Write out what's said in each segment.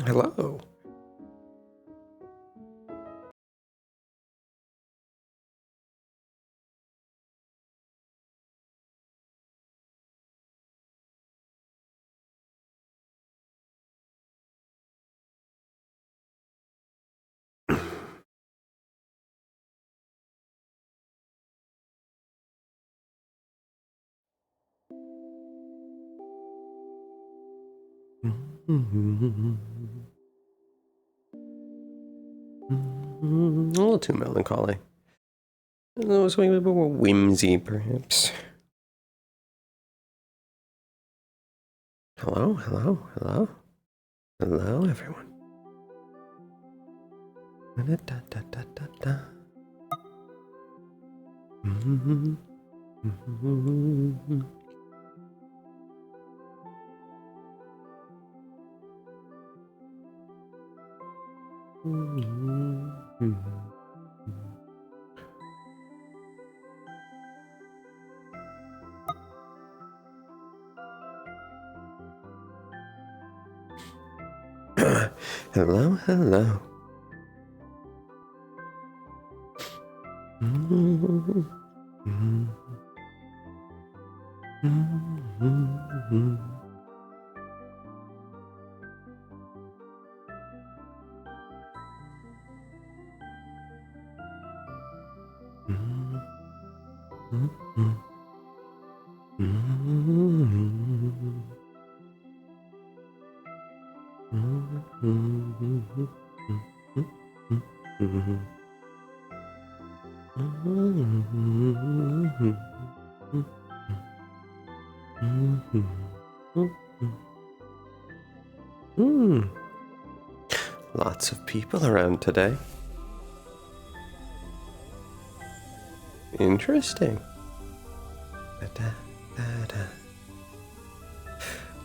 Hello. A little too melancholy. A little more whimsy, perhaps. Hello, hello, hello. Hello, everyone. Da, da, da, da, da, da. Hello, hello. Lots of people around today. Interesting.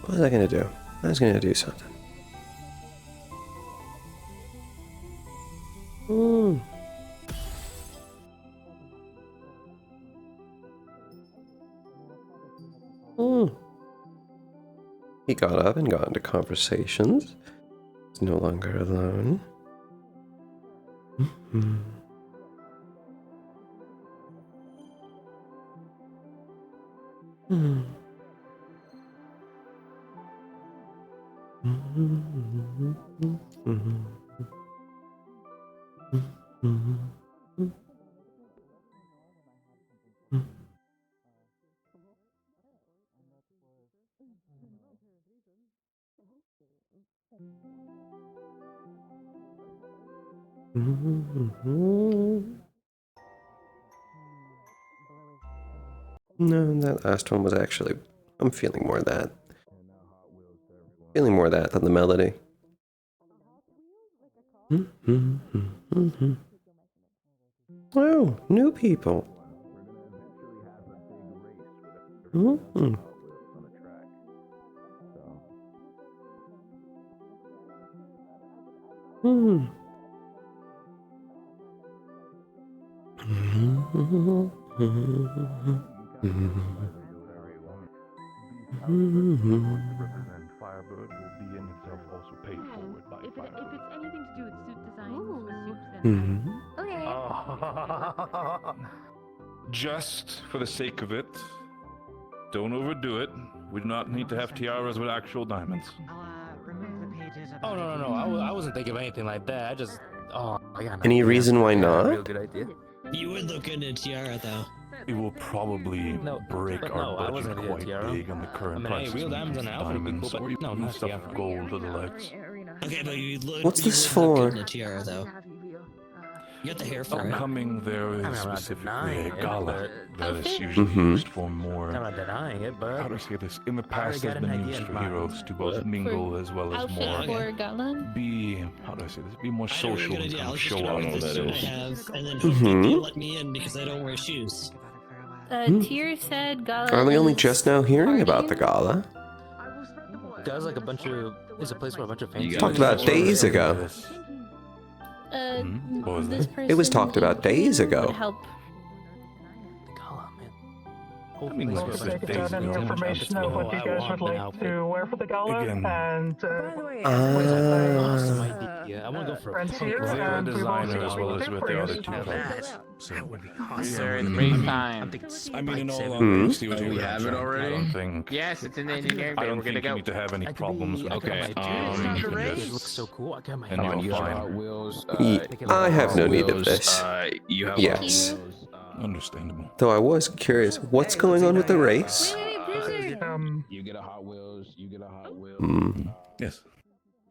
What was I gonna do? I was gonna do something. He got up and got into conversations. He's no longer alone. No, that last one was actually... I'm feeling more of that. Feeling more of that than the melody. Oh, new people. Firebird will be in itself also paid forward by if it's anything to do with suit design for soups, then... Just for the sake of it, don't overdo it. We do not need to have tiaras with actual diamonds. I'll remove the pages. Oh no! I wasn't thinking of anything like that. I just Any reason why not? Real good idea. You would look good in a tiara, though. It will probably break our I wasn't budget gonna get a quite tiara. big on the current I mean, hey, prices real of diamonds on an outfit would be diamonds, cool, but or even no, not stuff tiara. with gold to the legs. Arena. Okay, but you look. What's you this would look for? good in a tiara, though. You got the hair for it. Upcoming, there is I'm not specifically denying a it, gala that is Outfit? usually Mhm. used for more. I'm not denying it, but How do I say this? In the I already past, got has an been idea used in for mind. heroes to both mingle as well as Outfit more. for gala? Be how do I say this? Be more I had a social really good and idea. kind I of was just show gonna off wear what this that suit I is. have, and then hope that Mhm. they'll let me in because I don't wear shoes. Tier said gala. Are we only was just now hearing about the partying? gala? does like a bunch of is a place for a bunch of You fancy. Talked about Or days something ago. like this. What was This that? It was person talked about days Adrian, ago. would help. Gala, man. I mean, like I Well, said, to days get any ago. information of what you guys would like to wear for the gala, Again. and Awesome Ah. idea. I want to go for a friends punk here, rock. They're and a we've also designer as got well as some with the other players. two players. So, Sir, the Mm. break time. I mean, in all Hmm. honesty, with Oh, you, we have it I already? don't think. Yes, it's in the engineering I bay. don't We're gonna think you go. need to have any I could problems be, with I could it. have my it's not dream. a race. It looks so cool. I got my And you'll You got find. Hot Wheels. I have no need of Wheels, this. You have Yes. Hot Wheels, Understandable. Though I was curious, what's going on with the race? Wait, Blizzard. You get a Hot Wheels. You get a Hot Wheels. Hmm. Yes.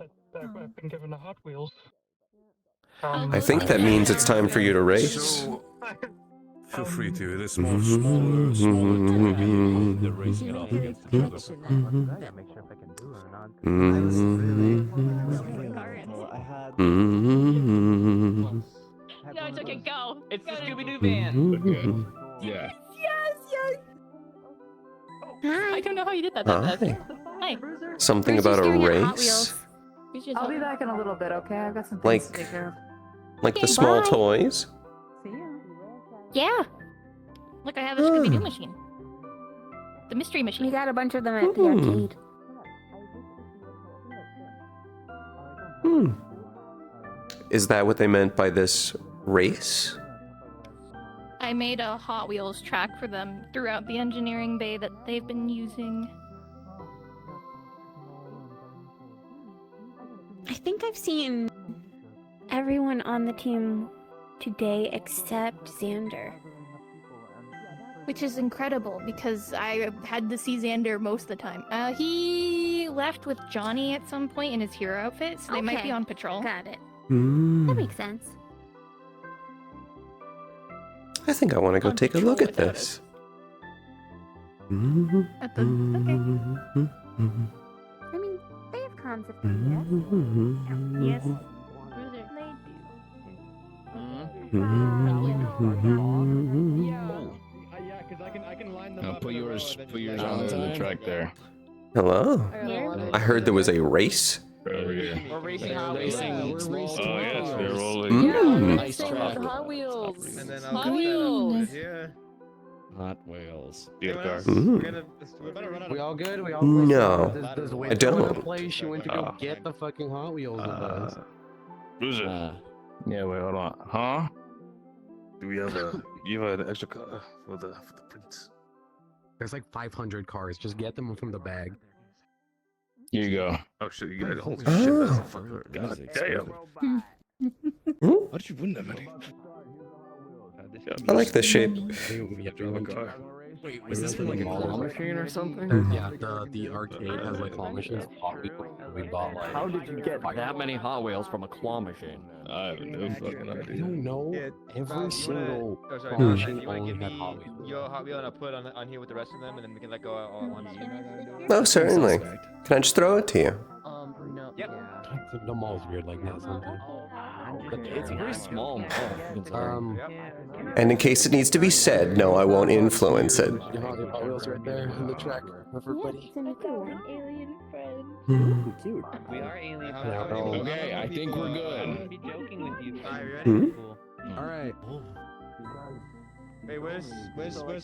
I've been given a Hot Wheels. I think that means it's time for you to race. So, feel free to. It is smaller team. They're racing it off against each other. No, it's okay. Go. It's the Scooby Doo band. Yeah. I don't know how you did that. That fast. Hi. Hi. Something Where's you about a staring at Hot race? Wheels? Where's your I'll Hot be Wheels? back in a little bit, okay? I've got some Like- things to take care of. Like the Okay, small bye. toys? See you. Yeah. Look, I have a Scooby Doo machine. The mystery machine. We got a bunch of them at the Hmm. arcade. Hmm. Is that what they meant by this race? I made a Hot Wheels track for them throughout the engineering bay that they've been using. I think I've seen everyone on the team today except Xander. Which is incredible because I had to see Xander most of the time. He left with Johnny at some point in his hero outfit, so they might Okay. be on patrol. Got it. Hmm. That makes sense. I think I want to go On take a patrol look at without this. At the okay. I mean, they have cons if they need us. Yes. Now put yours on the track there. Hello. Here? I heard there was a race. Over here. We're racing Hot Wheels. Oh yes, they're rolling. Mm. Nice track. Hot Wheels. And then Hot Wheels. Yeah. Hot Wheels. Dear car. Mm. We're gonna run out We of all good? We all No. Does I don't. Play? She went to go get the fucking Hot Wheels with us. Bruiser. Yeah, wait, hold on. Huh? Do we have a? You have an extra car for the prince? There's like 500 cars. Just get them from the bag. Here you go. Oh shit, you got it. Holy Oh. shit, that's a fucking god damn. How did you win that many? I like this shape. We have to have a car. Wait, was this for like a claw machine or something? Yeah, the arcade has like claw machines. We bought like. How did you get that many Hot Wheels from a claw machine? I have no fucking I idea. don't know. Every single Oh, sorry. claw Hmm. machine You wanna only give had me Hot Wheels. your Hot Wheel and I'll put it on here with the rest of them and then we can let go all at once. Oh, certainly. Can I just throw it to you? No. Yep. The mall's weird like that sometimes. It's a very small mall. And in case it needs to be said, no, I won't influence it. You know the Hot Wheels right there in the track. Everybody. Alien friend. Hmm. Cute. We are alien. Okay, I think we're good. be joking with you. Hmm? All right. Hey, where's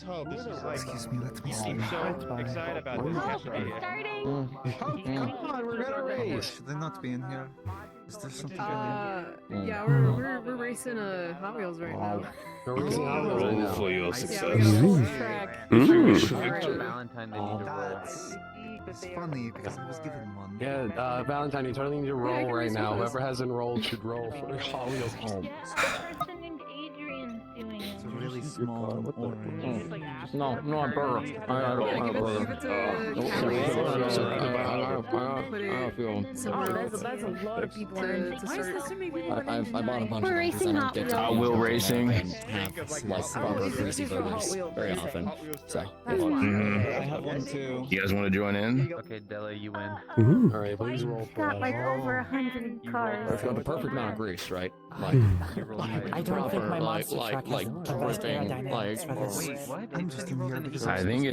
Hope? This is like. Excuse me, let me You see. seem so excited about this. You have to be here. Starting. Come on, we're gonna race. Should they not be in here? Is there something Yeah, we're racing Hot Wheels right now. We're racing Hot Wheels right Roll now. for your Yeah, success. we got a whole track. Mm. Valentine, they need to roll. It's funny because I was given one. Yeah, Valentine, you totally need to roll right now. Whoever hasn't rolled should roll for Hot Wheels home. Yeah, a person named Adrian's doing It's a really small orange. No, I'm burger. I got a burger. Give it to That's a lot of people. to start. I bought a bunch We're of them racing because I Hot don't get to Wheels. eat Wheel them racing. and have like proper greasy burgers very often. So, That's Mhm. I have one too. You guys want to join in? Okay, Della, you win. Ooh. all right, please roll. Got like over 100 It's cars. got the perfect amount of grease, right? Like, I don't think my monster truck has like the best dripping, aerodynamics for this. Wait, what? I'm just in here because I think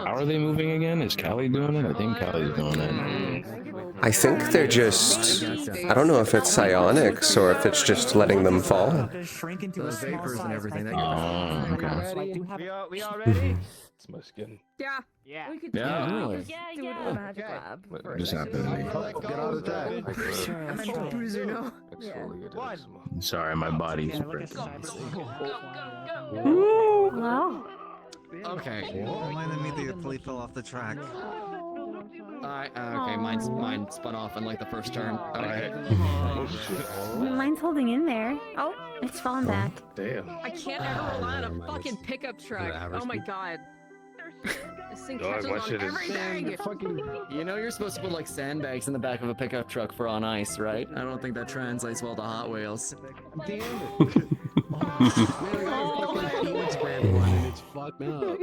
how are they moving again? Is Callie doing it? I think Callie's doing it. I think they're just... I don't know if it's psionics or if it's just letting them fall. Shrink into The a small vapors and size everything, by that Oh, okay. So I do have We all ready? It's my skin. Yeah. Yeah. We could Yeah. really? do it in the magic lab. What for a just second. happened to me? Get out of that. I'm a bruiser now. Sorry, my body's Yeah, look at breaking. the Wow. Okay. mine immediately fell off the track. Okay, mine spun off in like the first turn. Alright. Mine's holding in there. Oh, it's falling back. Damn. I can't ever rely on a fucking pickup truck. Oh my god. This thing Dog, catches my on shit is- everything. You know you're supposed to put like sandbags in the back of a pickup truck for on ice, right? I don't think that translates well to Hot Wheels. Oh. It's fucked up.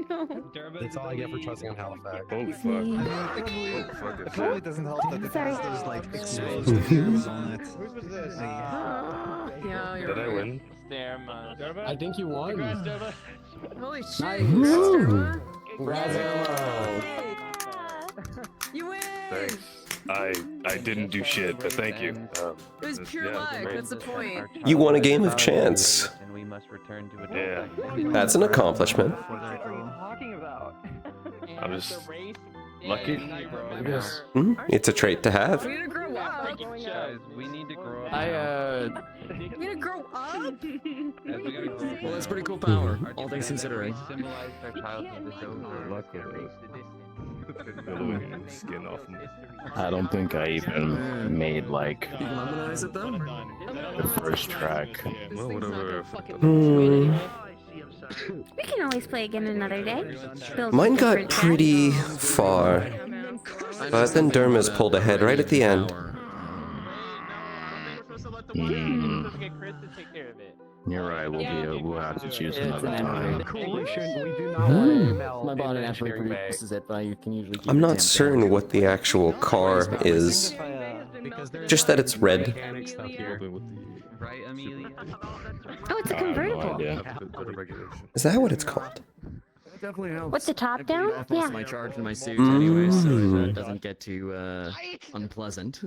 That's all I get for trusting on Halifax. Oh fuck. Mm. It probably doesn't help that it Sorry. has those like exposed ears on it. Whose was this? Yeah, you're Did I right. win? I think you won. Holy shit. Nice. Derma. Bravo. You win! Thanks. I didn't do shit, but thank you. It was pure luck. That's the point. You won a game of chance. And we must return to a Yeah. That's an accomplishment. Talking about? I'm just lucky, I guess. It's a trait to have. We need to grow up. Guys, we need to grow up. We need to grow up. Well, that's pretty cool power, all things considering. Symbolized our childhood is over. Luckily. Skin off me. I don't think I even made like You can lemonize it though? the first track. Well, whatever. We can always play again another day. Build Mine got different tracks. pretty far, but then Derma's pulled ahead right at the end. You're right. We'll have to choose another time. My body naturally produces it, but you can usually keep I'm it not tamped certain down. what the actual car is. Just that it's red. Right, Amelia? Oh, it's a I have no convertible. idea. Is that what it's called? It definitely helps. With the top I put it down? off most Yeah. of my charge in my suit anyway, so Mm. it doesn't get too unpleasant.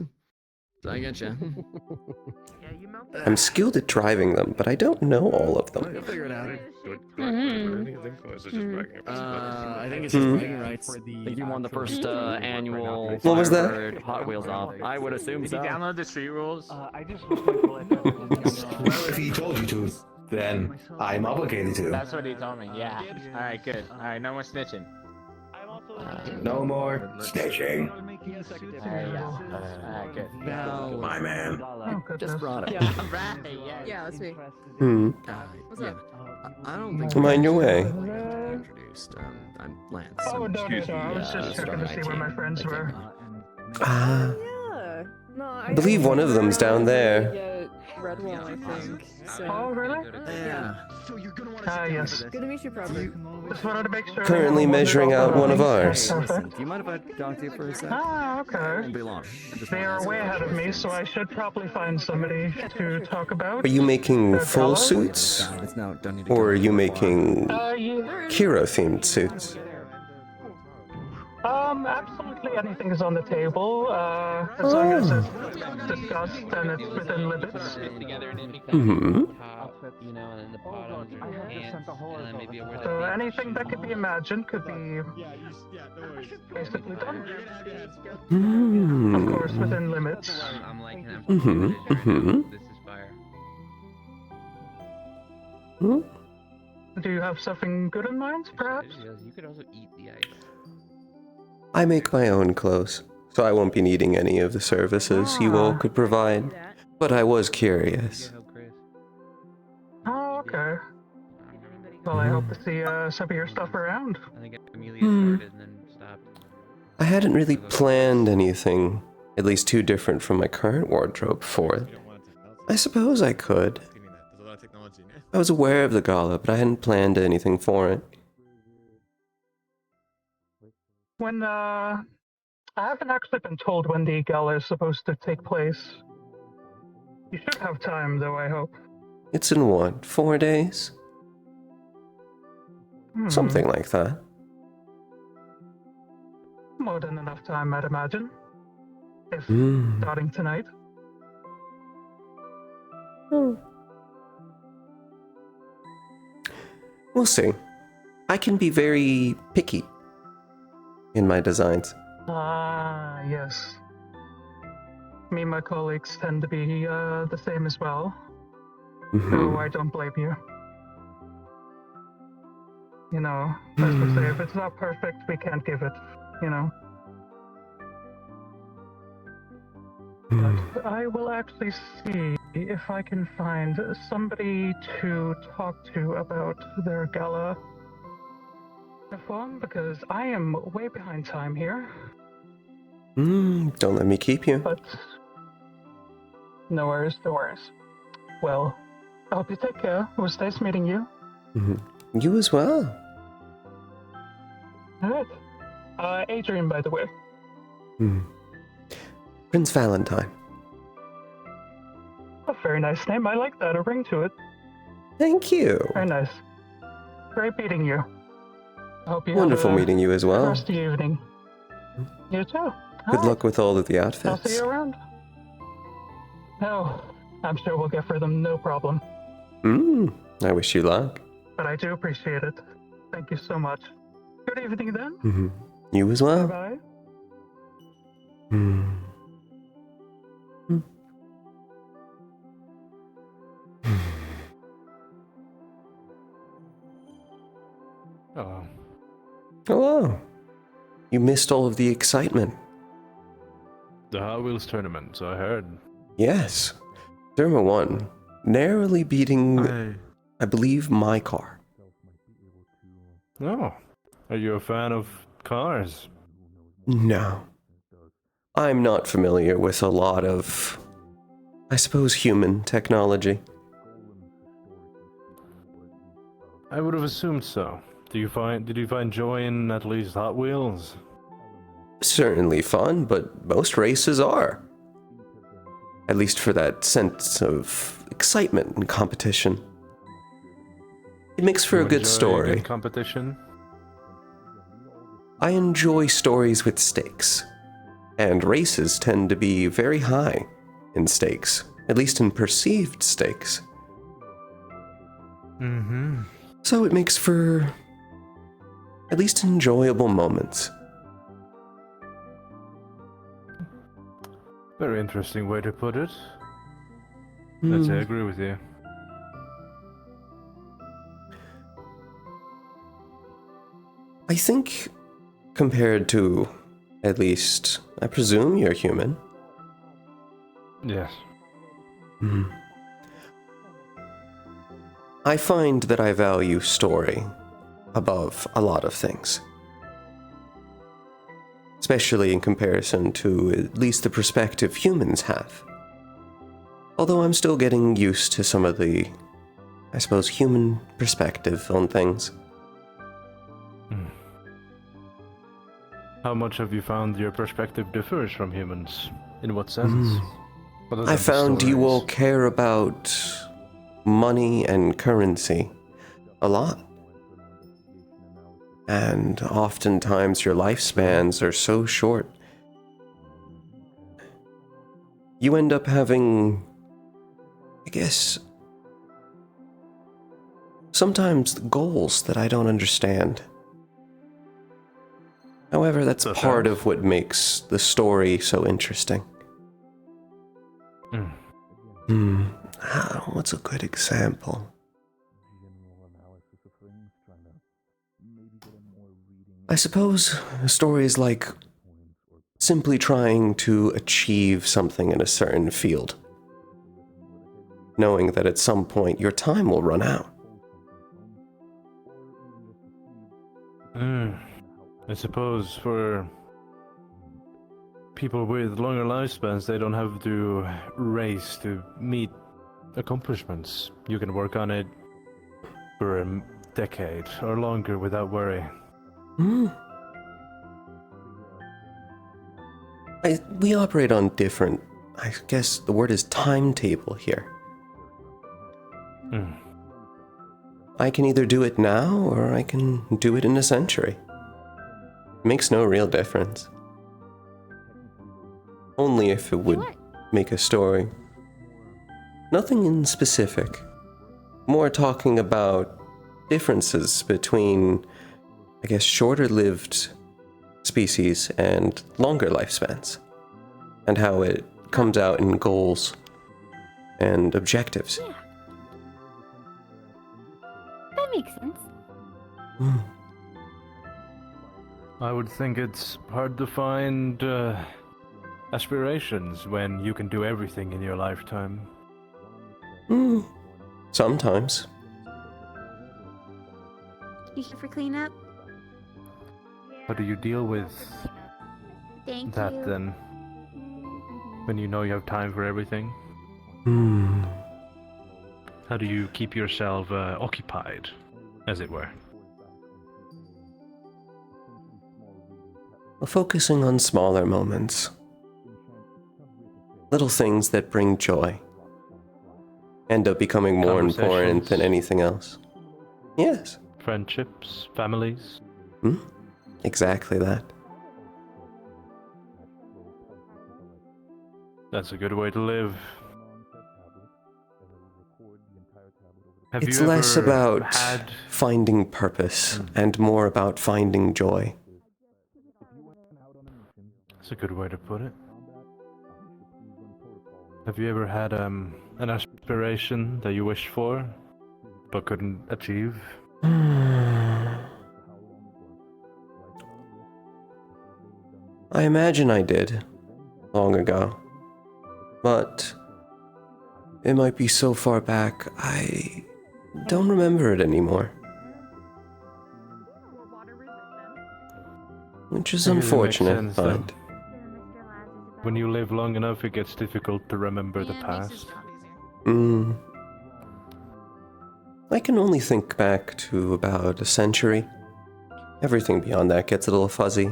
So I get you. I'm skilled at driving them, but I don't know all of them. You'll figure it out. I think it's just bragging rights. I think you won the first annual What was that? Firebird Hot Wheels off. I would assume so. download the street rules? I just want to let everyone know. Well, if he told you to, then I'm obligated to. That's what he told me, yeah. Alright, good. Alright, no more snitching. No more snitching. Alright, good. My man. Just brought it. Yeah, that's me. What's up? I don't think Come on your way. Introduced. I'm Lance. Oh, I'm no, no, I was just checking to see where my friends were. Ah, Yeah. No, I believe one of them's down there. Yeah, red one, I think. So. Oh, really? Yeah. Ah, yes. Good to meet you, Prophet. Just wanted to make sure. Currently measuring out one of ours. Listen, do you mind if I talk to you for a sec? Ah, okay. Won't be long. Just They wanna are ask way you a ahead of me, so I should probably find somebody to talk about. Are you making full suits? question. It's now, don't need to Or go are you too far. making Yeah. Kira-themed suits? Absolutely anything is on the table, as long as it's discussed and it's within limits. Mm-hmm. You know, and then the bottoms or the pants, and then maybe wear the So pants. anything that could be imagined could be basically done. Of Mm. course, within limits. I'm liking it. Mhm, mhm. This is fire. Hmm? Do you have something good in mind, perhaps? You could also eat the ice. I make my own clothes, so I won't be needing any of the services you all could provide. But I was curious. Okay. Well, I hope to see some of your stuff around. I think Amelia started and then stopped. I hadn't really planned anything, at least too different from my current wardrobe for it. I suppose I could. I was aware of the gala, but I hadn't planned anything for it. When, I haven't actually been told when the gala is supposed to take place. You should have time, though, I hope. It's in what, 4 days? Something like that. More than enough time, I'd imagine. If starting tonight. We'll see. I can be very picky in my designs. Ah, yes. Me and my colleagues tend to be the same as well. So I don't blame you. You know, as we say, if it's not perfect, we can't give it, you know. But I will actually see if I can find somebody to talk to about their gala uniform, because I am way behind time here. Don't let me keep you. But no worries, no worries. Well, I hope you take care. It was nice meeting you. You as well. Alright. Adrian, by the way. Prince Valentine. A very nice name. I like that. A ring to it. Thank you. Very nice. Great meeting you. I hope you Wonderful have a meeting you as well. good rest of the evening. You too. Good luck with all of the I'll outfits. see you around. No, I'm sure we'll get for them, no problem. I wish you luck. But I do appreciate it. Thank you so much. Good evening then. You as well. Bye-bye. Hello. Hello. You missed all of the excitement. The Hot Wheels tournament, I heard. Yes. Derma won, narrowly beating, I believe, my car. Oh. Are you a fan of cars? No. I'm not familiar with a lot of, I suppose, human technology. I would have assumed so. Did you find joy in at least Hot Wheels? Certainly fun, but most races are. At least for that sense of excitement and competition. It makes for a good story. Good competition? I enjoy stories with stakes, and races tend to be very high in stakes, at least in perceived stakes. So it makes for at least enjoyable moments. Very interesting way to put it. Let's say I agree with you. I think, compared to, at least, I presume you're human. Yes. I find that I value story above a lot of things. Especially in comparison to at least the perspective humans have. Although I'm still getting used to some of the, I suppose, human perspective on things. How much have you found your perspective differs from humans? In what sense? I found you all care about money and currency a lot. And oftentimes your lifespans are so short. You end up having, I guess, sometimes goals that I don't understand. However, that's part of what makes the story so interesting. What's a good example? I suppose stories like simply trying to achieve something in a certain field, knowing that at some point your time will run out. I suppose for people with longer lifespans, they don't have to race to meet accomplishments. You can work on it for a decade or longer without worry. We operate on different, I guess the word is timetable here. I can either do it now or I can do it in a century. It makes no real difference. Only if it would make a story. Nothing in specific. More talking about differences between, I guess, shorter-lived species and longer lifespans. And how it comes out in goals and objectives. Yeah. That makes sense. I would think it's hard to find aspirations when you can do everything in your lifetime. Sometimes. You here for cleanup? How do you deal with Thank that you. then? When you know you have time for everything? How do you keep yourself occupied, as it were? Focusing on smaller moments. Little things that bring joy. End up becoming more important than anything else. Yes. Friendships, families. Exactly that. That's a good way to live. It's less about finding purpose and more about finding joy. That's a good way to put it. Have you ever had an aspiration that you wished for, but couldn't achieve? I imagine I did, long ago. But it might be so far back, I don't remember it anymore. Which is unfortunate, but... When you live long enough, it gets difficult to remember the past. I can only think back to about a century. Everything beyond that gets a little fuzzy.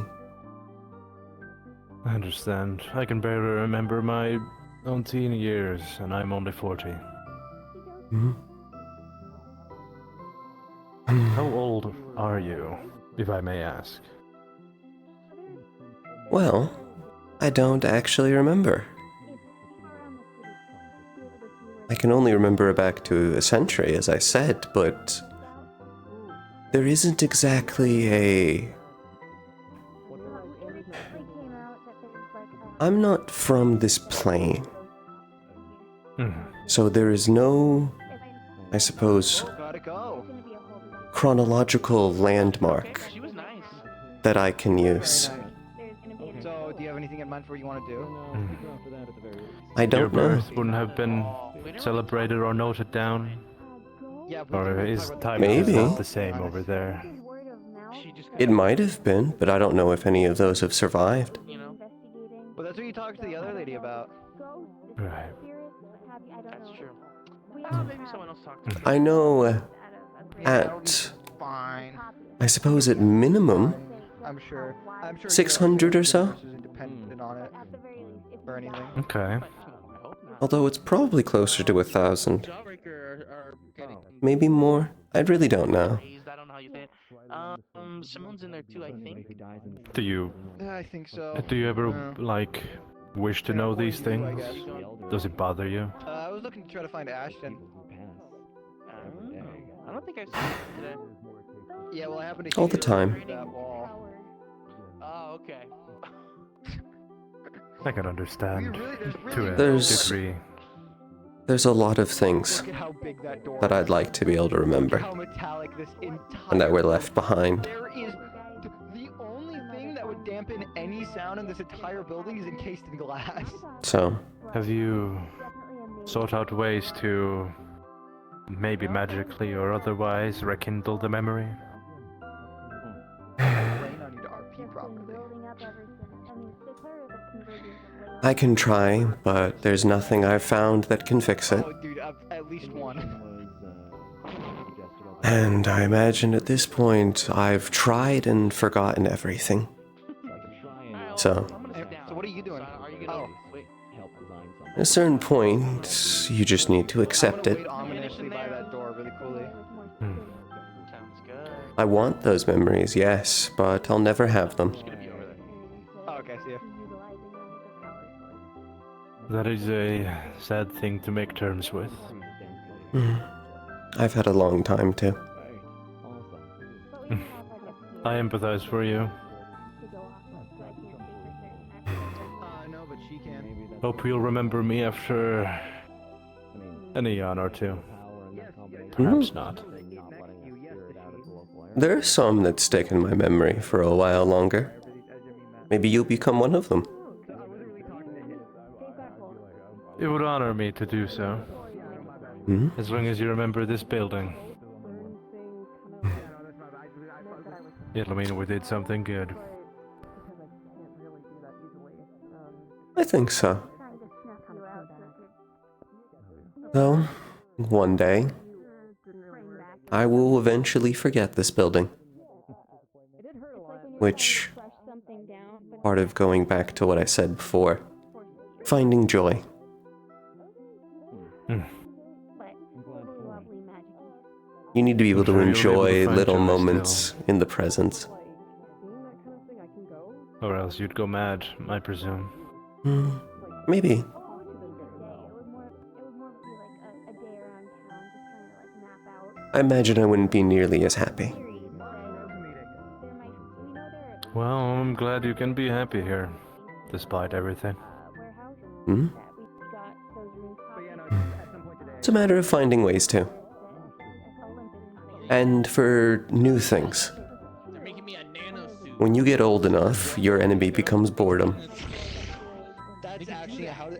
I understand. I can barely remember my own teen years, and I'm only 40. How old are you, if I may ask? Well, I don't actually remember. I can only remember back to a century, as I said, but there isn't exactly a... I'm not from this plane. So there is no, I suppose, chronological landmark that I can use. So, do you have anything in mind for what you want to do? I don't know. Your birth wouldn't have been celebrated or noted down? Or is time just not the same over there? It might have been, but I don't know if any of those have survived. Well, that's what you talked to the other lady about. Right. That's true. Maybe someone else talked to I know at, I suppose at minimum, I'm sure 600 or so? Dependent on it or anything. Okay. Although it's probably closer to 1,000. Maybe more. I really don't know. I don't know how you say it. Simone's in there too, I think. Do you... I think so. Do you ever, like, wish to know these things? Does it bother you? I was looking to try to find Ashton. I don't think I've seen it today. Yeah, well, I happened to All the time. that wall. Oh, okay. I can understand. To a There's- degree. There's a lot of things Look at how big that door that I'd like to be able to remember, How metallic this entire and that were left behind. There is the only thing that would dampen any sound in this entire building is encased in glass. So, Have you sought out ways to maybe magically or otherwise rekindle the memory? I can try, but there's nothing I've found that can fix it. Oh, dude, at least one. And I imagine at this point, I've tried and forgotten everything. So, So what are you doing? Oh. at a certain point, you just need to accept it. Wait ominously by that door really coolly. I want those memories, yes, but I'll never have them. Oh, okay, see ya. That is a sad thing to make terms with. I've had a long time too. I empathize for you. No, but she can. Hope you'll remember me after an eon or two. Perhaps not. There are some that stick in my memory for a while longer. Maybe you'll become one of them. It would honor me to do so. As long as you remember this building. It'll mean we did something good. I think so. Though, one day, I will eventually forget this building. Which, part of going back to what I said before, finding joy. You need to be able to enjoy little moments in the present. Or else you'd go mad, I presume. Maybe. I imagine I wouldn't be nearly as happy. Well, I'm glad you can be happy here, despite everything. It's a matter of finding ways to. And for new things. When you get old enough, your enemy becomes boredom. That's actually how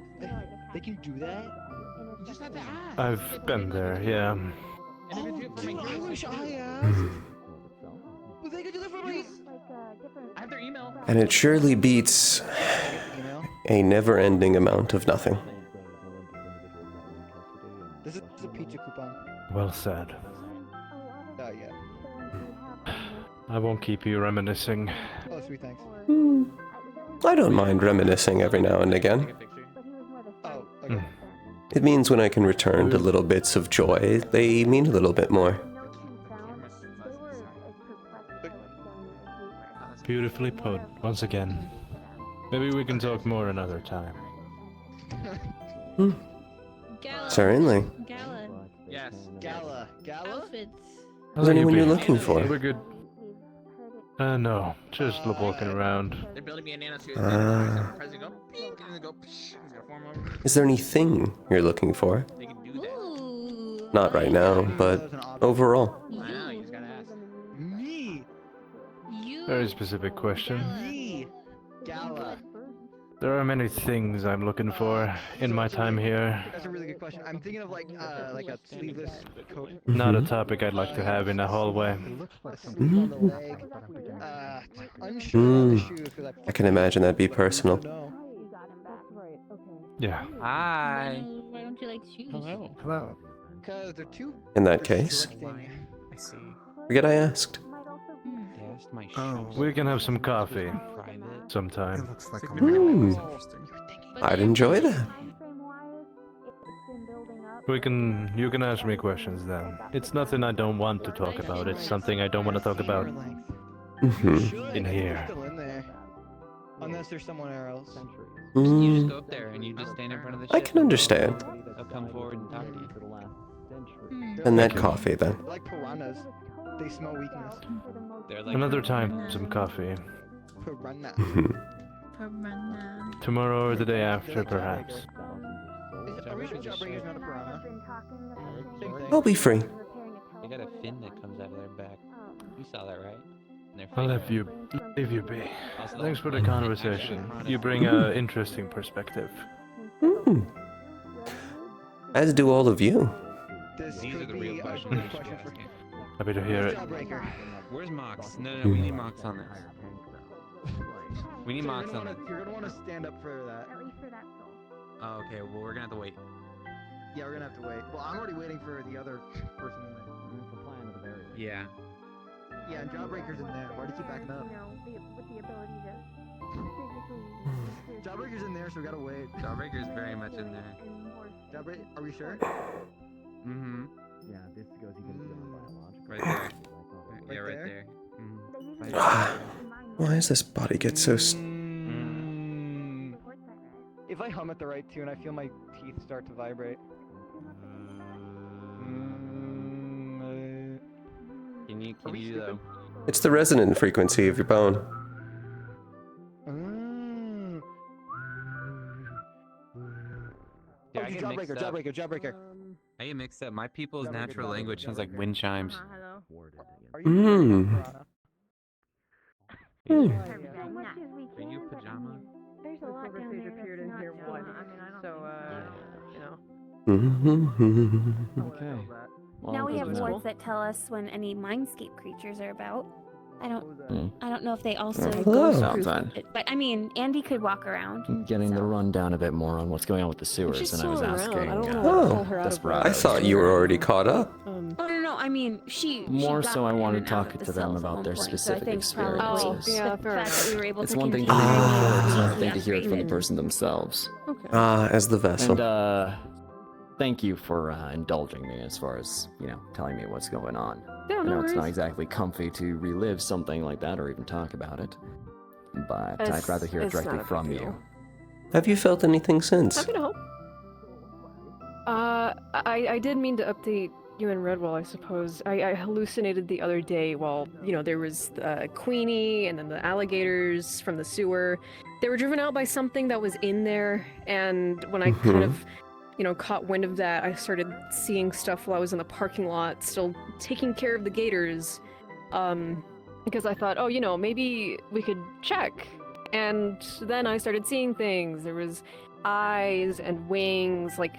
they can do that? You just have to ask. I've been there, yeah. I wish I asked. But they could do that for me. I have their email. And it surely beats a never-ending amount of nothing. This is a pizza coupon. Well said. Yeah. I won't keep you reminiscing. Oh, sweet, thanks. I don't mind reminiscing every now and again. Oh, okay. It means when I can return to little bits of joy, they mean a little bit more. Beautifully put, once again. Maybe we can talk more another time. Certainly. Gala. Yes. Gala. Outfits. Is there anyone you're looking for? We're good. No, just walking around. They're building me a nanosuit. Is there anything you're looking for? Not right now, but overall. Wow, you just gotta ask. Me. Very specific question. Me. Gala. There are many things I'm looking for in my time here. That's a really good question. I'm thinking of like a sleeveless coat. Not a topic I'd like to have in a hallway. A sleeve on the leg. Unsure on the shoes. I can imagine that'd be personal. Yeah. Hi. Why don't you like shoes? Hello. Hello. Because they're too. In that case, I see. forget I asked. Yes, my shoes. We can have some coffee Private. sometime. Looks like I'd enjoy that. You can ask me questions then. It's nothing I don't want to talk about. It's something I don't want to talk about in here. Still in there. Unless there's someone else. You just go up there and you just stand in front of the ship. I can understand. They'll come forward and talk to you. And that coffee then. They're like piranhas. They smell weakness. They're like Another time, some coffee. Piranha. Tomorrow or the day after, perhaps. Are we sure Jawbreaker's not a piranha? Same thing. I'll be free. They got a fin that comes out of their back. You saw that, right? And their I'll fin- leave you be. Also, Thanks for the conversation. You bring a interesting perspective. As do all of you. This These are could the be real a questions good you should question for ask him. Happy to hear it. Jawbreaker. Where's Mox? No, we need Mox on this. We need So Mox on that. you're gonna want to stand up for that. At least for that soul. Oh, okay, well, we're gonna have to wait. Yeah, we're gonna have to wait. Well, I'm already waiting for the other person in there. Yeah. Yeah, and Jawbreaker's in there. Why do you keep backing up? You know, with the ability to physically. Jawbreaker's in there, so we gotta wait. Jawbreaker's very much in there. Jawbreaker, are we sure? Mm-hmm. Yeah, this goes even beyond biological. Right there. Yeah, Right right there? there. Why does this body get so... If I hum at the right tune, I feel my teeth start to vibrate. Can you do that? It's the resonant frequency of your bone. Yeah, I get mixed up. Jawbreaker. I get mixed up. My people's natural language sounds like wind chimes. Mmm. Are you pajama? There's a lot down there appeared in here once, so you know. Okay. Now we have Well, wards that tell us when any mindscape creatures are about. I don't know if they also Hello. ghost-proof Then. it, but I mean, Andy could walk around. Getting the so. rundown a bit more on what's going on with the sewers, She's and I was still around. asking. I don't know what to pull her out of Desperado. I thought you were already caught up. Oh no, I mean she. More got so, I in wanted and to out talk of the to them cells at about one their point, so I specific think probably experiences. the fact that we were able It's to one thing to continue hear it to before, it's be another thing to hear it from the upgraded. person themselves. As the vessel. And thank you for indulging me as far as telling me what's going on. Yeah, I no know it's not worries. exactly comfy to relive something like that or even talk about it, but I'd rather hear it It's not directly a big from deal. you. Have you felt anything since? Happy to help. I did mean to update you and Redwall, I suppose. I hallucinated the other day while, there was Queenie and then the alligators from the sewer. They were driven out by something that was in there, and when I kind of, caught wind of that, I started seeing stuff while I was in the parking lot, still taking care of the gators, because I thought, maybe we could check. And then I started seeing things. There was eyes and wings, like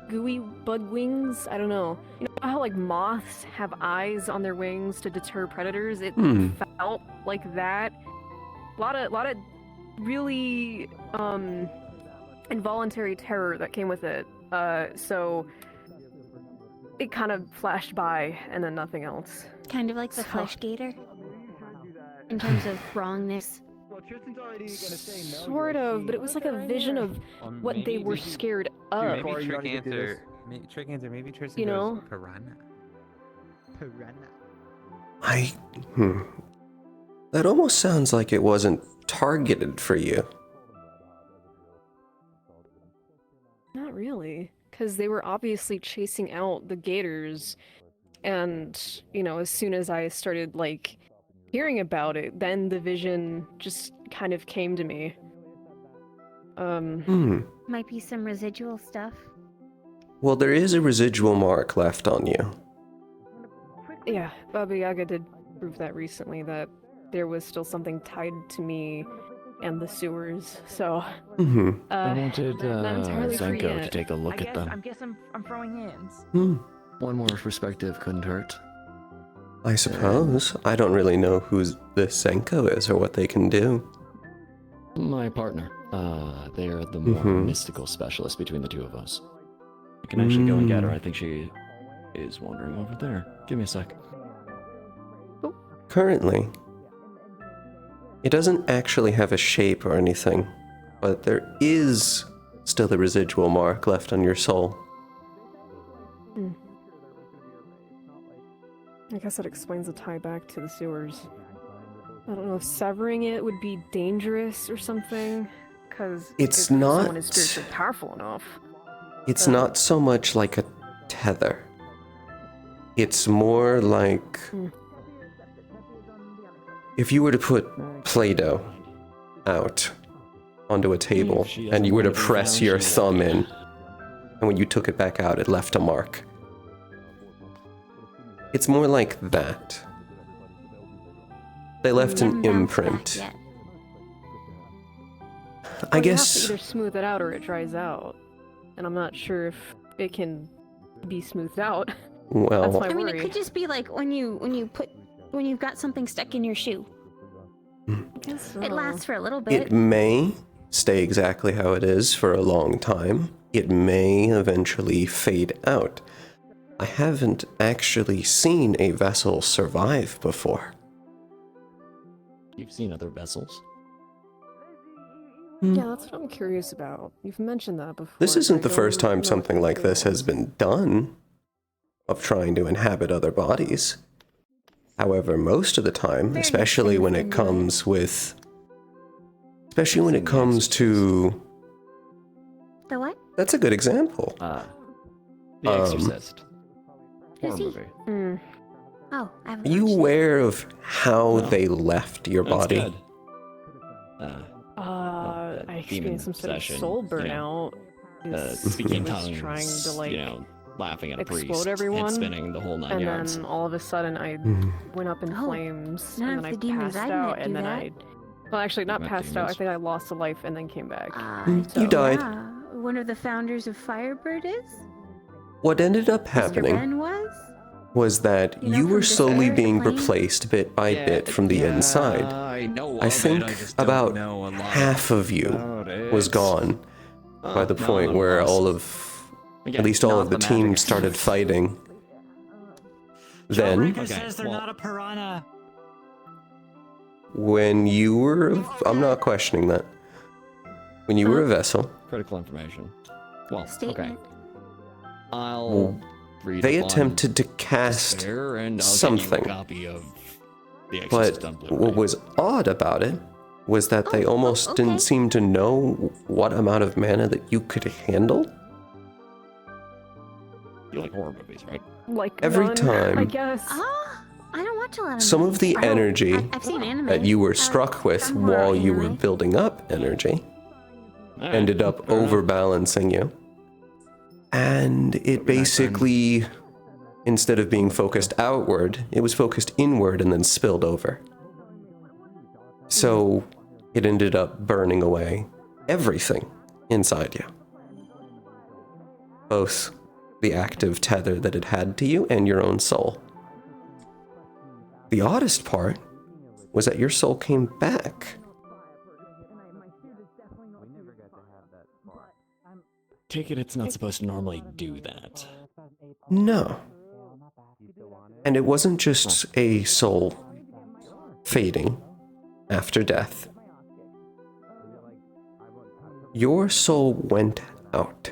gooey bug wings. I don't know. You know how like moths have eyes on their wings to deter predators? It felt like that. A lot of really involuntary terror that came with it. So it kind of flashed by and then nothing else. Kind of like the flesh gator. In terms of wrongness. Sort of, but it was like a vision of what they were scared of. Maybe trick answer. Maybe Tristan You goes know? piranha. That almost sounds like it wasn't targeted for you. Not really, because they were obviously chasing out the gators, and as soon as I started hearing about it, then the vision just kind of came to me. Might be some residual stuff. Well, there is a residual mark left on you. Yeah, Baba Yaga did prove that recently, that there was still something tied to me and the sewers, so... I wanted not entirely free Zenko to yet. take a look at them. I guess I'm throwing hands. One more perspective couldn't hurt. I suppose. I don't really know who this Senko is or what they can do. My partner. They are the more mystical specialist between the two of us. I can actually go and get her. I think she is wandering over there. Give me a sec. Currently, it doesn't actually have a shape or anything, but there is still a residual mark left on your soul. I guess that explains the tie back to the sewers. I don't know if severing it would be dangerous or something, because It's if not- someone is spiritually powerful enough. It's not so much like a tether. It's more like if you were to put Play-Doh out onto a table and you were to press your thumb in, and when you took it back out, it left a mark. It's more like that. They left an imprint. I You guess. have to either smooth it out or it dries out, and I'm not sure if it can be smoothed out. Well, That's my I mean, worry. it could just be like when you've got something stuck in your shoe. It lasts for a little bit. It may stay exactly how it is for a long time. It may eventually fade out. I haven't actually seen a vessel survive before. You've seen other vessels? Yeah, that's what I'm curious about. You've mentioned that before. This isn't the I first don't time know something if like it this has been done, of trying to inhabit other bodies. However, most of the time, especially when it comes with... Especially when it comes to... The what? That's a good example. The Exorcist. Horror he? movie. Oh, I haven't Are you watched it. aware of how they left your That's body? good. I experienced some sort of possession, soul you burnout. Speaking was tongues, trying to, like, you know, laughing at a priest, explode everyone, head spinning, the whole nine and yards. then all of a sudden I went up in Oh, flames, none and of then the I demons passed I've out, met and do then that. well, actually not Met passed out. I demons? think I lost a life and then came back. You died. Yeah, one of the founders of Firebird is? What ended up Mr. happening Ben was that You know, you were from slowly Despair, being Plane? replaced bit by bit from the inside. I know I of think it, I just don't about know a lot half of you was gone by the point where all of, at least all of the team started fighting. Then, says they're not a piranha. when you were, I'm not questioning that. When you were a vessel, critical information. Well, Statement. okay. I'll read they up on attempted to cast Despair, and I'll something. Get you a copy of The But Exorcist on Blu-ray. what was odd about it was that they almost didn't seem to know what amount of mana that you could handle. You like horror movies, right? Like Every none, time. I guess. I don't watch a lot of Some of the movies. energy I've seen anime. that you were struck with some horror while you were anime. building up energy Alright, ended up fair enough. overbalancing you. And it basically, instead of being focused outward, it was focused inward and then spilled over. So it ended up burning away everything inside you. Both the active tether that it had to you and your own soul. The oddest part was that your soul came back. Take it it's not supposed to normally do that. No. And it wasn't just a soul fading after death. Your soul went out.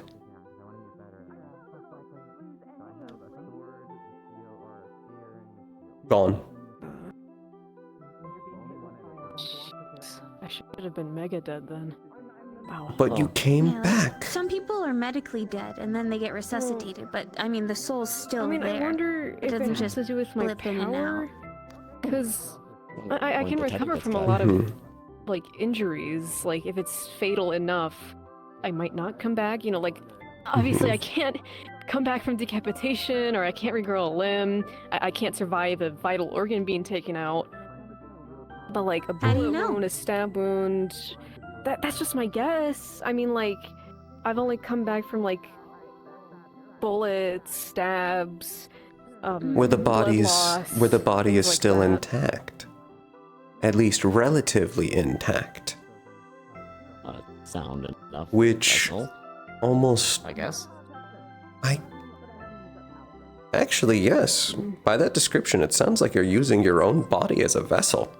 Gone. I should have been mega dead then. Wow. But you came Yeah, like, back. some people are medically dead and then they get resuscitated, but I mean the soul's still I mean, there. I wonder if it doesn't has just to do with my blip in and power. out. Because I Only can the recover tentacles from a got lot it. of like injuries. Like if it's fatal enough, I might not come back. You know, like obviously I can't come back from decapitation, or I can't regrow a limb. I can't survive a vital organ being taken out. But like a How do you bullet know? wound, a stab wound, that's just my guess. I mean, like I've only come back from like bullets, stabs, Where the blood body loss, is things like still that. intact. At least relatively intact. Sound enough. Which vessel, almost I guess. Actually, yes. By that description, it sounds like you're using your own body as a vessel.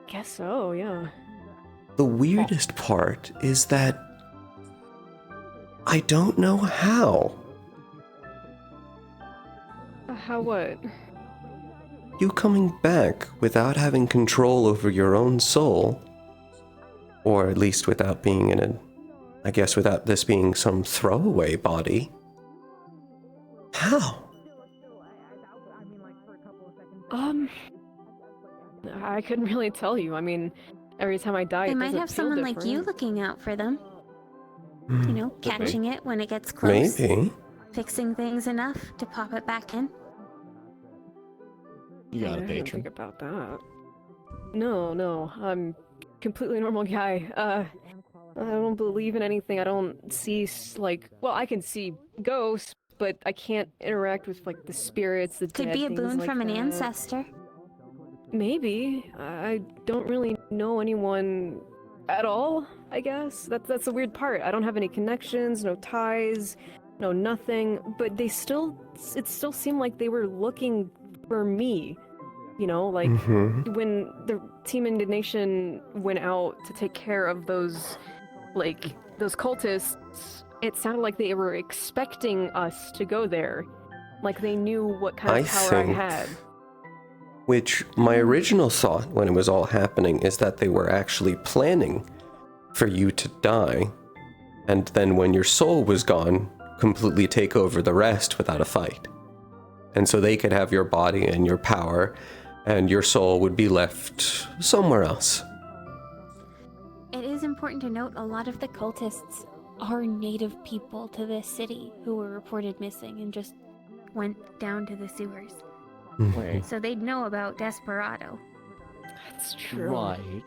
Guess so, yeah. The weirdest part is that I don't know how. How what? You coming back without having control over your own soul, or at least without being in a, I guess without this being some throwaway body. How? I couldn't really tell you. I mean, every time I die, They it might doesn't have feel someone like you different. looking out for them. You know, Could be. catching it when it gets close. Maybe. Fixing things enough to pop it back in. You got a I didn't patron. think about that. No, I'm completely normal guy. I don't believe in anything. I don't see well, I can see ghosts, but I can't interact with like the spirits, the Could dead, be a things boon like from an that. ancestor. Maybe. I don't really know anyone at all, I guess. That's the weird part. I don't have any connections, no ties, no nothing, but it still seemed like they were looking for me. You know, like when the Team Indignation went out to take care of those cultists, it sounded like they were expecting us to go there. Like they knew what kind of power I had. Which my original thought when it was all happening is that they were actually planning for you to die, and then when your soul was gone, completely take over the rest without a fight. And so they could have your body and your power, and your soul would be left somewhere else. It is important to note a lot of the cultists are native people to this city who were reported missing and just went down to the sewers. Wait. So they'd know about Desperado. That's true. Right.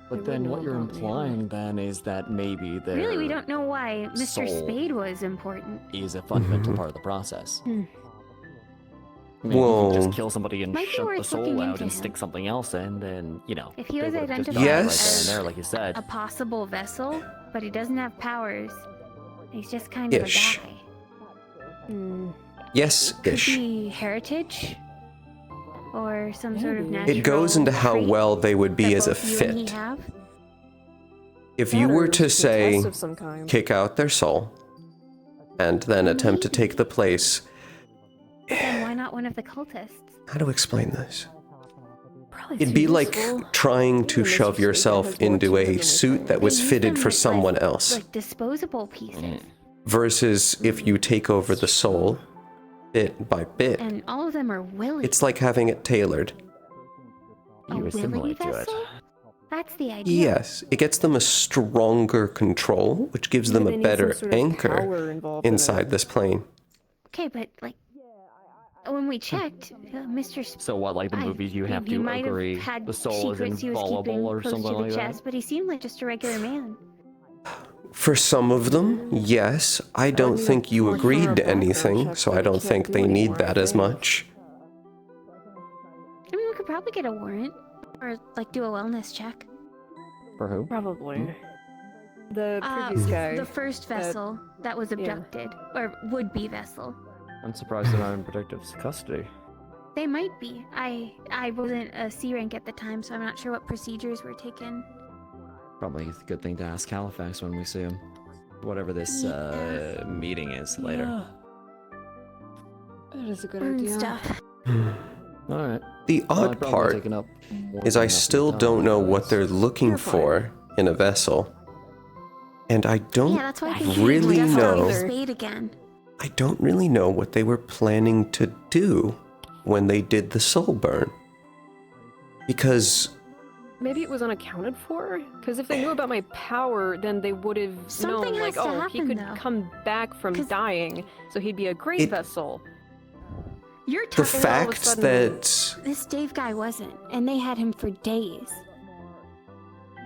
But then what you're implying then is that maybe their Really, we don't know why Mr. soul Spade was important. is a fundamental part of the process. Maybe Whoa. you just kill somebody and Might be shut the worth soul looking out into and him. stick something else in, then, you know, If he they was would've just identified died right Yes. then and there, like you said. a possible vessel, but he doesn't have powers, he's just kind Ish. of a guy. Could Yes-ish. be heritage, or some sort of natural It goes into how trait well they would be that as a both you and he fit. have. If you were to Test say, of some kind. kick out their soul, and then attempt to take the place, Then why not one of the cultists? how to explain this? Probably It'd too be like useful. trying to Even shove Mr. Spade yourself has more into to it a than we suit think. that was They use fitted them for as, someone like, else. Like disposable pieces. Versus if you take over the soul, bit by bit, And all of them are willing. it's like having it tailored. a You willing assimilate to it. vessel? That's the idea. Yes, it gets them a stronger control, which gives them Maybe a they need some better sort of anchor power involved in it. inside this plane. Okay, but like when we checked, Mr. So what, like the movies, you have he to might agree have had the soul is secrets he was keeping inviolable or close something to the like chest, that? but he seemed like just a regular man. For some of them, yes. I don't need a think you thorough agreed to background anything, check so that I we don't can't think do they need anymore, that I as think. much. I mean, we could probably get a warrant, or like do a wellness check. For who? Probably. The previous guy. The first vessel that was abducted, or would-be vessel. I'm surprised they're not in protective custody. They might be. I wasn't a C rank at the time, so I'm not sure what procedures were taken. Probably a good thing to ask Halifax when we see him. Whatever this meeting is later. That is a good Burn idea. stuff. Alright. The Well, I've odd probably part taken up more is than I enough of still your time don't know for what this. they're looking You're fine. for in a vessel. And I don't Yeah, that's why I think really we know. Spade again. I don't really know what they were planning to do when they did the soul burn. Because Maybe it was unaccounted for? Because if they knew about my power, then they would have Something known, like, has to oh, he happen, could though. come back from 'Cause- dying, so he'd be a great It- vessel. You're the talking all of a fact sudden- that this Dave guy wasn't, and they had him for days.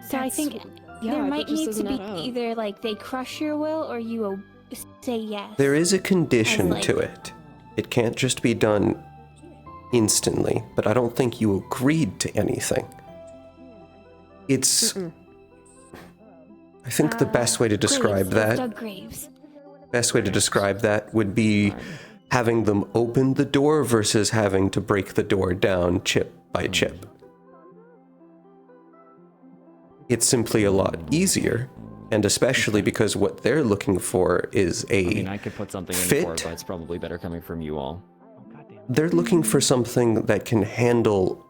So I That's- think yeah, there that might just need to doesn't be add up. either like they crush your will or you say yes. there is a condition Like- to it. It can't just be done instantly, but I don't think you agreed to anything. It's... I think the best way to describe Graves, that... Doug Graves. Best way to describe that would be having them open the door versus having to break the door down chip by chip. It's simply a lot easier, and especially because what they're looking for is I mean, a I could put something in fit. for it, but it's probably better coming from you all. They're looking for something that can handle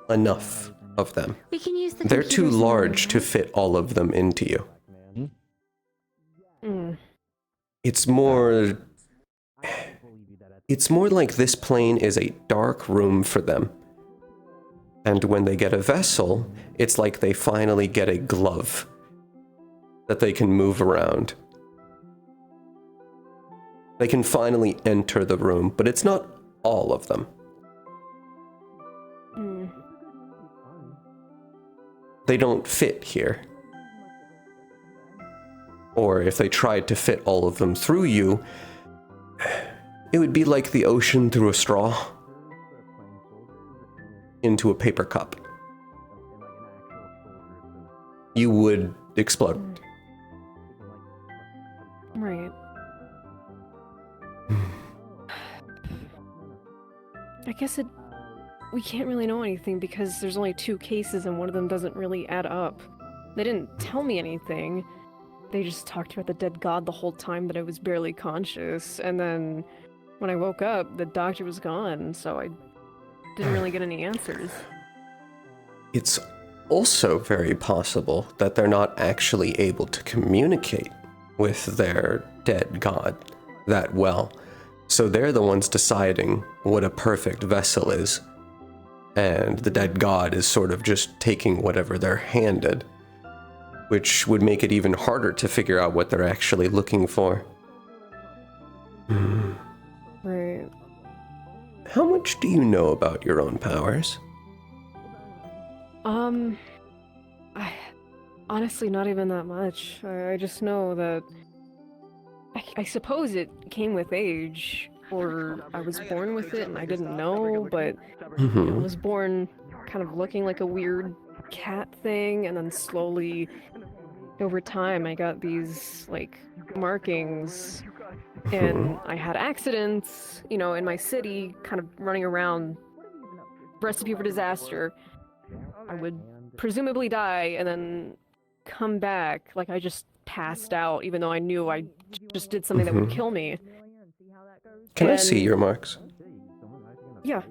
enough of them. We can use the They're too computers in the large room, to right? fit all of them into you. Mm. It's more like this plane is a dark room for them. And when they get a vessel, it's like they finally get a glove that they can move around. They can finally enter the room, but it's not all of them. Mm. They don't fit here. Or if they tried to fit all of them through you, it would be like the ocean through a straw into a paper cup. you would explode. Right. I guess we can't really know anything because there's only 2 cases and one of them doesn't really add up. They didn't tell me anything. They just talked about the dead god the whole time that I was barely conscious, and then when I woke up, the doctor was gone, so I didn't really get any answers. It's also very possible that they're not actually able to communicate with their dead god that well. So they're the ones deciding what a perfect vessel is. And the dead god is sort of just taking whatever they're handed, which would make it even harder to figure out what they're actually looking for. Right. How much do you know about your own powers? Honestly, not even that much. I just know that I suppose it came with age, or I was born with it and I didn't know, but I was born kind of looking like a weird cat thing, and then slowly, over time, I got these, like, markings, and I had accidents, you know, in my city, kind of running around, recipe for disaster. I would presumably die, and then come back, like I just passed out, even though I knew I just did something that would kill me. Can I see your marks? Yeah.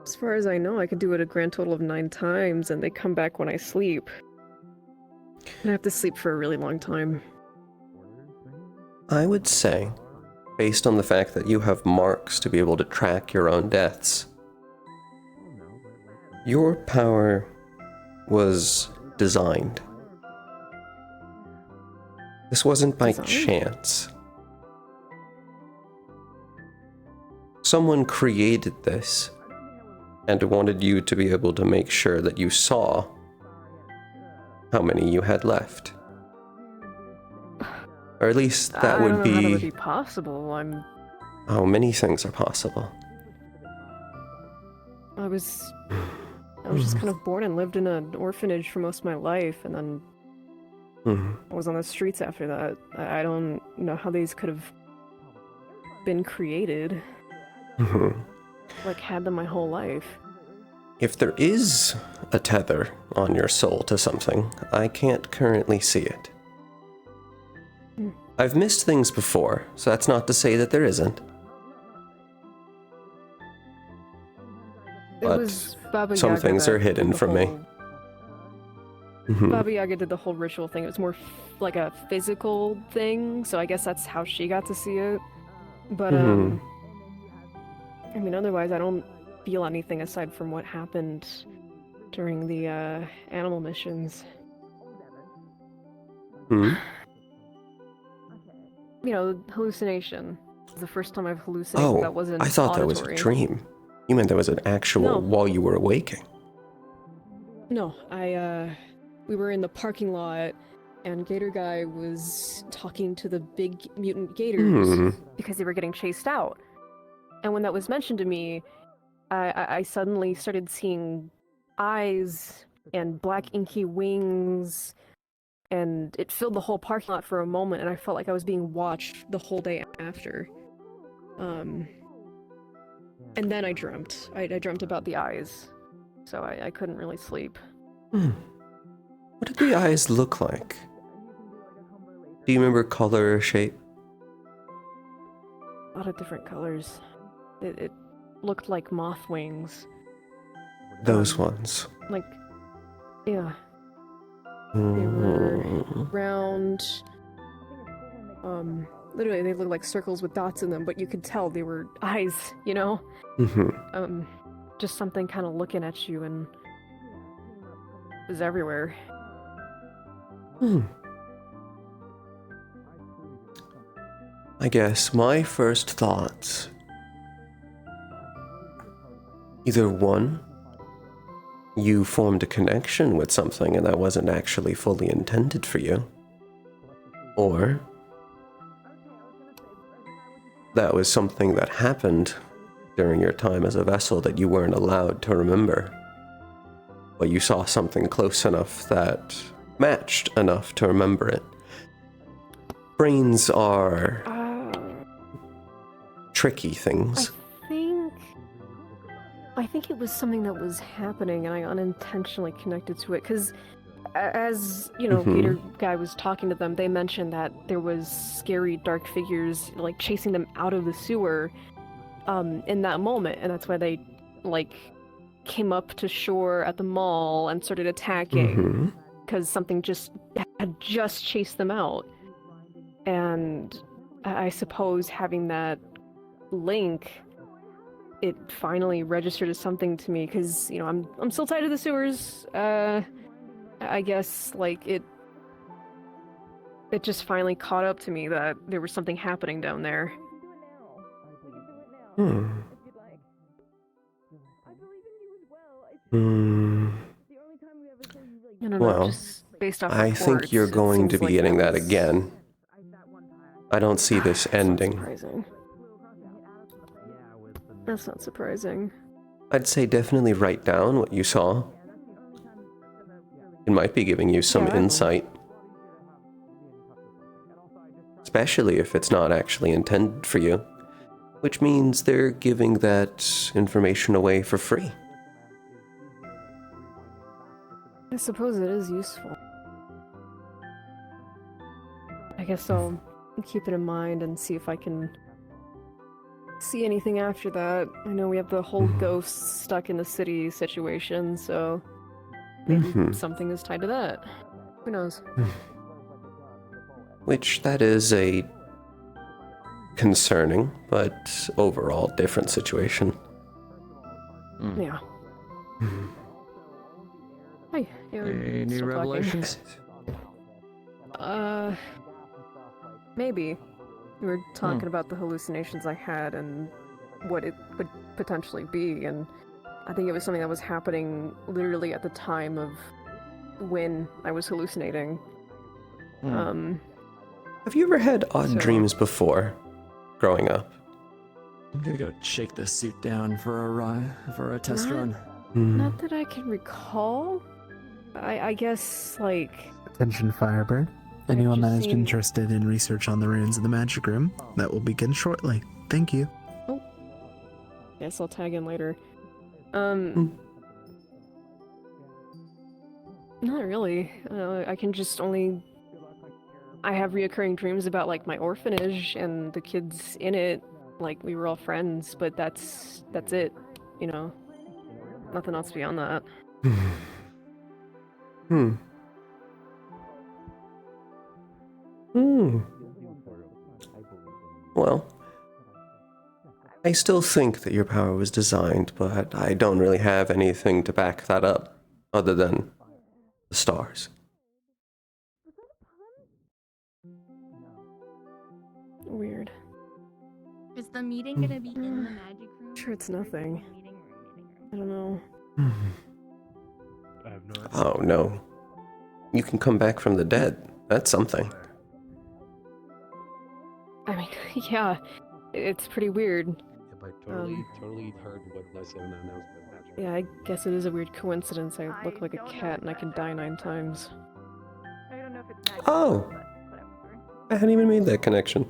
As far as I know, I could do it a grand total of 9 times, and they come back when I sleep. And I have to sleep for a really long time. I would say, based on the fact that you have marks to be able to track your own deaths, your power was designed. This wasn't by chance. Someone created this and wanted you to be able to make sure that you saw how many you had left. Or at least that would I don't know how that would be possible. Oh, many things are possible. I was just kind of born and lived in an orphanage for most of my life, and then I was on the streets after that. I don't know how these could have been created. Like, had them my whole life. If there is a tether on your soul to something, I can't currently see it. I've missed things before, so that's not to say that there isn't. But some things are hidden from me. Baba Yaga did the whole ritual thing. It was more like a physical thing, so I guess that's how she got to see it. But, I mean, otherwise I don't feel anything aside from what happened during the, animal missions. You know, hallucination. It was the first time I've hallucinated that wasn't I thought that was a dream. You meant that was an actual while you were waking. No, we were in the parking lot, and Gator Guy was talking to the big mutant gators because they were getting chased out. And when that was mentioned to me, I suddenly started seeing eyes and black inky wings, and it filled the whole parking lot for a moment, and I felt like I was being watched the whole day after. And then I dreamt. I dreamt about the eyes, so I couldn't really sleep. What did the eyes look like? Do you remember color or shape? A lot of different colors. It looked like moth wings. Those ones. Like, yeah. They were round. Literally, they looked like circles with dots in them, but you could tell they were eyes, you know? Just something kind of looking at you, and it was everywhere. I guess my first thoughts. Either one, you formed a connection with something and that wasn't actually fully intended for you. Or that was something that happened during your time as a vessel that you weren't allowed to remember. but you saw something close enough that matched enough to remember it. Brains are tricky things. I think it was something that was happening and I unintentionally connected to it because as, you know, Gator Guy was talking to them, they mentioned that there was scary dark figures like chasing them out of the sewer in that moment, and that's why they like came up to shore at the mall and started attacking because something had just chased them out. And I suppose having that link, it finally registered as something to me because, you know, I'm still tied to the sewers. I guess like it just finally caught up to me that there was something happening down there. I don't know, Well, just based off I think you're going to be getting that again. I don't see this ending. That's not surprising. I'd say definitely write down what you saw. It might be giving you some insight. Especially if it's not actually intended for you. Which means they're giving that information away for free. I suppose it is useful. I guess I'll keep it in mind and see if I can see anything after that. I know we have the whole ghosts stuck in the city situation, so maybe something is tied to that. Who knows? Which, that is a concerning, but overall different situation. Yeah. Hi. Any new revelations? Maybe. We were talking about the hallucinations I had and what it would potentially be, and I think it was something that was happening literally at the time of when I was hallucinating. Have you ever had odd dreams before, growing up? I'm gonna go shake this suit down for a test run. Not that I can recall. I guess, like... Attention, Firebird. Anyone that is interested in research on the ruins of the magic room, that will begin shortly. Thank you. Oh. Guess I'll tag in later. Not really. I can just only... I have reoccurring dreams about, like, my orphanage and the kids in it. Like, we were all friends, but that's it, you know? Nothing else beyond that. Well, I still think that your power was designed, but I don't really have anything to back that up, other than the stars. Weird. Is the meeting gonna be in the magic room? Sure, it's nothing. I don't know. I have no idea. Oh no. You can come back from the dead. That's something. I mean, yeah, it's pretty weird. Totally heard what I said in that announcement. Yeah, I guess it is a weird coincidence. I look like a cat and I can die 9 times. Oh! I hadn't even made that connection.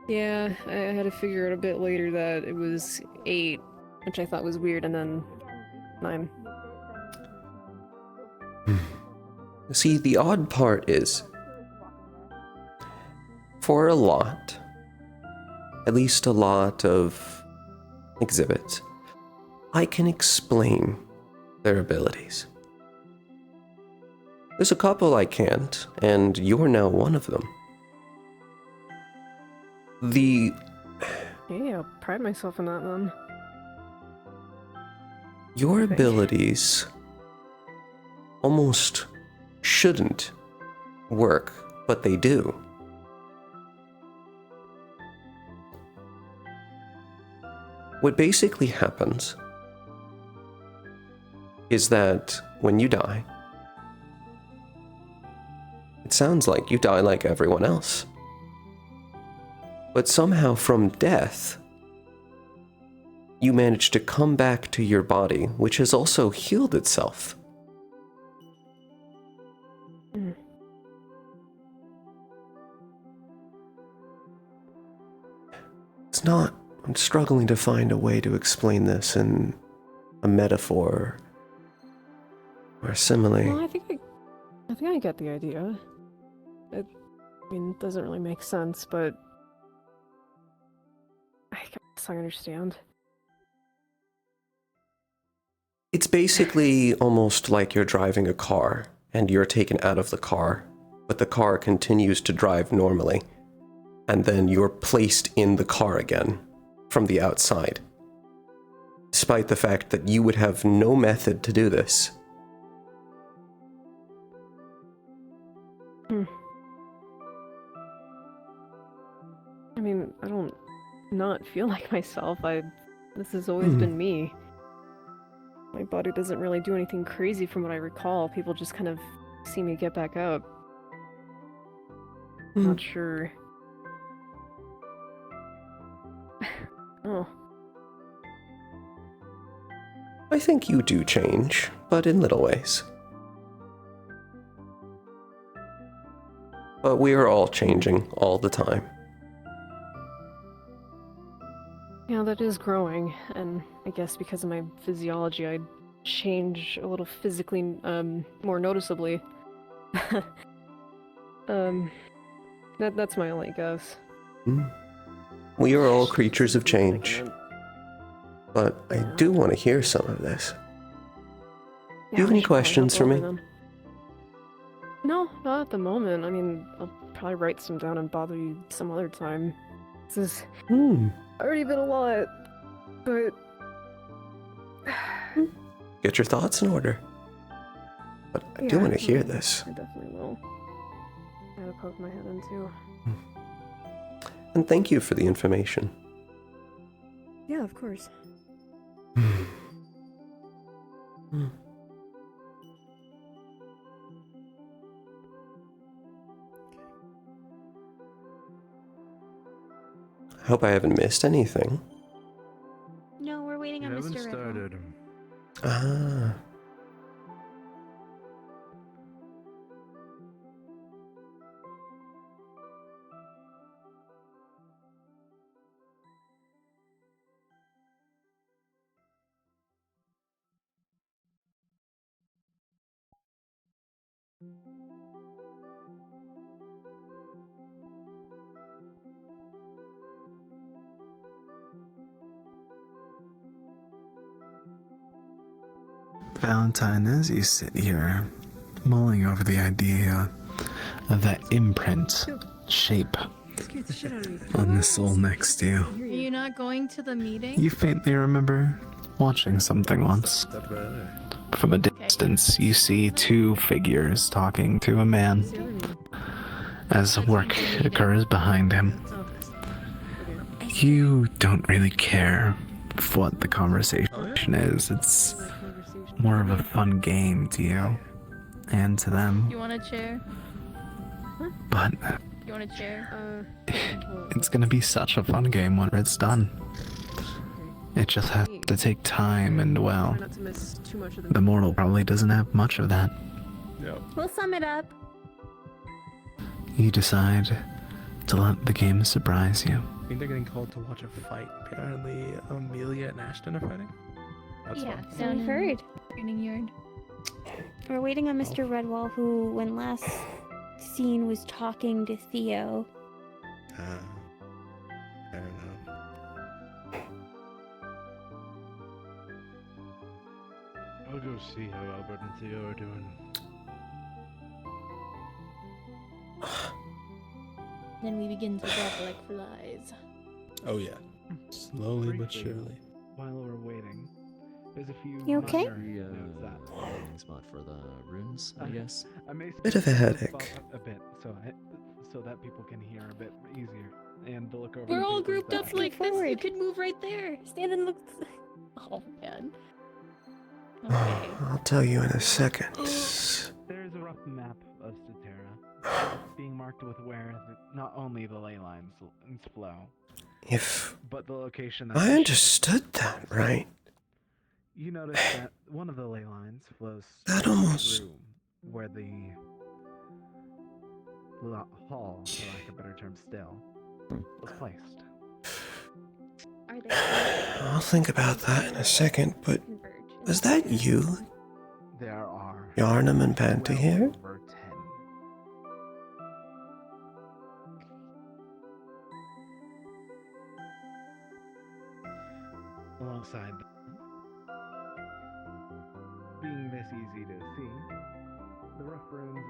Yeah, I had to figure out a bit later that it was 8, which I thought was weird, and then 9. See, the odd part is, for a lot, at least a lot of exhibits, I can explain their abilities. There's a couple I can't, and you're now one of them. Yeah, I'll pride myself in that then. Your abilities almost shouldn't work, but they do. What basically happens is that when you die, it sounds like you die like everyone else. But somehow from death, you managed to come back to your body, which has also healed itself. It's not. I'm struggling to find a way to explain this in a metaphor or a simile. Well, I think I get the idea. I mean, it doesn't really make sense, but I guess I understand. It's basically almost like you're driving a car and you're taken out of the car, but the car continues to drive normally, and then you're placed in the car again from the outside, despite the fact that you would have no method to do this. I mean, I don't not feel like myself. This has always been me. My body doesn't really do anything crazy from what I recall. People just kind of see me get back up. Not sure. Oh. I think you do change, but in little ways. But we are all changing all the time. Yeah, that is growing, and I guess because of my physiology, I change a little physically, more noticeably. That's my only guess. We are all creatures of change. But I do want to hear some of this. Do you have any questions for me? No, not at the moment. I mean, I'll probably write some down and bother you some other time. This has already been a lot, but... Get your thoughts in order. But I do want to hear this. I definitely will. I gotta poke my head in too. And thank you for the information. Yeah, of course. I hope I haven't missed anything. No, we're waiting on Mr. Redwall. Ah. Valentine, as you sit here, mulling over the idea of that imprint, shape, on the soul next to you, Are you not going to the meeting? you faintly remember watching something once. From a distance, you see two figures talking to a man as work occurs behind him. You don't really care what the conversation is. It's more of a fun game to you and to them. You want a chair? But You want a chair? it's gonna be such a fun game when it's done. It just has to take time, and well, the mortal probably doesn't have much of that. We'll sum it up. You decide to let the game surprise you. I think they're getting called to watch a fight. Apparently, Amelia and Ashton are fighting. That's Yeah, fun. so we've heard. Training yard. We're waiting on Mr. Redwall, who, when last seen, was talking to Theo. Fair enough. I'll go see how Albert and Theo are doing. Then we begin to drop like flies. Oh yeah. Slowly but surely. While we're waiting, there's a few. You okay? Notes that Landing spot for the runes, I guess. I may Bit of a headache. a bit, so that people can hear a bit easier and to look over. We're the all papers grouped up that- like this. You could move right there. Stand and look. Oh man. Okay. I'll tell you in a second. There's a rough map of Statera, being marked with where not only the ley lines flow, If But the location I understood that right, you notice that one of the ley lines flows that straight almost... through where the hall, for lack of a better term still, was placed. Are they I'll think about that in a second, but was that you? There are Yarnum and Panta here? over 10. Alongside being this easy to see, the rough runes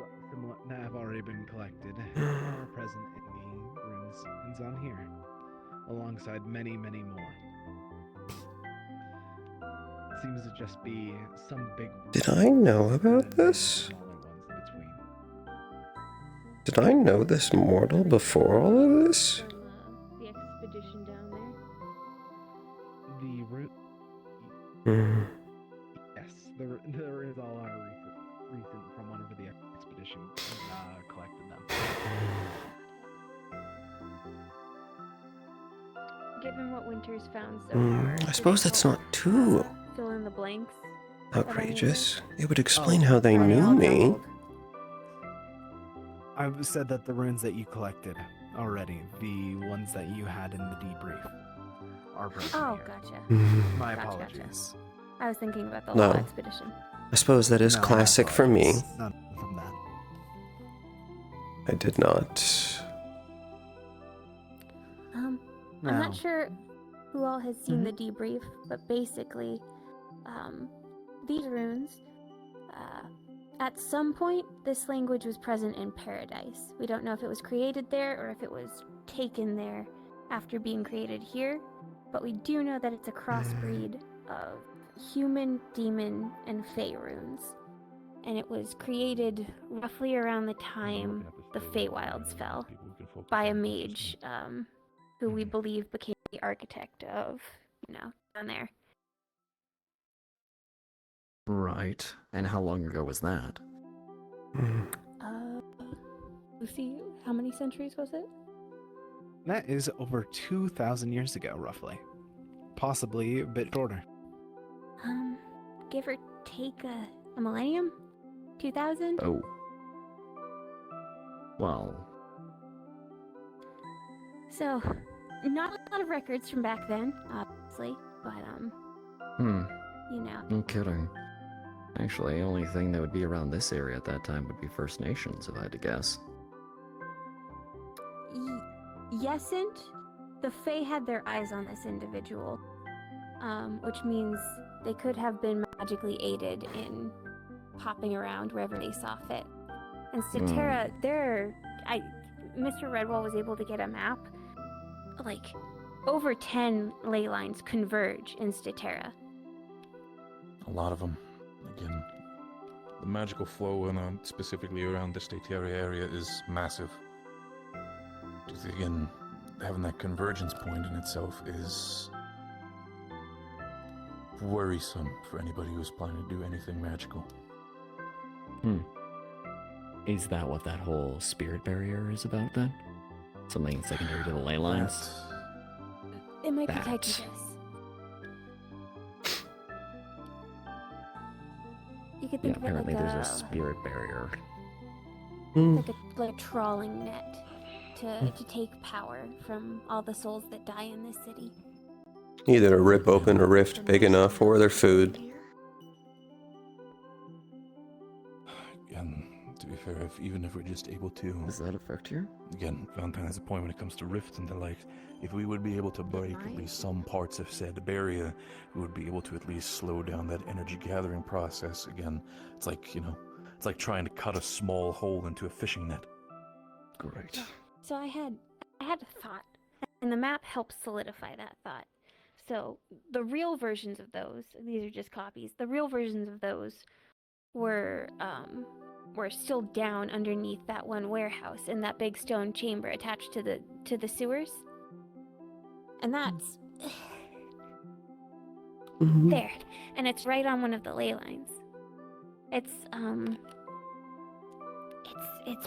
that have already been collected are present in the runes in Zon here, alongside many, many more. It seems to just be some big. Did I know about this? Did I know this mortal before all of this? the expedition down there? The root. Yes, the runes all are recent from whenever the expedition collected them. Given what Winter's found so far, I suppose that's not too fill in the blanks. outrageous. It would explain how they knew me. I've said that the runes that you collected already, the ones that you had in the debrief, are present Oh, here. gotcha. My Gotcha, apologies. gotcha. I was thinking about the No. whole expedition. I suppose that is No, classic for me. None from that. I did not. I'm No. not sure who all has seen the debrief, but basically, these runes, at some point, this language was present in Paradise. We don't know if it was created there or if it was taken there after being created here, but we do know that it's a crossbreed of human, demon, and Fey runes. And it was created roughly around the time the Feywilds fell by a mage, who we believe became the architect of, down there. Right. And how long ago was that? Lucy, how many centuries was it? That is over 2,000 years ago, roughly. Possibly a bit shorter. Give or take a millennium? 2000? Oh. Well. So, not a lot of records from back then, obviously, but, No kidding. Actually, the only thing that would be around this area at that time would be First Nations, if I had to guess. Yesent, the Fae had their eyes on this individual, which means they could have been magically aided in popping around wherever they saw fit. And Statera, Mr. Redwall was able to get a map. Like, over 10 ley lines converge in Statera. A lot of them. Again, the magical flow and specifically around the Statera area is massive. Just again, having that convergence point in itself is worrisome for anybody who's planning to do anything magical. Is that what that whole spirit barrier is about then? Something secondary to the ley lines? It might That. protect you guys. You could think of it Apparently like there's a spirit barrier. like a trawling net to take power from all the souls that die in this city. Either to rip open a rift big enough for their food. Again, to be fair, even if we're just able to... Does that affect here? Again, Valentine has a point when it comes to rifts and the like. If we would be able to break at least some parts of said barrier, we would be able to at least slow down that energy gathering process. Again, it's like, it's like trying to cut a small hole into a fishing net. Great. So I had a thought, and the map helps solidify that thought. So the real versions of those, these are just copies. The real versions of those were still down underneath that one warehouse in that big stone chamber attached to the sewers. And that's there, and it's right on one of the ley lines. It's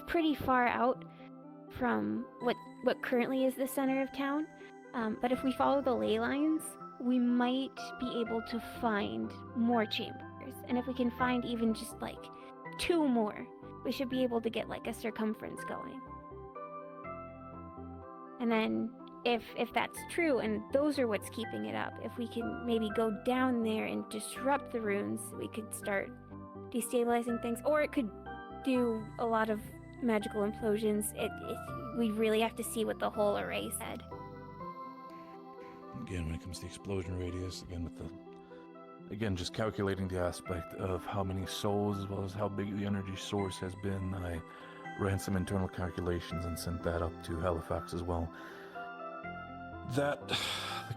pretty far out from what currently is the center of town, But if we follow the ley lines, we might be able to find more chambers. And if we can find even just like 2 more, we should be able to get like a circumference going. And then if that's true and those are what's keeping it up, if we can maybe go down there and disrupt the runes, we could start destabilizing things. Or it could do a lot of magical implosions. We really have to see what the whole array said. Again, when it comes to the explosion radius, again, just calculating the aspect of how many souls as well as how big the energy source has been, I ran some internal calculations and sent that up to Halifax as well. The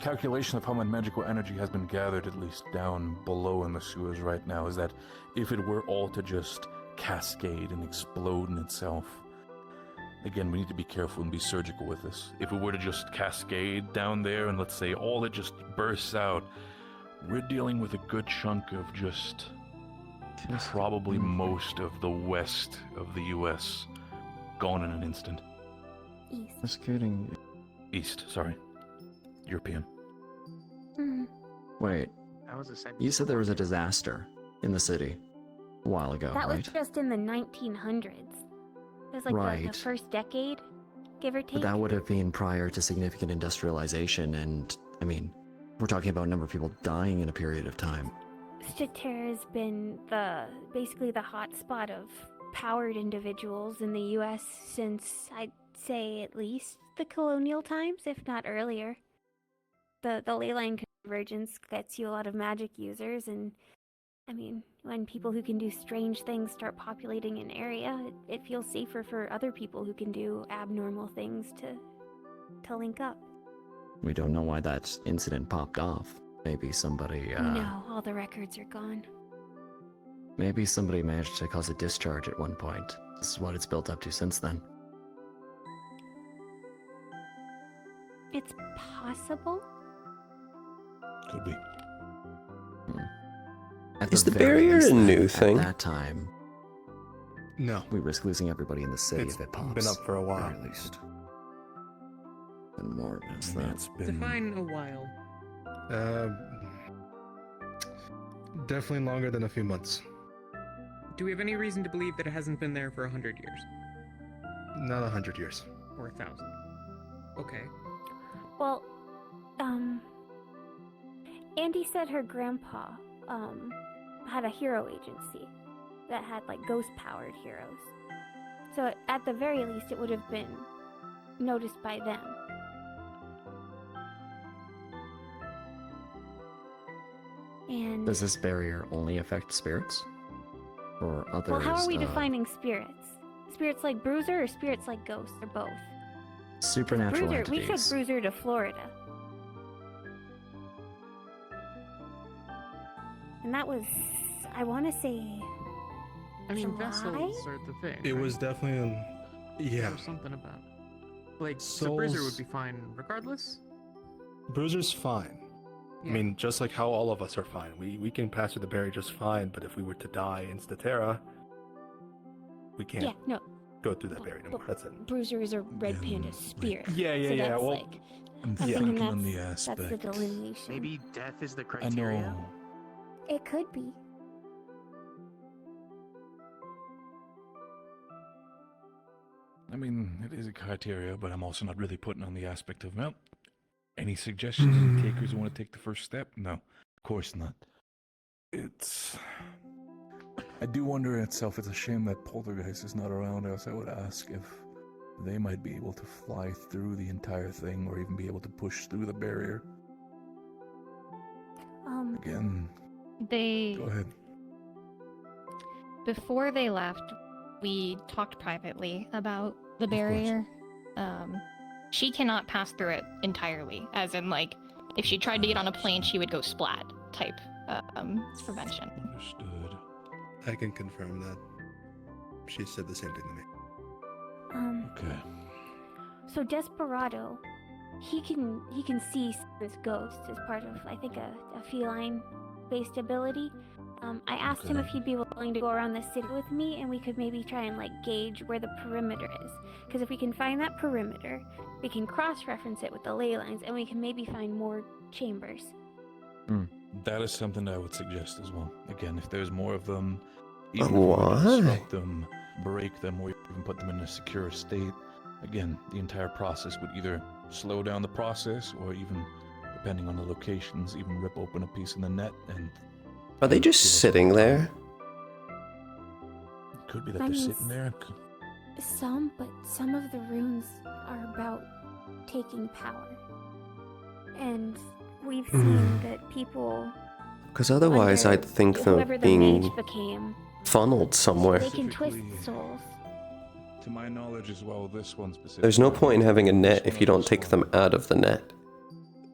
calculation of how much magical energy has been gathered, at least down below in the sewers right now, is that if it were all to just cascade and explode in itself, again, we need to be careful and be surgical with this. If it were to just cascade down there and let's say all it just bursts out, we're dealing with a good chunk of just probably most of the west of the US gone in an instant. East, sorry. European. Wait, you said there was a disaster in the city a while ago, That right? was just in the 1900s. It was like the Right. first decade, give or take. But that would have been prior to significant industrialization, and, I mean, we're talking about a number of people dying in a period of time. Statera has been basically the hotspot of powered individuals in the US since, I'd say, at least the colonial times, if not earlier. The ley line convergence gets you a lot of magic users, and I mean, when people who can do strange things start populating an area, it feels safer for other people who can do abnormal things to link up. We don't know why that incident popped off. Maybe somebody, No, all the records are gone. Maybe somebody managed to cause a discharge at one point. This is what it's built up to since then. It's possible. Could be. At Is the very barrier least, a new at thing? that time, No. we risk losing everybody in the city It's if it pops. been up for a while. At least. And more past That's that. been... Define a while. Definitely longer than a few months. Do we have any reason to believe that it hasn't been there for 100 years? Not 100 years. Or 1,000? Okay. Well, Andy said her grandpa, had a hero agency that had, like, ghost-powered heroes. So at the very least, it would have been noticed by them. And... Does this barrier only affect spirits? Or others? Well, how are we defining spirits? Spirits like Bruiser or spirits like ghosts, or both? Supernatural Bruiser, entities. we took Bruiser to Florida. And that was, I want to say, I mean, July? vessels are the thing. It right? was definitely yeah. There's something about. Like, the Souls- Bruiser would be fine regardless? Bruiser's fine. Yeah. I mean, just like how all of us are fine. We can pass through the barrier just fine, but if we were to die in Statera, we can't Yeah, no. go through that barrier anymore. That's it. Bruiser is a red panda spirit. Yeah, yeah, so yeah, That's well, like, I'm I thinking mean, on the that's the aspect. delineation. Maybe death is the I criteria. know. It could be. I mean, it is a criteria, but I'm also not really putting on the aspect of, well, any suggestions, takers who want to take the first step? No, of course not. It's... I do wonder in itself, it's a shame that Poltergeist is not around, else I would ask if they might be able to fly through the entire thing, or even be able to push through the barrier. Again, They... go ahead. Before they left, we talked privately about the barrier. She cannot pass through it entirely, as in, like, if she tried to get on a plane, she would go splat type prevention. Understood. I can confirm that. She said the same thing to me. Okay. So Desperado, he can see his ghosts as part of, I think, a feline-based ability. I asked him if he'd be willing to go around the city with me, and we could maybe try and like gauge where the perimeter is. Because if we can find that perimeter, we can cross-reference it with the ley lines, and we can maybe find more chambers. That is something I would suggest as well. Again, if there's more of them, But even if we were to why? disrupt them, break them, or even put them in a secure state, again, the entire process would either slow down the process, or even, depending on the locations, even rip open a piece in the net and... Are they just sitting there? It could be that I they're mean, sitting there. But some of the runes are about taking power. And we've seen that people... Because otherwise under I'd think whoever them the being mage became, funneled somewhere. they can twist souls. To my knowledge as well, this one specifically... There's no point in having a net if you don't take them out of the net.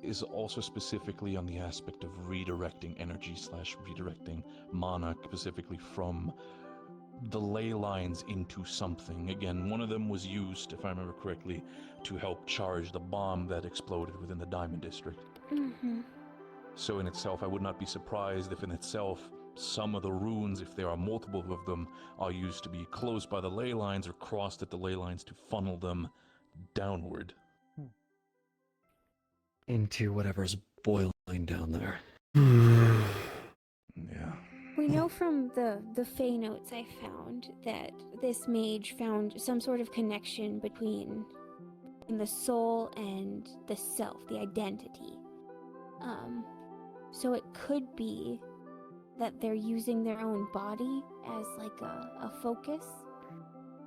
Is also specifically on the aspect of redirecting energy / redirecting mana, specifically from the ley lines into something. Again, one of them was used, if I remember correctly, to help charge the bomb that exploded within the Diamond District. So in itself, I would not be surprised if in itself some of the runes, if there are multiple of them, are used to be close by the ley lines or crossed at the ley lines to funnel them downward. Into whatever's boiling down there. Yeah. We know from the Fey notes I found that this mage found some sort of connection between the soul and the self, the identity. So it could be that they're using their own body as like a focus.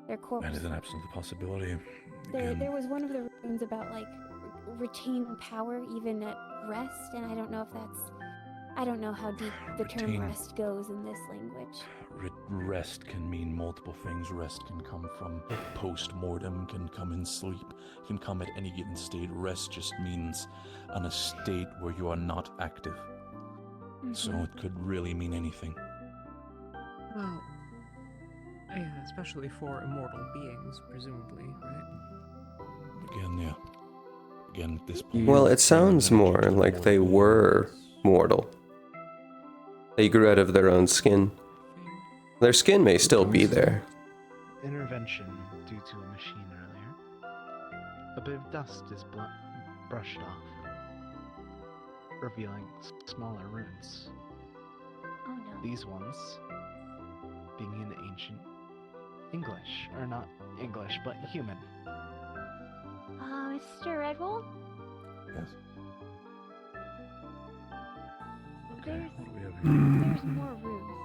Their corpse. That is an absolute possibility. There was one of the runes about like retain power even at rest, and I don't know how deep the term rest goes in this language. Rest can mean multiple things. Rest can come from post-mortem, can come in sleep, can come at any given state. Rest just means in a state where you are not active. So it could really mean anything. Well, yeah, especially for immortal beings, presumably, right? Again, yeah. Again, at this point... Well, it sounds more like they were mortal. They grew out of their own skin. Their skin may still be there. Intervention due to a machine earlier. A bit of dust is brushed off, revealing smaller runes. Oh no. These ones, being in ancient English, or not English, but human. Mr. Redwall? Yes. There's more runes.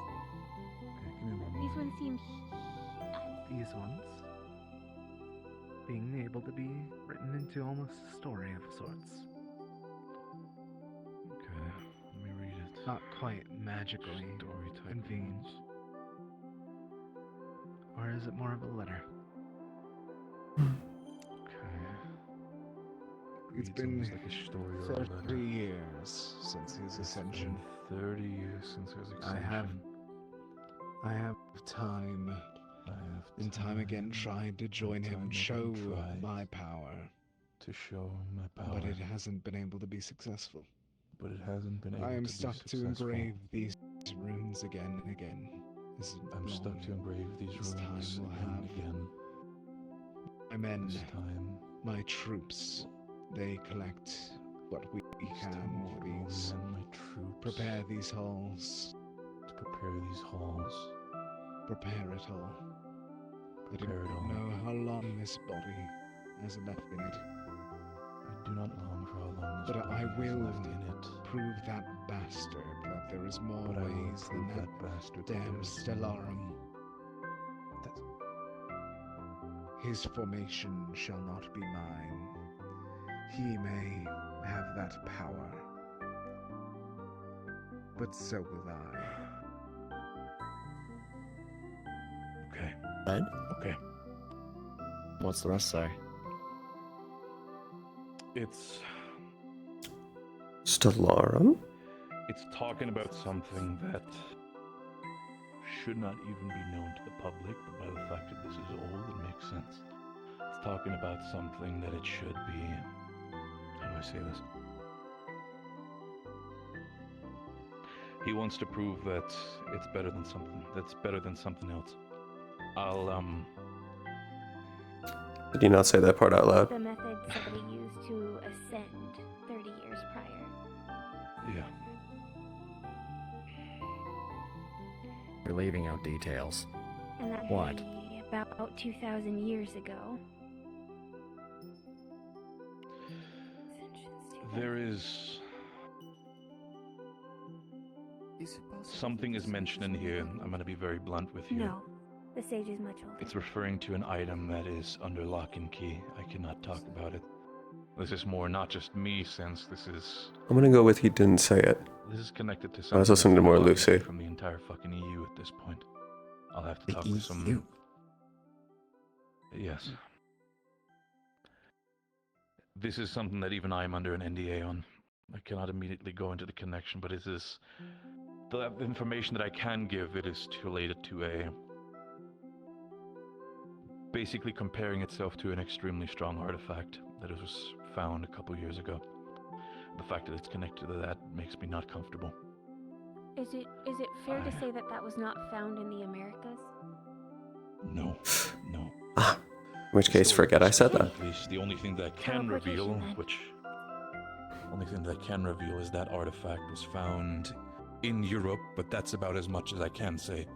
These ones seem... These ones being able to be written into almost a story of sorts. Okay, let me read it. Not quite magically convened. Or is it more of a letter? It's been like a story or a 30 letter. years since his ascension. 30 years since his ascension. I have time and time again tried to join him and show my power. To show my power. But it hasn't been able to be successful. I am stuck to engrave these runes again and again. I'm stuck to engrave these runes again and again. My men, my troops, they collect what we can for these. Prepare these halls. To prepare these halls. Prepare it all. I do not know how long this body has left in it. I do not long for how long this but body I has will left in it. prove that bastard that there is more ways than that damn Stellarum. His formation shall not be mine. He may have that power, but so will I. Okay. Red? Okay. What's the rest say? It's Stellarum? It's talking about something that should not even be known to the public, but by the fact that this is old, it makes sense. It's talking about something that it should be... How do I say this? He wants to prove that it's better than something. That's better than something else. Did you not say that part out loud? The method somebody used to ascend 30 years prior. Yeah. You're leaving out details. And that'd What? be about 2,000 years ago. There is something is mentioned in here. I'm going to be very blunt with you. No, the sage is much older. It's referring to an item that is under lock and key. I cannot talk about it. This is more not just me, since this is... I'm gonna go with he didn't say it. This is connected to I something was listening to that's more lock and Lucy. key from the entire fucking EU at this point. I'll have to talk to some... Yes. This is something that even I'm under an NDA on. I cannot immediately go into the connection, but it is... The information that I can give, it is related to a... basically comparing itself to an extremely strong artifact that was found a couple years ago. The fact that it's connected to that makes me not comfortable. Is it fair to say that that was not found in the Americas? No. No. In which case, forget I said that. At least the only thing that I can reveal, is that artifact was found in Europe, but that's about as much as I can say.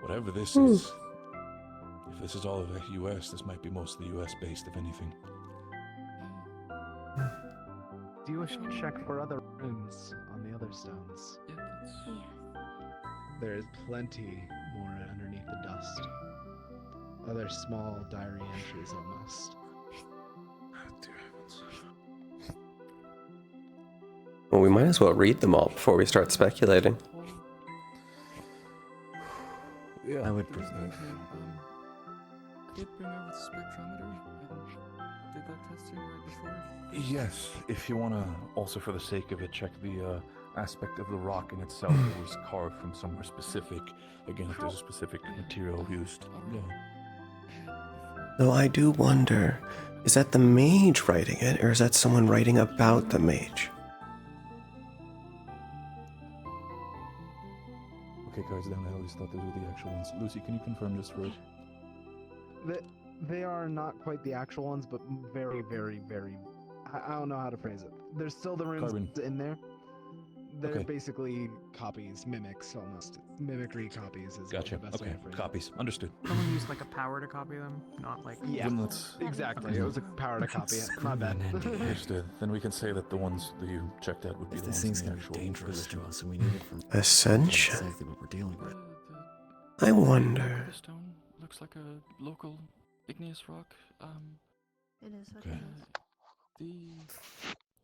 Whatever this is, if this is all of the US, this might be mostly US based, if anything. Do you wish to check for other runes on the other stones? Yes. There is plenty more underneath the dust. Other small diary entries almost. Well, we might as well read them all before we start speculating. Yeah. I would prefer. Did bring over the spectrometer and did that testing right before? Yes, if you want to, also for the sake of it, check the aspect of the rock in itself. It was carved from somewhere specific. Again, if there's a specific material used. Yeah. Though I do wonder, is that the mage writing it, or is that someone writing about the mage? Okay, cards down. I always thought those were the actual ones. Lucy, can you confirm this for us? They are not quite the actual ones, but very, very, very... I don't know how to phrase it. There's still the runes in there. They're basically copies, mimics almost. Mimicry copies is Gotcha. the best way to phrase it. Copies. Understood. Someone used like a power to copy them, not like... Yeah, exactly. It was a power to copy it. My bad. Understood. Then we can say that the ones that you checked out would be the ones in the actual dangerous position. to us, and we need it from Ascension. exactly what we're dealing with. I wonder. The stone looks like a local igneous rock. It is what Okay. it is.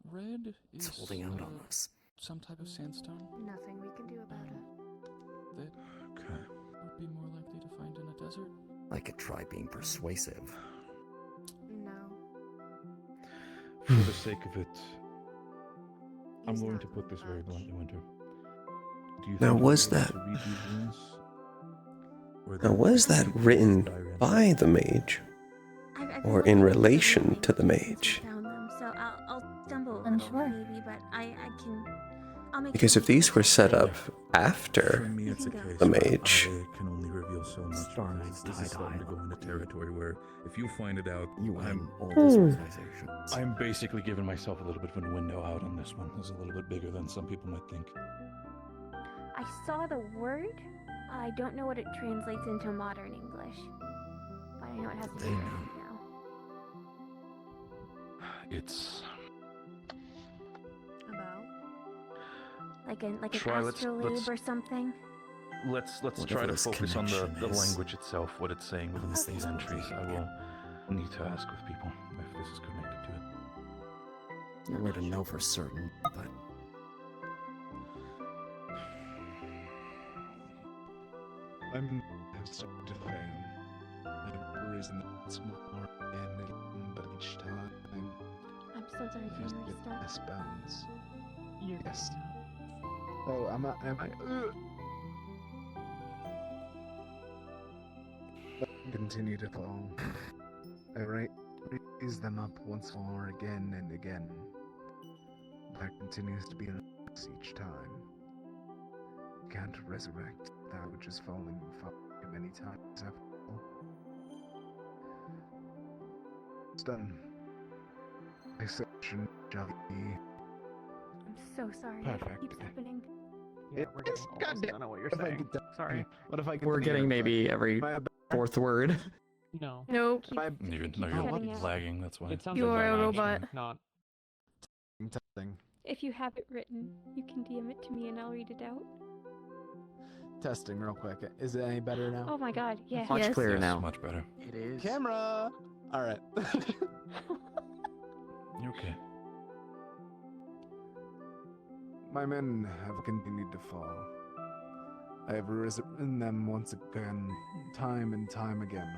The red is It's holding out on us. some type of sandstone Nothing we can do about it. that would be more likely to find in a desert. I could try being persuasive. No. For the sake of it, I'm going to put this very bluntly, Winter. Do you Now, think was you'll be able that- to read these runes? Or Now, was that written by the mage? Or in relation to the mage? Found them, so I'll stumble a little, maybe, but I'll make Because if these were set up after For me, it's a case the where mage, I can only reveal so much. because This is starting to go into territory where if you find it out, I'm basically giving myself a little bit of a window out on this one. It's a little bit bigger than some people might think. I saw the word. I don't know what it translates into modern English, but I know it has to do with it now. It's About like an Try, let's- astrolabe or something. let's Whatever try to this focus on the connection is. language itself, what it's saying within these entries. I will need to ask with people if this is connected to it. Nowhere to know for certain, but I'm starting to fail. I've risen once more again, but each time I'm so sorry, there's can you restart? less bones. You're Yes. Oh, am I? Continue to fall. I raise them up once more, again and again. There continues to be an each time. can't resurrect that which has fallen far too many times after all. It's done. My section shall be I'm so sorry. perfect. It keeps happening. Yeah, we're getting almost none of what you're saying. Sorry. What if I We're getting maybe every fourth word. No. Nope. Keeps, You're, keeps no, you're cutting out. lagging, that's why. It sounds You like are a you're robot. not. testing. If you have it written, you can DM it to me and I'll read it out. Testing real quick. Is it any better now? Oh my god, yes. Much clearer Yes, now. much better. It is. Camera! Alright. You okay? My men have continued to fall. I have risen them once again, time and time again.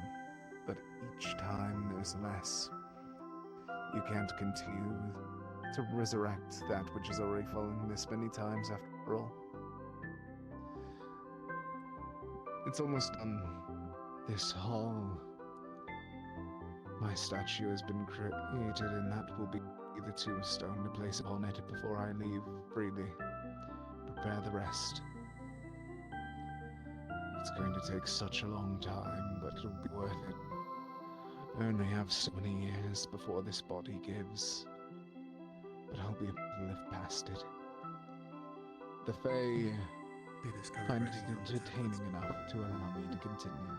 But each time there's less. You can't continue to resurrect that which has already fallen this many times after all. It's almost done. This hall. My statue has been created, and that will be the tombstone to place upon it before I leave freely. Prepare the rest. It's going to take such a long time, but it'll be worth it. I only have so many years before this body gives, but I'll be able to live past it. The Fae find it entertaining enough to allow me to continue.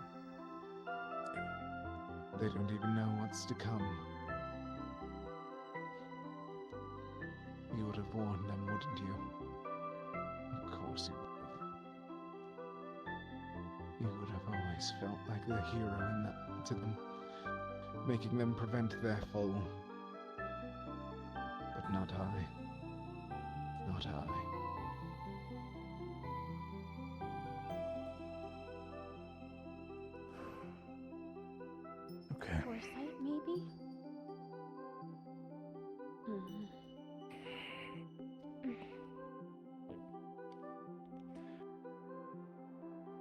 They don't even know what's to come. You would have warned them, wouldn't you? Of course you would have. You would have always felt like the hero in that to them, making them prevent their fall. But not I. Not I. Okay. Foresight, maybe?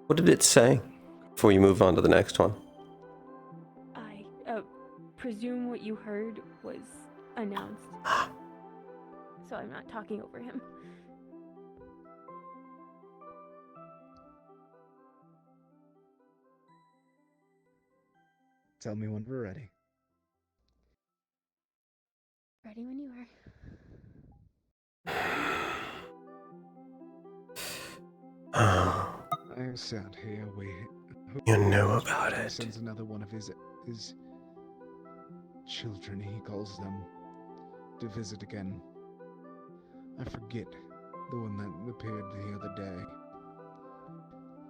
What did it say before you move on to the next one? I presume what you heard was announced. So I'm not talking over him. Tell me when we're ready. Ready when you are. I sat here waiting. You knew about He it. sends another one of his children, he calls them, to visit again. I forget the one that appeared the other day,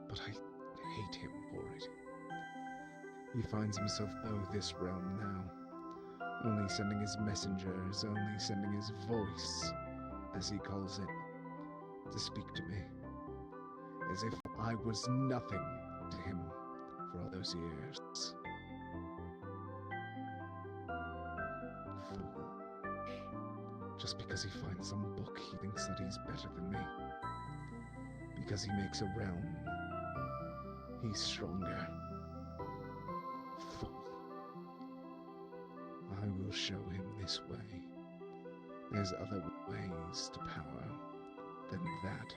but I hate him for it. He finds himself out this realm now, only sending his messengers, only sending his voice, as he calls it, to speak to me, as if I was nothing to him for all those years. Fool. Just because he finds some book, he thinks that he's better than me. Because he makes a realm, he's stronger. Fool. I will show him this way. There's other ways to power than that.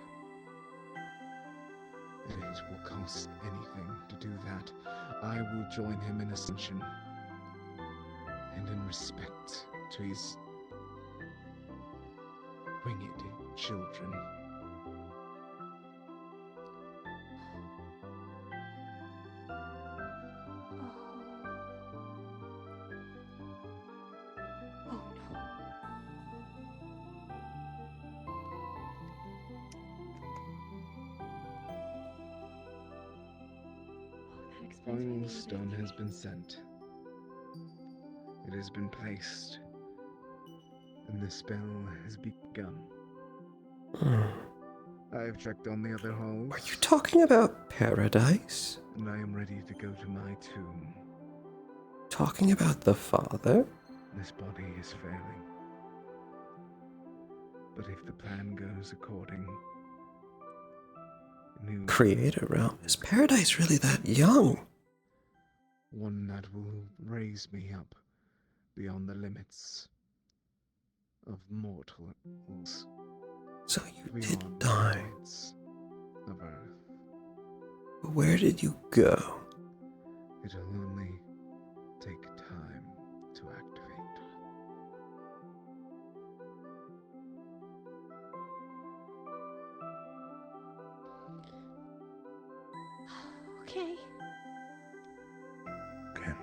And it will cost anything to do that. I will join him in ascension. And in respect to his winged children. Final stone has been sent. It has been placed, and the spell has begun. I have checked on the other halls. Are you talking about paradise? And I am ready to go to my tomb. Talking about the father? This body is failing. But if the plan goes according, new Create a realm. Is paradise really that young? one that will raise me up beyond the limits of mortals. So you beyond did die. limits of Earth. Where did you go? It'll only take time to activate. Okay. Okay.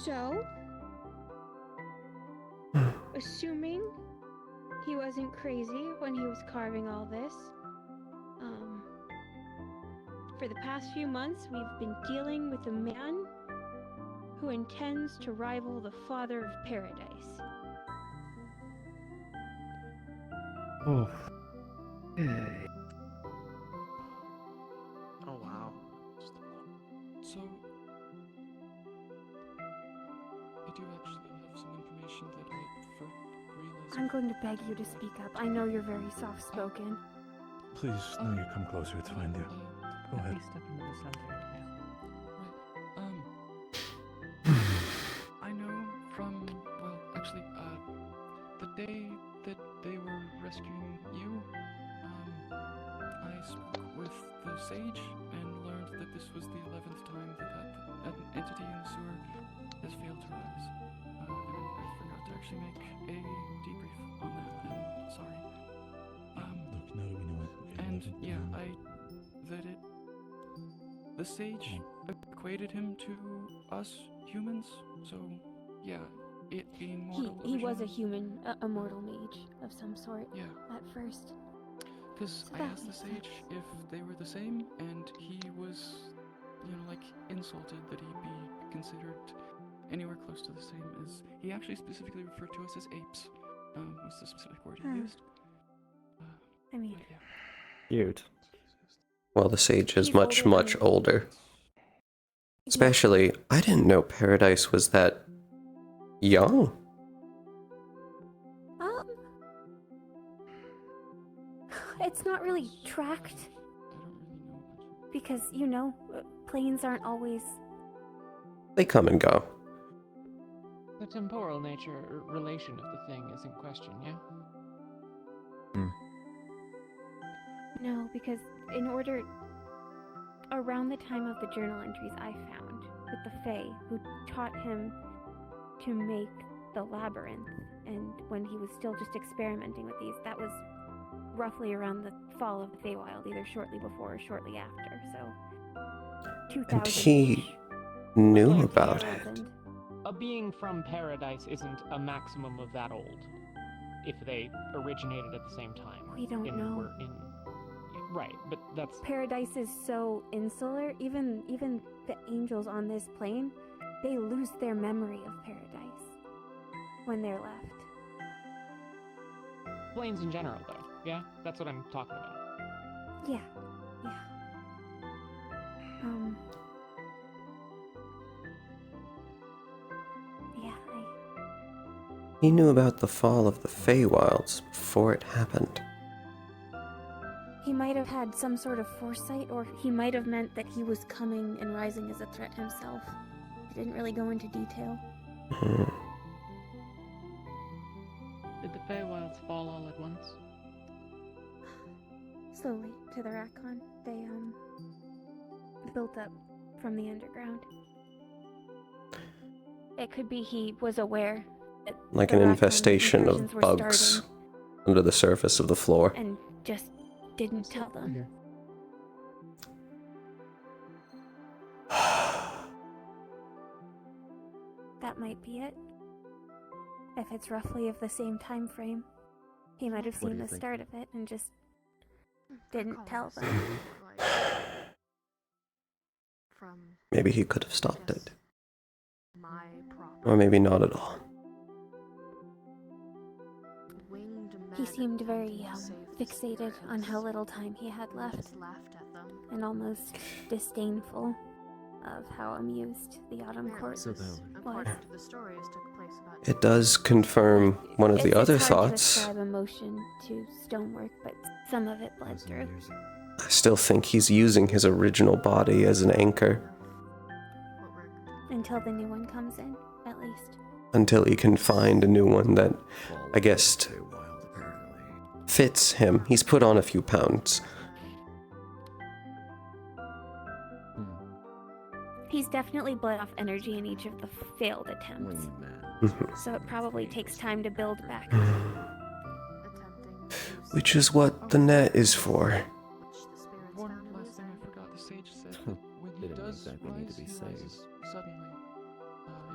So, assuming he wasn't crazy when he was carving all this, for the past few months we've been dealing with a man who intends to rival the Father of Paradise. Oh. Oh wow. So, I do actually have some information that I realized. I'm going to beg you to speak up. I know you're very soft-spoken. Please, no, you come closer. It's fine, dear. Go ahead. Step into the center. I know from, well, actually, the day that they were rescuing you, I spoke with the sage and learned that this was the 11th time that an entity in the sewer has failed to rise. And I forgot to actually make a debrief on that. I'm sorry. Look, now that we know it. And yeah, the sage equated him to us humans. So yeah, it being mortal. He was a human, a mortal mage of some sort. Yeah. At first. Because So I that asked the makes sage if they were the same, and he was, like insulted that he be considered anywhere close to the same as. He actually specifically referred to us as apes. Was the specific word he used. I mean, Cute. Well, the sage is much, much older. Especially, I didn't know Paradise was that young. It's not really tracked. Because, planes aren't always... They come and go. The temporal nature or relation of the thing is in question, yeah? No, because around the time of the journal entries I found, with the Fae, who taught him to make the labyrinth, and when he was still just experimenting with these, that was roughly around the fall of the Feywild, either shortly before or shortly after, so 2000. And he knew about it. A being from paradise isn't a maximum of that old, if they originated at the same time. We don't know. Right, but that's... Paradise is so insular, even the angels on this plane, they lose their memory of paradise when they're left. Planes in general, though, yeah? That's what I'm talking about. Yeah. He knew about the fall of the Feywilds before it happened. He might have had some sort of foresight, or he might have meant that he was coming and rising as a threat himself. He didn't really go into detail. Did the Feywilds fall all at once? Slowly, to the Rakon. They, built up from the underground. It could be he was aware that Like the an Rakon infestation of incursions were bugs starting under the surface of the floor. and just didn't tell them. That might be it. If it's roughly of the same time frame, he might have What do seen you the think? start of it and just didn't tell them. Maybe he could have stopped it. Or maybe not at all. He seemed very fixated on how little time he had left, and almost disdainful of how amused the Autumn Court was. It does confirm one of the other It's hard to thoughts. ascribe emotion to stonework, but some of it bled through. I still think he's using his original body as an anchor Until the new one comes in, at least. until he can find a new one that, I guess, fits him. He's put on a few pounds. He's definitely bled off energy in each of the failed attempts. So it probably takes time to build back. Which is what the net is for. One last thing I forgot. The sage said when he Didn't does exactly need rise, to be he saved. rises suddenly.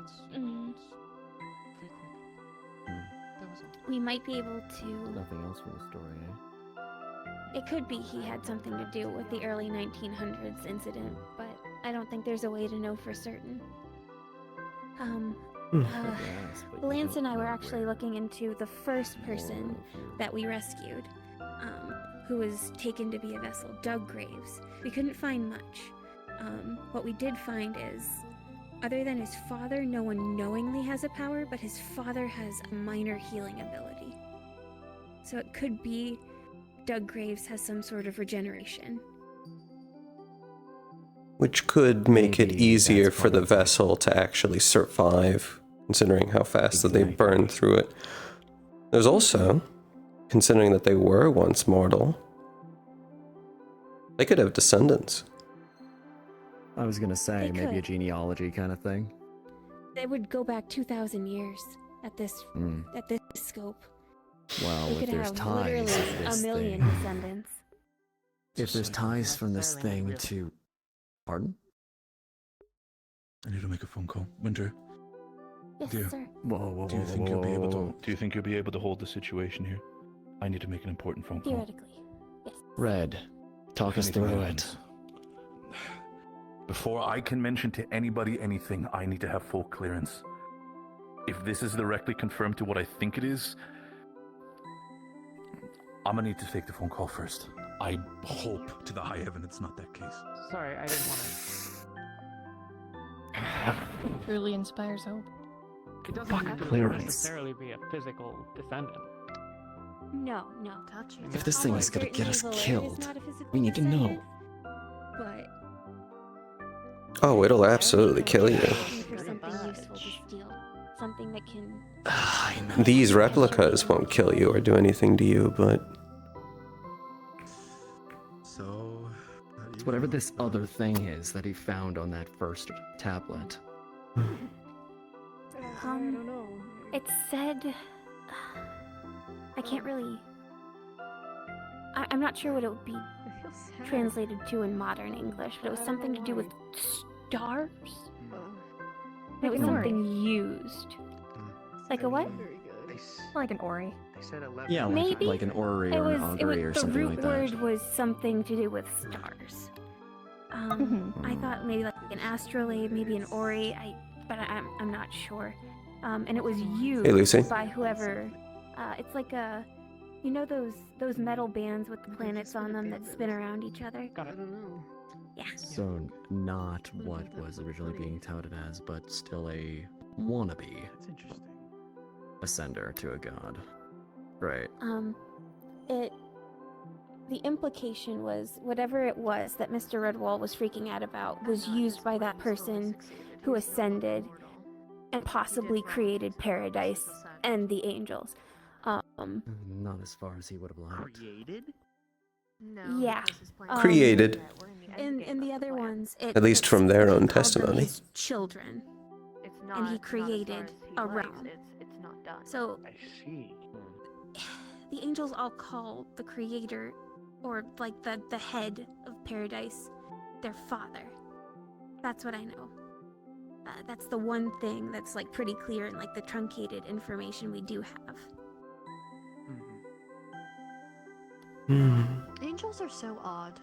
It's very quick. That was all. We might be able to... Nothing else from the story, eh? It could be he had something to do with the early 1900s incident, but I don't think there's a way to know for certain. Lance and I were actually looking into the first person that we rescued, who was taken to be a vessel, Doug Graves. We couldn't find much. What we did find is, other than his father, no one knowingly has a power, but his father has a minor healing ability. So it could be Doug Graves has some sort of regeneration. Which could make it easier for the vessel to actually survive, considering how fast that they burn through it. There's also, considering that they were once mortal, they could have descendants. I was gonna say, They maybe a could. genealogy kind of thing. It would go back 2,000 years at this scope. Well, We if could there's have ties literally of a this million thing, descendants. if there's ties from this thing to, pardon? I need to make a phone call. Winter. Yes, do you, sir. Whoa, do you think you'll be able whoa. to? Do you think you'll be able to hold the situation here? I need to make an important phone call. Theoretically, yes. Red, talk us through it. Before I can mention to anybody anything, I need to have full clearance. If this is directly confirmed to what I think it is, I'm gonna need to take the phone call first. I hope to the high heaven it's not that case. Sorry, I didn't want to. Truly inspires hope. It doesn't Fuck have to clearance. necessarily be a physical descendant. No, no. If this thing is gonna get us Certainly Valerian is killed, not a physical we need to know. descendant, But Oh, it'll absolutely kill you. looking for something useful to steal. Something that can... I know. These replicas won't kill you or do anything to you, but... So... It's whatever this other thing is that he found on that first tablet. It said... I can't really... I'm not sure what it would be translated to in modern English, but it was something to do with stars? It was Like an something used. Like a what? Like an Ori. Yeah, Maybe. like an orrery or an augury or the something root like that. word was something to do with stars. I thought maybe like an astrolabe, maybe an ori, but I'm not sure. And it was used Hey, Lucy. by whoever. It's like a, you know those metal bands with the planets on them that spin around each other. I don't know. Yeah. So not what was originally being touted as, but still a wannabe. That's interesting. Ascender to a god. Right. The implication was whatever it was that Mr. Redwall was freaking out about was used by that person who ascended and possibly created paradise and the angels. Not as far as he would have liked. Created? Yeah. Created. In the other ones, At least from their own called them testimony. his children, and he created a realm. So I see. the angels all call the creator, or like the head of paradise, their father. That's what I know. That's the one thing that's like pretty clear in like the truncated information we do have. Angels are so odd.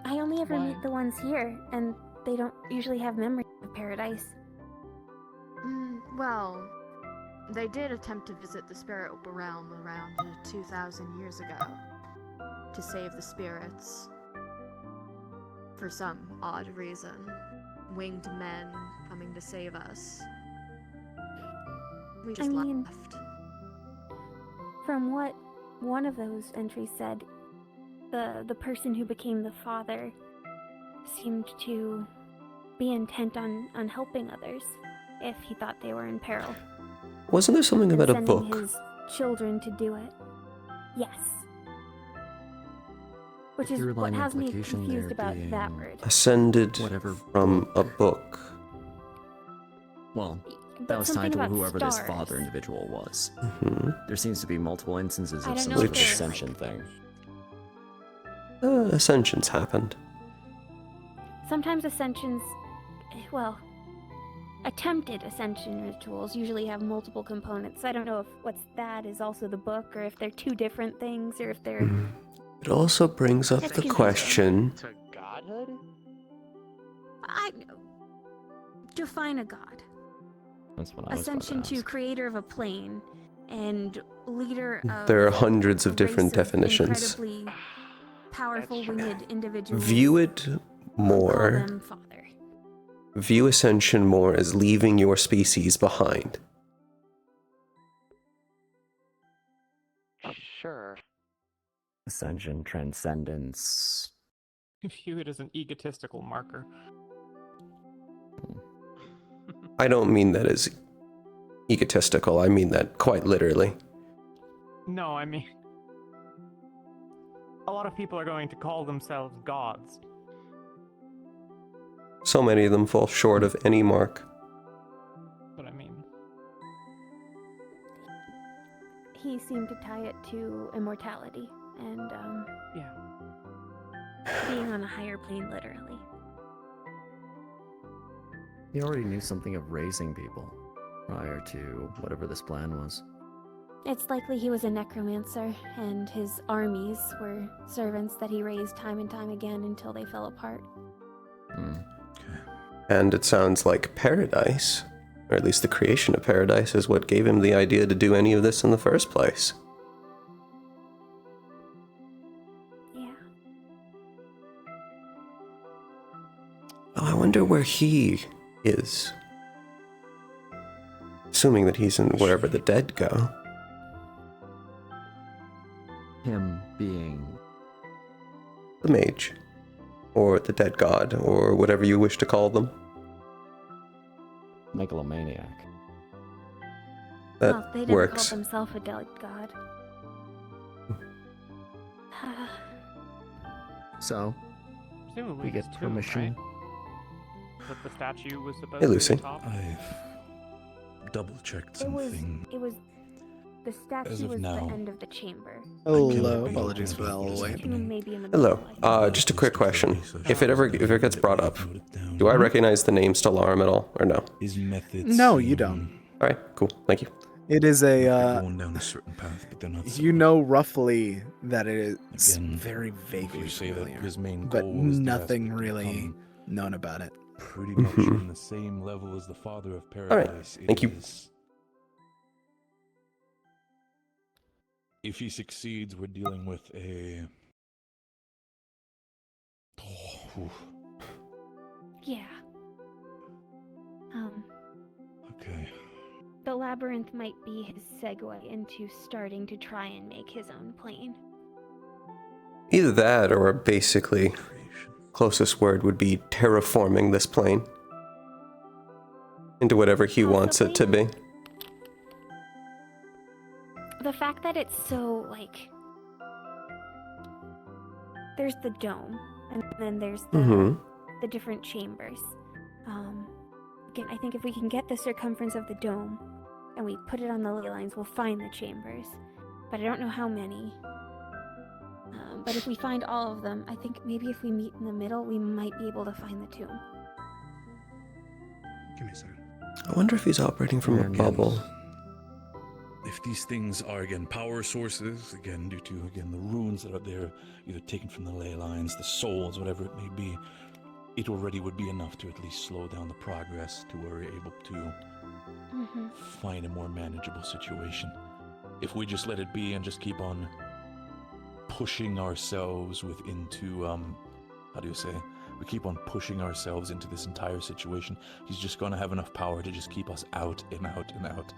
I only ever Why? meet the ones here, and they don't usually have memories of paradise. Well, they did attempt to visit the spirit realm around 2,000 years ago to save the spirits. For some odd reason. Winged men coming to save us. We just left. From what one of those entries said, the person who became the father seemed to be intent on helping others if he thought they were in peril. Wasn't there something And about a sending book? his children to do it. Yes. Which is Through what line has me implication confused there about that being word. Ascended whatever from a book. Well, But that was something tied to about whoever this stars. father individual was. Mm-hmm. There seems to be multiple instances I of don't some know sort if of they're, ascension thing. Ascensions happened. Sometimes ascensions, well, attempted ascension rituals usually have multiple components. I don't know if what's that is also the book, or if they're two different things, or if they're... It also brings up It's the confusing. question. To godhood? Define a god. That's what I was about Ascension to to ask. creator of a plane and leader of There are hundreds of a different race of definitions. incredibly powerful winged individuals. View it Call more. them father. View ascension more as leaving your species behind. Sure. Ascension, transcendence. View it as an egotistical marker. I don't mean that as egotistical, I mean that quite literally. No, I mean... A lot of people are going to call themselves gods. So many of them fall short of any mark. But I mean... He seemed to tie it to immortality and, yeah. being on a higher plane, literally. He already knew something of raising people prior to whatever this plan was. It's likely he was a necromancer, and his armies were servants that he raised time and time again until they fell apart. And it sounds like paradise, or at least the creation of paradise, is what gave him the idea to do any of this in the first place. Yeah. Oh, I wonder where he is. Assuming that he's in wherever the dead go. Him being The mage. Or the dead god, or whatever you wish to call them. megalomaniac. That well, they didn't works. call themselves a dead god. So, Presumably we get his tomb, permission. right? That the statue was supposed Hey, to Lucy. be atop? I've double-checked It was, something. the As statue of was now. the end of the chamber. Hello. Apologies for that little wait. Tomb may be in the Hello. middle. Just a quick question. If it gets brought up, do I recognize the name Stellarum at all, or no? His methods. No, you don't. All right, cool. Thank you. It is a. Going down a certain path, but they're not. You know roughly that it is Again, very vaguely you say that familiar, his main but goal was the nothing aspect to really become known about it. pretty much on the same level as the Father of All right, Paradise. thank you. is. If he succeeds, we're dealing with a. Yeah. Okay. The labyrinth might be his segue into starting to try and make his own plane. Either that, or basically, closest word would be terraforming this plane into whatever he wants it to be. The fact that it's so, like... There's the dome, and then there's the different chambers. Again, I think if we can get the circumference of the dome, and we put it on the ley lines, we'll find the chambers. But I don't know how many. But if we find all of them, I think maybe if we meet in the middle, we might be able to find the tomb. Give me a second. I wonder if he's operating from a bubble. If these things are, again, power sources, again, due to, again, the runes that are there, either taken from the ley lines, the souls, whatever it may be, it already would be enough to at least slow down the progress to where we're able to find a more manageable situation. If we just let it be and just keep on pushing ourselves into, how do you say? We keep on pushing ourselves into this entire situation, he's just going to have enough power to just keep us out and out and out.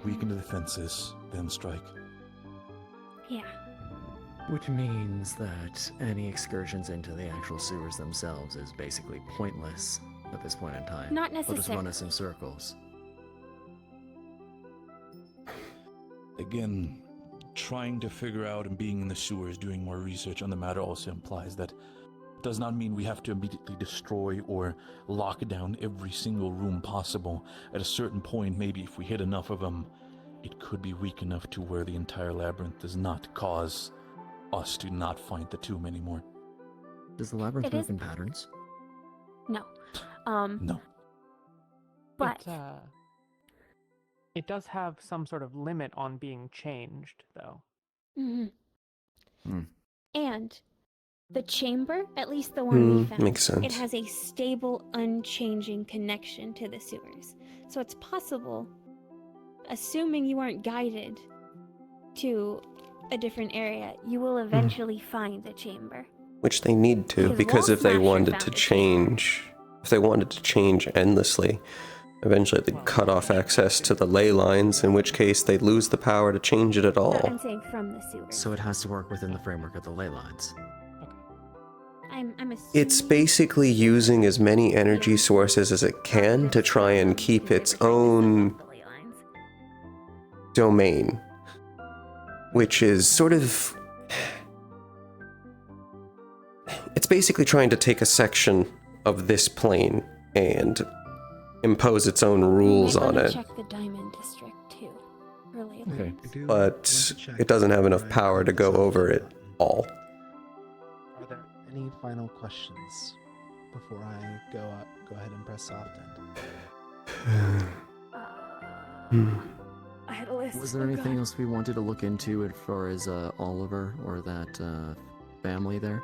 Weaken the defenses, then strike. Yeah. Which means that any excursions into the actual sewers themselves is basically pointless at this point in time. Not They'll just run necessarily. us in circles. again, trying to figure out and being in the sewers, doing more research on the matter also implies that it does not mean we have to immediately destroy or lock down every single room possible. At a certain point, maybe if we hit enough of them, it could be weak enough to where the entire labyrinth does not cause us to not find the tomb anymore. Does the labyrinth move in patterns? No. No. But it does have some sort of limit on being changed, though. And the chamber, at least the one we found, makes sense. it has a stable, unchanging connection to the sewers. So it's possible, assuming you aren't guided to a different area, you will eventually find the chamber. Which they need to, because if they wanted to change, endlessly, eventually they'd cut off access to the ley lines, in which case they'd lose the power to change it at all. I'm saying from the sewers. So it has to work within the framework of the ley lines. I'm assuming It's basically using as many energy sources as it can to try and keep its own domain, which is sort of... It's basically trying to take a section of this plane and impose its own rules on it. Check the Diamond District too. Okay. But it doesn't have enough power to go over it all. Are there any final questions before I go ahead and press soft end? I had a list. Was there anything else we wanted to look into as far as Oliver or that family there?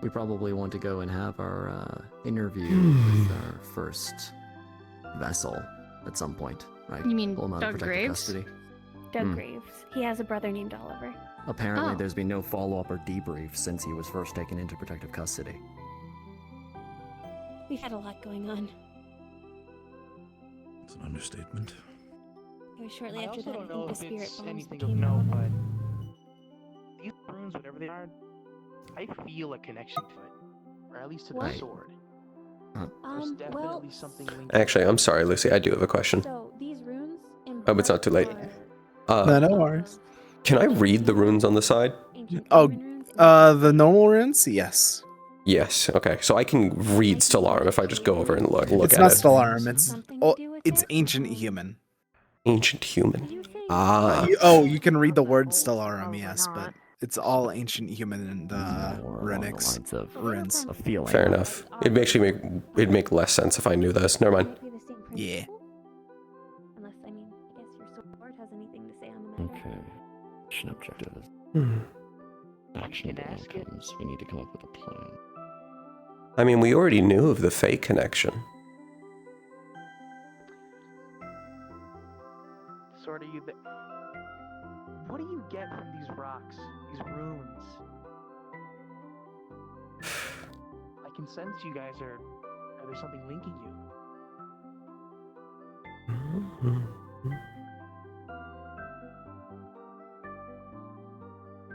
We probably want to go and have our interview with our first vessel at some point, right? You mean Pull him out of Doug protective Graves? custody. Doug Graves. He has a brother named Oliver. Apparently, Oh. there's been no follow-up or debrief since he was first taken into protective custody. We've had a lot going on. It's an understatement. It was shortly I after also that I don't know think the if spirit it's bombs anything of became note, relevant. but these runes, whatever they are, I feel a connection to it, or at least to the What? sword. There's definitely something linked. Actually, I'm sorry, Lucy, I do have a question. So these runes Oh, it's not too late. No worries. Can I read the runes on the side? Oh, the normal runes? Yes. Yes, okay. So I can read Stellarum if I just go over and look It's at not it. Stellarum, it's ancient human. Ancient human. You can read the word Stellarum, yes, but it's all ancient human and runics. Runes. A feeling. Fair enough. It'd make less sense if I knew this. Never mind. Yeah. Unless, I mean, I guess your sword has anything to say on the matter. Okay. Mission objectives. Hmm. Actionable outcomes. We need to come up with a plan. I mean, we already knew of the Fae connection. Sort of what do you get from these rocks, these runes? I can sense you guys are there's something linking you.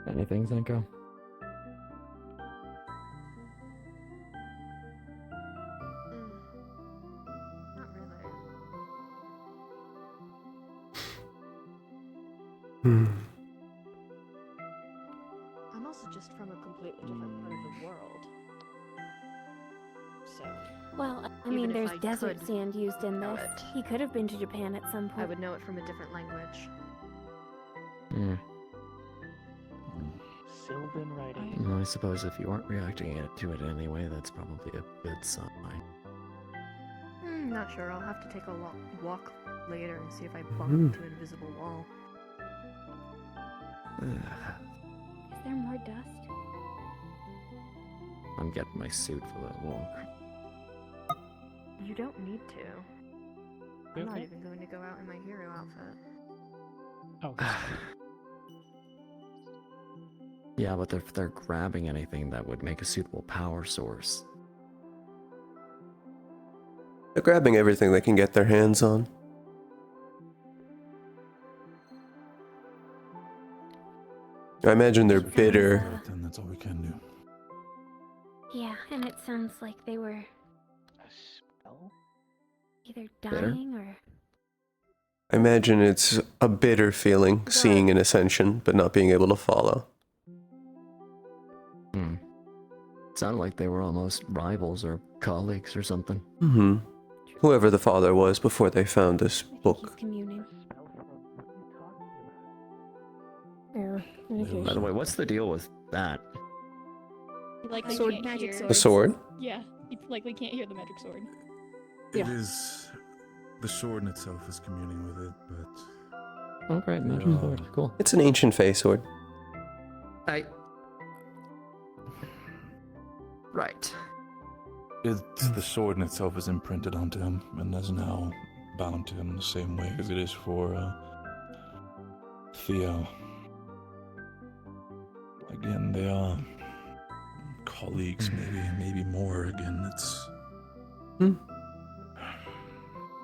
Anything, Zenko? Not really. I'm also just from a completely different part of the world. So. Well, I even mean, if there's I desert could sand used in know this. it, He could have been to Japan at some I point. would know it from a different language. Sylvan writing. Well, I suppose if you aren't reacting to it anyway, that's probably a good sign. Not sure. I'll have to take a walk later and see if I bump Hmm. into an invisible wall. Is there more dust? I'm getting my suit for that walk. You don't need to. I'm not Okay. even going to go out in my hero outfit. Oh. Yeah, but if they're grabbing anything that would make a suitable power source. They're grabbing everything they can get their hands on. I imagine they're bitter. Then that's all we can do. Yeah, and it sounds like they were A spell? either Bitter? dying or... I imagine it's a bitter feeling, seeing an ascension, but not being able to follow. Sounded like they were almost rivals or colleagues or something. Mm-hmm. Whoever the father was before they found this book. Communing. Yeah. By the way, what's the deal with that? He likely Sword, can't magic hear. sword. The sword? Yeah, he likely can't hear the magic sword. It is. The sword in itself is communing with it, but. Oh, great, magic sword. Cool. It's an ancient Fey sword. Right. It's the sword in itself is imprinted onto him and is now bound to him in the same way as it is for Theo. Again, they are colleagues, maybe more. Again, it's.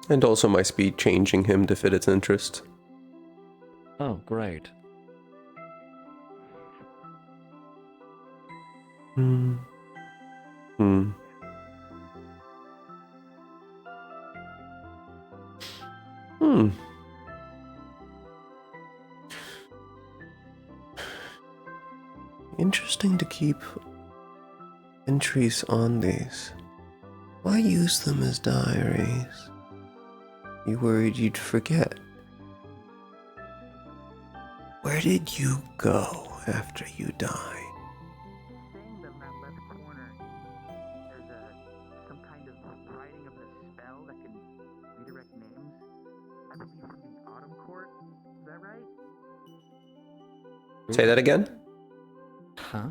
And also my speed changing him to fit its interest. Oh, great. Hmm. Interesting to keep entries on these. Why use them as diaries? You worried you'd forget. Where did you go after you died? Saying that in that left corner, there's some kind of writing of a spell that can redirect names. I believe from the Autumn Court. Is that right? Say that again? Huh?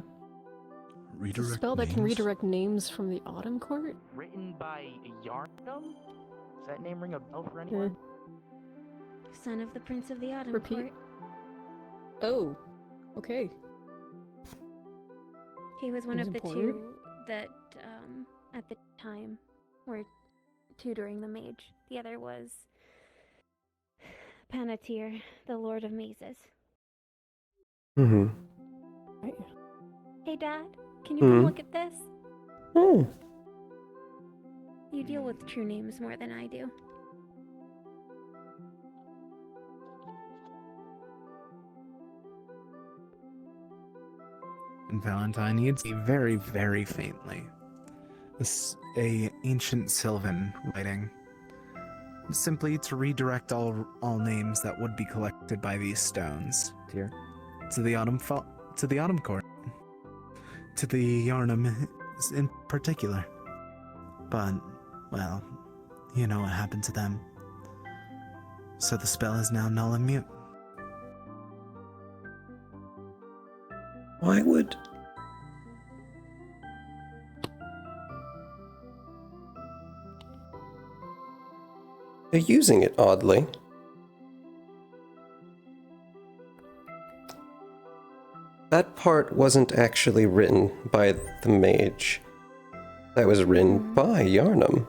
It's a spell that can redirect names from the Autumn Court? Written by Yarnum? Does that name ring a bell for anyone? Son of the Prince of the Autumn Repeat. Court. Oh, okay. He was one He's of the important. two that, at the time, were tutoring the mage. The other was Panatir, the Lord of Mazes. Mm-hmm. Hey, Dad, can you come Hmm. look at this? Oh. You deal with true names more than I do. And Valentine, you'd see very, very faintly. This a ancient Sylvan writing, simply to redirect all names that would be collected by these stones to the Autumn Court, to the Yarnum in particular. But well, you know what happened to them. So the spell is now null and mute. Why would... They're using it oddly. That part wasn't actually written by the mage. That was written by Yarnum.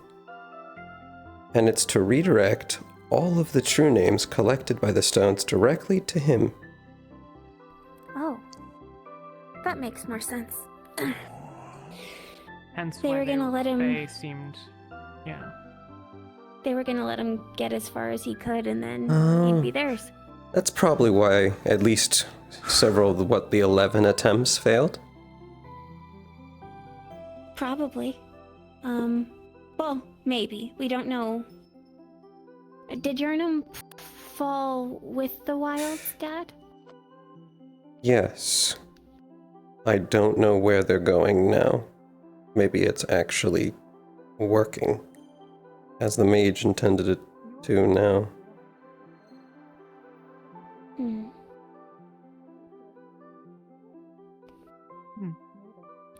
And it's to redirect all of the true names collected by the stones directly to him. Oh. That makes more sense. Hence They why were gonna let him- They seemed, yeah. They were gonna let him get as far as he could and then Oh. he'd be theirs. That's probably why at least several of the 11 attempts failed. Probably. Well, maybe. We don't know. Did Yarnum fall with the wilds, Dad? Yes. I don't know where they're going now. Maybe it's actually working, as the mage intended it to now.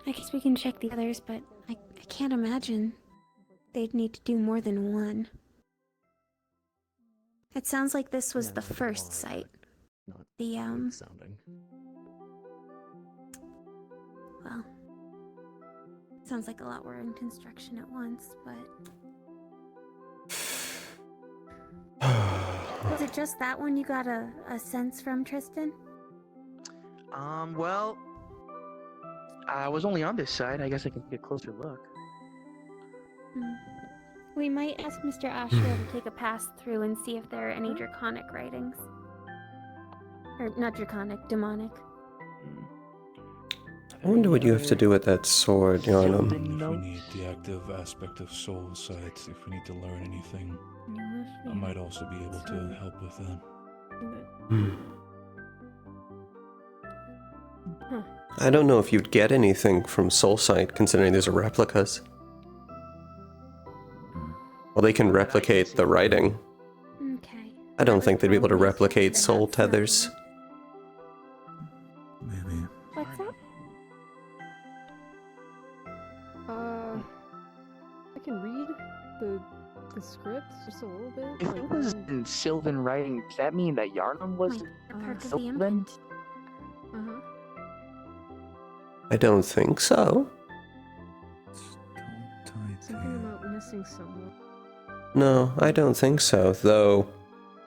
I guess we can check the others, but I can't imagine they'd need to do more than one. It sounds like this was the first site. The, sounding. Well, sounds like a lot were in construction at once, but... Was it just that one you got a sense from, Tristan? Well, I was only on this side. I guess I can get a closer look. We might ask Mr. Ashra to take a pass through and see if there are any draconic writings. Or not draconic, demonic. I wonder what you have to do with that sword, Yarnum. If we need the active aspect of soul sight, if we need to learn anything, I might also be able to help with that. I don't know if you'd get anything from soul sight, considering these are replicas. Well, they can replicate the writing. Okay. I don't think they'd be able to replicate soul tethers. Maybe. What's up? I can read the script just a little bit. If it was in Sylvan writing, does that mean that Yarnum was Sylvan? Uh-huh. I don't think so. Something about missing someone. No, I don't think so, though.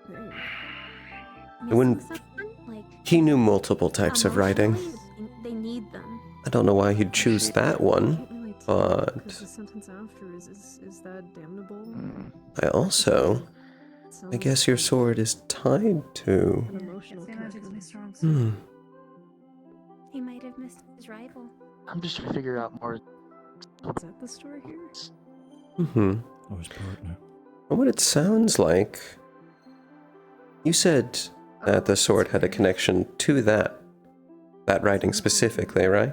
It wouldn't. He knew multiple types of writing. They need them. I don't know why he'd choose that one, but The sentence after is that damnable? I also. I guess your sword is tied to. An emotional connection. He might have missed his rival. I'm just trying to figure out more. Is that the story here? Or his partner. Well, what it sounds like. You said that the sword had a connection to that writing specifically, right?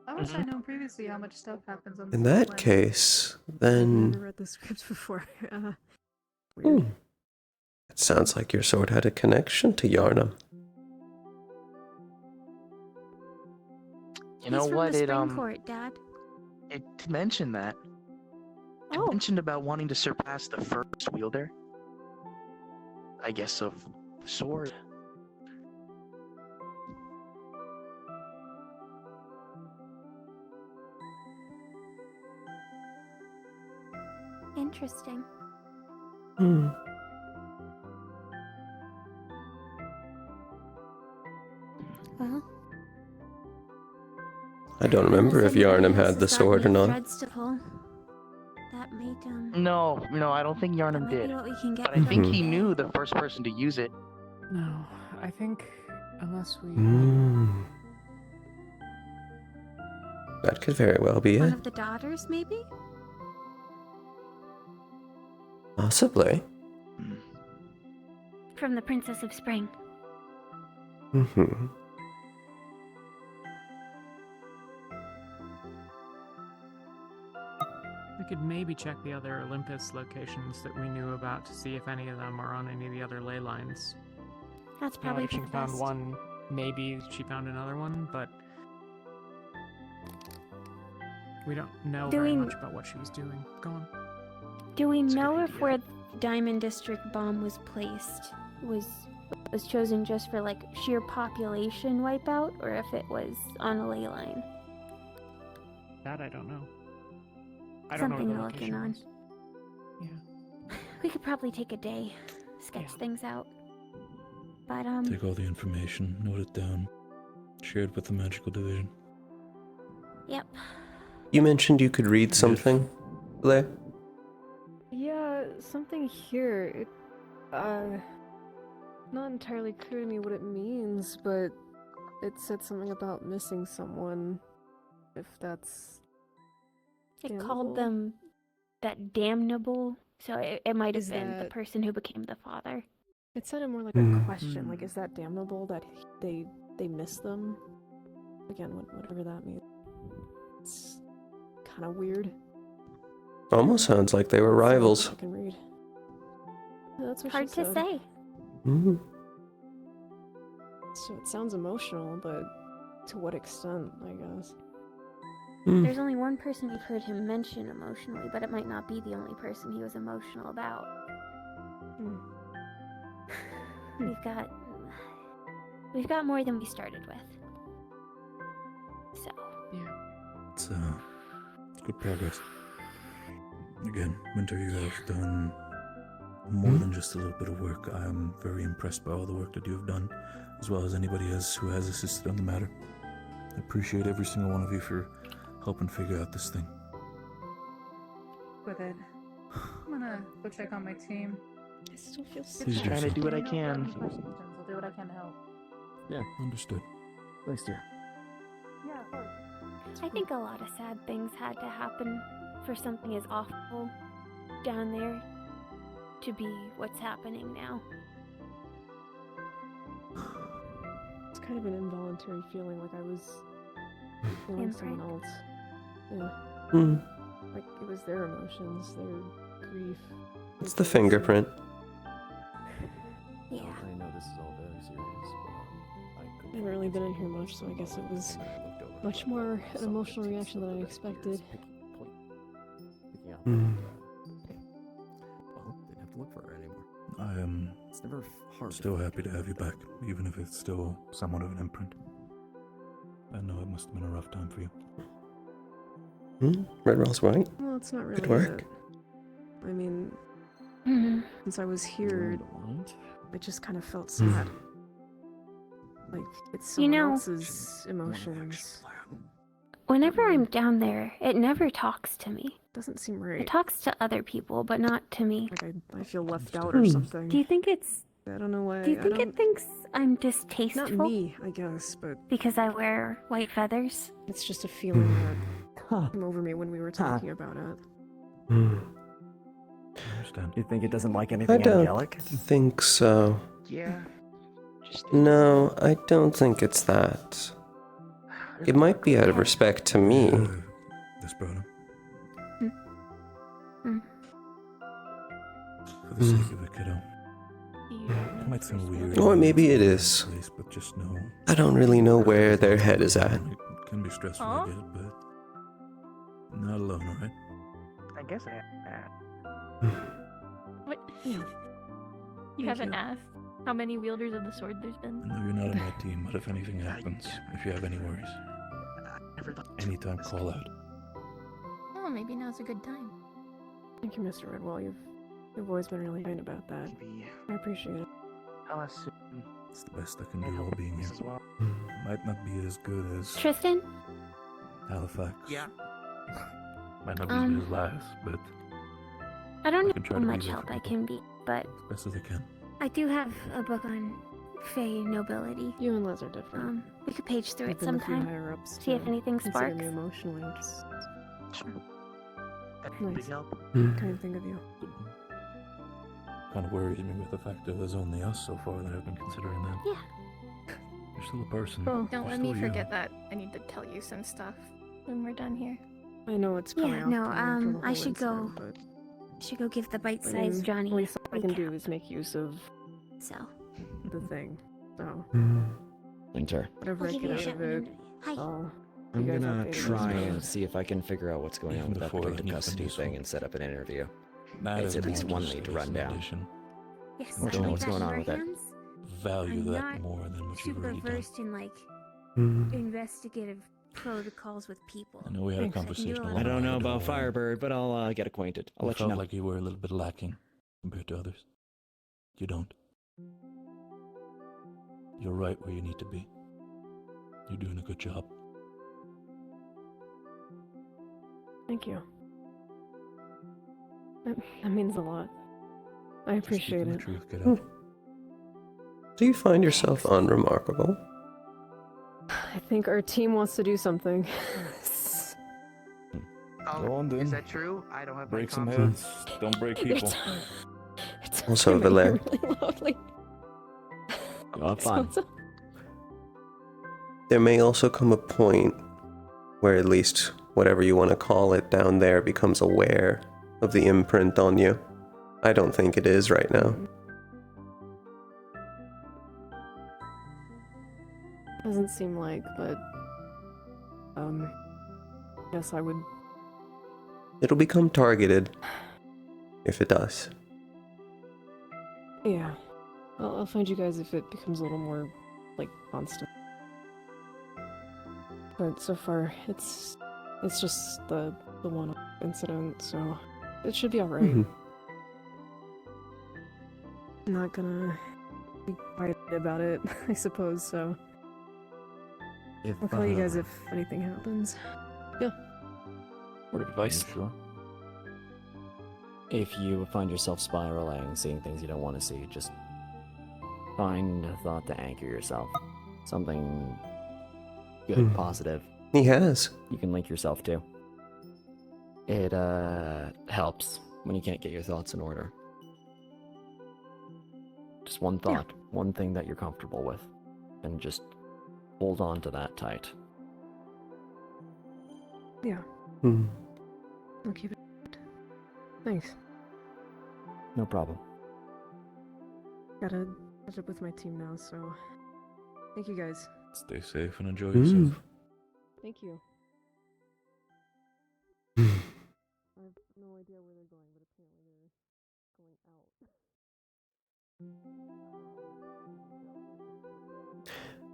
I wish I'd known previously how much stuff happens on In the that planet. case, I've then. never read the script before. It sounds like your sword had a connection to Yarnum. You know He's from what? the It Spring Court, Dad. it mentioned that. It mentioned about wanting to surpass the first wielder. I guess of the sword. Interesting. Well, I don't remember if Yarnum had the sword or not. threads to pull. That might No, I don't think Yarnum might be did. what we can get But I think from he today. knew the first person to use it. No, I think unless we. That could very well be One it. of the daughters, maybe? Possibly. From the Princess of Spring. We could maybe check the other Olympus locations that we knew about to see if any of them are on any of the other ley lines. That's Now, probably if she for the found best. one, maybe she found another one, but we don't know Do very we- much about what she was doing. Go on. Do we know if where Diamond District bomb was placed was chosen just for like sheer population wipeout, or if it was on a ley line? That I don't know. I don't Something know to what look the in on. location was. Yeah. We could probably take a day, sketch things out. But Take all the information, note it down, share it with the magical division. Yep. You mentioned you could read something there? Yeah, something here. It, not entirely clear to me what it means, but it said something about missing someone. If that's. It called them that damnable, so it might have Is been the that- person who became the father. It sounded more like a question. Like, is that damnable that they miss them? Again, whatever that means. It's kind of weird. Almost sounds like they were rivals. I can read. Yeah, that's what Hard she to said. say. So it sounds emotional, but to what extent, I guess. There's only one person we've heard him mention emotionally, but it might not be the only person he was emotional about. We've got more than we started with. So. It's good progress. Again, Winter, you have done more than just a little bit of work. I am very impressed by all the work that you have done, as well as anybody else who has assisted on the matter. I appreciate every single one of you for helping figure out this thing. with it. I'm gonna go check on my team. I still feel so Please bad. do Trying to so. do what I If you have any can. questions, I'll do what I can to help. Yeah, Understood. thanks, dear. Yeah, of course. I think a lot of sad things had to happen for something as awful down there to be what's happening now. It's kind of an involuntary feeling, like I was feeling someone else. Yeah. Hmm. Like it was their emotions, their grief. It's the fingerprint. Yeah. I know this is all very serious, but I I haven't really been in here much, so I guess it was much more an emotional reaction than I expected. Hmm. Well, didn't have to look for it anymore. I am It's never hard. still happy to have you back, even if it's still somewhat of an imprint. I know it must have been a rough time for you. Redwell's right. Well, it's not really Good work. I mean, since I was here, I just kind of felt sad. Like it's You someone know- else's emotions. Whenever I'm down there, it never talks to me. Doesn't seem right. It talks to other people, but not to me. Like I feel left out or something. Do you think it's... I don't know why. Do you think I don't, it thinks I'm distasteful? Not me, I guess, but Because I wear white feathers? it's just a feeling that came over me when we were talking about it. I understand. You think it doesn't like I anything don't angelic? think so. Yeah. No, I don't think it's that. It might be out of respect to me. This brought him. Hmm. For the sake of it, kiddo. It might seem weird. Or maybe it is. Place, but just know I don't really know where their head is at. it can be stressful, I get it, but not alone, alright? I guess I. What? Yeah. You haven't asked how many wielders of the sword there's I been? know you're not on my team, but if anything happens, if you have any worries, anytime call out. Oh, maybe now's a good time. Thank you, Mr. Redwell. You've always been really kind about that. I appreciate it. I'll assume It's the best I can do while being here. as well. Might not be as good as Tristan? Halifax. Yeah. Might not be as good as Laz, but I don't I know can try how to be much there help for I people. can be, but as best as I can. I do have a book on Fey nobility. You and Liz are different. We could page through I've it been a few sometime. higher ups See if to anything consider sparks. me emotionally, which is That'd be a nice. big help. Kind of thing of you. Kind of worries me with the fact that there's only us so far that I've been considering that. Yeah. You're still a person. Oh. Don't You're let me still you. forget that. I need to tell you some stuff when we're done here. I know it's probably Yeah, off no, putting after the I whole should go. incident, Should go give the but I bite-sized mean, Johnny. the least I can recap. do is make use of So, the thing. So Winter. whatever I I'll give get you a out shout of when it, I'm ready. Hi. I'm you guys gonna updated as try well. and see if I can figure out what's going on Even with that before protective anything custody useful. thing and set up an interview. That It's is at least more one just lead to a run down. recommendation. Yes, Don't I'll know leave what's that going in on your with that. hands. Value I'm that not more than what you've super already done. versed in like investigative protocols with people. I know we had a Thanks. I can do conversation a a lot while I don't know ago about where Firebird, but I'll get acquainted. I'll you let you felt know. like you were a little bit lacking compared to others. You don't. You're right where you need to be. You're doing a good job. Thank you. That means a lot. I appreciate Speaking it. the truth, kiddo. Do you find yourself unremarkable? I think our team wants to do something. Oh, Go on then. is that true? I don't have Break my some comms. heads. Don't break people. Also, Valer. Really loudly. You'll have fun. There may also come a point where at least whatever you want to call it down there becomes aware of the imprint on you. I don't think it is right now. Doesn't seem like, but guess I would. It'll become targeted if it does. Yeah, I'll find you guys if it becomes a little more like constant. But so far, it's just the one incident, so it should be all right. Mhm. I'm not gonna be quiet about it, I suppose. So I'll call you guys if anything happens. Yeah. Word of advice. Sure. if you find yourself spiraling, seeing things you don't want to see, just find a thought to anchor yourself. Something good, positive. He has. You can link yourself to. It helps when you can't get your thoughts in order. Just one thought, one thing that you're comfortable with, and just hold on to that tight. Yeah. Hmm. I'll keep it. Thanks. No problem. Gotta catch up with my team now, so thank you guys. Stay safe and enjoy yourself. Thank you. I have no idea where they're going, but apparently they're going out.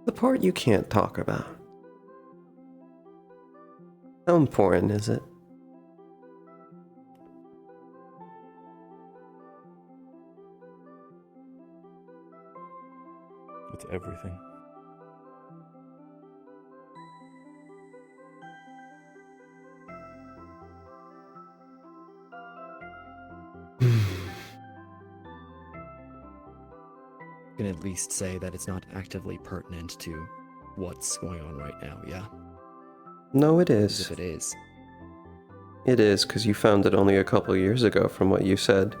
The part you can't talk about. How important is it? It's everything. You can at least say that it's not actively pertinent to what's going on right now, yeah? No, it As is. if it is. It is, because you found it only a couple years ago from what you said.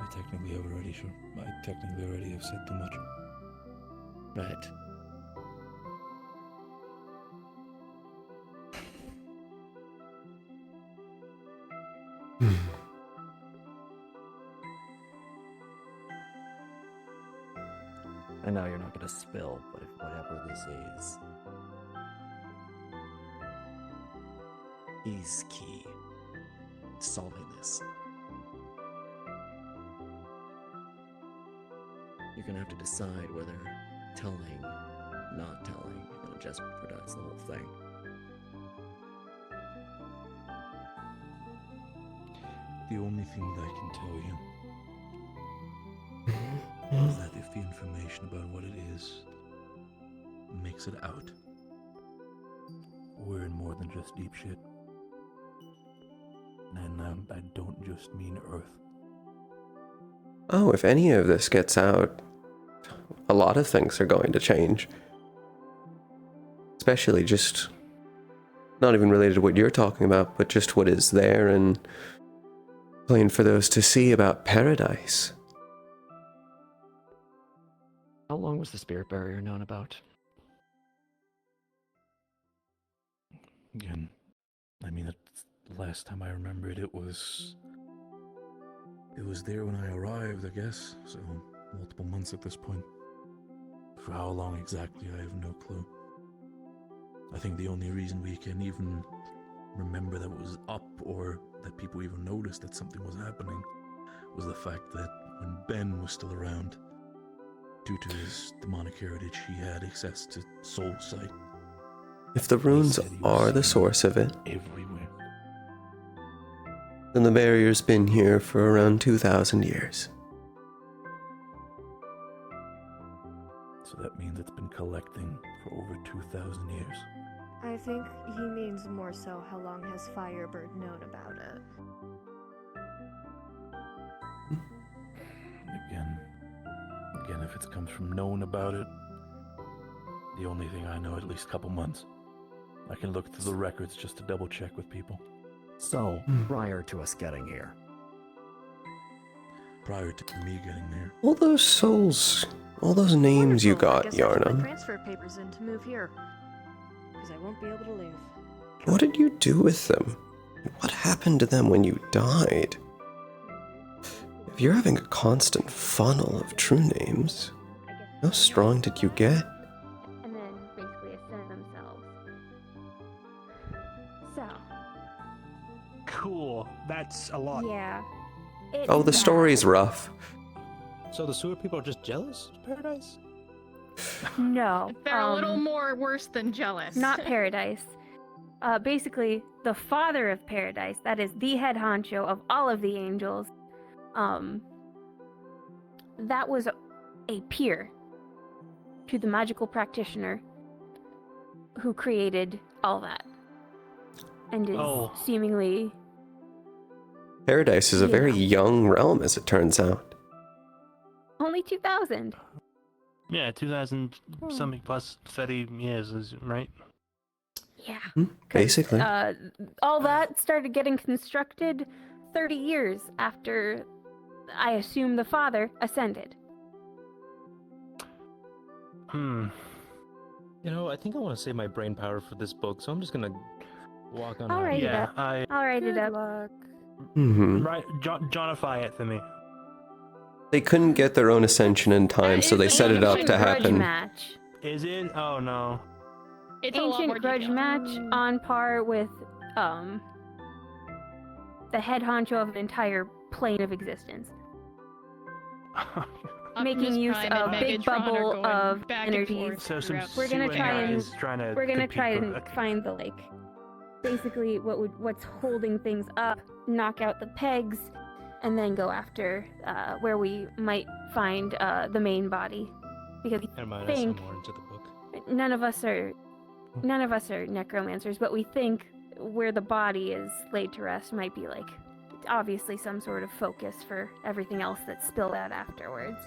I technically already have said too much. Right. I know you're not gonna spill, but if whatever this is key to solving this. You're gonna have to decide whether telling, not telling, just jeopardize the whole thing. The only thing that I can tell you is that if the information about what it is makes it out, we're in more than just deep shit. And I don't just mean Earth. Oh, if any of this gets out, a lot of things are going to change. Especially just, not even related to what you're talking about, but just what is there and plain for those to see about paradise. How long was the spirit barrier known about? Again, I mean, the last time I remembered it was there when I arrived, I guess. So, multiple months at this point. For how long exactly, I have no clue. I think the only reason we can even remember that it was up or that people even noticed that something was happening was the fact that when Ben was still around, due to his demonic heritage, he had access to soul sight. If the runes are the source of it, Everywhere. then the barrier's been here for around 2,000 years. So that means it's been collecting for over 2,000 years. I think he means more so how long has Firebird known about it. Again, if it comes from knowing about it, the only thing I know, at least a couple months. I can look through the records just to double check with people. So, prior to us getting here. Prior to me getting there. All those souls, all those names you got, I guess I'll put my Yarnum. transfer papers in to move here. Because I won't be able to leave. What did you do with them? What happened to them when you died? If you're having a constant funnel of true names, how strong did you get? And then basically ascend themselves. So, Cool. That's a lot. yeah. Oh, the story's rough. So the sewer people are just jealous of paradise? No. They're a little more worse than jealous. Not paradise. Basically, the father of paradise, that is the head honcho of all of the angels, that was a peer to the magical practitioner who created all that. and is Oh. seemingly Paradise is a very young realm, as it turns out. only 2,000. Yeah, 2,000 something plus 30 years, right? Yeah. Basically. All that started getting constructed 30 years after, I assume, the father ascended. Hmm. You know, I think I want to save my brain power for this book, so I'm just gonna walk on I'll out. write it Yeah, up. I. I'll write it up. Right, Johnify it for me. They couldn't get their own ascension in time, so they set it up to happen. Match. Is it? Oh no. It's a lot more Ancient grudge match on par with the head honcho of an entire plane of existence. Making use Prime of and big Megatron are bubble going of back and energies. forth So some We're gonna try and compete find the basically what's holding things up, knock out the pegs, and then go after where we might find the main body, because Never mind, we I saw think more into the book. none of us are necromancers, but we think where the body is laid to rest might be obviously some sort of focus for everything else that's spilled out afterwards.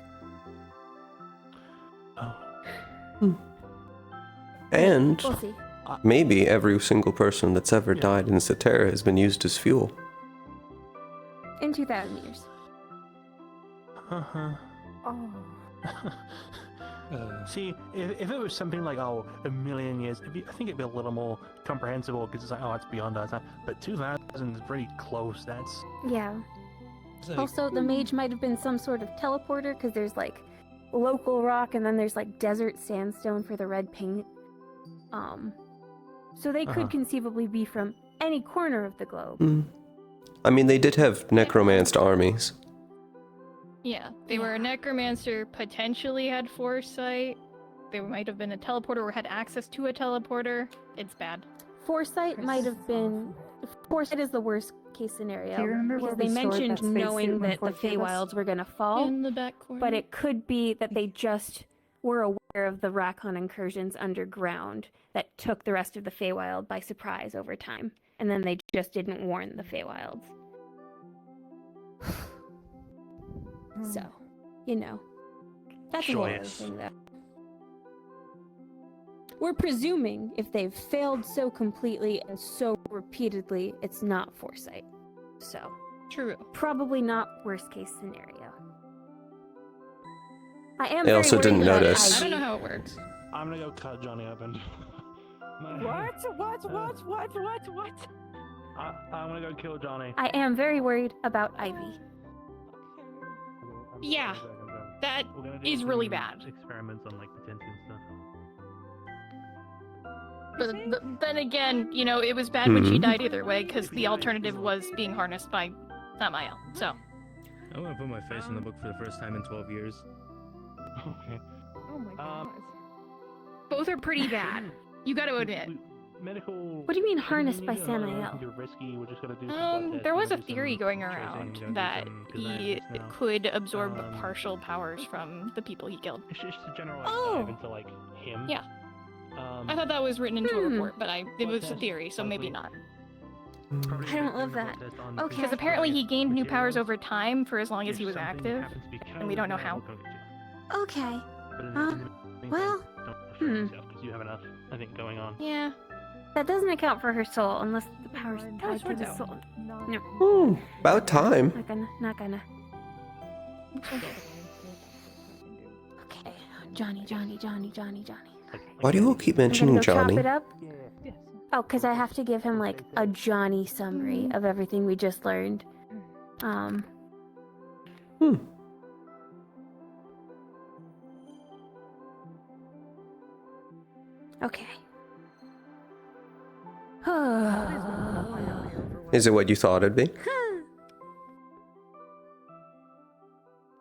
And We'll see. maybe every single person that's ever died in Cetera has been used as fuel. In 2,000 years. Uh-huh. Oh. See, if it was something like, a million years, I think it'd be a little more comprehensible, because it's like, it's beyond our time. But 2,000 is pretty close, that's... Yeah. Also, the mage might have been some sort of teleporter, because there's local rock, and then there's desert sandstone for the red paint. So they could conceivably be from any corner of the globe. I mean, they did have necromanced armies. Yeah, they were a necromancer, potentially had foresight. They might have been a teleporter or had access to a teleporter. It's bad. Foresight might have been... Foresight is the worst case scenario. Do you remember because where they we stored mentioned that spacesuit knowing when that the Ford gave us? Feywilds were going to fall. In the back corner. But it could be that they just were aware of the Racon incursions underground that took the rest of the Feywild by surprise over time. And then they just didn't warn the Feywilds. So, that's a whole other thing, though. We're presuming if they've failed so completely and so repeatedly, it's not foresight. So, true. Probably not worst case scenario. I am. They also didn't notice. I don't know how it works. I'm gonna go cut Johnny open. What? I'm gonna go kill Johnny. I am very worried about Ivy. Yeah, that is really bad. Experiments on potential stuff. But then again, it was bad when she died either way, because the alternative was being harnessed by Samael. So. I want to put my face in the book for the first time in 12 years. Okay. Oh my god. Both are pretty bad. You got to admit. Medical. What do you mean harnessed by Samael? There was a theory going around that he could absorb partial powers from the people he killed. It's just a general dive into him. Yeah. I thought that was written into a report, but it was a theory, so maybe not. I don't love that. Okay. Because apparently he gained new powers over time for as long as he was active, and we don't know how. Okay. Well. You have enough, I think, going on. Yeah. That doesn't account for her soul unless the power's tied to the soul. No. Ooh, about time. Not gonna. Okay. Johnny. Why do you all keep mentioning Johnny? Chop it up? Oh, because I have to give him a Johnny summary of everything we just learned. Okay. Is it what you thought it'd be?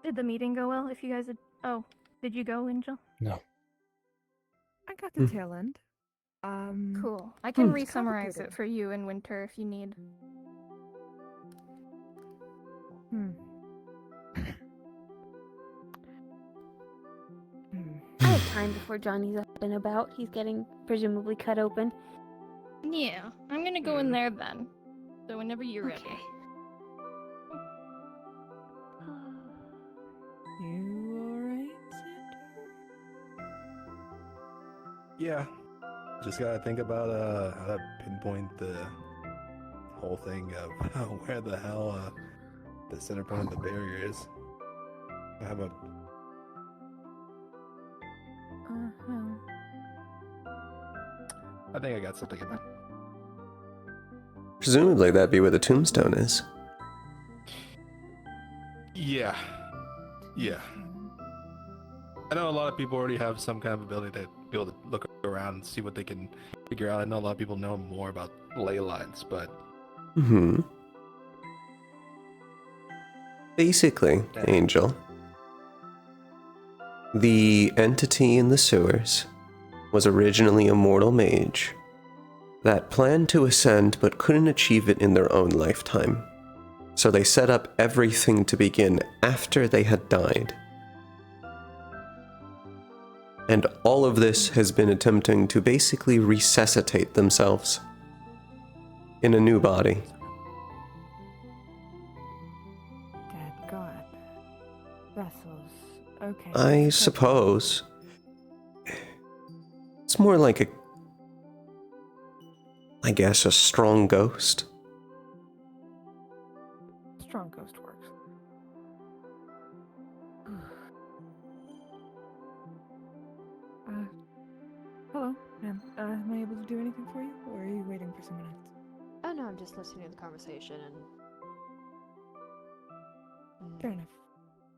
Did the meeting go well? If you guys had... Oh, did you go, Angel? No. I got the tail end. Cool. I can re-summarize it for you in Winter if you need. I have time before Johnny's up and about. He's getting presumably cut open. Yeah, I'm gonna go in there then. So whenever you're ready. You alright, Yeah. Just gotta think about how to pinpoint the whole thing of where the hell the center point of the barrier is. I have a I think I got something in mind. Presumably that'd be where the tombstone is. Yeah. Yeah. I know a lot of people already have some kind of ability to be able to look around and see what they can figure out. I know a lot of people know more about ley lines, but Basically, Angel, the entity in the sewers was originally a mortal mage that planned to ascend but couldn't achieve it in their own lifetime. So they set up everything to begin after they had died. And all of this has been attempting to basically resuscitate themselves in a new body. Dead god. Vessels. Okay. I suppose. It's more like I guess a strong ghost. Strong ghost works. Hello, ma'am. Am I able to do anything for you, or are you waiting for someone else? Oh no, I'm just listening to the conversation and Fair enough.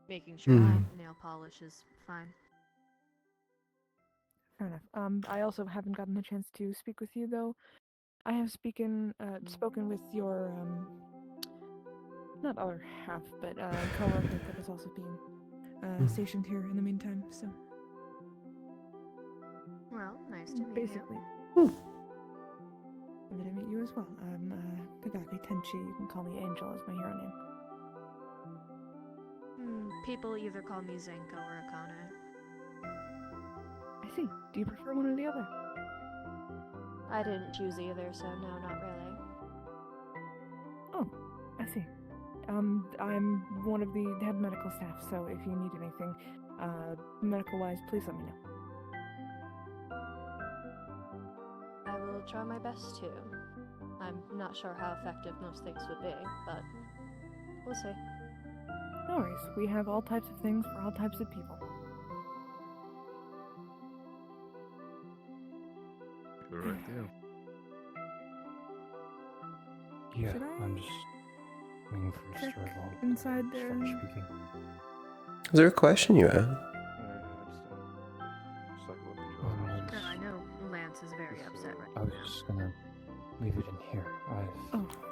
making sure nail polish is fine. Fair enough. I also haven't gotten the chance to speak with you, though. I have spoken with your, not other half, but, coworker that has also been, stationed here in the meantime, so. Well, nice to meet Basically. you. Lovely to meet you as well. I'm, Kagaki Tenchi. You can call me Angel as my hero name. People either call me Zenko or Akane. I see. Do you prefer one or the other? I didn't choose either, so no, not really. Oh, I see. I'm one of the head medical staff, so if you need anything, medical-wise, please let me know. I will try my best to. I'm not sure how effective most things would be, but we'll see. No worries. We have all types of things for all types of people. Right there. Yeah, Should I I'm just waiting for check Struggle inside there? to finish speaking. Is there a question you have? I know Lance is very upset right I was just gonna leave it in here.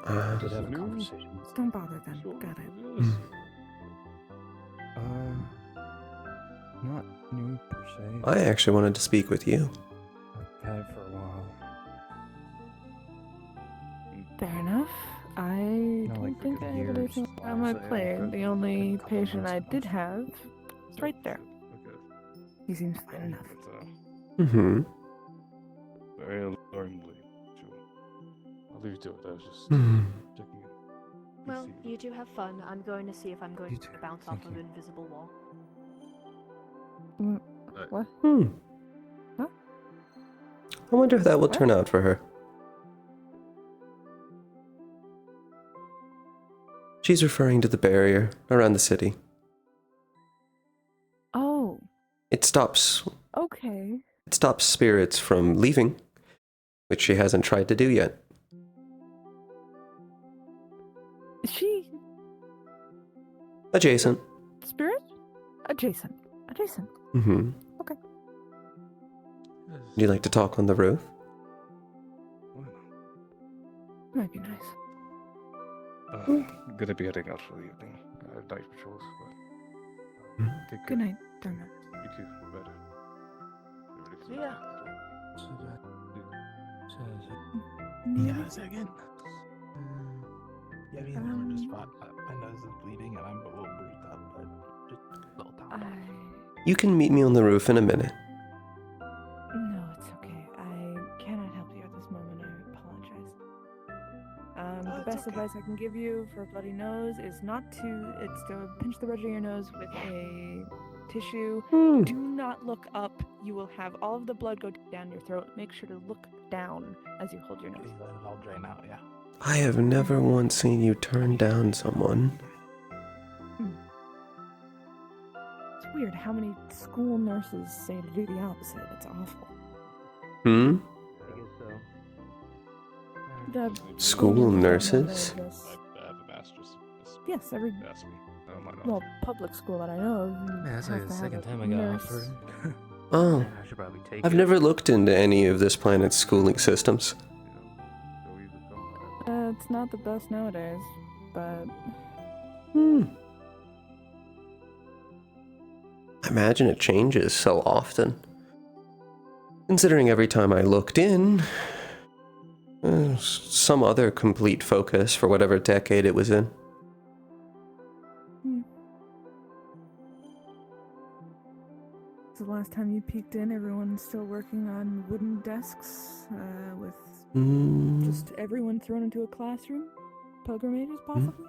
I did have a conversation with Don't bother then. Got it. Not new per se. I actually wanted to speak with you. I've had it for a while. Fair enough. I don't think I have anything on my plate. The only patient I did have is right there. He seems fine enough. Very alarmingly, too. I'll leave you to it. I was just checking in. Well, you two have fun. I'm going to see if I'm going to bounce off of an invisible wall. What? I wonder if that will turn out for her. She's referring to the barrier around the city. Oh. It stops Okay. spirits from leaving, which she hasn't tried to do yet. Is she Adjacent. spirit? Adjacent. Okay. Would you like to talk on the roof? Might be nice. Gonna be heading out for the evening. Night patrols, but take care. Good night, Dharma. You too. Better. Yeah. Yeah. A second. Yeah, I mean, on the spot. My nose is bleeding and I'm a little bruised up, but just a little top. You can meet me on the roof in a minute. No, it's okay. I cannot help you at this moment. I best advice I can give you for a bloody nose is it's to pinch the bridge of your nose with a tissue. Do not look up. You will have all of the blood go down your throat. Make sure to look down as you hold your nose. Let it all drain out, yeah. I have never once seen you turn down someone. It's weird how many school nurses say to do the opposite. It's awful. Hmm? I guess so. The School nurses? I have a master's. Yes, every Ask me. I don't mind. well, public school that I know of. Yeah, that's have like the to have second a time I got nurse. offered. Oh. I should probably take I've it. never looked into any of this planet's schooling systems. It's not the best nowadays, but I imagine it changes so often. Considering every time I looked in, some other complete focus for whatever decade it was in. the last time you peeked in, everyone's still working on wooden desks with just everyone thrown into a classroom? Pilgrimages, possibly?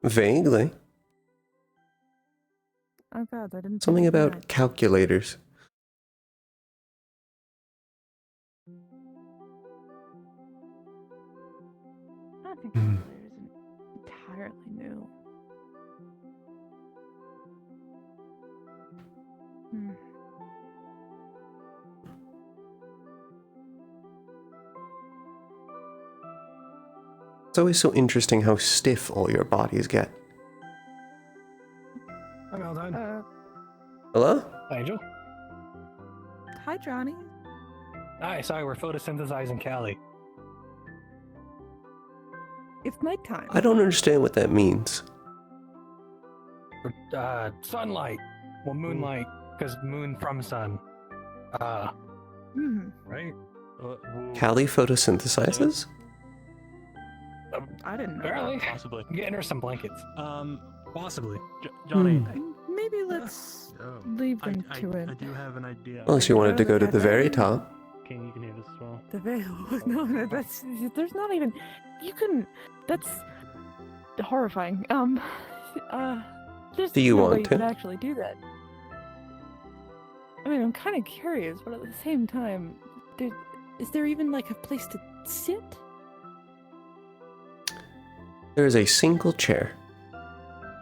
Vaguely. Oh god, I didn't Something think of about that. calculators. I don't think calculators isn't entirely new. It's always so interesting how stiff all your bodies get. I'm all done. Hello? Angel? Hi, Johnny. Hi, sorry, we're photosynthesizing Callie. It's nighttime. I don't understand what that means. Sunlight. Well, moonlight, because moon from sun. Right? Callie photosynthesizes? I didn't know Apparently. that. Possibly. I'm getting her some blankets. Possibly. Johnny, Maybe let's leave them to it. I do have an idea. Unless you wanted to go to the very top. Okay, you can hear this as well. The veil. No, that's there's not even. You can. That's horrifying. There's Do you no want way you to? could actually do that. I mean, I'm kind of curious, but at the same time, is there even like a place to sit? There is a single chair,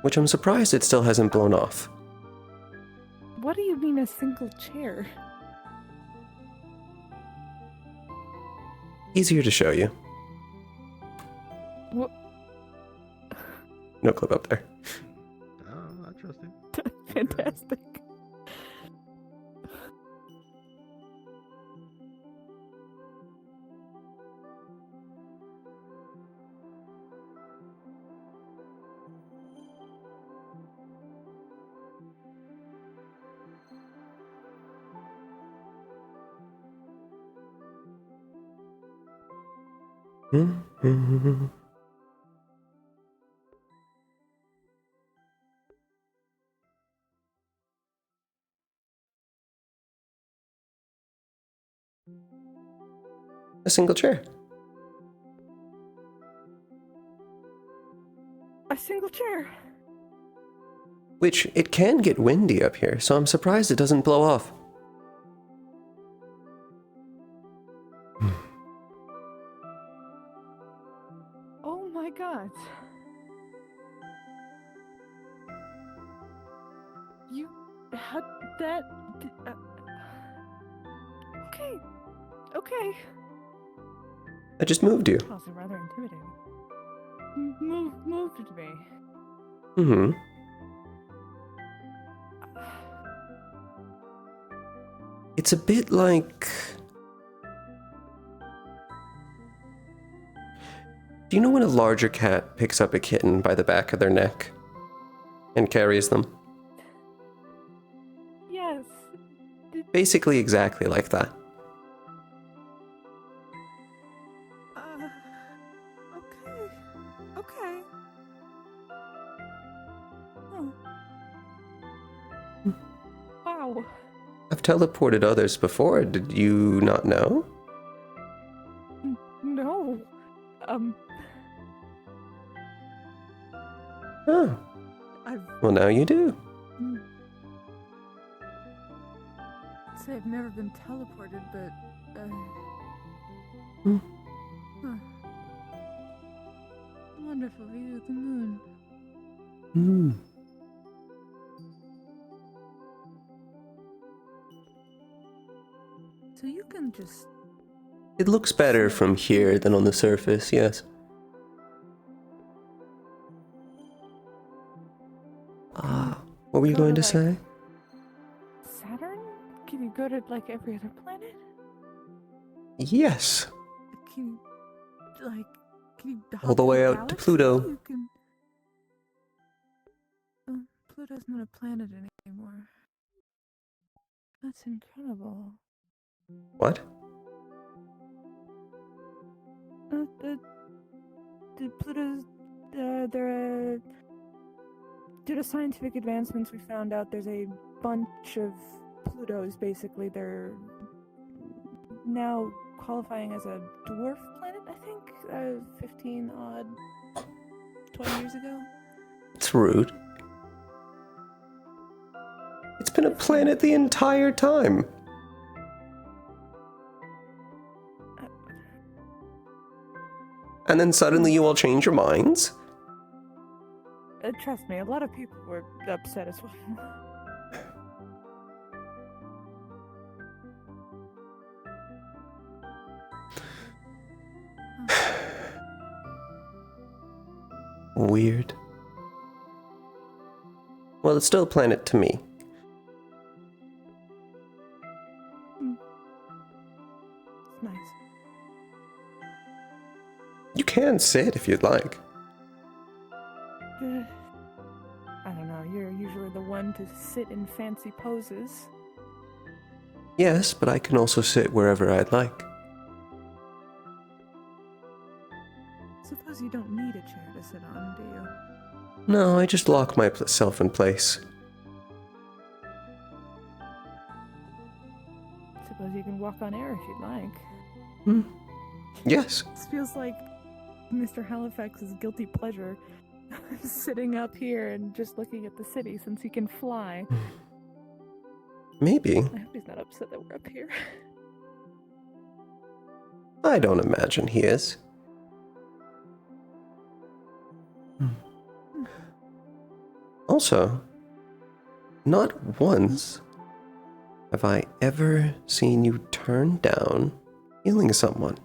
which I'm surprised it still hasn't blown off. What do you mean a single chair? Easier to show you. What? No clip up there. Oh, I trust him. Fantastic. A single chair. A single chair. Which, it can get windy up here, so I'm surprised it doesn't blow off. Oh my god. You had that. Okay. Okay. I just moved you. Also rather intimidating. Moved me. Mm-hmm. It's a bit like... Do you know when a larger cat picks up a kitten by the back of their neck and carries them? Yes. Basically exactly like that. Okay. Oh. Wow. I've teleported others before, did you not know? No. Oh. I've Well, now you do. say I've never been teleported, but Hmm. huh. Wonderful view of the moon. Hmm. So you can just It looks better from here than on the surface, yes. What were you Go going to, to say? Saturn? Can you go to like every other planet? Yes. Can you can you hop All the to a way out to galaxy? Pluto. You can. Oh, Pluto's not a planet anymore. That's incredible. What? The Pluto's they're due to scientific advancements, we found out there's a bunch of Plutos. Basically, they're now qualifying as a dwarf planet. I think 15 odd 20 years ago. It's rude. It's been a planet the entire time. And then suddenly you all change your minds? Trust me, a lot of people were upset as well. Weird. Well, it's still a planet to me. It's nice. You can sit if you'd like. I don't know, you're usually the one to sit in fancy poses. Yes, but I can also sit wherever I'd like. Suppose you don't need a chair to sit on, do you? No, I just lock myself in place. Suppose you can walk on air if you'd like. Hmm. Yes. This feels like Mr. Halifax's guilty pleasure. Sitting up here and just looking at the city since he can fly. Maybe. I hope he's not upset that we're up here. I don't imagine he is. Also, not once have I ever seen you turn down healing someone.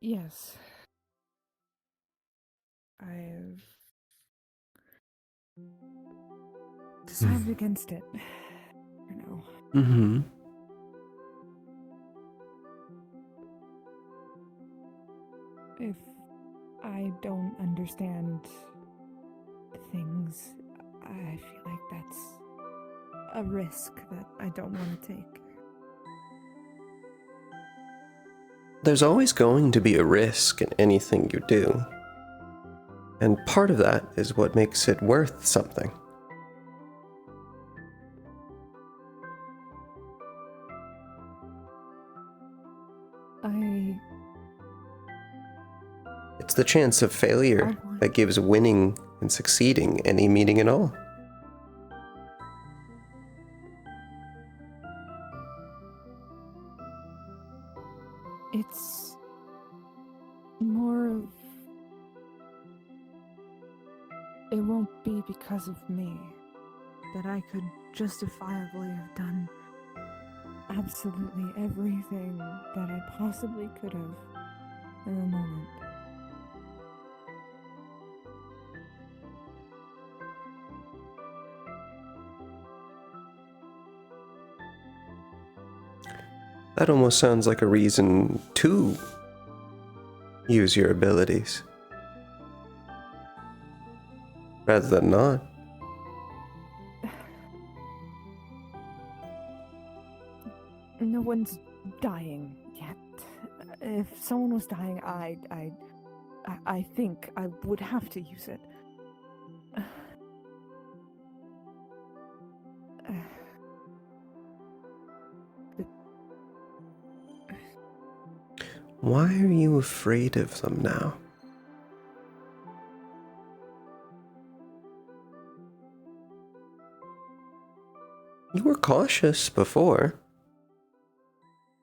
Yes. I've decided against it. For now. Mm-hmm. If I don't understand things, I feel like that's a risk that I don't want to take. There's always going to be a risk in anything you do. And part of that is what makes it worth something. It's the chance of failure that gives winning and succeeding any meaning at all. It's more of it won't be because of me that I could justifiably have done absolutely everything that I possibly could have in a moment. That almost sounds like a reason to use your abilities. Rather than not. No one's dying yet. If someone was dying, I think I would have to use it. Why are you afraid of them now? You were cautious before.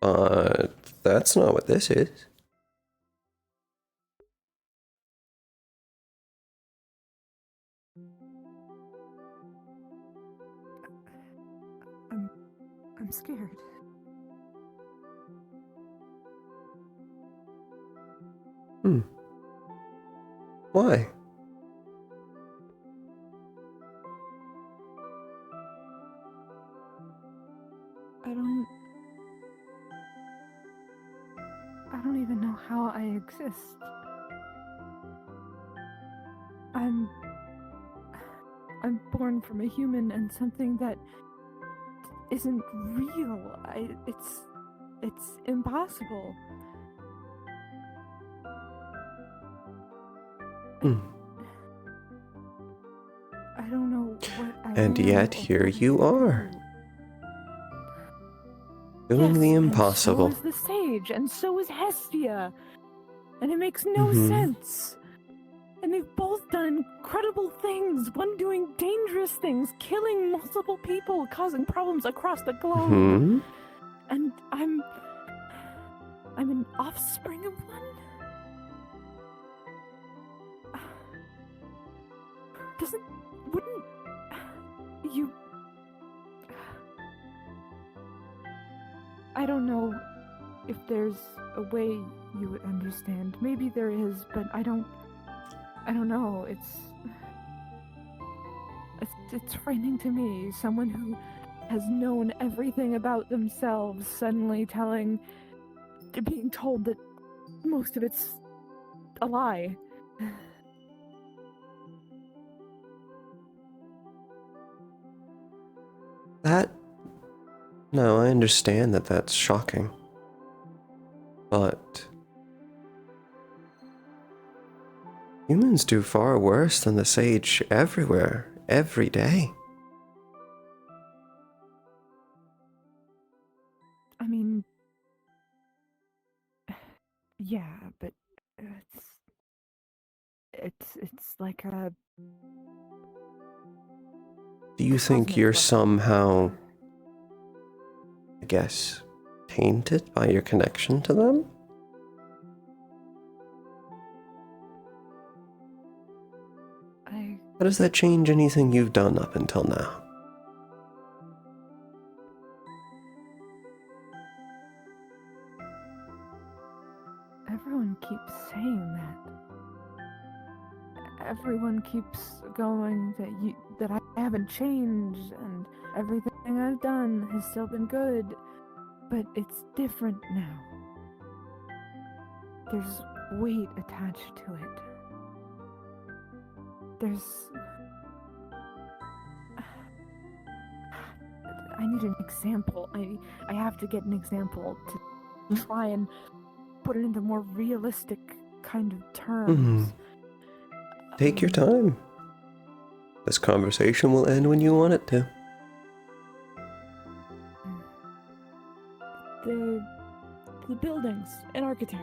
But that's not what this is. I'm scared. Why? I don't even know how I exist. I'm born from a human and something that isn't real. It's impossible. I don't know what I And am yet or here what I you can are. do. Doing the Yes, impossible. And so is the sage, and so is Hestia. And it makes no Mhm. sense. And they've both done incredible things. One doing dangerous things, killing multiple people, causing problems across the globe. Hmm? And I'm an offspring of one? Wouldn't you... I don't know if there's a way you would understand. Maybe there is, but I don't know. It's frightening to me. Someone who has known everything about themselves suddenly being told that most of it's a lie. No, I understand that that's shocking. But humans do far worse than the sage everywhere, every day. I mean, yeah, but it's like a... Do you think you're somehow, I guess, tainted by your connection to them? How does that change anything you've done up until now? Everyone keeps saying that. Everyone keeps going that I haven't changed and everything I've done has still been good, but it's different now. There's weight attached to it. I need an example. I have to get an example to try and put it into more realistic kind of terms. Take your time. This conversation will end when you want it to. The buildings, an architect.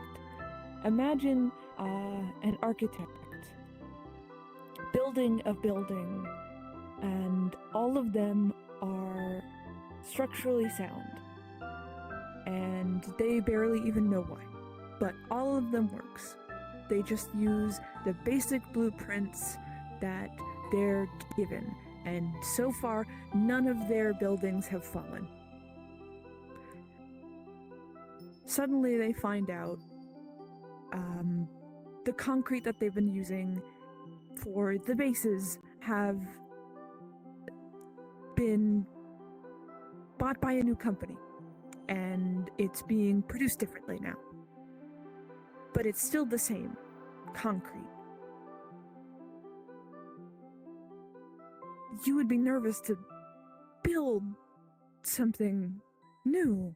Imagine an architect building a building, and all of them are structurally sound. And they barely even know why. But all of them works. They just use the basic blueprints that they're given. And so far, none of their buildings have fallen. Suddenly they find out the concrete that they've been using for the bases have been bought by a new company, and it's being produced differently now. But it's still the same concrete. You would be nervous to build something new,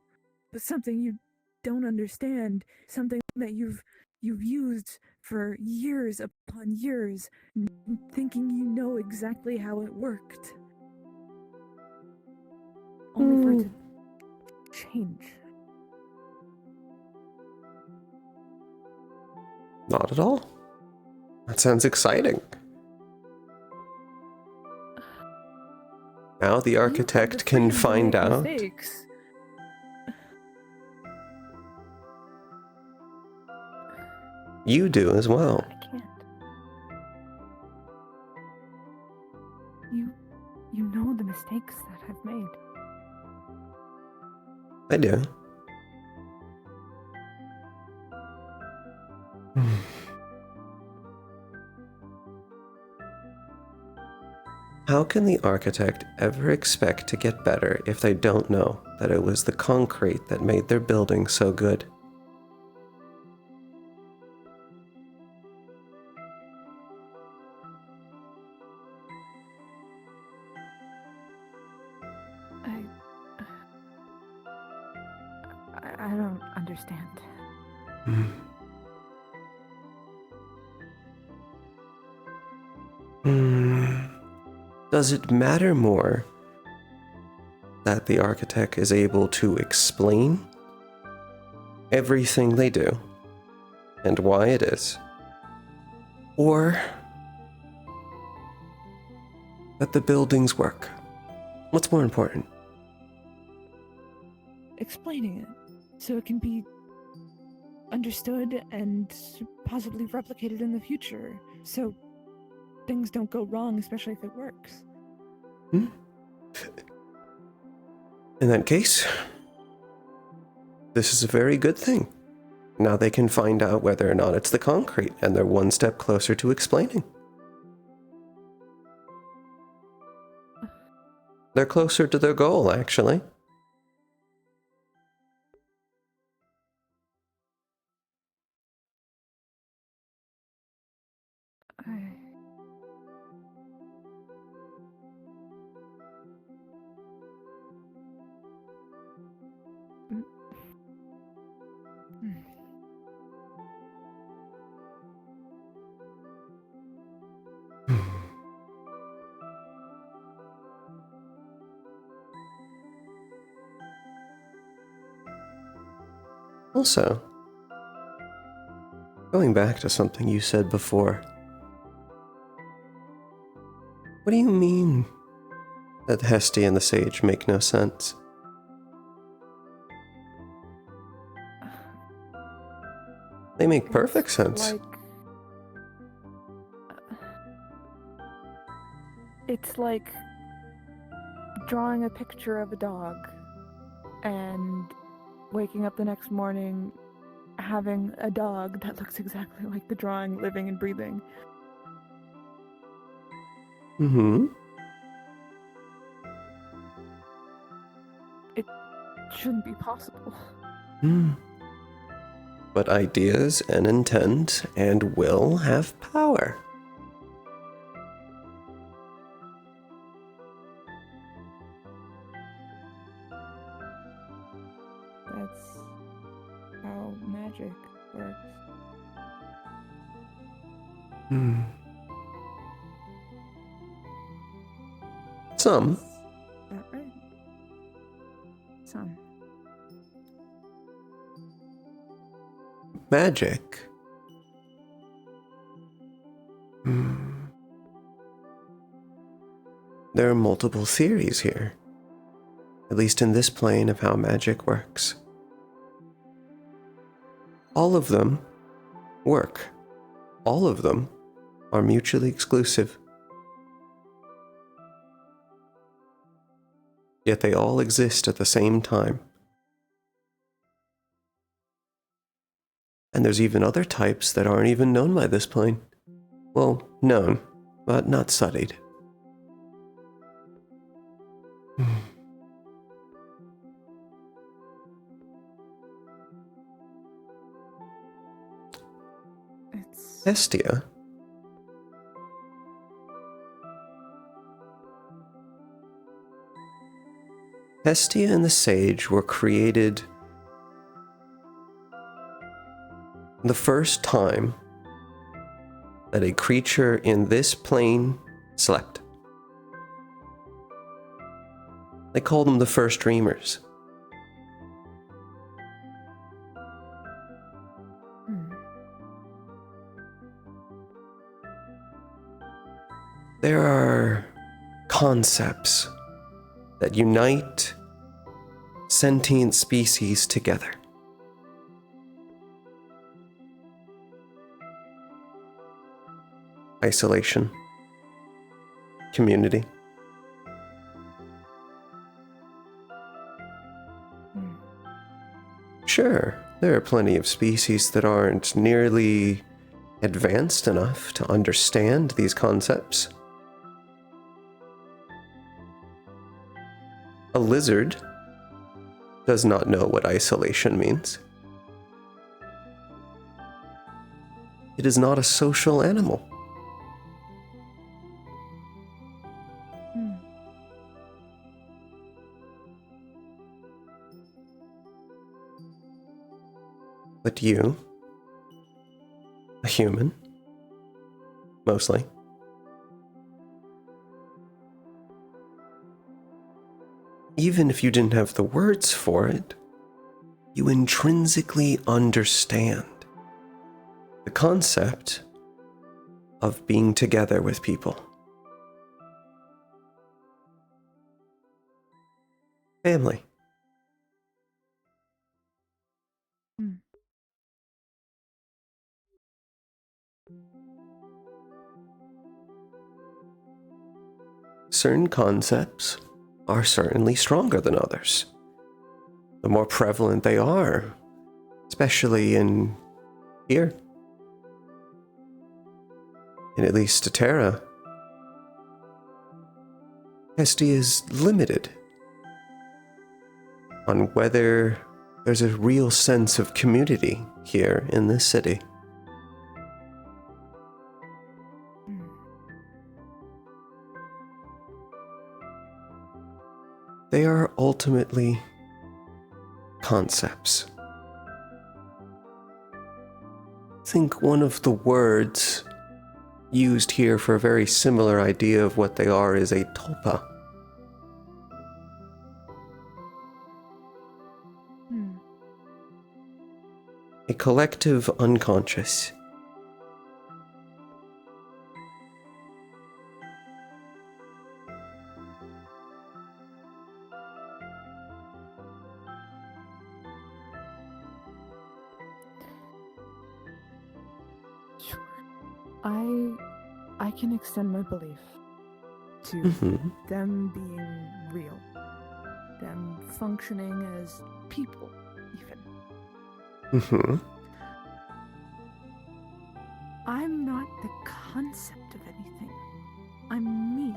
but something you don't understand, something that you've used for years upon years, thinking you know exactly how it worked. Only for it to change. Not at all. That sounds exciting. Now the architect can find out. Mistakes. You do as well. I can't. You know the mistakes that I've made. I do. How can the architect ever expect to get better if they don't know that it was the concrete that made their building so good? I don't understand. Does it matter more that the architect is able to explain everything they do and why it is? Or that the buildings work? What's more important? Explaining it so it can be understood and possibly replicated in the future, so things don't go wrong, especially if it works. In that case, this is a very good thing. Now they can find out whether or not it's the concrete, and they're one step closer to explaining. They're closer to their goal, actually. Also, going back to something you said before, what do you mean that Hestia and the Sage make no sense? They make perfect sense. It's like drawing a picture of a dog and waking up the next morning having a dog that looks exactly like the drawing, living and breathing. It shouldn't be possible. But ideas and intent and will have power. That's how magic works. Some. Is that right? Some. Magic. There are multiple theories here, at least in this plane of how magic works. All of them work. All of them are mutually exclusive. Yet they all exist at the same time. And there's even other types that aren't even known by this plane. Well, known, but not studied. Hestia. Hestia and the Sage were created the first time that a creature in this plane slept. They call them the first dreamers. There are concepts that unite sentient species together. Isolation, community. Sure, there are plenty of species that aren't nearly advanced enough to understand these concepts. A lizard does not know what isolation means. It is not a social animal. But you, a human, mostly, even if you didn't have the words for it, you intrinsically understand the concept of being together with people. Family. Certain concepts are certainly stronger than others. The more prevalent they are, especially in here, in at least Terra, Hestia is limited on whether there's a real sense of community here in this city. They are ultimately concepts. I think one of the words used here for a very similar idea of what they are is a tulpa. A collective unconscious. I can extend my belief to them being real, them functioning as people, even. I'm not the concept of anything. I'm me.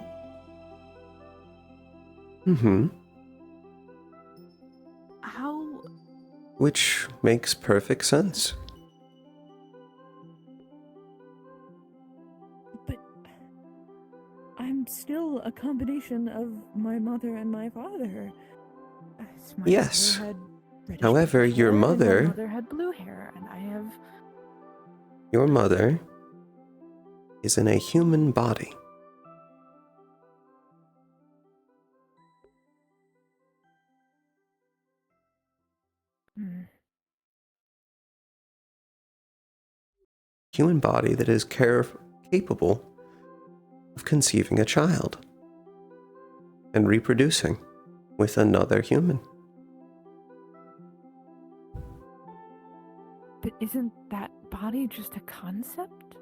How? Which makes perfect sense. I'm still a combination of my mother and my father. My Yes. father had reddish However, pink your hair, and my mother... mother had blue hair, and I have... Your mother is in a human body. Human body that is capable of conceiving a child and reproducing with another human. But isn't that body just a concept?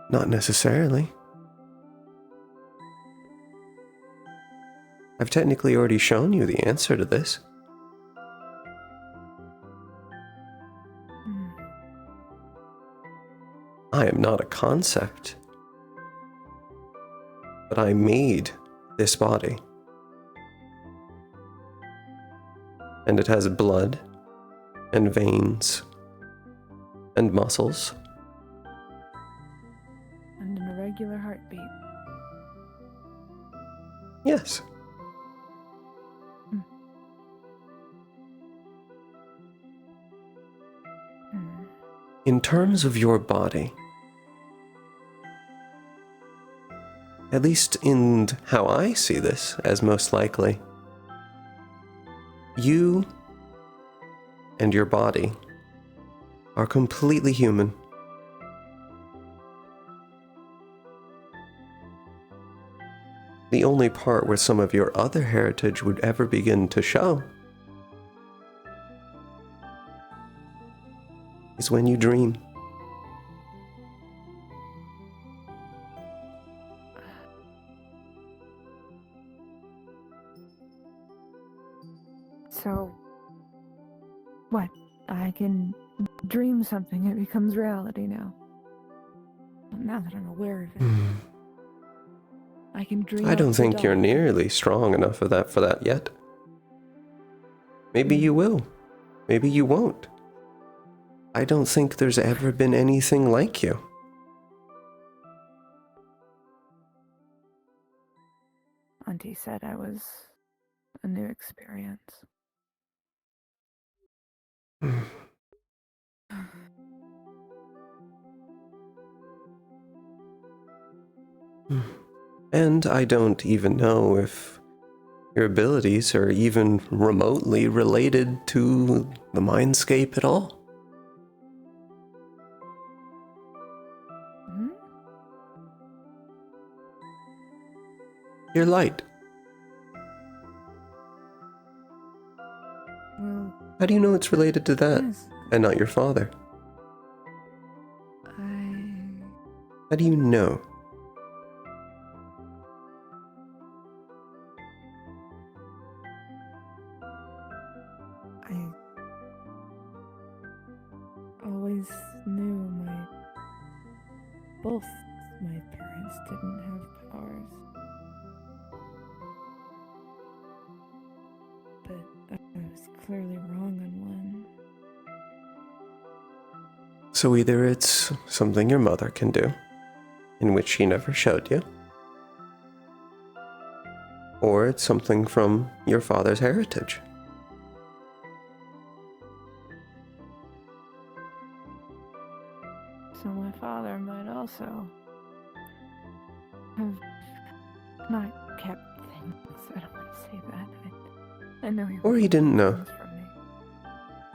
Not necessarily. I've technically already shown you the answer to this. I am not a concept, but I made this body. And it has blood and veins and muscles. And an irregular heartbeat. Yes. In terms of your body, at least in how I see this as most likely, you and your body are completely human. The only part where some of your other heritage would ever begin to show is when you dream. So, what? I can dream something, it becomes reality now. Well, now that I'm aware of it. I can dream I don't up the think you're dawn. nearly strong enough for that yet. Maybe you will. Maybe you won't. I don't think there's ever been anything like you. Auntie said I was a new experience. And I don't even know if your abilities are even remotely related to the mindscape at all. Hmm? Your light. Well, How do you know it's related to that yes. and not your father? How do you know? I always knew both my parents didn't have powers. But I was clearly wrong on one. So either it's something your mother can do, in which she never showed you, or it's something from your father's heritage. So my father might also have not kept things. I don't want to say that. I know he Or he wouldn't didn't keep know. things from me.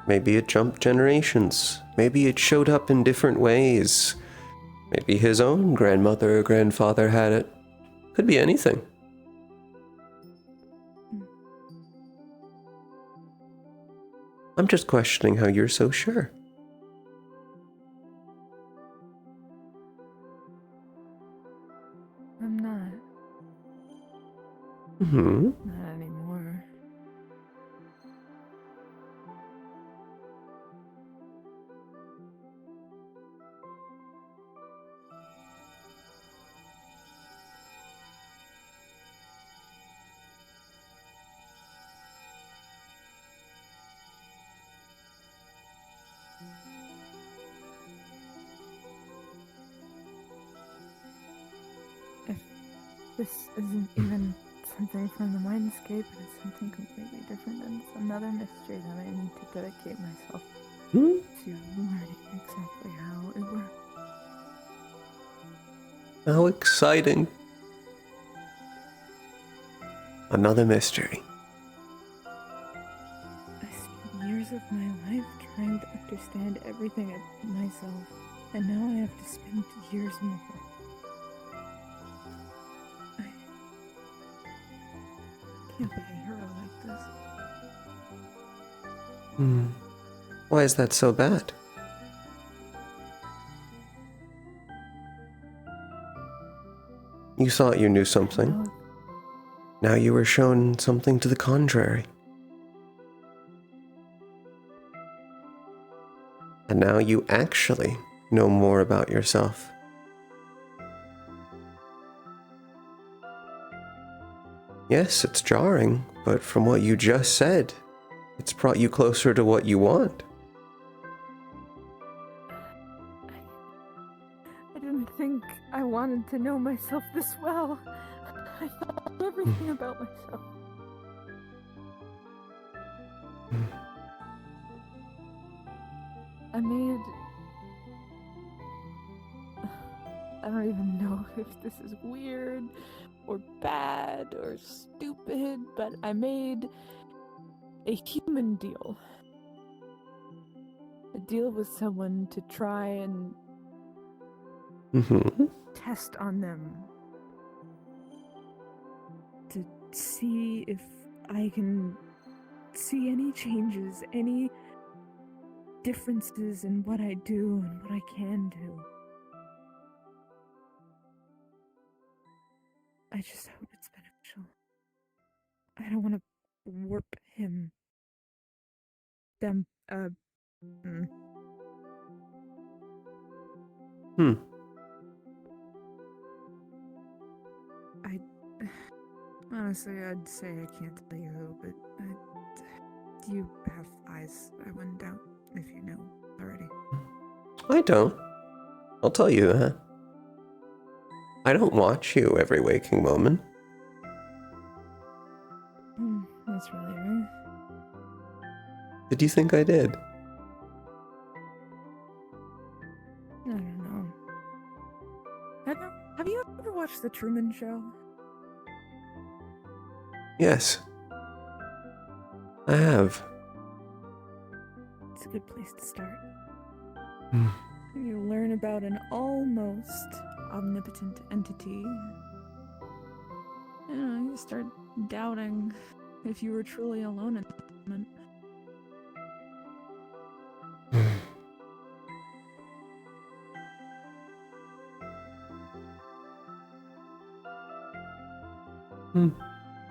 Maybe it jumped generations. Maybe it showed up in different ways. Maybe his own grandmother or grandfather had it. Could be anything. I'm just questioning how you're so sure. I'm not. Not anymore. If this isn't even something from the mindscape, it's something completely different, and it's another mystery that I need to dedicate myself to learning exactly how it works. How exciting. Another mystery. I spent years of my life trying to understand everything about myself, and now I have to spend years more. I can't be a hero like this. Why is that so bad? You thought you knew something. Now you were shown something to the contrary. And now you actually know more about yourself. Yes, it's jarring, but from what you just said, it's brought you closer to what you want. I didn't think I wanted to know myself this well. I thought everything about myself. I don't even know if this is weird or bad or stupid, but I made a human deal. A deal with someone to try and test on them to see if I can see any changes, any differences in what I do and what I can do. I just hope it's beneficial. I don't want to warp him. I honestly, I'd say I can't tell you who, but you have eyes. I wouldn't doubt if you know already. I don't. I'll tell you that. I don't watch you every waking moment. That's relieving. Did you think I did? I don't know. Have you ever watched The Truman Show? Yes. I have. It's a good place to start. Hmm. You learn about an almost omnipotent entity. You start doubting if you were truly alone in that moment.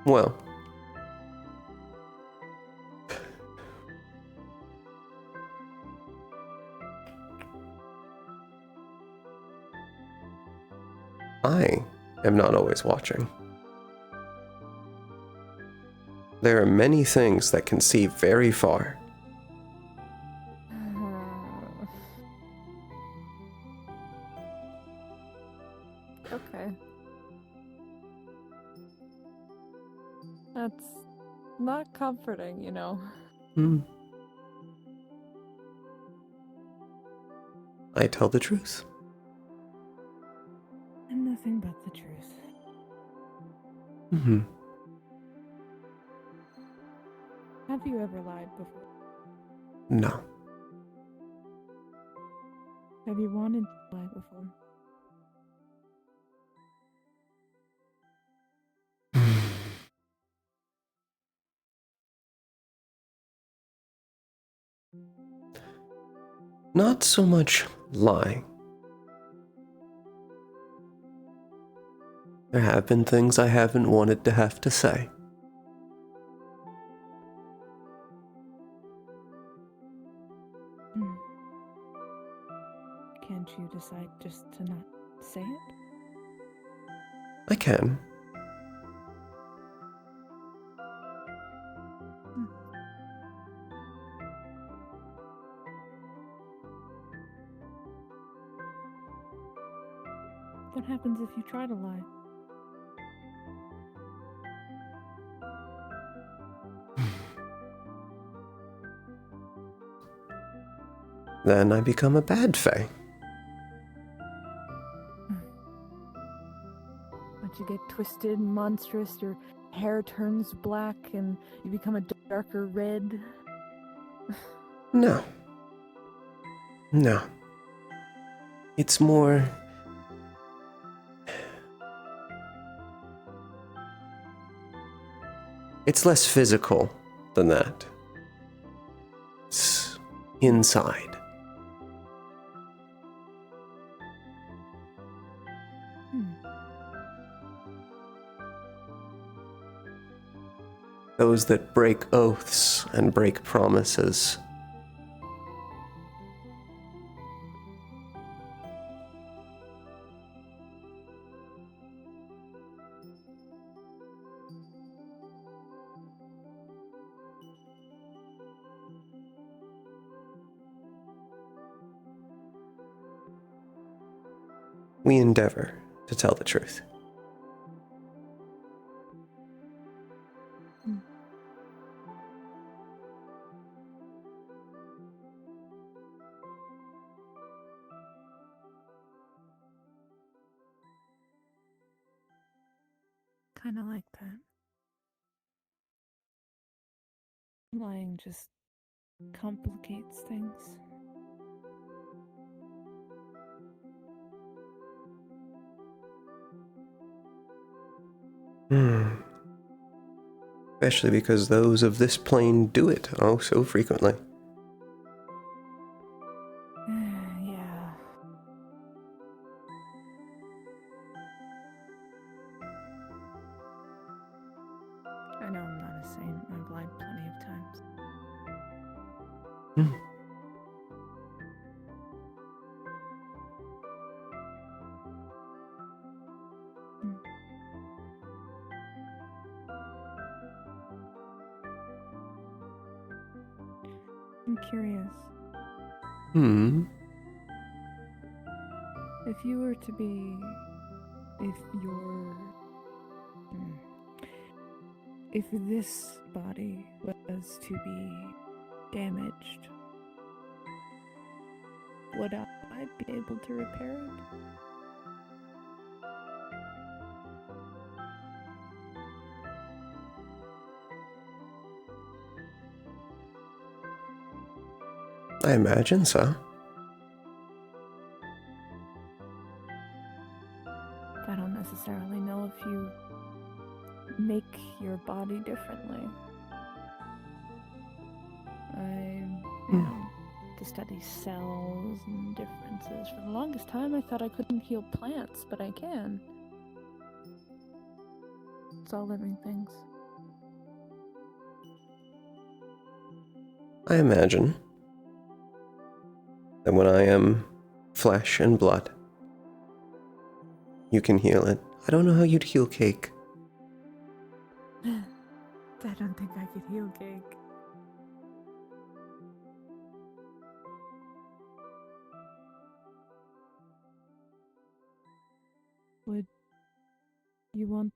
Well. I am not always watching. There are many things that can see very far. Okay. That's not comforting, you know. I tell the truth. And nothing but the truth. Have you ever lied before? No. Have you wanted to lie before? Not so much lying. There have been things I haven't wanted to have to say. Can't you decide just to not say it? I can. What happens if you try to lie? Then I become a bad fae. But you get twisted and monstrous, your hair turns black, and you become a darker red. No. No. It's more... It's less physical than that. It's inside. Those that break oaths and break promises. We endeavor to tell the truth. Kind of like that. Lying just complicates things. Especially because those of this plane do it oh so frequently. Yeah. I know I'm not a saint. I've lied plenty of times. Hmm. I'm curious. Hmm. If you were to be, if your, if this body was to be damaged, would I be able to repair it? I imagine so. I don't necessarily know if you make your body differently. To study cells and differences. For the longest time, I thought I couldn't heal plants, but I can. It's all living things. I imagine that when I am flesh and blood, you can heal it. I don't know how you'd heal cake. I don't think I could heal cake. Would you want...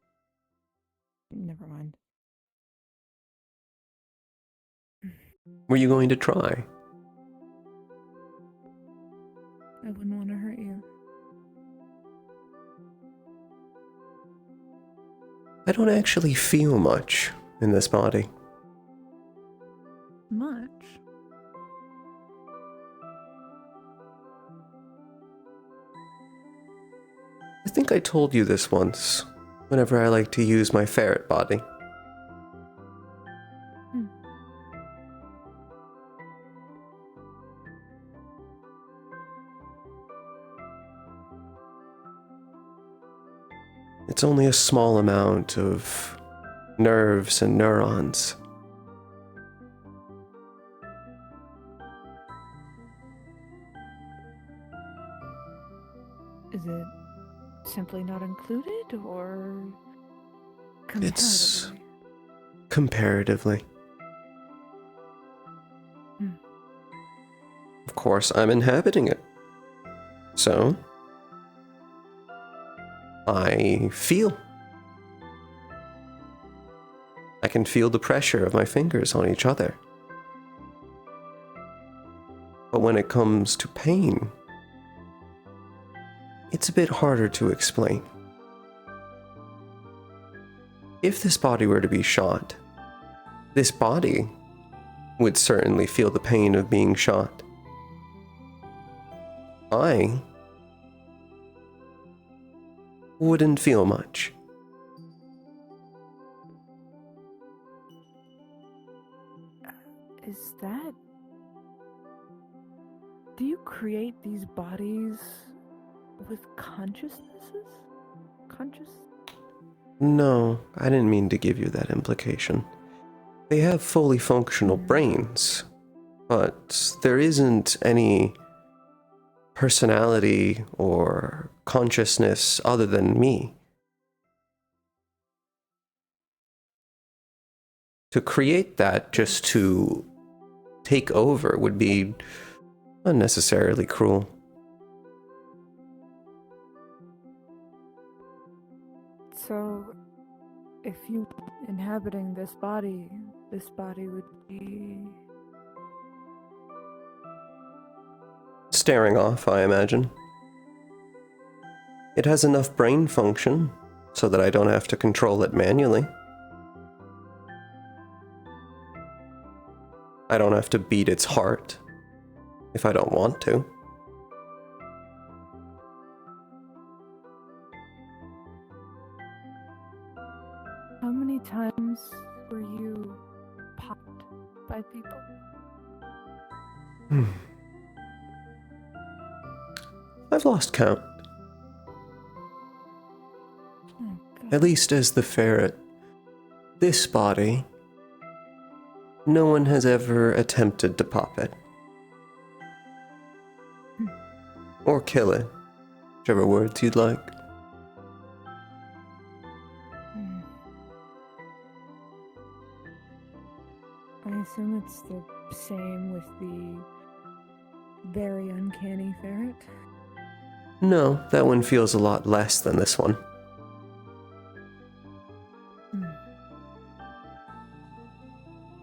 Never mind. Were you going to try? I wouldn't want to hurt you. I don't actually feel much in this body. Much? I think I told you this once, whenever I like to use my ferret body. It's only a small amount of nerves and neurons. Is it simply not included, or It's comparatively? comparatively. Of course, I'm inhabiting it. So, I feel. I can feel the pressure of my fingers on each other. But when it comes to pain, it's a bit harder to explain. If this body were to be shot, this body would certainly feel the pain of being shot. I wouldn't feel much. Is that... Do you create these bodies with consciousnesses? No, I didn't mean to give you that implication. They have fully functional brains, but there isn't any personality or consciousness other than me. To create that just to take over would be unnecessarily cruel. So, if you inhabiting this body would be... Staring off, I imagine. It has enough brain function so that I don't have to control it manually. I don't have to beat its heart if I don't want to. How many times were you popped by people? I've lost count. Oh, At least as the ferret. This body, no one has ever attempted to pop it. Or kill it. Whichever words you'd like. I assume it's the same with the very uncanny ferret? No, that one feels a lot less than this one.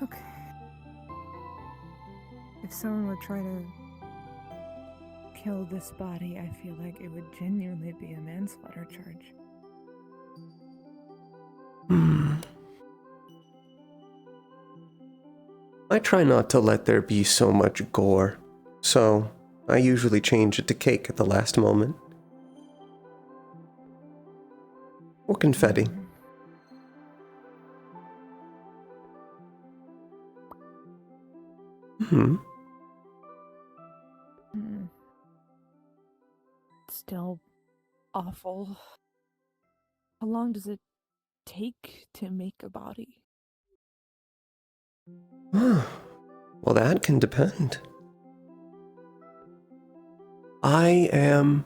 Okay. If someone would try to kill this body, I feel like it would genuinely be a manslaughter charge. I try not to let there be so much gore, so I usually change it to cake at the last moment. Or confetti. Still awful. How long does it take to make a body? Well, that can depend. I am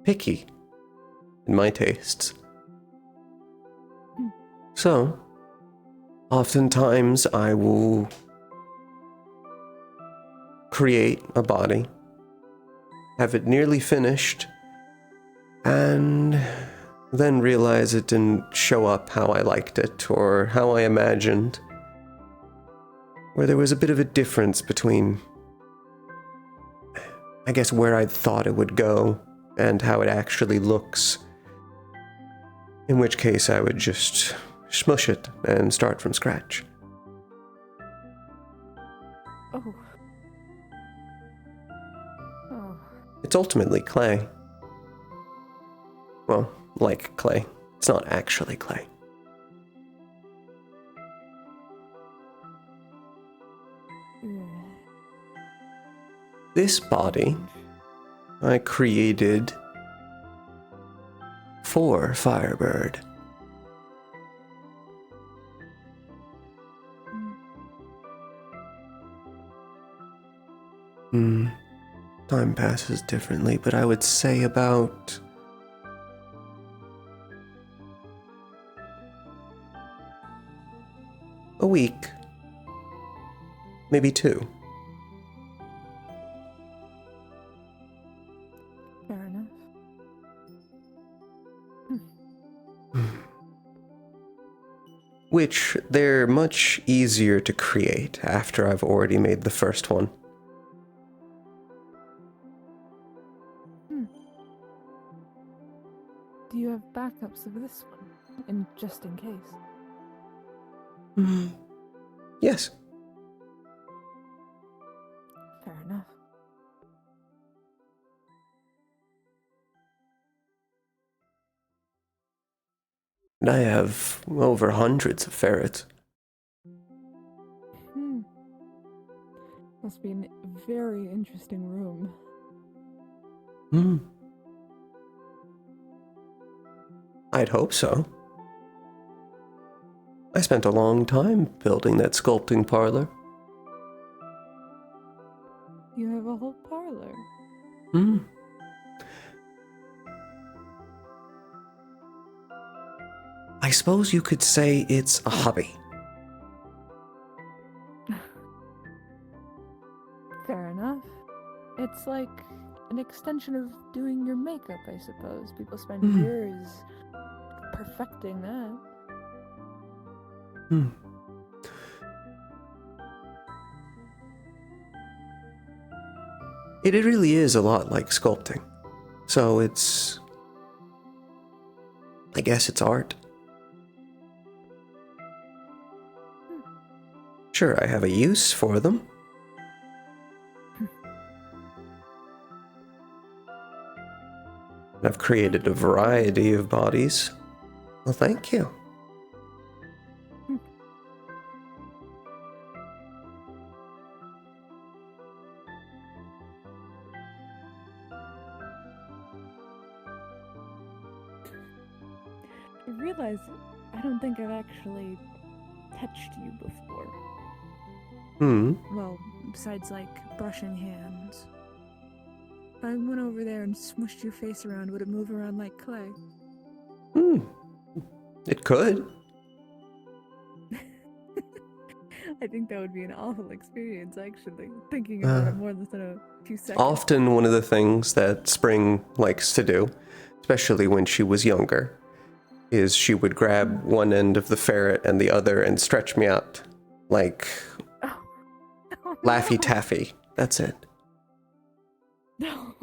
picky in my tastes. So, oftentimes I will create a body, have it nearly finished, and then realize it didn't show up how I liked it or how I imagined, where there was a bit of a difference between, I guess, where I thought it would go and how it actually looks. In which case I would just smush it and start from scratch. Oh. Oh. It's ultimately clay. Well, like clay. It's not actually clay. This body I created for Firebird. Time passes differently, but I would say about a week, maybe 2. Fair enough. Which they're much easier to create after I've already made the first one. Do you have backups of this one, just in case? Yes. Fair enough. And I have over hundreds of ferrets. Must be a very interesting room. I'd hope so. I spent a long time building that sculpting parlor. You have a whole parlor. I suppose you could say it's a hobby. Fair enough. It's like an extension of doing your makeup, I suppose. People spend years perfecting that. It really is a lot like sculpting. So it's... I guess it's art. Sure, I have a use for them. I've created a variety of bodies. Well, thank you. is, I don't think I've actually touched you before. Hmm. Well, besides like brushing hands. If I went over there and smushed your face around, would it move around like clay? Hmm. It could. I think that would be an awful experience, actually. Thinking about it more than a few seconds. Often one of the things that Spring likes to do, especially when she was younger, is she would grab one end of the ferret and the other and stretch me out. Like Laffy Taffy. That's it. No,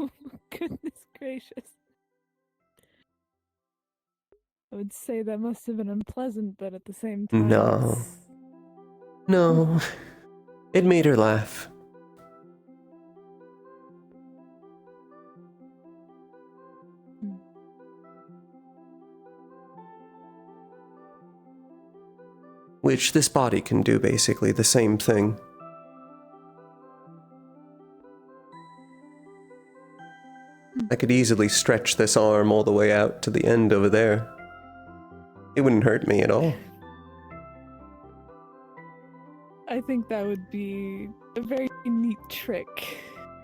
goodness gracious. I would say that must have been unpleasant, but at the same time. No. No. It made her laugh. Which this body can do basically the same thing. I could easily stretch this arm all the way out to the end over there. It wouldn't hurt me at all. I think that would be a very neat trick.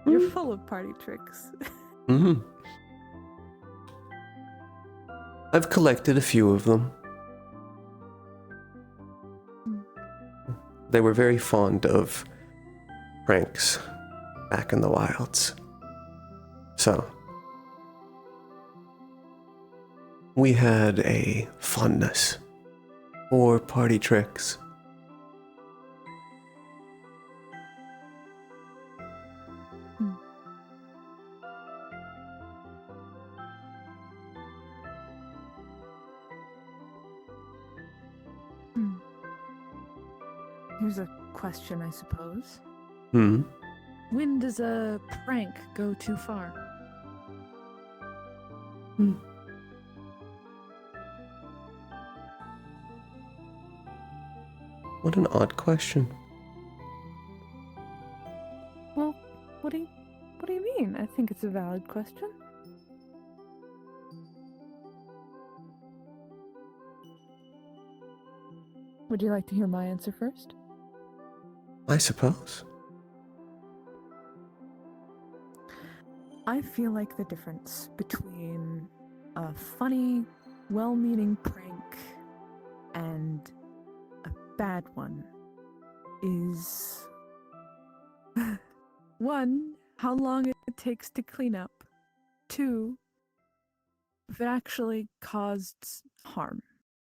You're full of party tricks. Mm-hmm. I've collected a few of them. They were very fond of pranks back in the wilds. So, we had a fondness for party tricks. Here's a question, I suppose. Hmm. When does a prank go too far? What an odd question. Well, what do you mean? I think it's a valid question. Would you like to hear my answer first? I suppose. I feel like the difference between a funny, well-meaning prank and a bad one is 1, how long it takes to clean up. 2, if it actually caused harm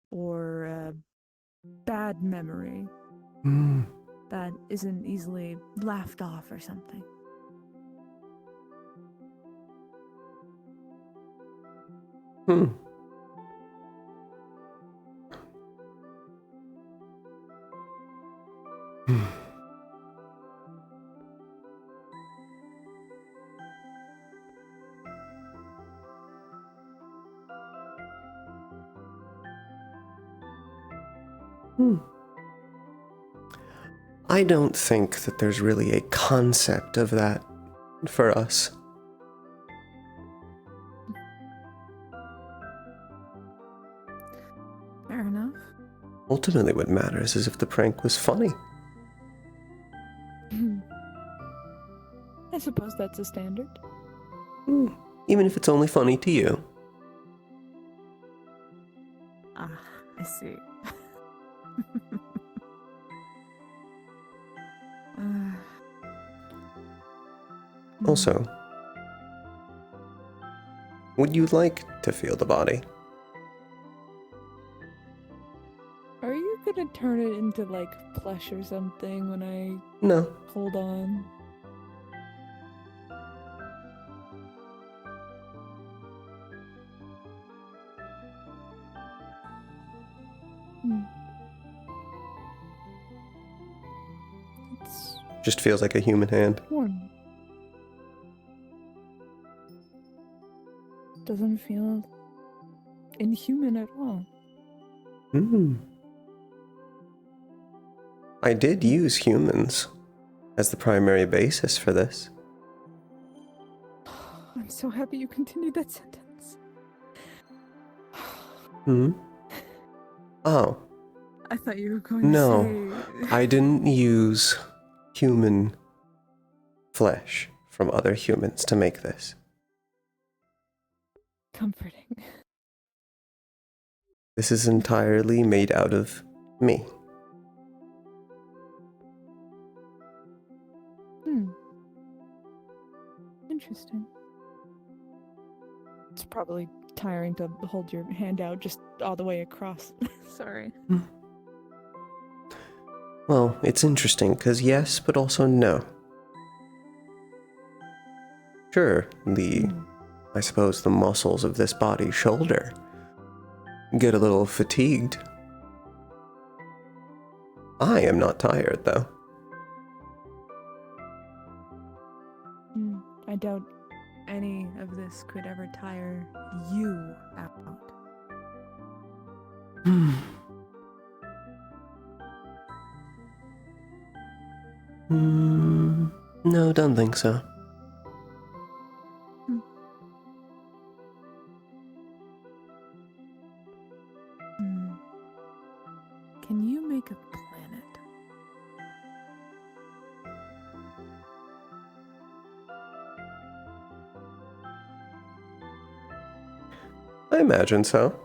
or a bad memory that isn't easily laughed off or something. I don't think that there's really a concept of that for us. Fair enough. Ultimately, what matters is if the prank was funny. I suppose that's a standard. Even if it's only funny to you. Ah, I see. Also, would you like to feel the body? Are you gonna turn it into like plush or something when I No. hold on? It's Just feels like a human hand. warm. Doesn't feel inhuman at all. I did use humans as the primary basis for this. I'm so happy you continued that sentence. Oh, I thought you were going no. to say. I didn't use human flesh from other humans to make this. Comforting. This is entirely made out of me. Interesting. It's probably tiring to hold your hand out just all the way across. Sorry. Well, it's interesting, because yes, but also no. Sure, I suppose the muscles of this body, shoulder, get a little fatigued. I am not tired, though. I doubt any of this could ever tire you out. No, don't think so. Can you make a planet? I imagine so.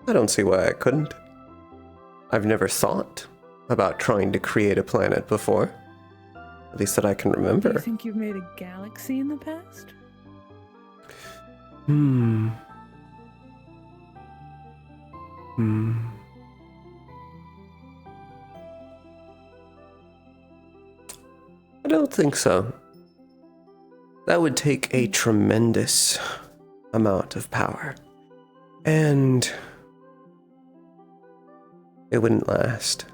I don't see why I couldn't. I've never thought about trying to create a planet before. At least that I can Do you remember. think you've made a galaxy in the past? I don't think so. That would take a tremendous amount of power. And it wouldn't last.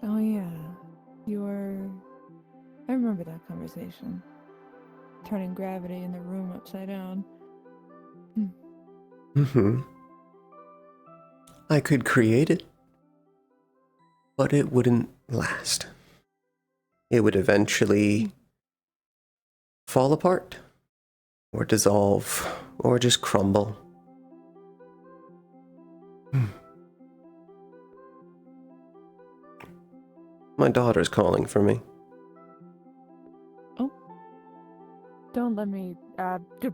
Oh yeah. I remember that conversation. Turning gravity in the room upside down. I could create it, but it wouldn't last. It would eventually fall apart, or dissolve, or just crumble. My daughter's calling for me. Don't let me,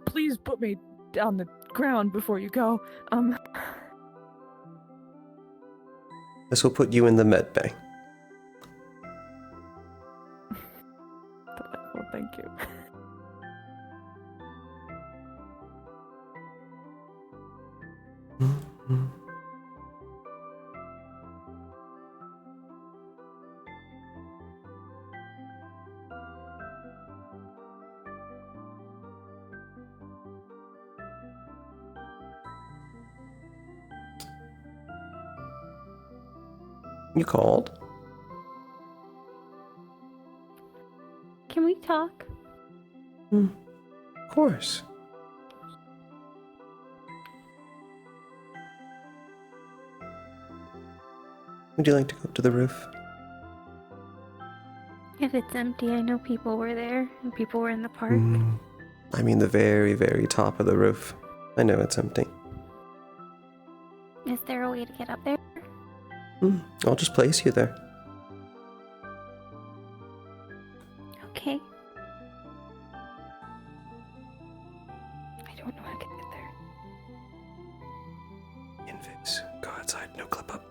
please put me on the ground before you go. This will put you in the med bay. Well, thank you. You called? Can we talk? Of course. Would you like to go up to the roof? If it's empty, I know people were there and people were in the park. I mean the very, very top of the roof. I know it's empty. Is there a way to get up there? I'll just place you there. Okay. I don't know how to get there. Invis, go outside, no clip up.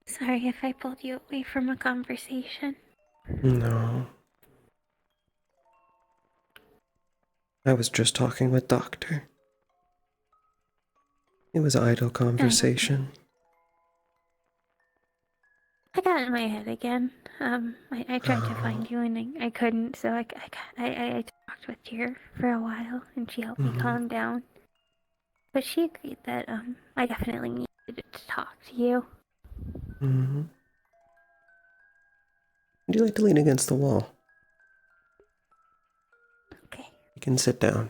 Sorry if I pulled you away from a conversation. No. I was just talking with Doctor. It was idle conversation. I got in my head again. I tried to find you and I couldn't, so I talked with Tyr for a while and she helped me calm down. But she agreed that, I definitely needed to talk to you. Mm-hmm. Would you like to lean against the wall? Okay. You can sit down.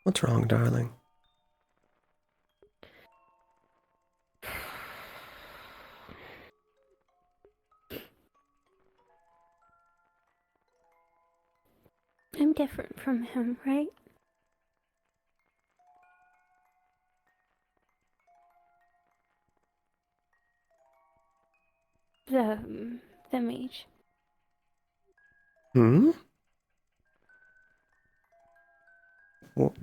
What's wrong, darling? I'm different from him, right? The mage. Hmm? Well,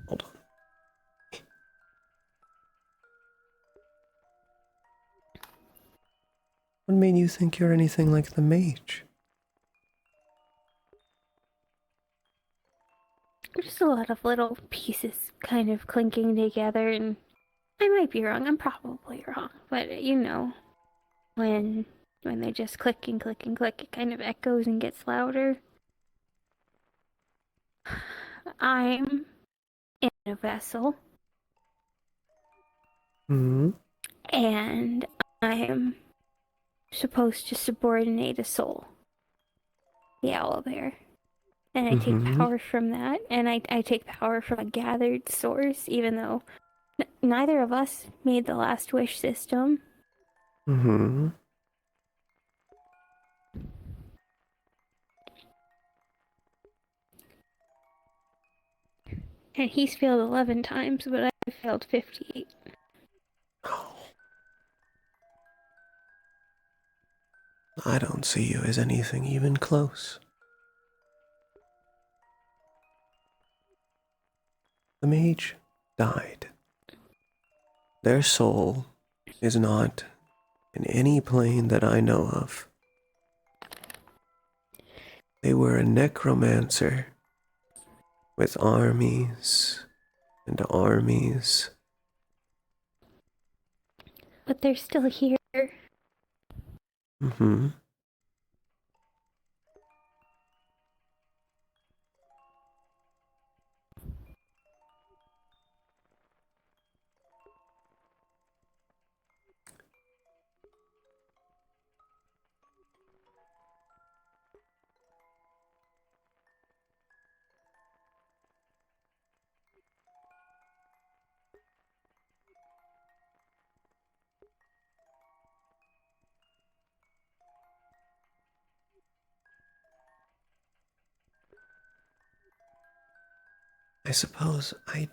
hold on. What made you think you're anything like the mage? Just a lot of little pieces kind of clinking together, and I might be wrong. I'm probably wrong, but you know, when they just click and click and click, it kind of echoes and gets louder. I'm in a vessel, Hmm? and I'm supposed to subordinate a soul, the owlbear. And I take power from that, and I take power from a gathered source, even though neither of us made the last wish system. Mm-hmm. And he's failed 11 times, but I failed 58. I don't see you as anything even close. The mage died. Their soul is not in any plane that I know of. They were a necromancer with armies and armies. But they're still here. Mm-hmm. I suppose I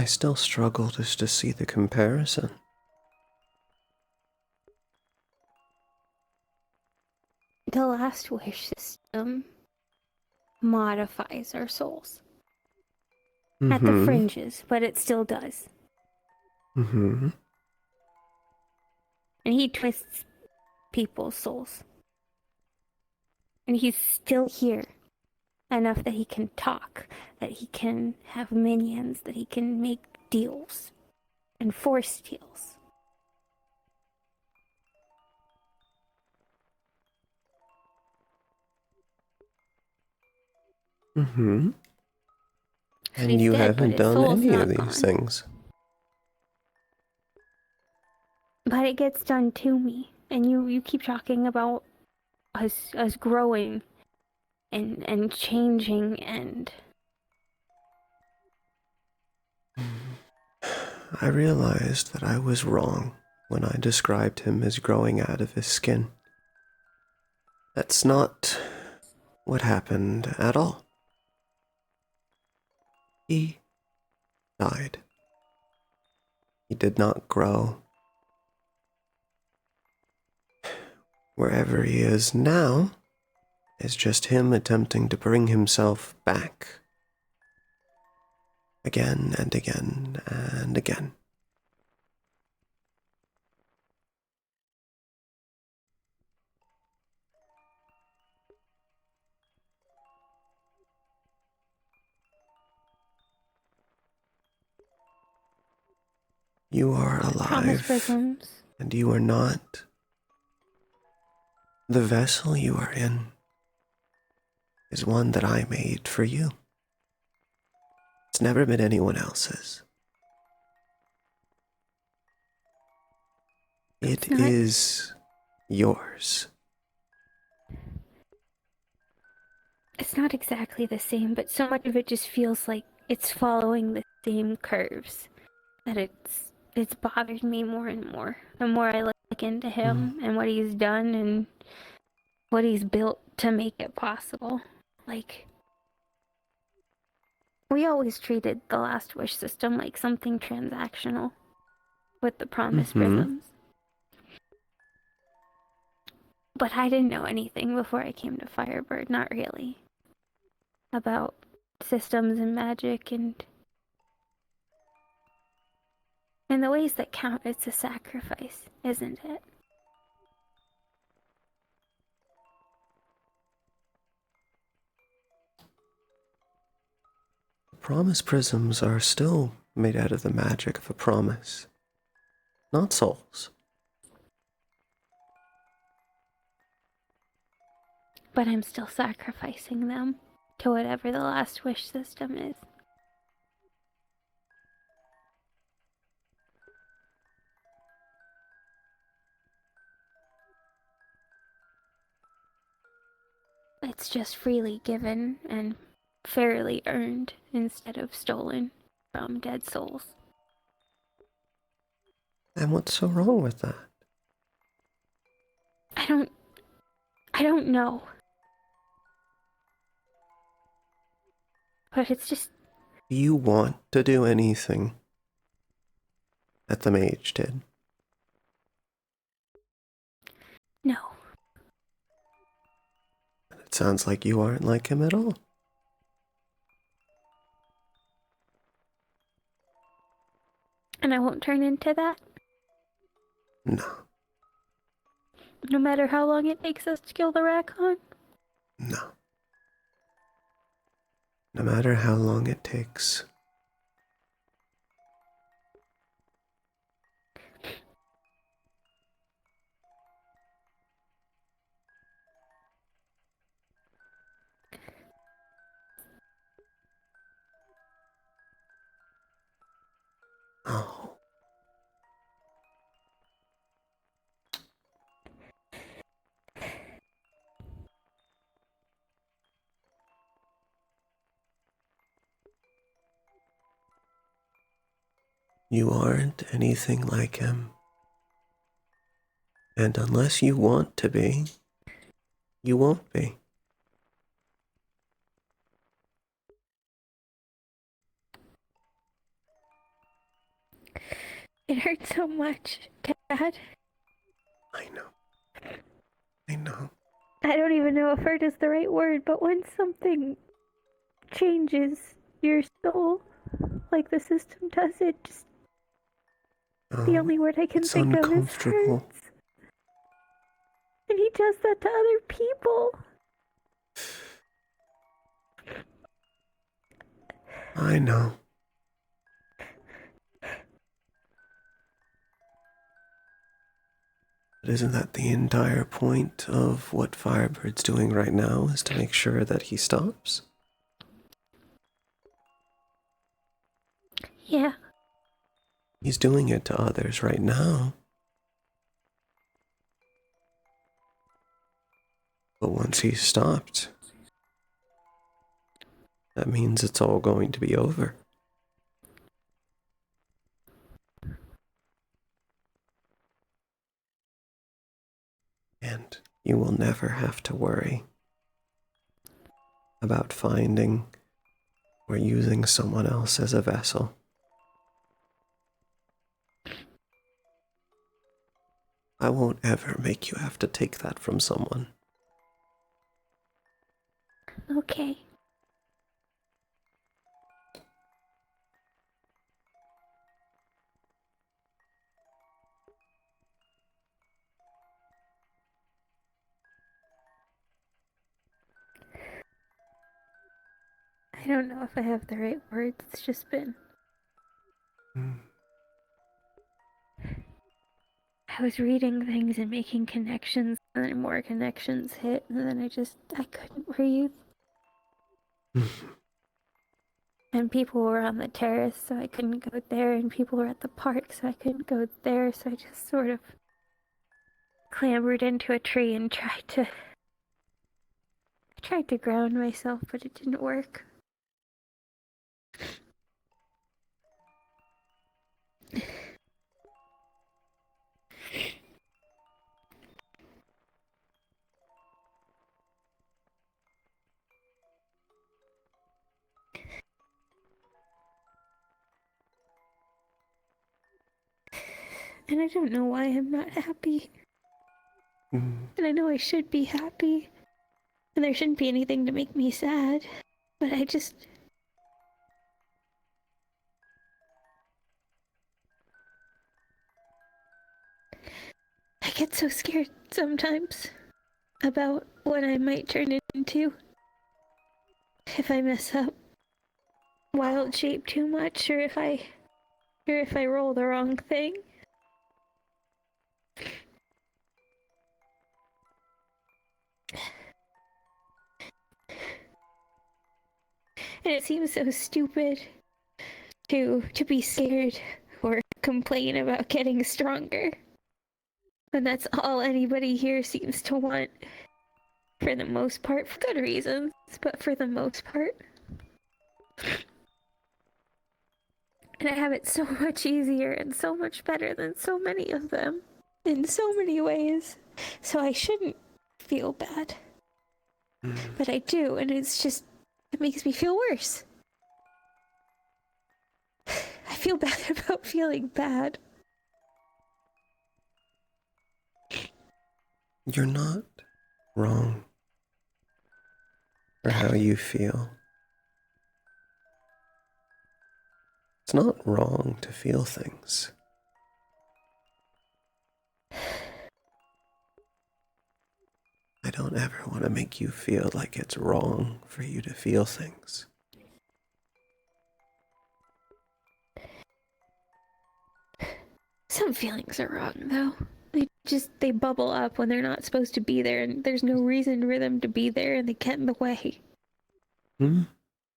still struggle just to see the comparison. The last wish system modifies our souls. At the fringes, but it still does. Mm-hmm. And he twists people's souls. And he's still here. enough that he can talk, that he can have minions, that he can make deals and force deals. Mm-hmm. And He's you dead, but haven't his done soul's any of not these gone. things. But it gets done to me, and you keep talking about us growing and changing and I realized that I was wrong when I described him as growing out of his skin. That's not what happened at all. He died. He did not grow. Wherever he is now is just him attempting to bring himself back. Again and again and again. You are promise alive, prisms. and you are not. The vessel you are in is one that I made for you. It's never been anyone else's. It is yours. It's not exactly the same, but so much of it just feels like it's following the same curves. That it's bothered me more and more. The more I look into him and what he's done and what he's built to make it possible. Like, we always treated the Last Wish system like something transactional with the promise prisms. But I didn't know anything before I came to Firebird, not really. About systems and magic and in the ways that count, it's a sacrifice, isn't it? Promise prisms are still made out of the magic of a promise, not souls. But I'm still sacrificing them to whatever the Last Wish system is. It's just freely given and fairly earned instead of stolen from dead souls. And what's so wrong with that? I don't know. But it's just... Do you want to do anything that the mage did? No. It sounds like you aren't like him at all. And I won't turn into that? No. No matter how long it takes us to kill the Raccoon? No. No matter how long it takes. Oh. You aren't anything like him. And unless you want to be, you won't be. It hurts so much, Dad. I know. I know. I don't even know if hurt is the right word, but when something changes your soul, like the system does, it just... the only word I can It's think of is uncomfortable. hurts. And he does that to other people. I know. But isn't that the entire point of what Firebird's doing right now, is to make sure that he stops? Yeah. He's doing it to others right now. But once he's stopped, that means it's all going to be over. And you will never have to worry about finding or using someone else as a vessel. I won't ever make you have to take that from someone. Okay. I don't know if I have the right words. It's just been... I was reading things and making connections, and then more connections hit, and then I couldn't breathe. And people were on the terrace, so I couldn't go there, and people were at the park, so I couldn't go there, so I just sort of clambered into a tree and tried to ground myself, but it didn't work. And I don't know why I'm not happy. And I know I should be happy. And there shouldn't be anything to make me sad. But I get so scared sometimes about what I might turn into if I mess up wild shape too much, or if I roll the wrong thing. And it seems so stupid to be scared or complain about getting stronger. And that's all anybody here seems to want. For the most part, for good reasons, but for the most part. And I have it so much easier and so much better than so many of them. In so many ways. So I shouldn't feel bad. But I do, and it makes me feel worse. I feel bad about feeling bad. You're not wrong for how you feel. It's not wrong to feel things. I don't ever want to make you feel like it's wrong for you to feel things. Some feelings are wrong, though. They bubble up when they're not supposed to be there, and there's no reason for them to be there, and they get in the way.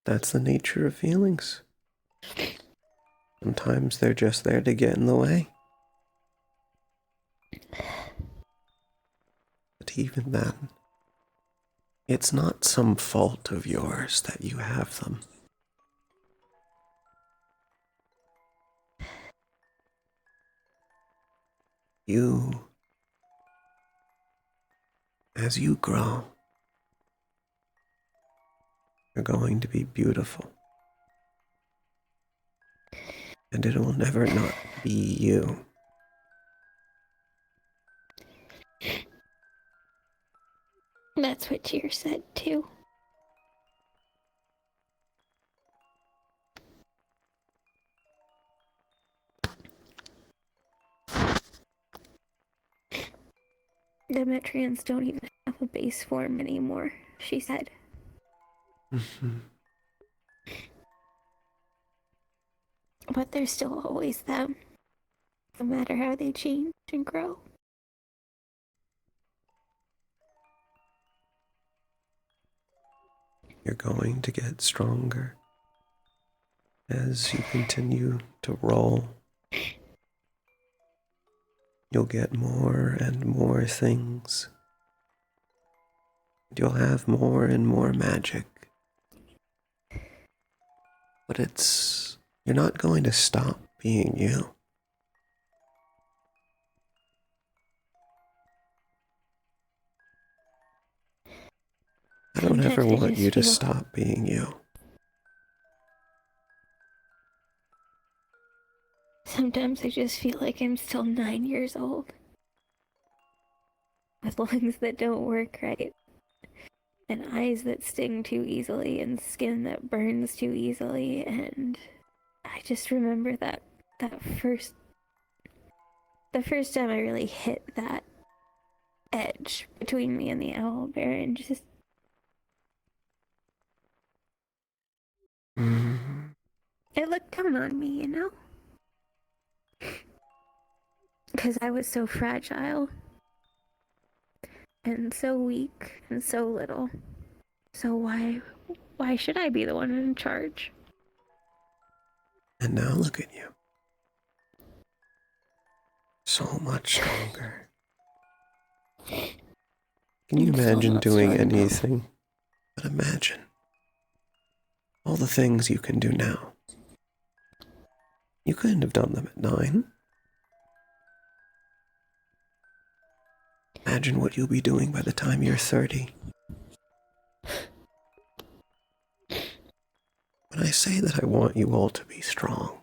That's the nature of feelings. Sometimes they're just there to get in the way. But even then, it's not some fault of yours that you have them. You, as you grow, are going to be beautiful. And it will never not be you. That's what Tyr said, too. Demetrians don't even have a base form anymore, she said. But they're still always them, no matter how they change and grow. You're going to get stronger as you continue to roll. You'll get more and more things. You'll have more and more magic. But you're not going to stop being you. I don't ever Sometimes I want just you to feel- stop being you. Sometimes I just feel like I'm still 9 years old. With lungs that don't work right. And eyes that sting too easily, and skin that burns too easily, and I just remember the first time I really hit that edge between me and the owl bear, and just it looked down on me, you know? Because I was so fragile, and so weak, and so little. So why should I be the one in charge? And now look at you. So much stronger. Can you I'm still imagine not doing strong enough. anything? But imagine all the things you can do now. You couldn't have done them at 9. Imagine what you'll be doing by the time you're 30. When I say that I want you all to be strong,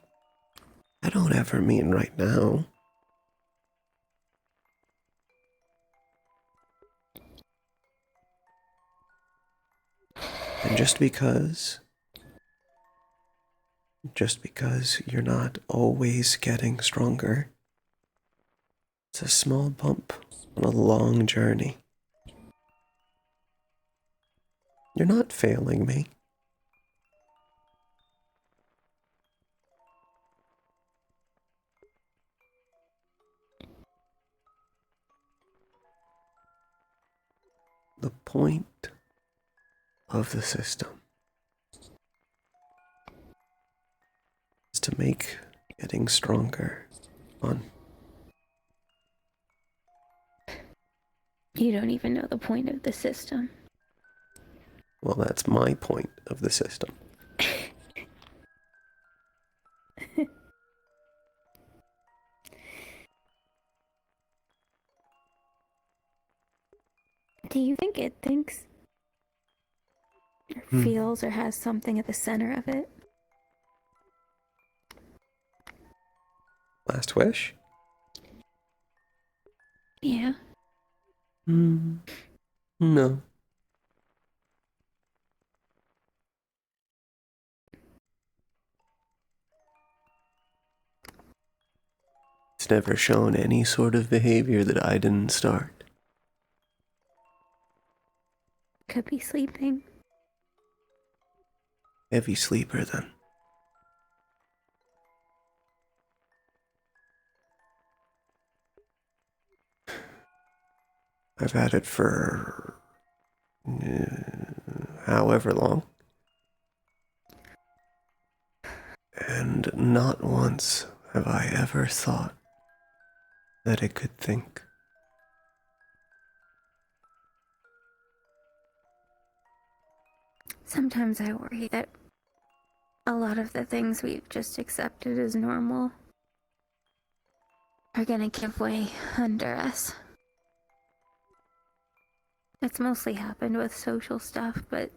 I don't ever mean right now. And just because you're not always getting stronger, it's a small bump on a long journey. You're not failing me. The point of the system is to make getting stronger fun. You don't even know the point of the system. Well, that's my point of the system. Do you think it thinks? Or feels or has something at the center of it? Last wish? Yeah. No. It's never shown any sort of behavior that I didn't start. Could be sleeping. Heavy sleeper, then. I've had it for however long. And not once have I ever thought that it could think. Sometimes I worry that a lot of the things we've just accepted as normal are gonna give way under us. It's mostly happened with social stuff, but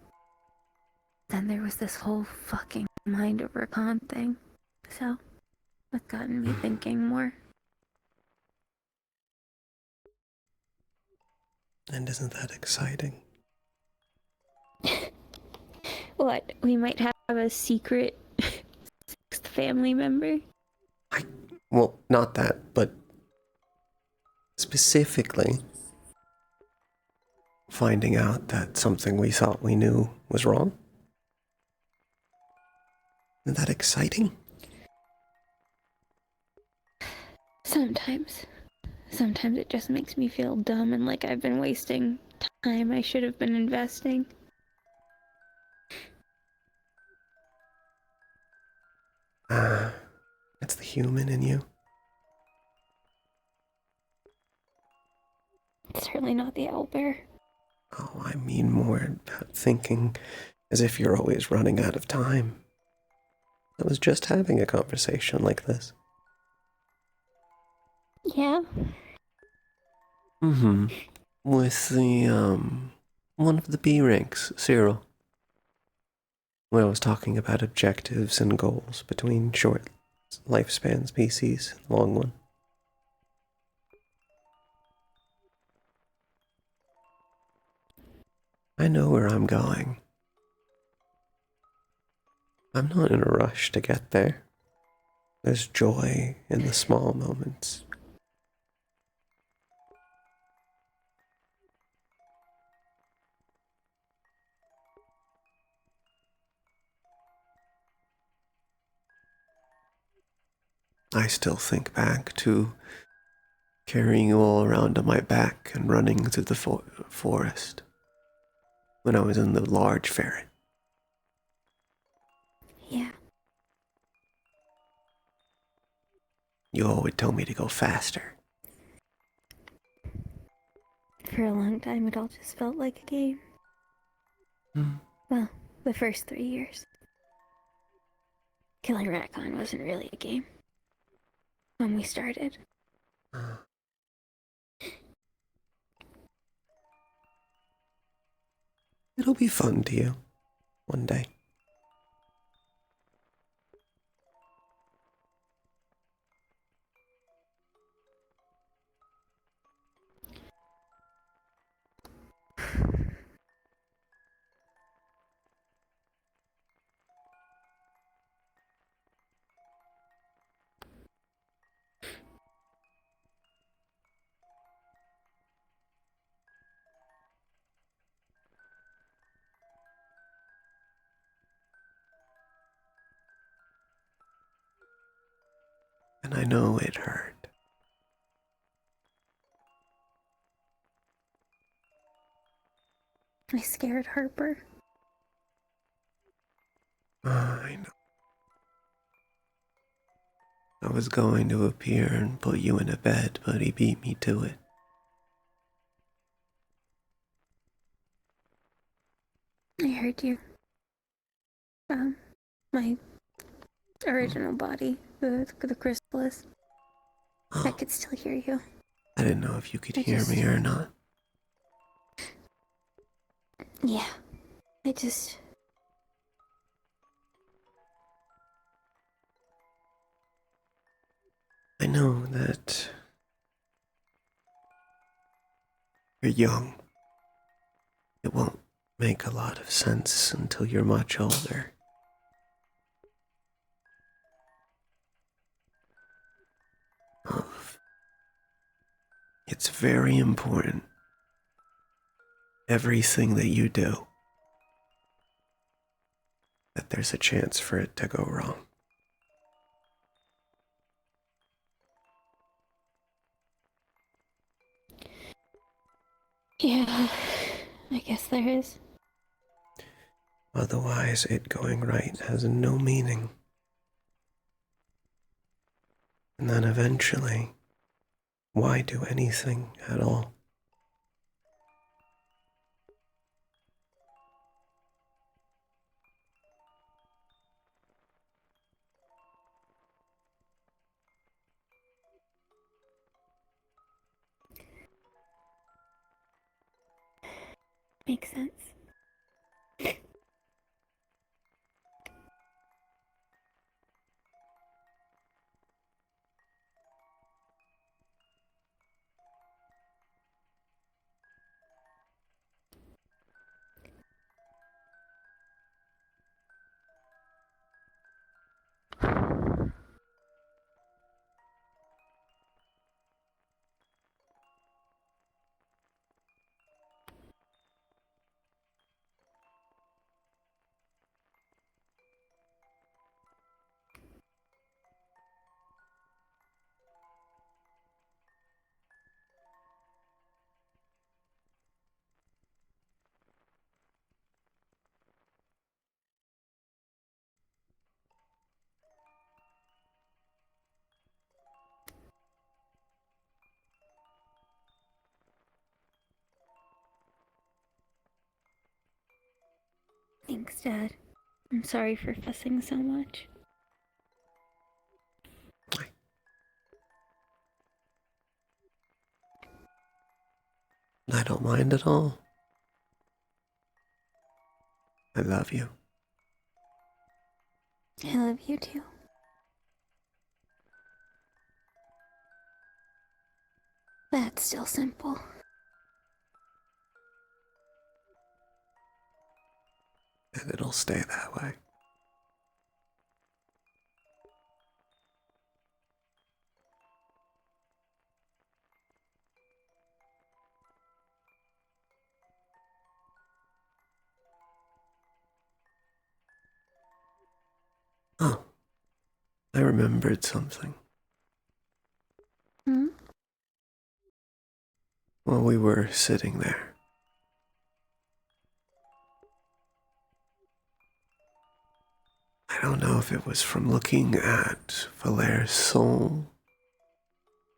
then there was this whole fucking mind over con thing. So, it's gotten me thinking more. And isn't that exciting? What? We might have a secret sixth family member? Well, not that, but specifically finding out that something we thought we knew was wrong. Isn't that exciting? Sometimes. Sometimes it just makes me feel dumb and like I've been wasting time I should have been investing. It's the human in you. It's certainly not the owlbear. Oh, I mean more about thinking as if you're always running out of time. I was just having a conversation like this. Yeah? Mm-hmm. With the, one of the B ranks, Cyril. When I was talking about objectives and goals between short lifespan species and long one. I know where I'm going. I'm not in a rush to get there. There's joy in the small moments. I still think back to carrying you all around on my back and running through the forest when I was in the large ferret. Yeah. You all would tell me to go faster. For a long time, it all just felt like a game. Well, the first 3 years. Killing Ratcon wasn't really a game. When we started. It'll be fun to you one day. And I know it hurt. I scared Harper. I know. I was going to appear and put you in a bed, but he beat me to it. I heard you. My original body, the chrysalis. I could still hear you. I didn't know if you could hear me or not. Yeah. I just... I know that you're young. It won't make a lot of sense until you're much older. It's very important. Everything that you do, that there's a chance for it to go wrong. Yeah, I guess there is. Otherwise, it going right has no meaning. And then eventually, why do anything at all? Makes sense. Thanks, Dad. I'm sorry for fussing so much. I don't mind at all. I love you. I love you too. That's still simple. And it'll stay that way. Oh, I remembered something. Hmm? While we were sitting there, I don't know if it was from looking at Valaire's soul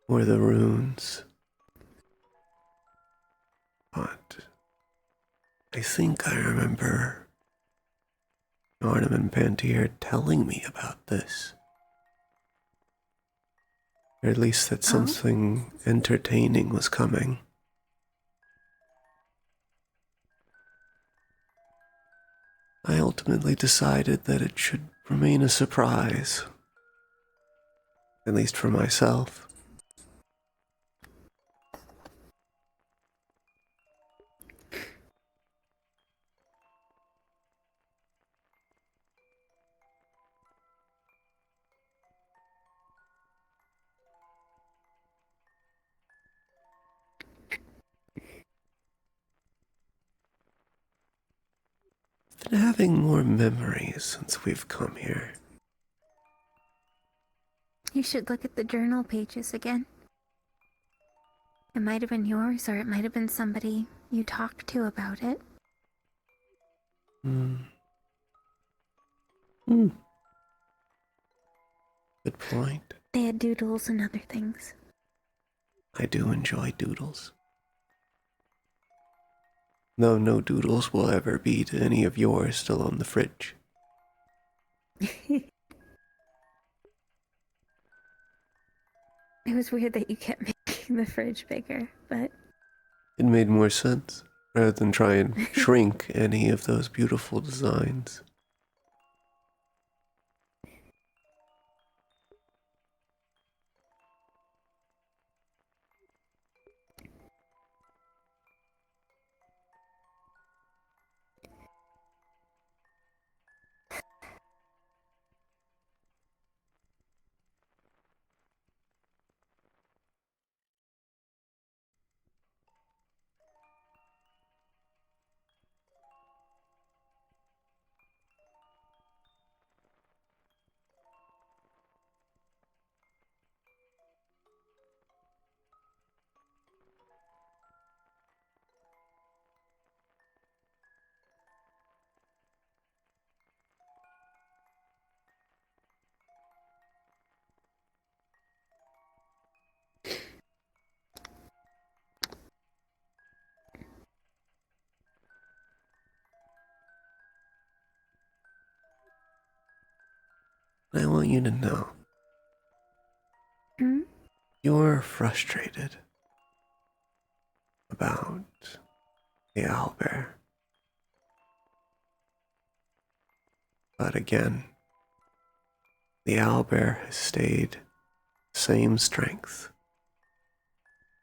or the runes, but I think I remember Arnhem and Pantier telling me about this. Or at least that something entertaining was coming. I ultimately decided that it should remain a surprise. At least for myself. Been having more memories since we've come here. You should look at the journal pages again. It might have been yours, or it might have been somebody you talked to about it. Good point. They had doodles and other things. I do enjoy doodles. Though no doodles will ever beat any of yours still on the fridge. It was weird that you kept making the fridge bigger, but It made more sense, rather than try and shrink any of those beautiful designs. I want you to know. You're frustrated about the owlbear. But again, the owlbear has stayed same strength.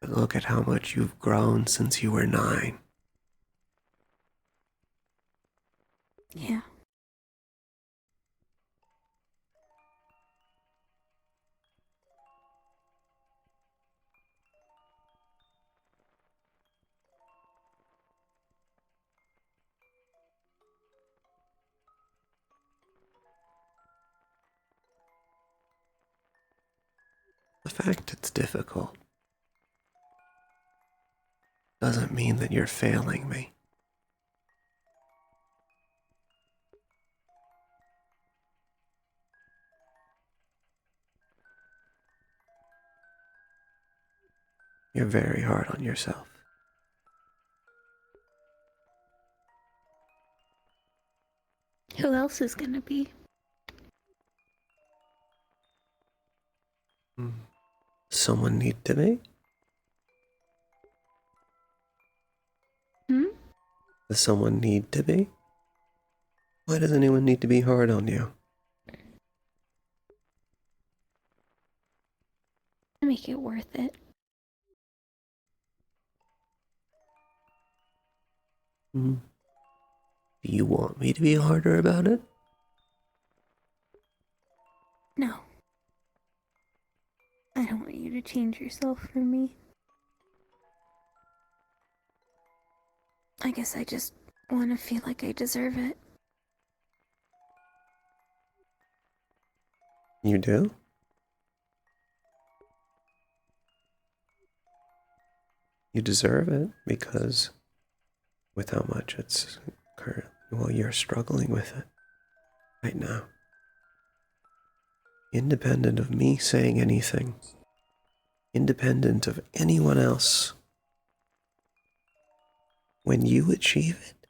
But look at how much you've grown since you were 9. yeah. The fact it's difficult doesn't mean that you're failing me. You're very hard on yourself. Who else is gonna be? Someone need to be? Hmm? Does someone need to be? Why does anyone need to be hard on you? Make it worth it. Do you want me to be harder about it? No. I don't want you to change yourself for me. I guess I just want to feel like I deserve it. You do? You deserve it because with how much it's current, well, you're struggling with it right now. Independent of me saying anything, independent of anyone else, when you achieve it,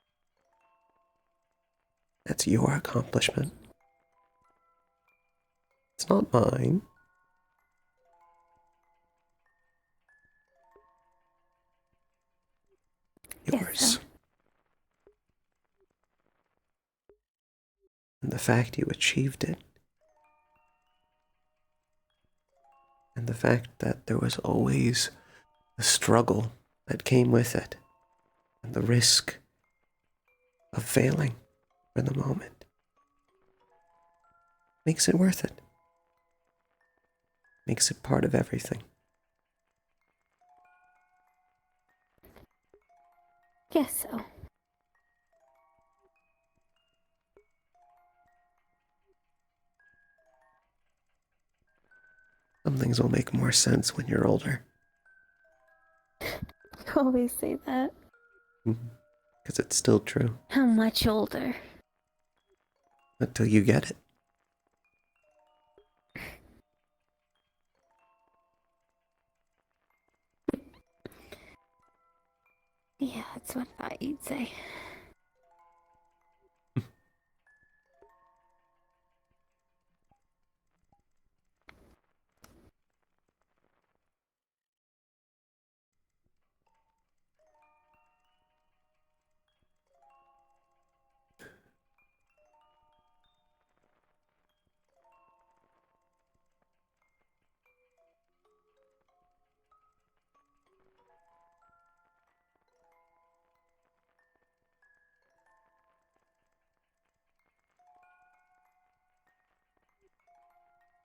that's your accomplishment. It's not mine. Yours. And the fact you achieved it, and the fact that there was always the struggle that came with it, and the risk of failing for the moment, makes it worth it. Makes it part of everything. Guess so. Some things will make more sense when you're older. You always say that. Because it's still true. How much older? Until you get it. Yeah, that's what I thought you'd say.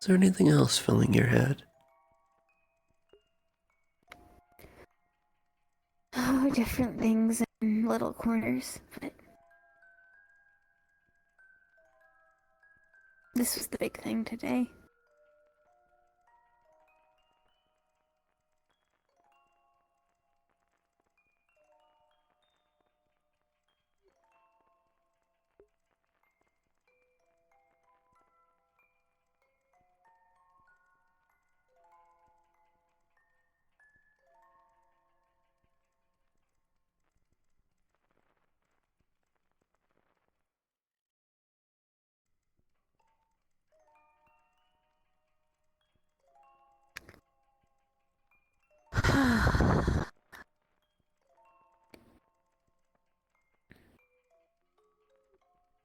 Is there anything else filling your head? Oh, different things in little corners, but this was the big thing today.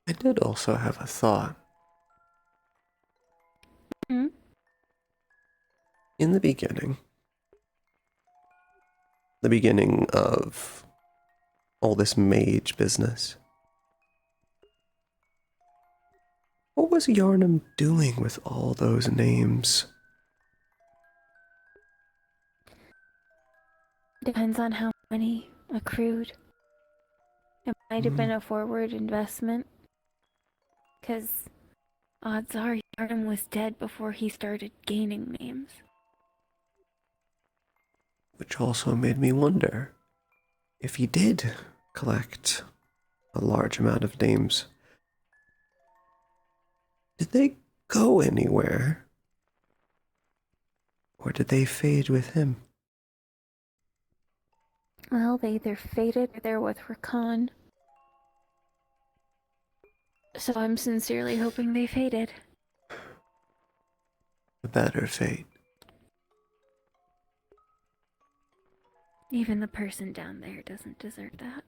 I did also have a thought. Hmm? In the beginning of all this mage business, what was Yarnum doing with all those names? Depends on how many accrued. It might have been a forward investment. Because odds are Yarnum was dead before he started gaining names. Which also made me wonder if he did collect a large amount of names. Did they go anywhere? Or did they fade with him? Well, they either faded or they're with Rakan. So I'm sincerely hoping they faded. A better fate. Even the person down there doesn't deserve that.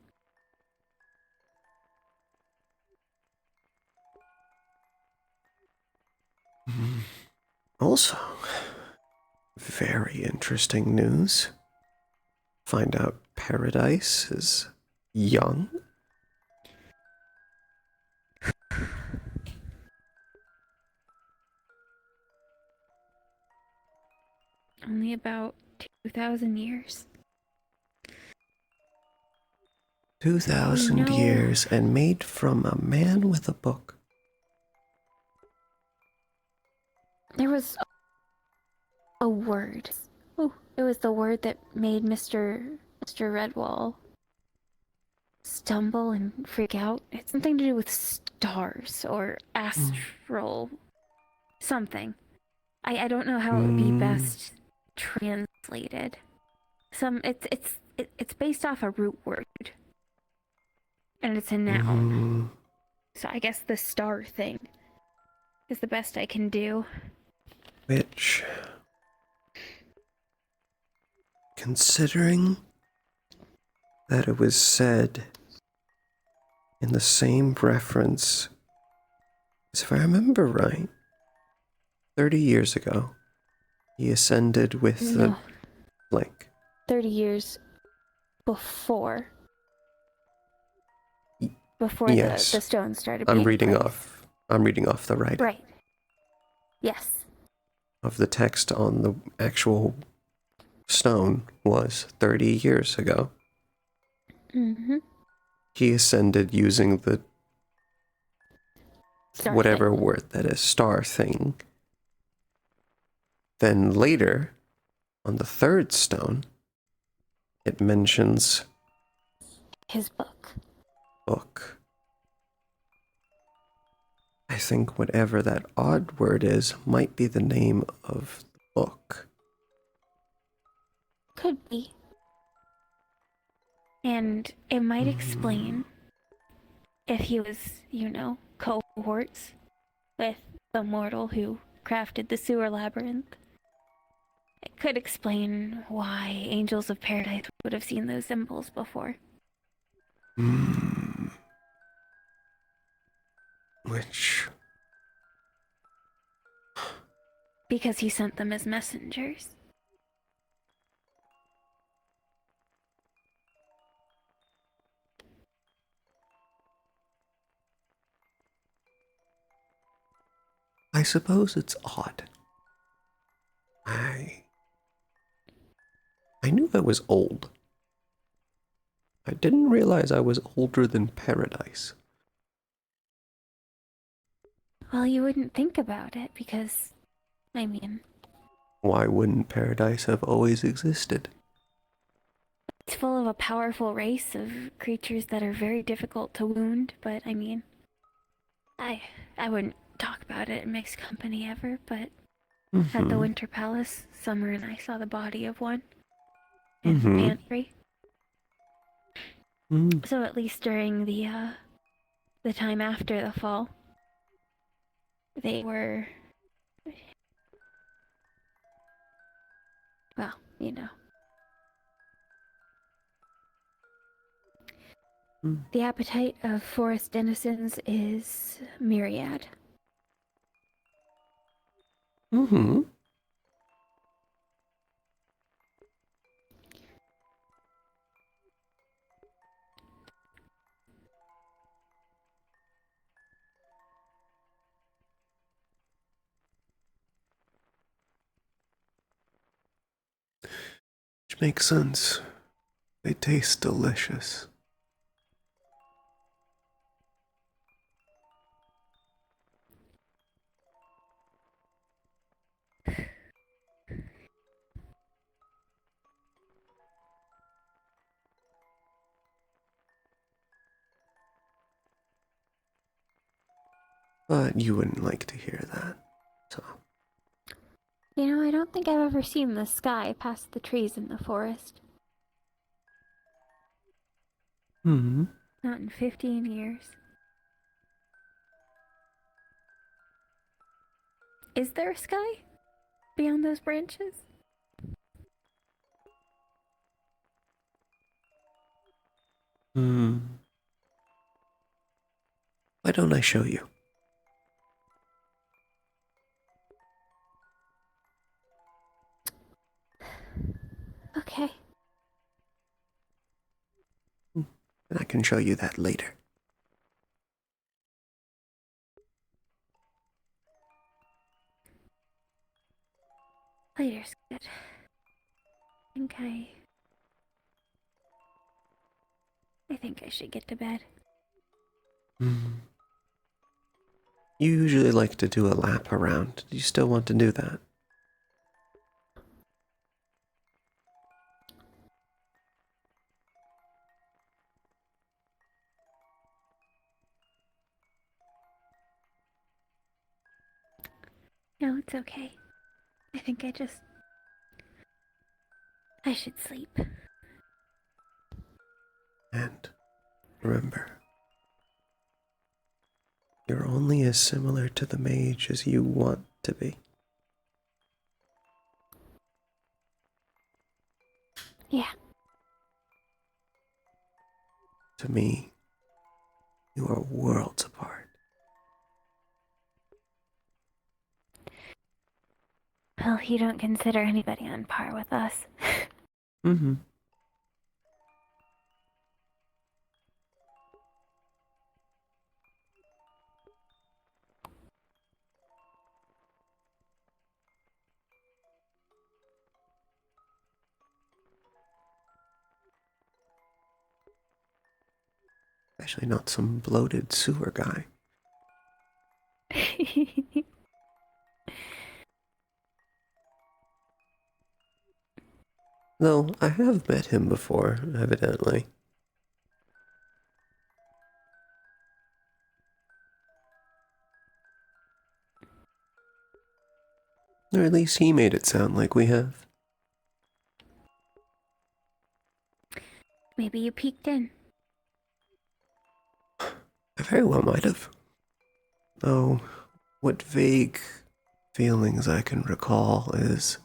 Also, very interesting news. Find out Paradise is young. Only about 2,000 years. 2,000 No. years and made from a man with a book. There was a word. Oh, it was the word that made Mr. Redwall stumble and freak out. It's something to do with stars or astral something. I don't know how it would be best translated. It's based off a root word. And it's a noun. So I guess the star thing is the best I can do. Which, considering that it was said in the same reference, as if I remember right, 30 years ago, he ascended with the blank. 30 years before. Before Yes. the stone started I'm being reading placed. off the writing. Right. Yes. Of the text on the actual stone was 30 years ago. Mm-hmm. He ascended using the Star whatever word that is, star thing. Then later, on the third stone, it mentions his book. I think whatever that odd word is might be the name of the book. Could be. And it might explain if he was, cohorts with the mortal who crafted the sewer labyrinth. It could explain why angels of paradise would have seen those symbols before. Which... Because he sent them as messengers. I suppose it's odd. I knew I was old. I didn't realize I was older than Paradise. Well, you wouldn't think about it because, Why wouldn't Paradise have always existed? it's full of a powerful race of creatures that are very difficult to wound, but I wouldn't talk about it in mixed company ever, but at the Winter Palace, Summer and I saw the body of one in the pantry. So at least during the time after the fall, they were, well, The appetite of forest denizens is myriad. Which makes sense. They taste delicious. But you wouldn't like to hear that, so... I don't think I've ever seen the sky past the trees in the forest. Not in 15 years. Is there a sky beyond those branches? Why don't I show you? Okay. And I can show you that later. Later's good. I think I should get to bed. You usually like to do a lap around. Do you still want to do that? No, it's okay. I think I should sleep. And remember, you're only as similar to the mage as you want to be. Yeah. To me, you are worlds apart. Well, you don't consider anybody on par with us. Especially not some bloated sewer guy. Though I have met him before, evidently. Or at least he made it sound like we have. Maybe you peeked in. I very well might have. Though, what vague feelings I can recall is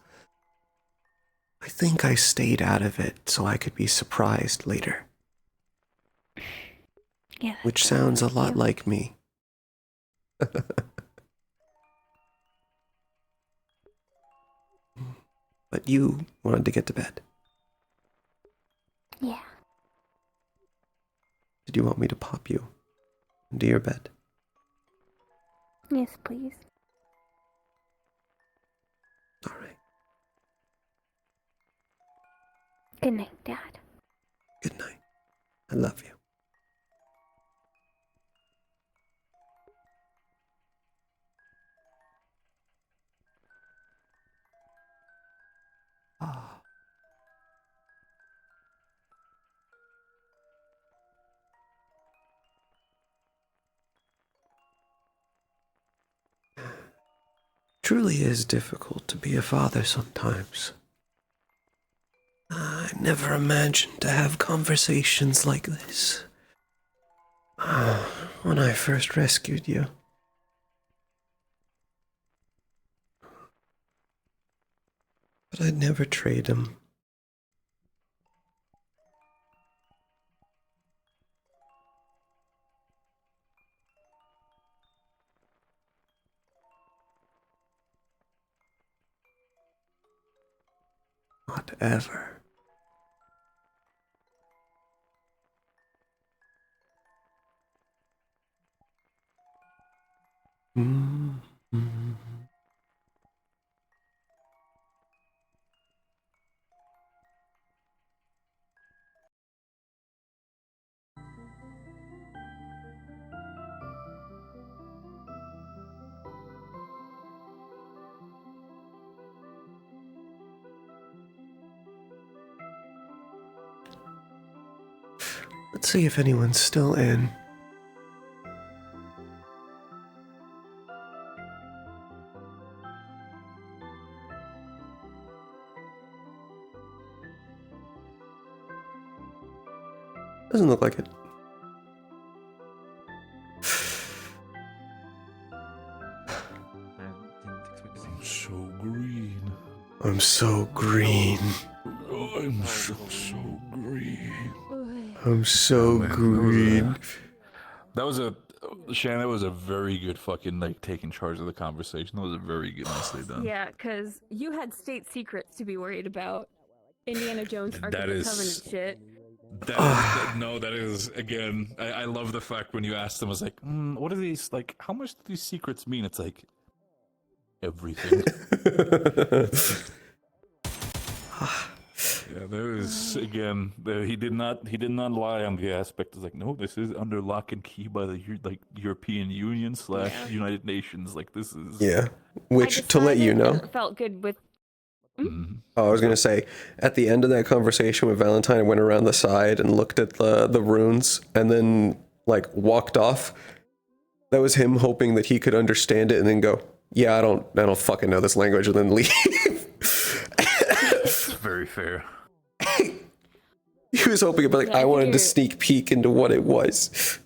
I think I stayed out of it so I could be surprised later. Yeah. Which sounds a lot like me. But you wanted to get to bed. Yeah. Did you want me to pop you into your bed? Yes, please. All right. Good night, Dad. Good night. I love you. Truly is difficult to be a father sometimes. I never imagined to have conversations like this. When I first rescued you. But I'd never trade him. Not ever. Let's see if anyone's still in. Doesn't look like it. I didn't expect so green. I'm so green. I'm so green. That was a Shannon. That was a very good fucking like taking charge of the conversation. That was a very good, nicely done. Yeah, because you had state secrets to be worried about. Indiana Jones, Ark That of the is- Covenant shit. That is again. I love the fact when you asked them, I was like, what are these like? How much do these secrets mean? It's like everything. Yeah, there is again. He did not lie on the aspect. It's like, no, this is under lock and key by the European Union / United Nations. Like this is Which, to let you know, It felt good with. I was gonna say, at the end of that conversation with Valentine, I went around the side and looked at the runes, and then like walked off. That was him hoping that he could understand it, and then go, "Yeah, I don't fucking know this language," and then leave. very fair. He was hoping, but like Yeah, I I wanted to figure- sneak peek into what it was.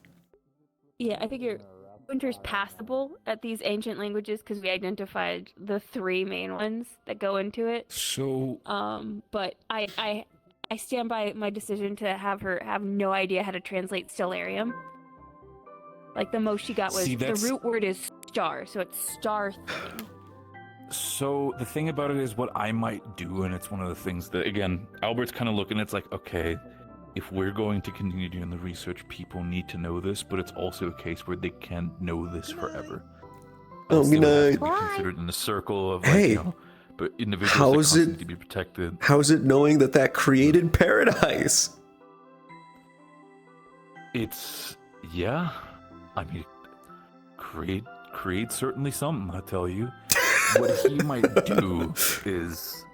Yeah, I figure Winter's passable at these ancient languages because we identified the 3 main ones that go into it. So, but I stand by my decision to have her have no idea how to translate Stellarium. Like the most she got was See, the that's- root word is star, so it's star thing. So the thing about it is what I might do, and it's one of the things that, again, Albert's kind of looking, it's like, okay, if we're going to continue doing the research, people need to know this, but it's also a case where they can't know this forever. Oh, Else they would have to good be night. considered in a circle of, like, Hey, you know, but individuals how that is constantly it- to be protected. How's it knowing that created paradise? It's, yeah, I mean, create certainly something, I tell you. What he might do is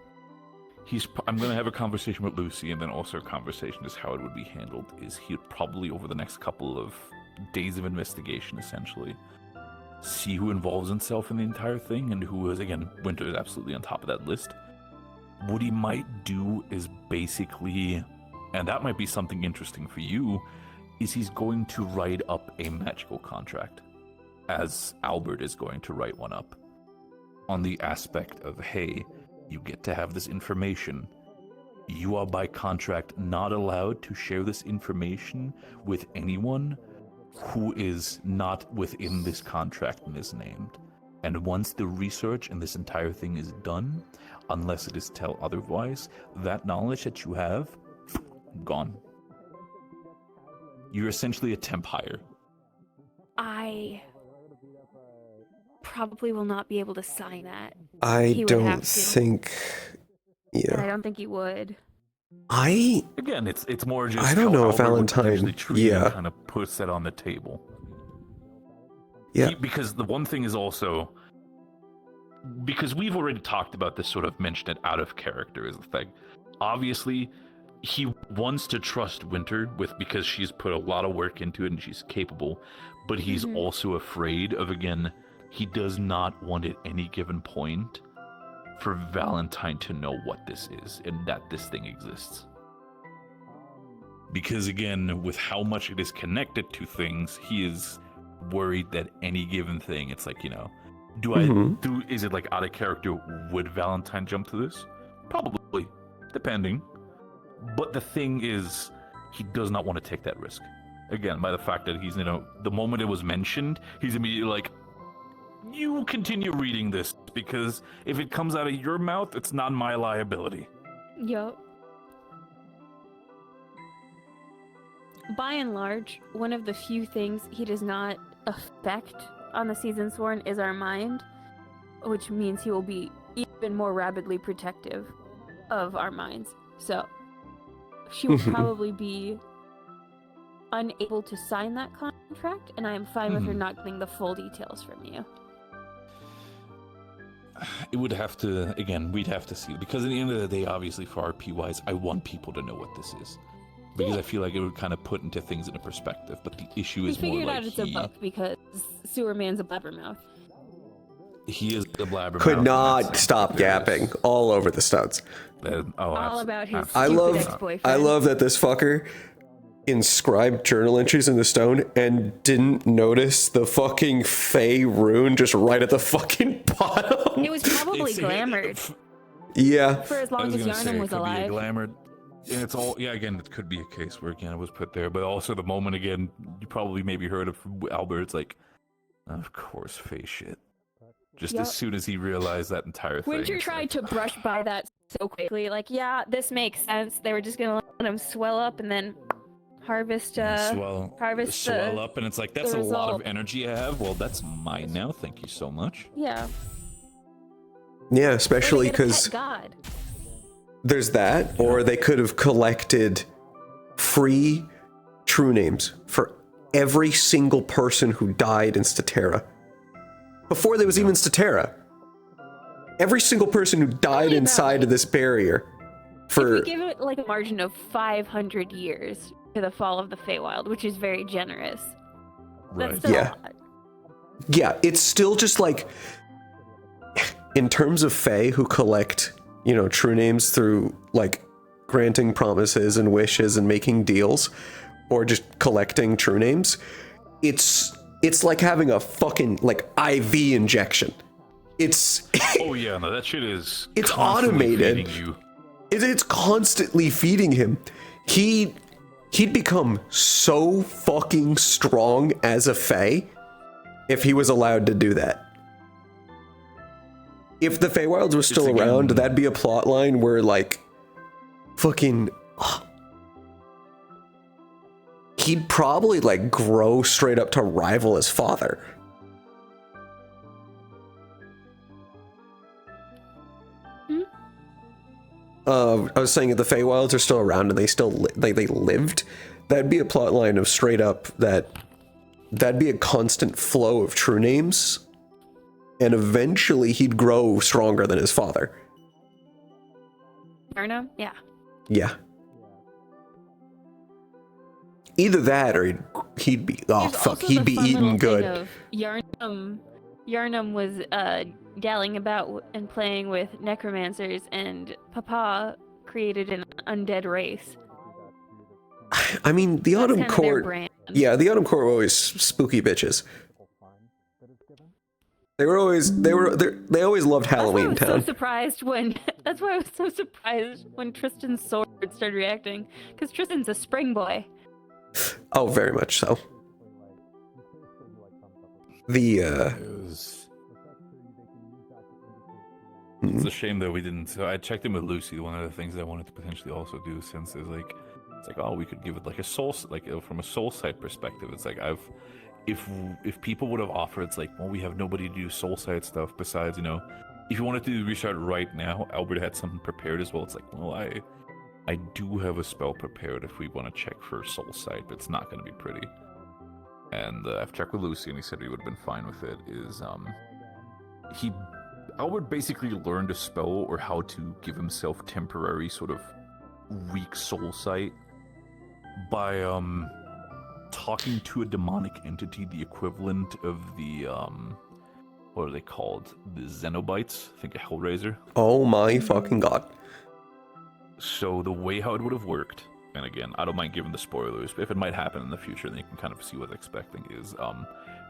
I'm going to have a conversation with Lucy, and then also a conversation is how it would be handled is he'd probably over the next couple of days of investigation essentially see who involves himself in the entire thing and who is, again, Winter is absolutely on top of that list. What he might do is basically, and that might be something interesting for you, is he's going to write up a magical contract, as Albert is going to write one up, on the aspect of, hey, you get to have this information. You are by contract not allowed to share this information with anyone who is not within this contract and is named. And once the research and this entire thing is done, unless it is tell otherwise, that knowledge that you have, gone. You're essentially a temp hire. I probably will not be able to sign that. I He would don't have to. think. And I Yeah, don't think he would. Again, it's more just I don't how know if Albert would Valentine- potentially treat it and yeah. kind of puts that on the table. Yeah. Because the one thing is also, because we've already talked about this, sort of mentioned it out of character is the thing. Obviously, he wants to trust Winter because she's put a lot of work into it and she's capable, but he's also afraid of, again, he does not want at any given point for Valentine to know what this is and that this thing exists. Because again, with how much it is connected to things, he is worried that any given thing, it's like, you know, is it like out of character? Would Valentine jump to this? Probably, depending. But the thing is, he does not want to take that risk. Again, by the fact that he's, you know, the moment it was mentioned, he's immediately like, you continue reading this, because if it comes out of your mouth, it's not my liability. Yup. By and large, one of the few things he does not affect on the Season Sworn is our mind, which means he will be even more rabidly protective of our minds. So, she will probably be unable to sign that contract, and I am fine with her not getting the full details from you. It would have to, again, we'd have to see. Because at the end of the day, obviously, for RP-wise, I want people to know what this is. Because I feel like it would kind of put into things into perspective. But the issue We is more figured like out it's a book because Sewerman's a blabbermouth. he is the blabbermouth. Could not stop yapping all over the studs. All about his I stupid love, ex-boyfriend. I love that this fucker inscribed journal entries in the stone and didn't notice the fucking Fey rune just right at the fucking bottom. It was probably glamored. Yeah. For as I long was as gonna say, Yarnum it was could be a alive. glamour. And it's all, yeah, again, it could be a case where, again, it was put there. But also the moment, again, you probably maybe heard of Albert, it's like, of course, face shit. Just Yep. as soon as he realized that entire thing. Winter it's tried like, to brush by that so quickly, like, yeah, this makes sense. They were just gonna let him swell up and then harvest, swell the, up, and it's like, that's the a lot of result. energy I have. Well, that's mine now. Thank you so much. Yeah. Yeah, especially Or they get a because pet god. there's that, or they could have collected free true names for every single person who died in Statera. Before there was even Statera. Every single person who died inside of this barrier. If For we give it like a margin of 500 years to the fall of the Feywild, which is very generous. That's still Yeah. a lot. Yeah, it's still just like, in terms of Fae who collect, you know, true names through like granting promises and wishes and making deals, or just collecting true names, it's like having a fucking like IV injection. It's Oh yeah, no, that shit is. it's constantly automated. feeding you. It's constantly feeding him. He'd become so fucking strong as a Fae if he was allowed to do that. If the Feywilds were still around, that'd be a plot line where like fucking he'd probably like grow straight up to rival his father. I was saying if the Feywilds are still around and they still they lived, that'd be a plot line of straight up that'd be a constant flow of true names, and eventually he'd grow stronger than his father. Yarnum? Yeah. Yeah. Either that or he'd be There's fuck, also he'd the be fun eating little good. thing of Yarnum was dallying about and playing with necromancers, and Papa created an undead race. I mean, the Autumn kind of their Court. brand. Yeah, the Autumn Court were always spooky bitches. They always loved Halloween So Town. surprised when that's why I was so surprised when Tristan's sword started reacting, because Tristan's a spring boy. Oh, very much so. It's a shame that we didn't. So I checked in with Lucy. One of the things I wanted to potentially also do, since it's like, oh, we could give it like a soul, like from a soul side perspective. It's like if people would have offered, it's like, well, we have nobody to do soul side stuff besides, you know, if you wanted to restart right now, Albert had something prepared as well. It's like, well, I do have a spell prepared if we want to check for soul side, but it's not going to be pretty. And I've checked with Lucy, and he said he would have been fine with it. Albert basically learned a spell or how to give himself temporary sort of weak soul sight by talking to a demonic entity, the equivalent of the what are they called? The Xenobites? I think a Hellraiser. Oh my fucking god. So the way how it would have worked, and again, I don't mind giving the spoilers, but if it might happen in the future, then you can kind of see what they're expecting is,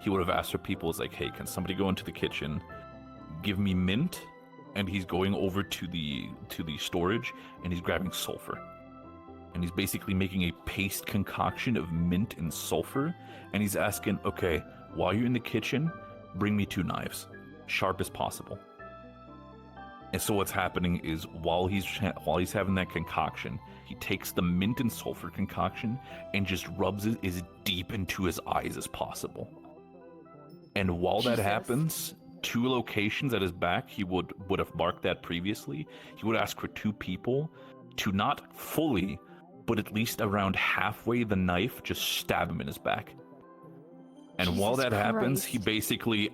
he would have asked for people, it's like, hey, can somebody go into the kitchen, give me mint, and he's going over to the storage, and he's grabbing sulfur. And he's basically making a paste concoction of mint and sulfur, and he's asking, okay, while you're in the kitchen, bring me 2 knives, sharp as possible. And so what's happening is while he's having that concoction, he takes the mint and sulfur concoction and just rubs it as deep into his eyes as possible. And while that happens, 2 locations at his back, he would have marked that previously. He would ask for 2 people to not fully, but at least around halfway the knife, just stab him in his back. And while that happens, he basically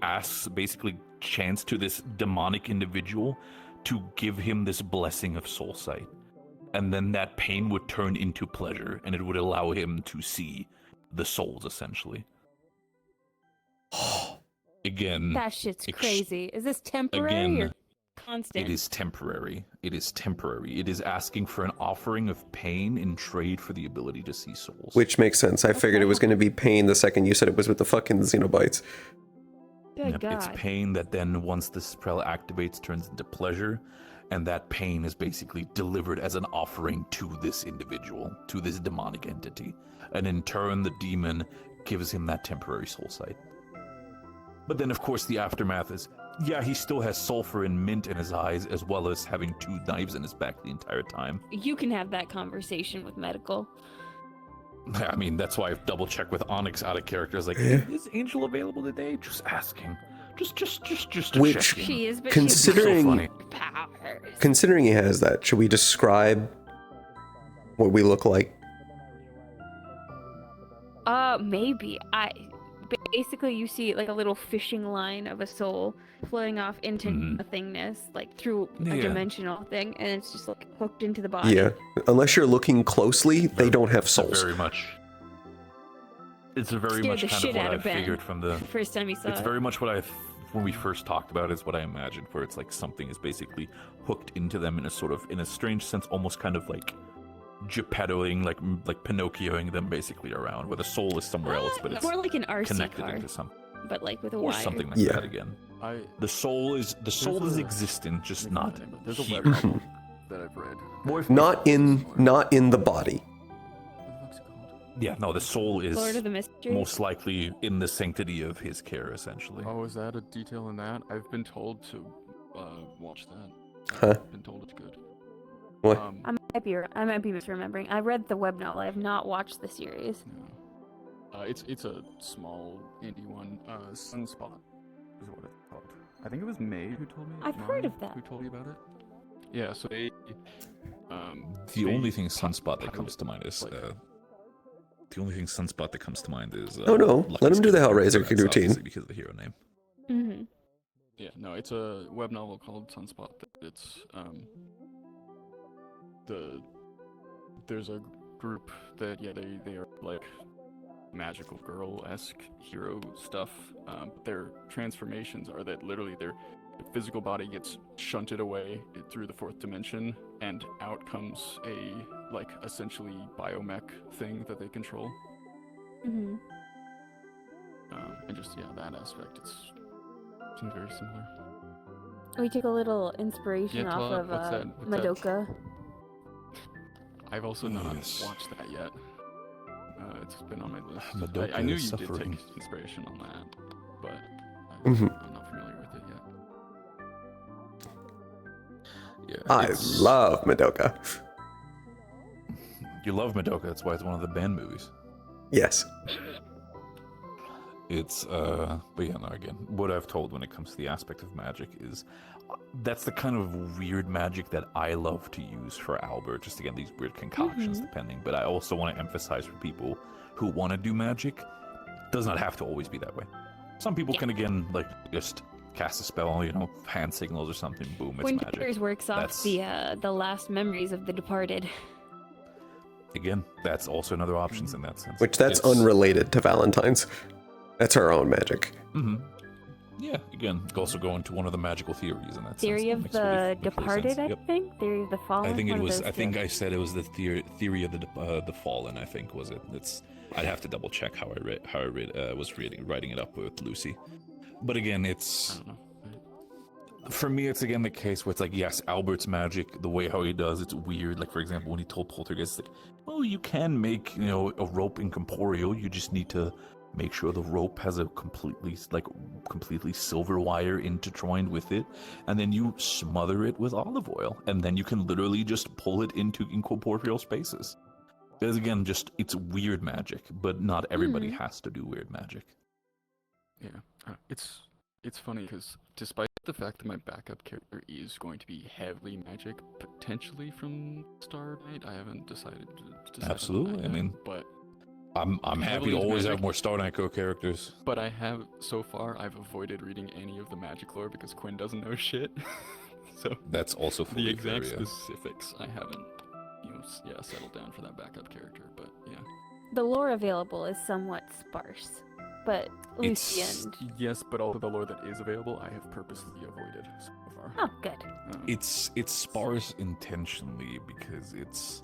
chants to this demonic individual to give him this blessing of soul sight. And then that pain would turn into pleasure, and it would allow him to see the souls, essentially. Again, That shit's crazy. Is this temporary or constant? It is temporary. It is temporary. It is asking for an offering of pain in trade for the ability to see souls. Which makes sense. I figured it was going to be pain the second you said it was with the fucking Xenobites. Good God. It's pain that then, once the spell activates, turns into pleasure. and that pain is basically delivered as an offering to this individual, to this demonic entity. And in turn, the demon gives him that temporary soul sight. But then, of course, the aftermath is, yeah, he still has sulfur and mint in his eyes, as well as having 2 knives in his back the entire time. You can have that conversation with medical. I mean, that's why I've double-checked with Onyx out of character. Like, is Angel available today? Just asking. Just to Which, check in. She is, but considering, she's powers. considering he has that, should we describe what we look like? Maybe. Basically, you see like a little fishing line of a soul floating off into nothingness, like through a dimensional thing, and it's just like hooked into the body. Yeah, unless you're looking closely, they don't have souls. Very much. It's very Scared much the kind shit of what out I of Ben figured from the first time he saw It's it. very much what when we first talked about it, is what I imagined, where it's like something is basically hooked into them in a strange sense, almost kind of like Geppettoing, like Pinocchioing them basically around, where the soul is somewhere else, but it's more like an RC connected car, into something. but like with a Or wire. something like that again. The soul is existent, just not There's a here. web novel that I've read. Not in the body. Yeah, no, the soul is Lord of the Mysteries? most likely in the sanctity of his care, essentially. Oh, is that a detail in that? I've been told to watch that. Huh. I've been told it's good. What? I might be misremembering. I read the web novel. I have not watched the series. It's a small indie one. Sunspot is what it's called. I think it was May who told me. I've heard of that. Who told me about it? Yeah. So they. The only thing Sunspot that comes to mind is Oh, no, Lucky let him do the Skin. Hellraiser That's routine. obviously because of the hero name. Mm-hmm. Yeah, no, it's a web novel called Sunspot. It's there's a group that they are like magical girl-esque hero stuff. Their transformations are that literally their physical body gets shunted away through the 4th dimension, and out comes a like essentially biomech thing that they control. Mm-hmm. And just that aspect, seems very similar. We took a little inspiration Yeah, off of what's that? What's that? Madoka. I've also not Yes. watched that yet. It's been on my list. Madoka I knew is you suffering. did take inspiration on that, but Mhm. I'm not familiar with it yet. Yeah, I love Madoka. You love Madoka, that's why it's one of the band movies. Yes. It's but yeah, no, again, what I've told when it comes to the aspect of magic is that's the kind of weird magic that I love to use for Albert. Just again, these weird concoctions depending. But I also want to emphasize for people who want to do magic, it does not have to always be that way. Some people can again like just cast a spell, hand signals or something, boom, it's When magic. Peters works off the last memories of the departed. Again, that's also another option in that sense. Which that's It's- unrelated to Valentine's. That's our own magic. Mhm. Yeah, again, also go into one of the magical theories in that Theory sense. of Makes the makes really departed, sense. I Yep. think. Theory of the fallen. I think it one of was. those I think two. I said it was the theory of the fallen. I think was it. I'd have to double check how I was writing it up with Lucy. But again, it's for me. It's again the case where it's like, yes, Albert's magic, the way how he does, it's weird. Like for example, when he told Poltergeist, like, well, you can make a rope incorporeal. You just need to make sure the rope has a completely silver wire intertwined with it, and then you smother it with olive oil, and then you can literally just pull it into incorporeal spaces. Because again, it's weird magic, but not everybody has to do weird magic. Yeah, it's funny because despite the fact that my backup character is going to be heavily magic, potentially from Star Knight, I haven't decided. Absolutely, I mean, but I'm happy heavily to into always magic. have more Star Knight characters. But so far I've avoided reading any of the magic lore because Quinn doesn't know shit. So that's also the fully exact fair, yeah. specifics I haven't, settled down for that backup character. But yeah, The lore available is somewhat sparse, but Lucy and yes, but all of the lore that is available, I have purposely avoided so far. oh, good. It's sparse intentionally because it's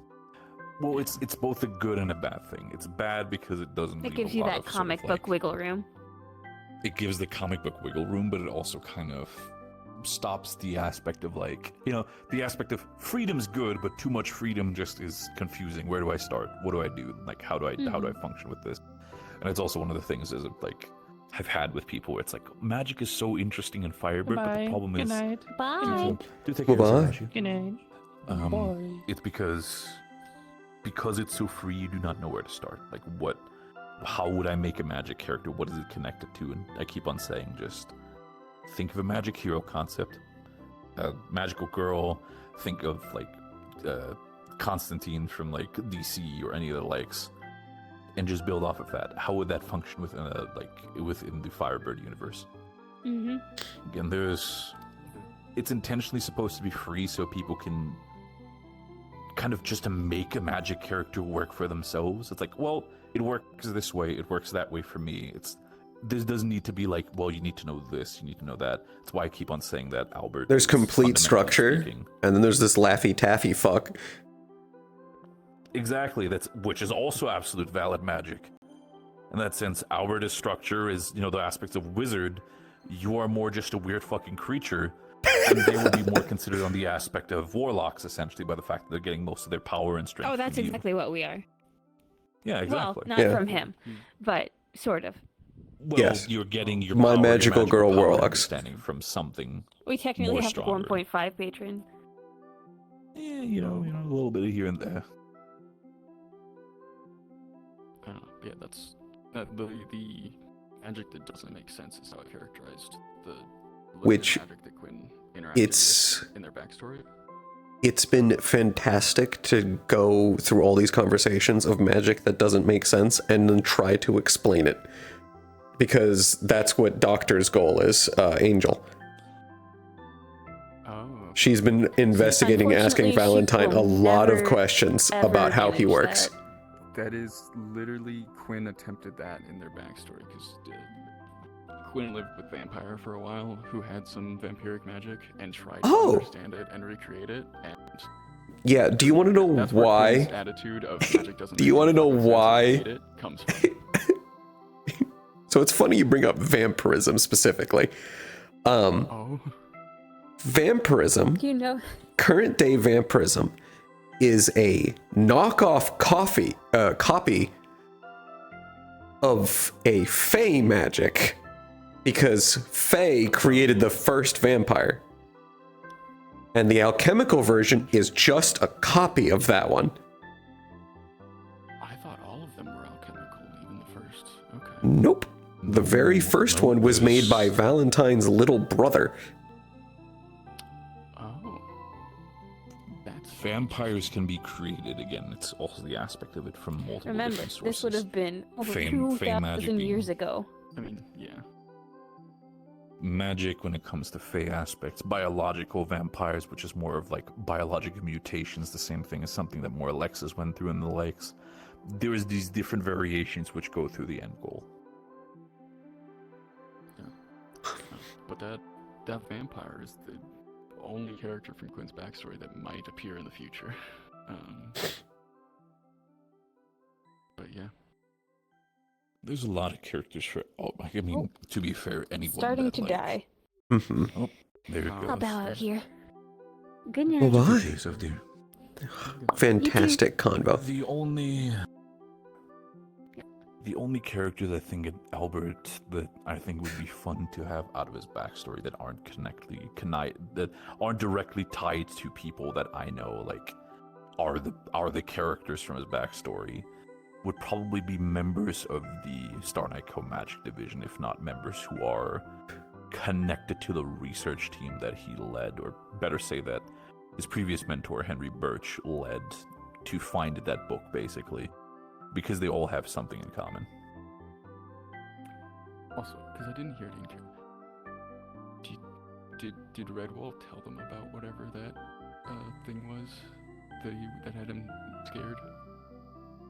both a good and a bad thing. It's bad because it doesn't. It leave gives a you lot that of sort comic of, book wiggle room. It gives the comic book wiggle room, but it also kind of stops the aspect of like, the aspect of freedom's good, but too much freedom just is confusing. Where do I start? What do I do? Like, how do I function with this? And it's also one of the things is like I've had with people where it's like magic is so interesting in Firebird, but the problem is Bye. do take care of yourself, Ashley. Good night. It's because it's so free, you do not know where to start. Like, how would I make a magic character? What is it connected to? And I keep on saying, just think of a magic hero concept, a magical girl. Think of like Constantine from like DC or any of the likes, and just build off of that. How would that function within the Firebird universe? Again, it's intentionally supposed to be free so people can kind of just to make a magic character work for themselves. It's like, well, it works this way, it works that way for me. This doesn't need to be like, well, you need to know this, you need to know that. That's why I keep on saying that, Albert. There's complete structure, and then there's this Laffy Taffy fuck. Exactly, which is also absolute valid magic. In that sense, Albert's structure is, the aspects of wizard. You are more just a weird fucking creature, and they will be more considered on the aspect of warlocks, essentially, by the fact that they're getting most of their power and strength. Oh, that's from you. exactly what we are. Yeah, exactly. Well, not from him, but sort of. Well, yes. You're getting your My power, magical girl power warlocks. Understanding from something. We technically more have stronger. 1.5 patron. Yeah, a little bit of here and there. I don't know. Yeah, that's the magic that doesn't make sense is how I characterized the Which magic that Quinn interacted it's with in their backstory. It's been fantastic to go through all these conversations of magic that doesn't make sense and then try to explain it. Because that's what Doctor's goal is, Angel. She's been investigating, asking Valentine a lot of questions about how he works. That is literally Quinn attempted that in their backstory because Quinn lived with Vampire for a while, who had some vampiric magic and tried to understand it and recreate it. And yeah, do you want to know that's where why? Quinn's attitude of magic doesn't Do you want to know why? it comes from. So it's funny you bring up vampirism specifically. Vampirism, current day vampirism, is a knockoff copy of a Fae magic, because Fae created the first vampire. And the alchemical version is just a copy of that one. I thought all of them were alchemical, even the first. Okay. Nope. The very first one was made by Valentine's little brother. Vampires can be created again. It's also the aspect of it from multiple Remember, different sources. this would have been over Fae 2,000 magic years ago. I mean, yeah. Magic, when it comes to Fae aspects, biological vampires, which is more of like biological mutations, the same thing as something that more Alexis went through and the likes. There is these different variations which go through the end goal. Yeah. But that vampire is the only character from Quinn's backstory that might appear in the future. But yeah. There's a lot of characters for. I mean, to be fair, anyone. Starting that, to like, die. Mm-hmm. Oh, there it goes. I'll bow out here. Good night. Bye. Okay, so dear. Fantastic convo. The only characters I think in Albert that I think would be fun to have out of his backstory that aren't directly tied to people that I know, like are the characters from his backstory, would probably be members of the Star Knight Co-Magic division, if not members who are connected to the research team that he led, or better say that his previous mentor, Henry Birch, led to find that book, basically. Because they all have something in common. Also, because I didn't hear it in did Redwall tell them about whatever that thing was that had him scared?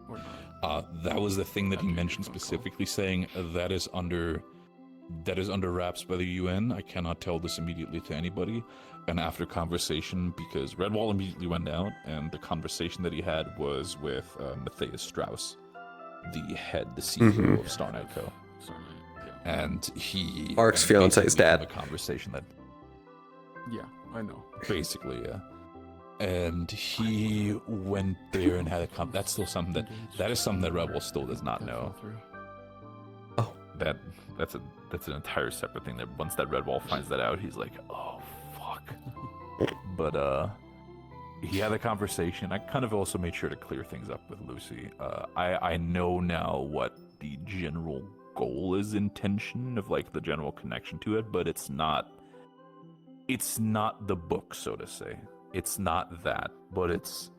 Or not? That was the thing that he mentioned specifically, saying that is under wraps by the UN. I cannot tell this immediately to anybody. And after conversation, because Redwall immediately went out, and the conversation that he had was with Matthias Strauss, the CEO of Star Knight Co. Yeah. And he... Ark's fiance's dad. A conversation that... Yeah, I know. Basically, yeah. And he went there and had a that's still something that is something that Rebel still does not know. Oh. That's an entire separate thing. That once that Red Wall finds that out, he's like, oh fuck. But he had a conversation. I kind of also made sure to clear things up with Lucy. I know now what the general goal is, intention of like the general connection to it, but it's not the book, so to say. It's not that, but it's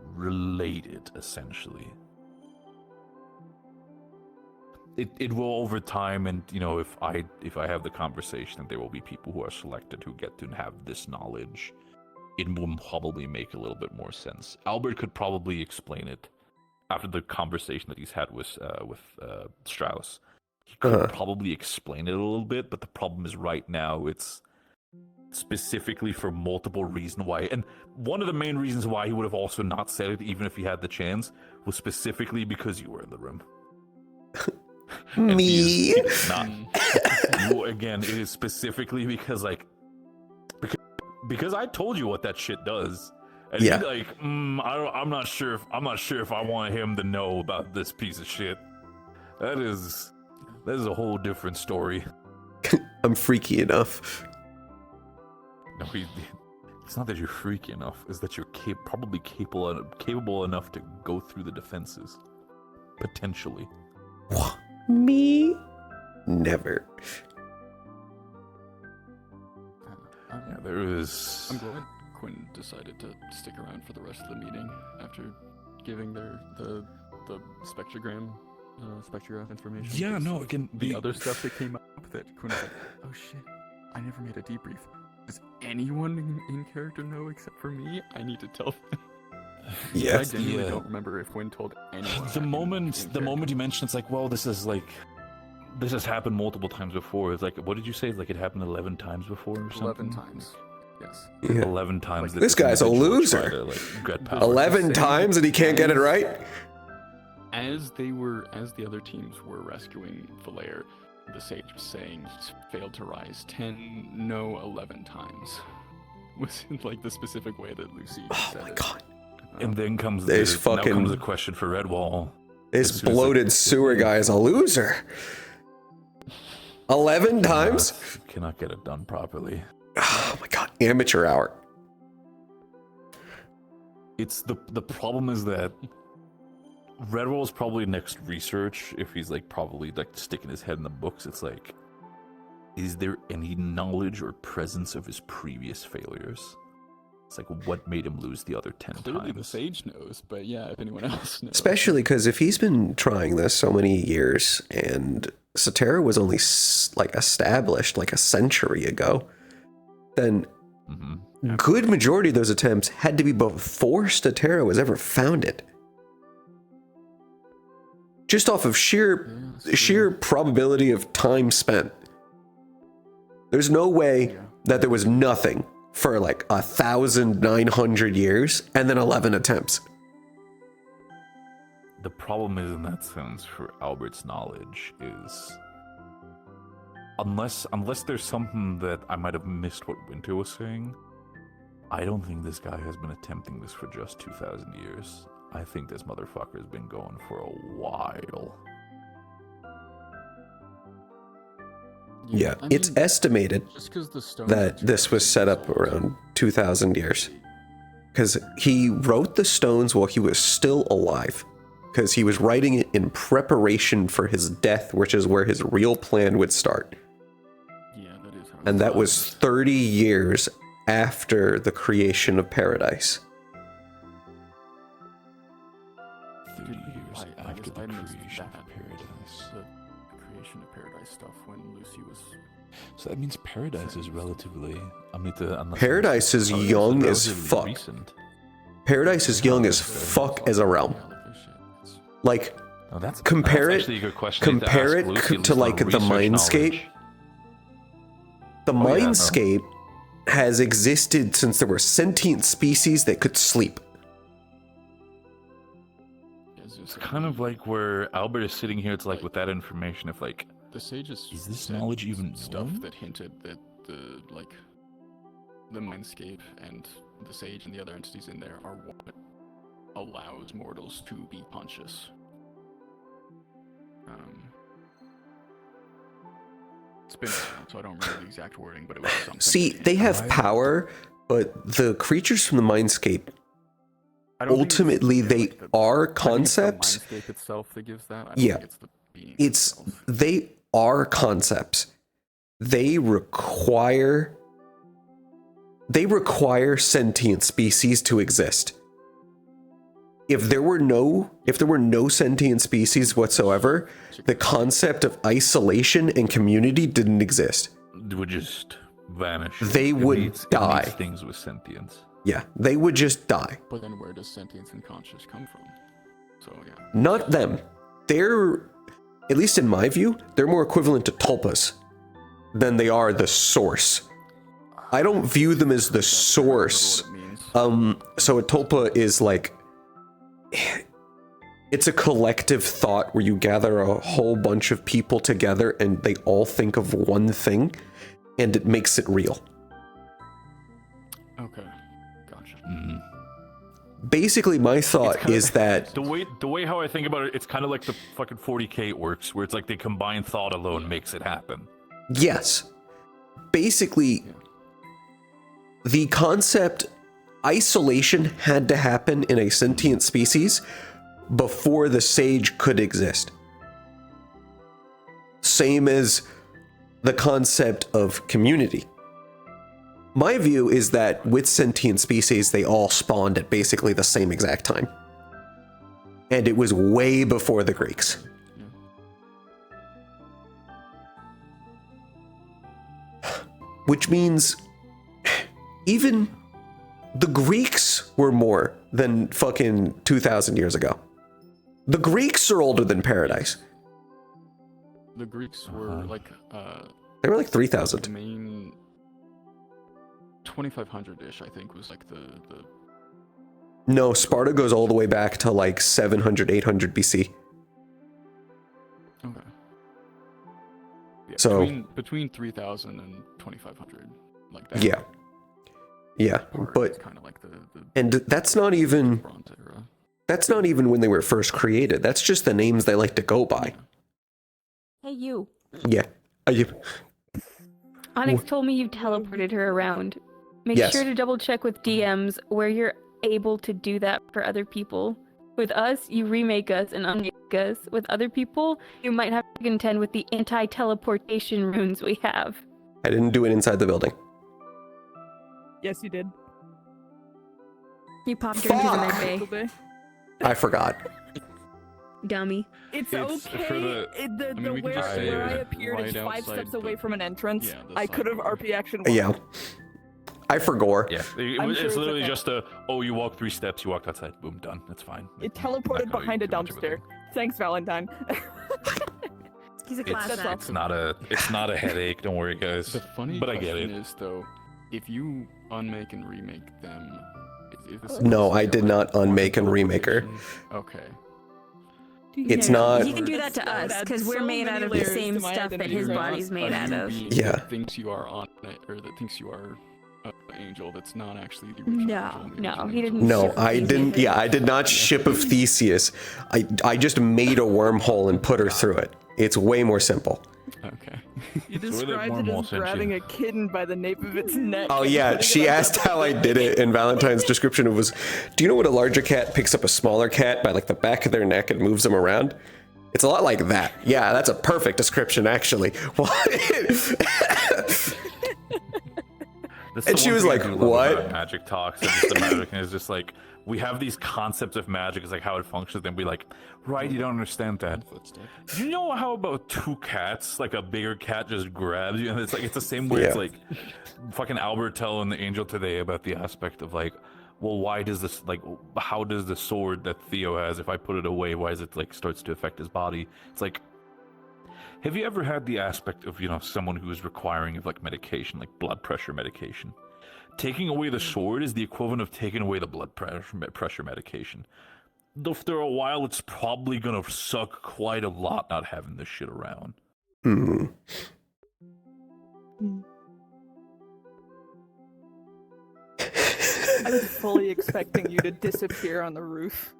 related essentially. It will over time, and you know, if I have the conversation, there will be people who are selected who get to have this knowledge. It will probably make a little bit more sense. Albert could probably explain it after the conversation that he's had with Strauss. He could probably explain it a little bit, but the problem is right now it's specifically for multiple reasons why. And one of the main reasons why he would have also not said it, even if he had the chance, was specifically because you were in the room. Me? Not you again. It is specifically because because I told you what that shit does, and yeah. he's like, I'm not sure if I want him to know about this piece of shit. That is a whole different story. I'm freaky enough. No, it's not that you're freaky enough. It's that you're probably capable enough to go through the defenses, potentially. Me? Never. Yeah, there is. I'm glad Quinn decided to stick around for the rest of the meeting after giving the spectrograph information. Yeah, no, again, the other stuff that came up that Quinn was like, oh shit, I never made a debrief. Does anyone in character know except for me? I need to tell them. Yeah, I genuinely don't remember if Quinn told anyone. The moment you mention it's like, well, this has happened multiple times before. It's like, what did you say? It's like it happened 11 times before or something? 11 times. Yes. Yeah. 11 times. This guy's a loser. To, 11 times and he can't get it right? As the other teams were rescuing Valair, the sage was saying he's failed to rise 10, no 11 times. Was in like the specific way that Lucy said my god. And then comes now comes the question for Redwall. This bloated sewer guy is a loser. 11 times? Cannot get it done properly. Oh my god, amateur hour. It's the problem is that Redwall's probably next research, if he's like probably like sticking his head in the books, it's like, is there any knowledge or presence of his previous failures? It's like, what made him lose the other 10 Clearly times? The sage knows, but yeah, if anyone else knows. Especially because if he's been trying this so many years and Satera was only like established like a century ago, then good majority of those attempts had to be before Statera was ever founded. Just off of sheer probability of time spent. There's no way that there was nothing for like 1,900 years and then 11 attempts. The problem is, in that sense, for Albert's knowledge is, unless there's something that I might have missed what Winter was saying, I don't think this guy has been attempting this for just 2,000 years. I think this motherfucker has been going for a while. Yeah, it's estimated that this was set up around 2,000 years. Because he wrote the stones while he was still alive. Because he was writing it in preparation for his death, which is where his real plan would start. Yeah, that is how. And that was 30 years after the creation of Paradise. 30 years after the creation of Paradise. The creation of Paradise stuff when Lucy was. So that means Paradise is relatively. Paradise is young as fuck. Recent. Paradise is young as fuck as a realm. Like, compare it to like the Mindscape. The Mindscape has existed since there were sentient species that could sleep. It's kind of like where Albert is sitting here. It's like with that information, if like the sages is this knowledge even stuff known? that hinted that the like the mindscape and the sage and the other entities in there are what allows mortals to be conscious. It's been a while, so I don't remember the exact wording, but it was something. See, they have power, but the creatures from the mindscape, ultimately, they are concepts. The mindscape itself that gives that. I don't Yeah, think it's the being itself. they are concepts. They require sentient species to exist. If there were no sentient species whatsoever, the concept of isolation and community didn't exist. It would just vanish. They would die. It needs things with sentience. Yeah, they would just die. But then where does sentience and conscious come from? So yeah. Not them. They're, at least in my view, they're more equivalent to tulpas than they are the source. I don't view them as the source. So a tulpa is like, it's a collective thought where you gather a whole bunch of people together and they all think of one thing and it makes it real. Okay, gotcha. Basically, my thought is that the way how I think about it, it's kind of like the fucking 40K works, where it's like they combine thought alone makes it happen. yes, basically, the concept isolation had to happen in a sentient species before the sage could exist. Same as the concept of community. My view is that with sentient species, they all spawned at basically the same exact time. And it was way before the Greeks. Which means even the Greeks were more than fucking 2,000 years ago. The Greeks are older than Paradise. The Greeks were like They were like 3,000. the main 2500-ish, I think, was like the No, Sparta goes all the way back to like 700, 800 BC. okay. Yeah, So between 3000 and 2500, like that. yeah. Yeah, but kind of like the and that's not even when they were first created. That's just the names they like to go by. Hey, you. Yeah. Onyx told me you've teleported her around. Make Yes. sure to double check with DMs where you're able to do that for other people. With us, you remake us and unmake us. With other people, you might have to contend with the anti-teleportation runes we have. I didn't do it inside the building. Yes, you did. You popped her into the med bay. I forgot. Dummy. It's It's okay. for the- The we can where, just say where I it appeared is right 5 outside steps the- away from an entrance. yeah, the I could have sidewalk. RP action. Yeah. I forgot. Yeah, I'm it's sure it's literally okay. just you walk 3 steps, you walked outside, boom, done. That's fine. It teleported Not gonna behind a do much of dumpster. Thanks, Valentine. He's a It's not a headache. Don't worry, guys. The funny but I get question it. is though, if you unmake and remake them, is this No, I did not unmake and remake her. Okay. It's not. He can do that to us because we're made out of the same stuff that his body's made out of. Yeah. That thinks you are on it, or that thinks you are an angel. That's not actually the original. No, he didn't. No, I didn't. Yeah, I did not ship of Theseus. I just made a wormhole and put her through it. It's way more simple. Okay. You So where that described it wormhole as sent you. grabbing a kitten by the nape of its neck. Oh and yeah, putting she it on asked top how of I it. did it, and Valentine's description was, "Do you know what a larger cat picks up a smaller cat by like the back of their neck and moves them around?" It's a lot like that. Yeah, that's a perfect description, actually. That's And the she one was thing I like, do love "What?" about magic talks and just the magic, and it's just like we have these concepts of magic, it's like how it functions, and be like, right, you don't understand that. Do you know how about 2 cats, like a bigger cat just grabs you, and it's like it's the same way. It's Yeah. like fucking Albert telling the angel today about the aspect of like, well, why does this, like, how does the sword that Theo has, if I put it away, why is it like starts to affect his body? It's like, have you ever had the aspect of, someone who is requiring of like medication, like blood pressure medication? Taking away the sword is the equivalent of taking away the blood pressure medication. After a while, it's probably gonna suck quite a lot not having this shit around. I was fully expecting you to disappear on the roof.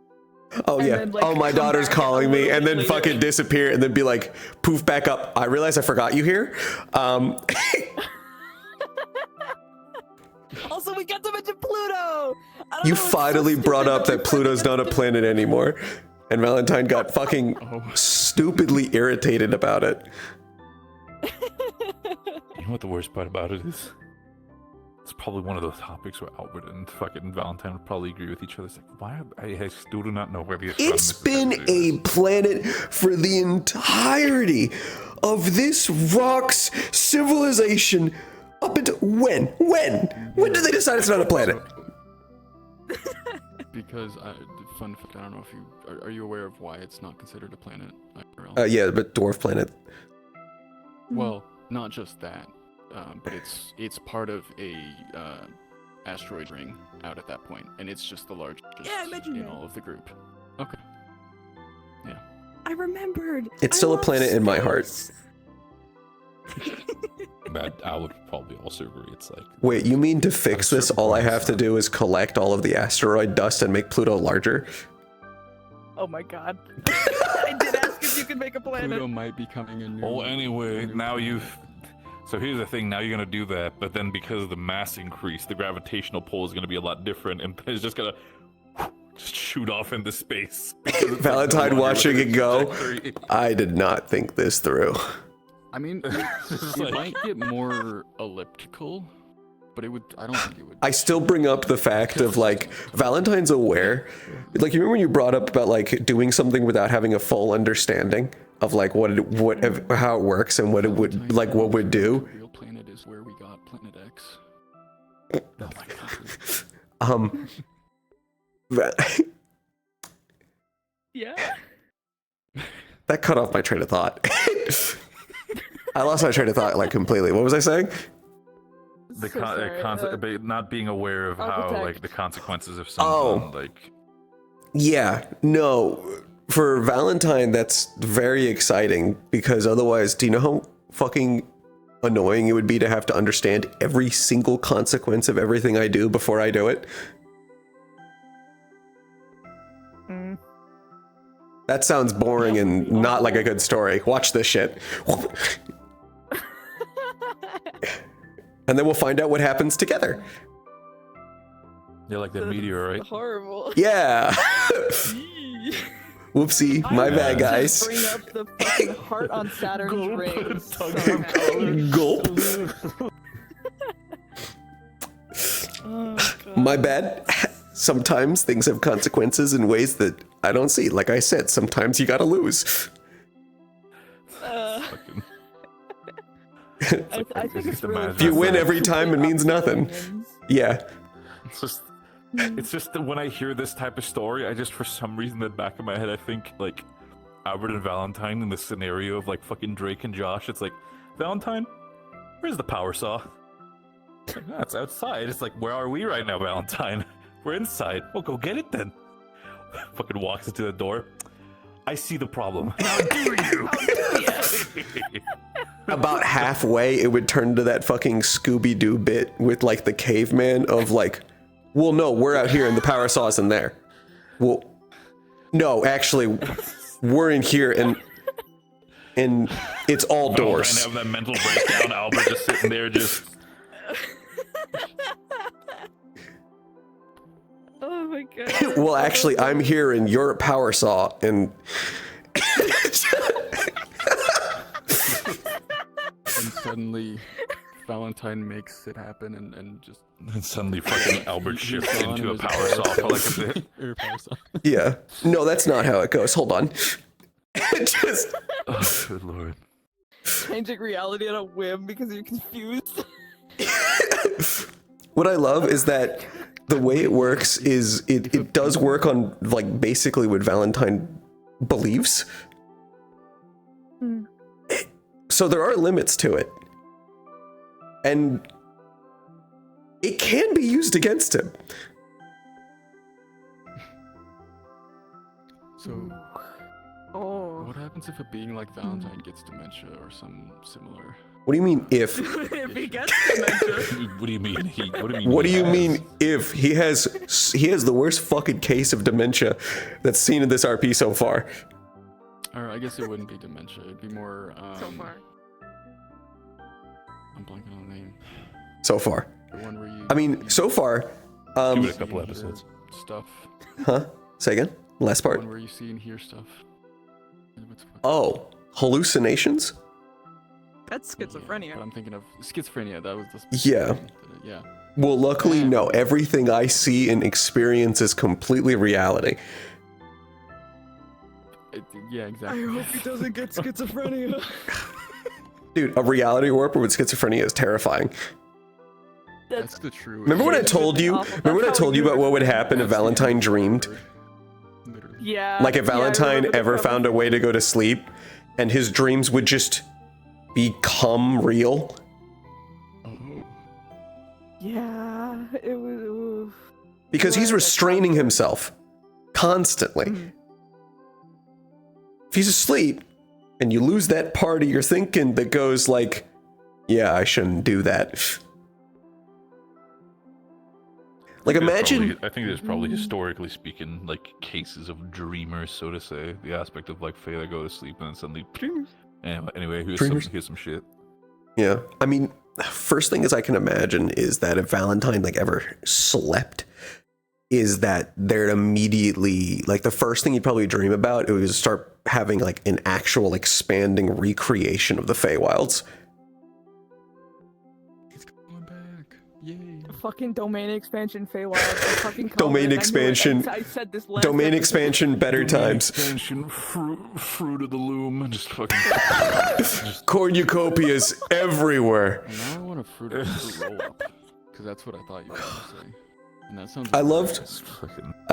Oh And yeah. then, like, Oh, my come daughter's back calling a me, little and bit then later. fucking disappear, and then be like, poof, back up. I realize I forgot you here. Also, we got to mention Pluto. I don't You know, it's so finally brought stupid up that we that Pluto's not a planet anymore, and Valentine got fucking stupidly irritated about it. You know what the worst part about it is? It's probably one of those topics where Albert and fucking Valentine would probably agree with each other. It's like, why? I still do not know where the astronomers. It's been a planet for the entirety of this rock's civilization. Up until when? When did they decide it's not a planet? Because, fun fact, I don't know if you are you aware of why it's not considered a planet? IRL? Yeah, but dwarf planet. Well, not just that, but it's part of a asteroid ring out at that point, and it's just the largest in all of the group. Okay. Yeah. I remembered. It's still a planet in my heart. That I would probably also agree. It's like, Wait, you mean to fix this, all I have to do is collect all of the asteroid dust and make Pluto larger? Oh my god. I did ask if you could make a planet. Pluto might be coming in. Oh, anyway, now you've. So here's the thing. Now you're gonna do that, but then because of the mass increase, the gravitational pull is gonna be a lot different, and it's just gonna just shoot off into space. Valentine watching it go. I did not think this through. I mean, it might get more elliptical, but it would. I don't think it would. I still bring up the fact of like Valentine's aware. Like you remember when you brought up about like doing something without having a full understanding of like how it works and what it would like what would do. The real planet is where we got Planet X. Oh my god. Yeah. That cut off my train of thought. I lost my train of thought like completely. What was I saying? Not being aware of how architect. like the consequences of something like. Yeah, no. For Valentine, that's very exciting because otherwise, do you know how fucking annoying it would be to have to understand every single consequence of everything I do before I do it? That sounds boring and not like a good story. Watch this shit. And then we'll find out what happens together. Yeah, like that meteor, right? Horrible. Yeah. Whoopsie, my bad, guys. Bring up the fucking heart on Saturn's rings. Gulp. Oh, My bad. Sometimes things have consequences in ways that I don't see. Like I said, sometimes you gotta lose. I think it's really If you win every time, it means nothing. Yeah. It's just that when I hear this type of story, I just, for some reason, in the back of my head, I think, like, Albert and Valentine in the scenario of, like, fucking Drake and Josh. It's like, Valentine, where's the power saw? It's like, it's outside. It's like, where are we right now, Valentine? We're inside. Well, go get it then. Fucking walks into the door. I see the problem. How dare you? About halfway, it would turn to that fucking Scooby-Doo bit with, like, the caveman of, like, well, no, we're out here and the power saw isn't there. Well, no, actually, we're in here and it's all doors. I have that mental breakdown. Albert just sitting there, just. Oh my god. Well, actually, I'm here and you're a power saw, and And suddenly, Valentine makes it happen, and just. And suddenly, fucking Albert shifts into a power saw for like a bit. Or power saw. yeah. No, that's not how it goes. Hold on. Just. Oh, good lord. Changing reality on a whim because you're confused. What I love is that the way it works is it does work on like basically what Valentine believes. So there are limits to it. And it can be used against him. So, Oh. What happens if a being like Valentine gets dementia or some similar? What do you mean if? If he gets dementia. What do you mean? What do you mean if he has the worst fucking case of dementia that's seen in this RP so far? Or I guess it wouldn't be dementia. It'd be more. So far. I'm blanking on the name. So far. The one where you. I mean, so far. Give it a couple episodes. Stuff. Huh? Say again. Last part. The one where you see and hear stuff. Oh, hallucinations? That's schizophrenia. But I'm thinking of schizophrenia. That was the. Yeah. Yeah. Well, luckily, no. Everything I see and experience is completely reality. Yeah, exactly. I hope he doesn't get schizophrenia. Dude, a reality warper with schizophrenia is terrifying. That's the true. Remember when I told you? Remember when I told you about what would happen if Valentine dreamed? Yeah. Like if Valentine ever found a way to go to sleep, and his dreams would just become real. Yeah, it was. Oof. Because he's restraining himself constantly. If he's asleep and you lose that part of your thinking that goes like, yeah, I shouldn't do that. Like imagine. I think there's probably historically speaking like cases of dreamers, so to say. The aspect of like Faye that go to sleep and then suddenly. Anyway, here's some shit. Yeah, I mean, first thing is I can imagine is that if Valentine like ever slept, is that there'd immediately like the first thing you'd probably dream about it was start having like an actual expanding recreation of the Feywilds. Fucking domain expansion, Feywild. Fucking Domain expansion. I said this last Domain episode. expansion, better times. Expansion, fruit of the loom, just fucking. Cornucopias everywhere. And now I want a fruit roll up, because that's what I thought you were going to say. And that sounds. I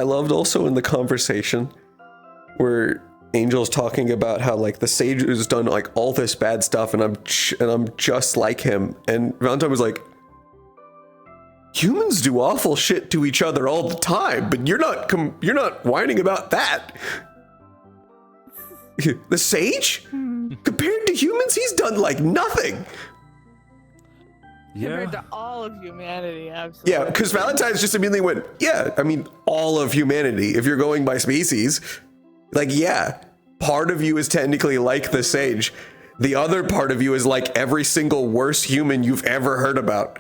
loved also in the conversation where Angel's talking about how like the sage has done like all this bad stuff, and I'm just like him, and Valentine was like, humans do awful shit to each other all the time, but you're not whining about that. The sage? Compared to humans, he's done like nothing. Compared to all of humanity, absolutely. Yeah, because Valentine's just immediately went, yeah, I mean, all of humanity, if you're going by species. Like, yeah, part of you is technically like the sage. The other part of you is like every single worst human you've ever heard about.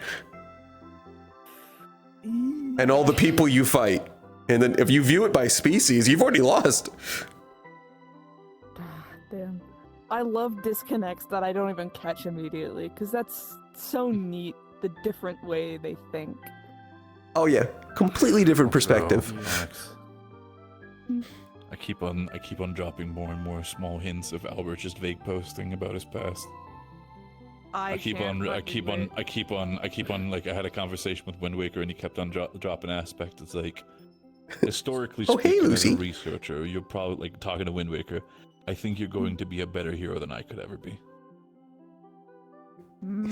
And all the people you fight. And then if you view it by species, you've already lost. Damn. I love disconnects that I don't even catch immediately, because that's so neat, the different way they think. Oh yeah, completely different perspective. I keep on dropping more and more small hints of Albert just vague posting about his past. I keep on like I had a conversation with Wind Waker and he kept on dropping aspects. It's like historically speaking, as a researcher, you're probably like talking to Wind Waker. I think you're going to be a better hero than I could ever be.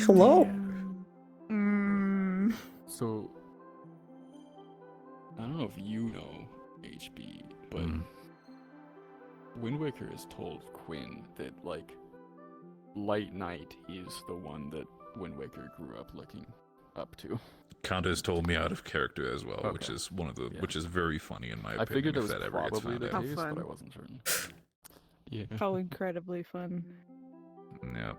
Hello. So I don't know if you know HB, but Wind Waker has told Quinn that like Light Knight is the one that Wind Waker grew up looking up to. Count has told me out of character as well, which is one of the which is very funny in my opinion. I figured it if was that ever gets probably found the out. case, but I wasn't certain. Yeah. How incredibly fun. Yeah,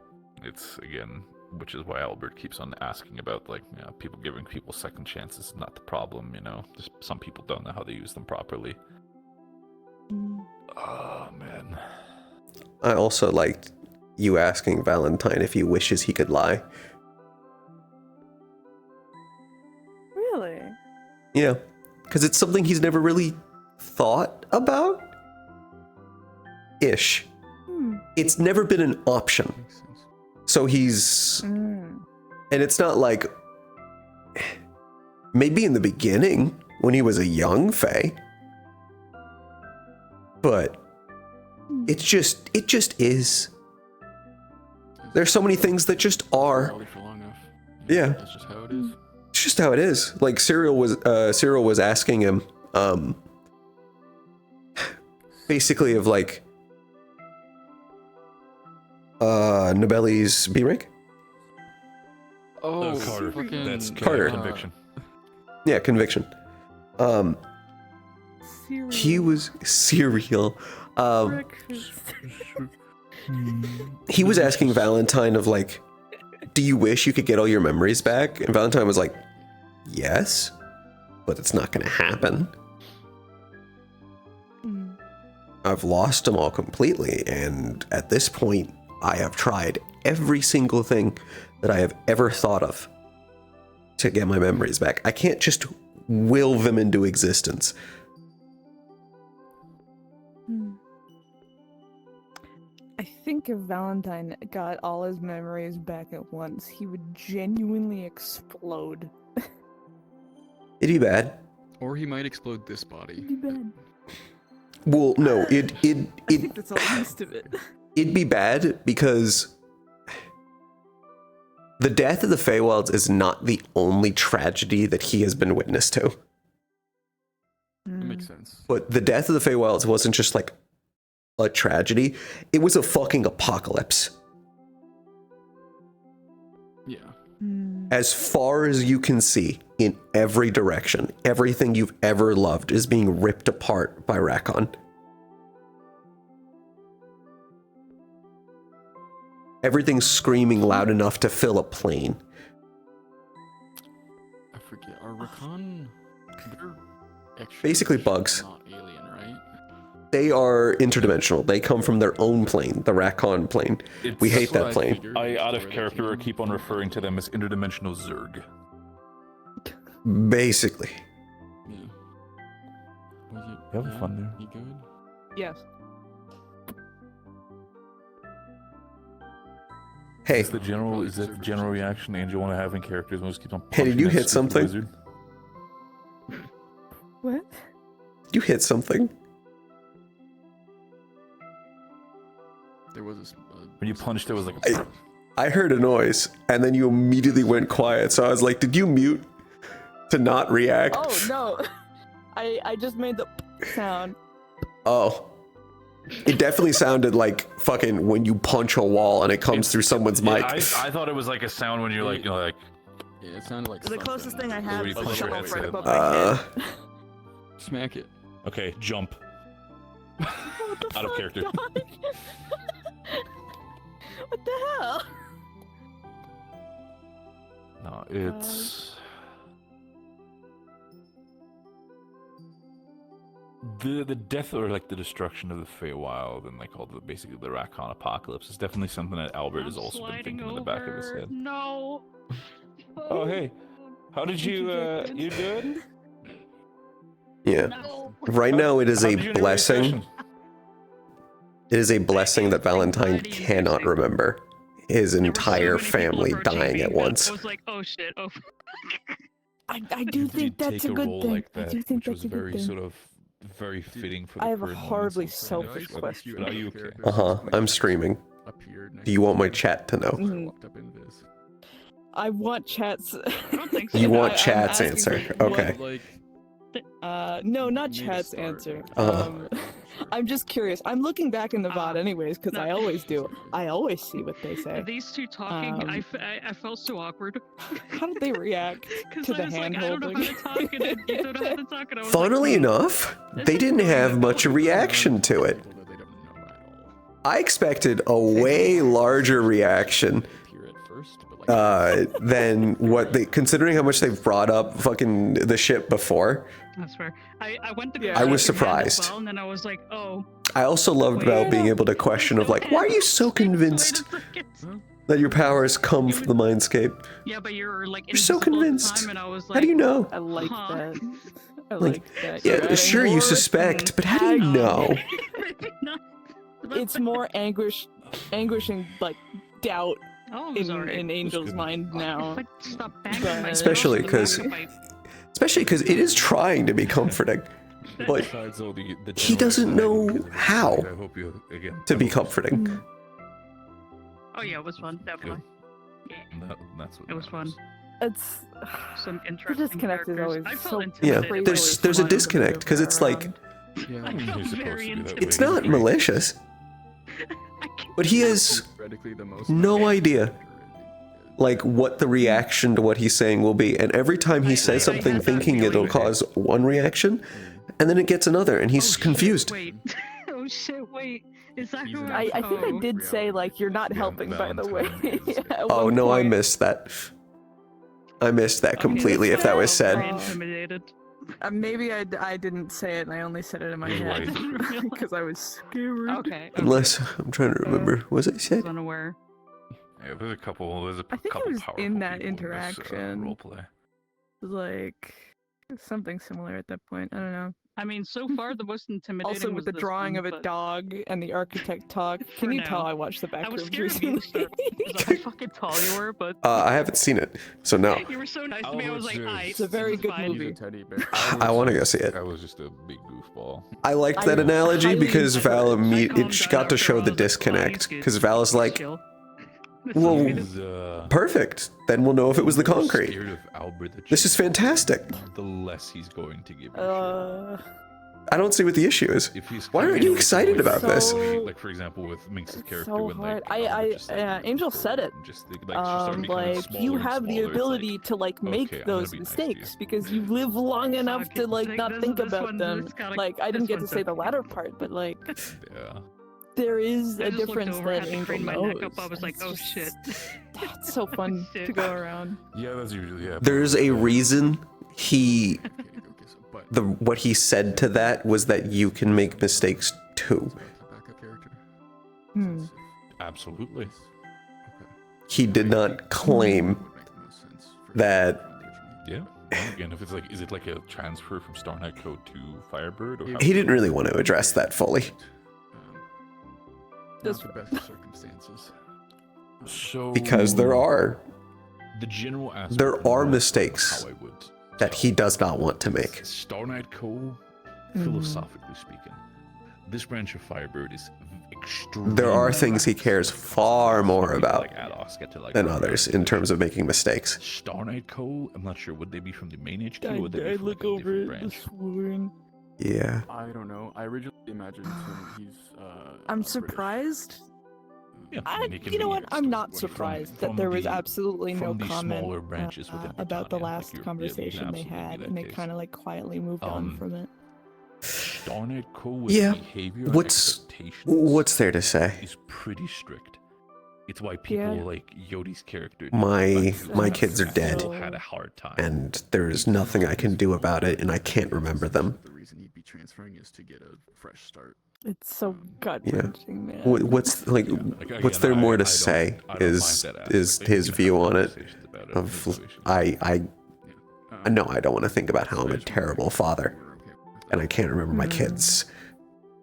it's again, which is why Albert keeps on asking about like, you know, people giving people second chances is not the problem, you know. Just some people don't know how to use them properly. Oh man. I also liked you asking Valentine if he wishes he could lie. Really? Yeah, because it's something he's never really thought about. Ish. It's never been an option. So he's... And it's not like... Maybe in the beginning, when he was a young Fae. But... It just is. There's so many things that just are. Yeah. That's just how it is. It's just how it is. Like Cyril was asking him, basically of like, Nobeli's B rank? Oh, Carter. fucking- That's Carter. Conviction. Yeah, conviction. He was serial. He was asking Valentine of like, do you wish you could get all your memories back? And Valentine was like, yes, but it's not gonna happen. I've lost them all completely, and at this point, I have tried every single thing that I have ever thought of to get my memories back. I can't just will them into existence. I think if Valentine got all his memories back at once, he would genuinely explode. It'd be bad. Or he might explode this body. It'd be bad. Well, no, I think that's all the least of it. it'd be bad because the death of the Feywilds is not the only tragedy that he has been witness to. That makes sense. But the death of the Feywilds wasn't just like a tragedy, it was a fucking apocalypse. Yeah. As far as you can see, in every direction, everything you've ever loved is being ripped apart by Rakon. Everything's screaming loud enough to fill a plane. I forget. Are Rakan? They're Basically bugs. not alien, right? They are interdimensional. They come from their own plane, the Rakon plane. We hate that plane. I, out of character, keep on referring to them as interdimensional Zerg. Basically. Yeah. Was it? You having fun there? You good? Yes. Hey. Is that the general reaction Angel want to have in characters? Most keep on. Hey, did punching you that hit stupid something? wizard? What? You hit something. There was when you punched, it was like. I heard a noise, and then you immediately went quiet. So I was like, "Did you mute to not react?" Oh no, I just made the sound. Oh. It definitely sounded like fucking when you punch a wall and it comes through someone's mic. I thought it was like a sound when you're like, Yeah, it sounded like The closest thing I have when is you a punch your shovel right headset. above my head. Smack it. Okay, jump. Out of character. What the hell? No, it's the death or like the destruction of the Feywild and like all the basically the Rakon apocalypse is definitely something that Albert has also been thinking in the back of his head. No. Oh hey, how did you you good? Yeah. Right now it is How a did you enjoy your blessing. session? It is a blessing that Valentine cannot remember his entire family dying at once. I was like, oh shit, oh. I do think that's a Take good role thing. like I that, do think which was that's a good very thing. sort of very fitting for the I have a current horribly moments of selfish Phoenix. question. But are you okay? I'm streaming. Do you want my chat to know? Mhm. I want chats. You want I'm chat's asking answer? for Okay. what- no, not chat's answer. Uh-huh. I'm just curious. I'm looking back in the VOD anyways, because I always do. I always see what they say. These two talking, I felt so awkward. How did they react to the I was hand like, I don't know holding? how to talk, and then you don't know how to talk, and I was Funnily enough, they didn't have much reaction to it. I expected a way larger reaction than what they, considering how much they've brought up fucking the ship before. That's fair. I went to go I was shake your hand as surprised. well, and then I was like, oh. I also loved about being able to question of like, why are you so convinced that your powers come from the mindscape? Yeah, but you're like You're so invisible at the convinced. time, and I was like, How do you know? I like that. I Like, like that. yeah, You're adding sure you more- suspect, but how do you know? It's more anguishing like doubt Oh, I'm in, sorry. in Angel's mind now. Stop banging But- my Especially nose with the because, back of my- it is trying to be comforting, but Besides all the he doesn't know how I hope you again to be comforting. Oh yeah, it was fun, definitely. That's what It was fun. It's Some the interesting disconnect is characters. always I so felt Yeah, intimidated. there's a disconnect because it's like I felt very it's not malicious, but he has theoretically the most. No idea. Like, what the reaction to what he's saying will be. And every time he says something thinking it'll cause one reaction, and then it gets another, and he's confused. Wait. Oh shit, wait. Is that who I think I did say, like, you're not helping, by the way. Oh, no, I missed that. I missed that completely, if that was said. Intimidated. Maybe I didn't say it and I only said it in my head because I was scared. Okay. Unless, I'm trying to remember, was it said? Unaware. Yeah, there's a couple I think it couple was powerful in that people in this, interaction. roleplay. Like something similar at that point. I don't know. I mean, so far the most intimidating. Also, with was the this drawing one, of a but dog and the architect talk. Can you tell I watched the back I was rooms scared of you recently? because how fucking tall you were, but I haven't seen it, so no. you were so nice to me. I was like, It's a very good movie. I want to go see it. I was just a big goofball. I liked that analogy because Val got to show the disconnect. Because Val is like, well, perfect. Then we'll know if it was the concrete. This is fantastic. The less he's going to give you I don't see what the issue is. Why aren't you excited about this? Like, for example, with Minx's character, So when hard. like Angel said it. Like you have the ability to like make okay, I'm those gonna be nice mistakes because you live long enough to like not think about them. Like I didn't get to say the latter part, but like yeah. there is I a just looked difference over, that had to Angel crane my knows. neck up. I was like, oh shit. It's so fun to go around. Yeah, that's usually There's a reason he... what he said to that was that you can make mistakes too. Absolutely. He did not claim that... Yeah. Again, if it's like, is it like a transfer from Star Knight Code to Firebird? Or He didn't really want to address that fully. Not the best of circumstances. So Because there are the general aspect mistakes that he does not want to make. Star Knight Co. Philosophically speaking, this branch of Firebird is extremely. There are things he cares far more about like Ados get to, like, than others in terms of making mistakes. Star Knight Co. I'm not sure. Would they be from the main HQ I or would they be from look like, a over different it branch? this morning. Yeah. I don't know. I originally imagined he's I'm surprised. Yeah, You know what? I'm not surprised that there was absolutely no from the comment smaller branches within about the Britannia, like last you're- conversation they absolutely had, that and they case. kind of like quietly moved on from it. Star Knight Co. with Yeah. behavior and What's expectations there to say? is pretty strict. It's why people Yeah. like Yodi's character. My kids are dead, Had a hard time. and there's nothing I can do about it, and I can't remember them. The reason he'd be transferring is to get a fresh start. It's so gut Yeah. wrenching, man. What's like? Like, What's again, there more I to don't- say? I don't Is mind that is aspect. his We can view have on it? conversations about it Of in situation. no, I don't want to think about how I'm a terrible father, and I can't remember my kids.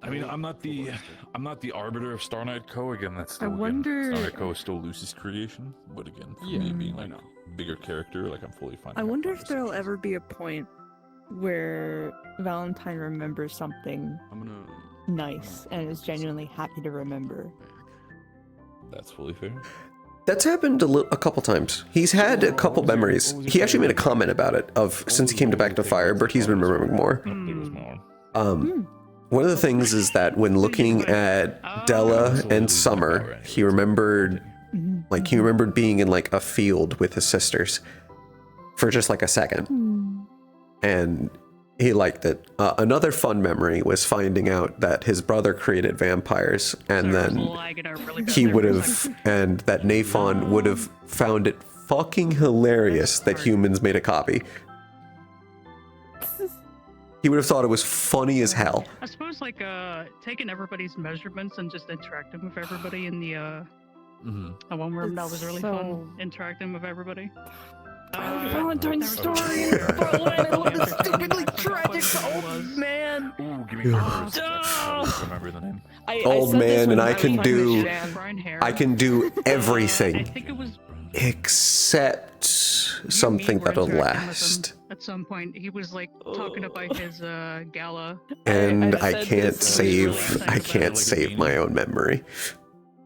I mean, I'm not the arbiter of Star Knight Co. Again, that's still, again, wonder- Star Knight Co. is still Lucy's creation, but again, for me being like bigger character, like I'm fully fine. I wonder if there'll ever be a point where Valentine remembers something nice and is genuinely happy to remember. That's fully fair. That's happened a couple times. He's had a couple memories. He actually made a comment about it. Since he came back to Firebird, he's been remembering more. One of the things is that when looking at Della and Summer, he remembered being in like a field with his sisters for just like a second, and he liked it. Another fun memory was finding out that his brother created vampires, and then he would have, and that Naphon would have found it fucking hilarious that humans made a copy. He would have thought it was funny as hell. I suppose like taking everybody's measurements and just interacting with everybody in the one room that was really fun. Interacting with everybody. Valentine's story. Stupidly tragic old man. Ooh, give me I remember the name. Old man, and I can do everything except something that'll last. At some point, he was like talking about his gala. And I can't save my own memory.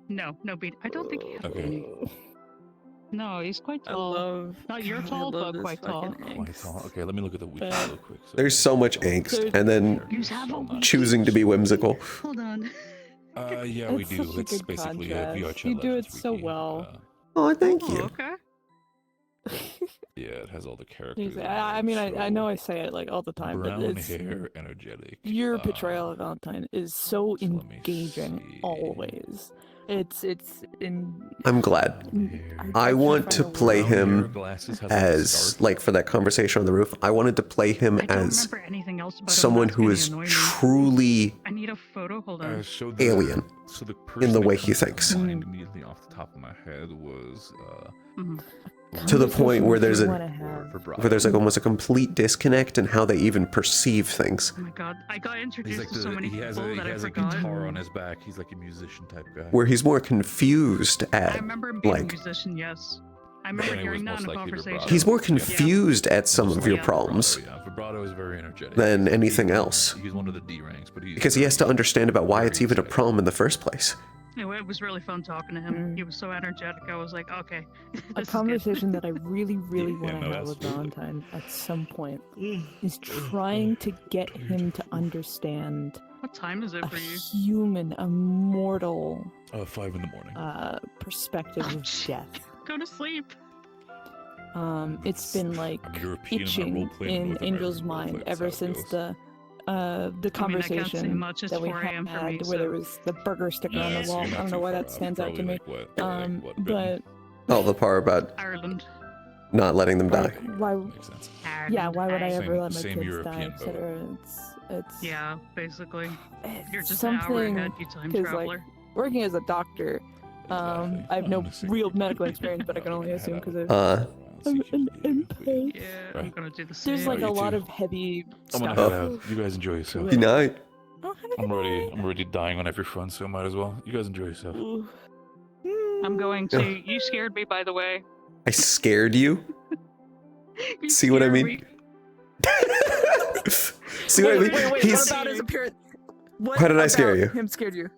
No, beat. I don't think he has any. No, he's quite tall. Not you're tall, but quite tall. Quite tall. Okay, let me look at the wiki real quick. There's so much angst, and then choosing to be whimsical. Hold on. Yeah, we It's do. such a It's good basically a contrast. VR chat You do it Legends so wiki. well. Oh, thank you. Okay. Yeah, it has all the characters. I mean, I know I say it like all the time, but Brown it's hair, energetic. your portrayal of Valentine is so engaging always. It's in. I'm glad. I want to play him as, like, for that conversation on the roof, I wanted to play him I don't as remember anything else about him. someone That's who gonna is annoy me. truly I need a photo. Hold on. alien So the in the person way that he comes to thinks. mind immediately off the top of my head was To the point where there's for where there's like almost a complete disconnect in how they even perceive things. Oh my god, I got He's introduced like to so many he has people a, that he I has a forgot. guitar on his back. He's like a musician type guy. Where he's more confused I at, remember him being a like, musician. Yes, I remember Then it was hearing that most in a likely conversation. he's more confused at some of your problems Vibrato is very energetic. than anything else. He's one of the D ranks, but he's Because he has to understand about why it's even a problem in the first place. It was really fun talking to him. He was so energetic. I was like, okay. A conversation that I really, really want to have with Valentine at some point is trying to get him to understand What time is it for you? human, a mortal 5 in the morning. perspective of death. Go to sleep. It's been like European itching role-playing in North Angel's American mind role-playing ever style since goes. the conversation much. It's that we 4 a.m. for had me, where there so- was the burger sticker on Yeah, the so wall. you're I not don't know too why far that off. stands out to me. Probably like what, But Oh, the part about Ireland. not letting them die. why? Yeah, why would I Ireland. ever let my Same kids European die, etc. It's Yeah, basically. You're just an hour something ahead, you time 'cause, traveler. like, working as a doctor, I have no real medical experience, but I can only assume because I'm an empath. Yeah, I'm gonna do the same. There's like You a lot too. of heavy I'm gonna stuff. head out. You guys enjoy yourself. Good night. I'm already dying on every front, so might as well. You guys enjoy yourself. I'm going to. You scared me, by the way. I scared you? You See what I scared mean? me. See what I mean? Wait, He's. what about his appearance? What How did I scare about you? Him scared you.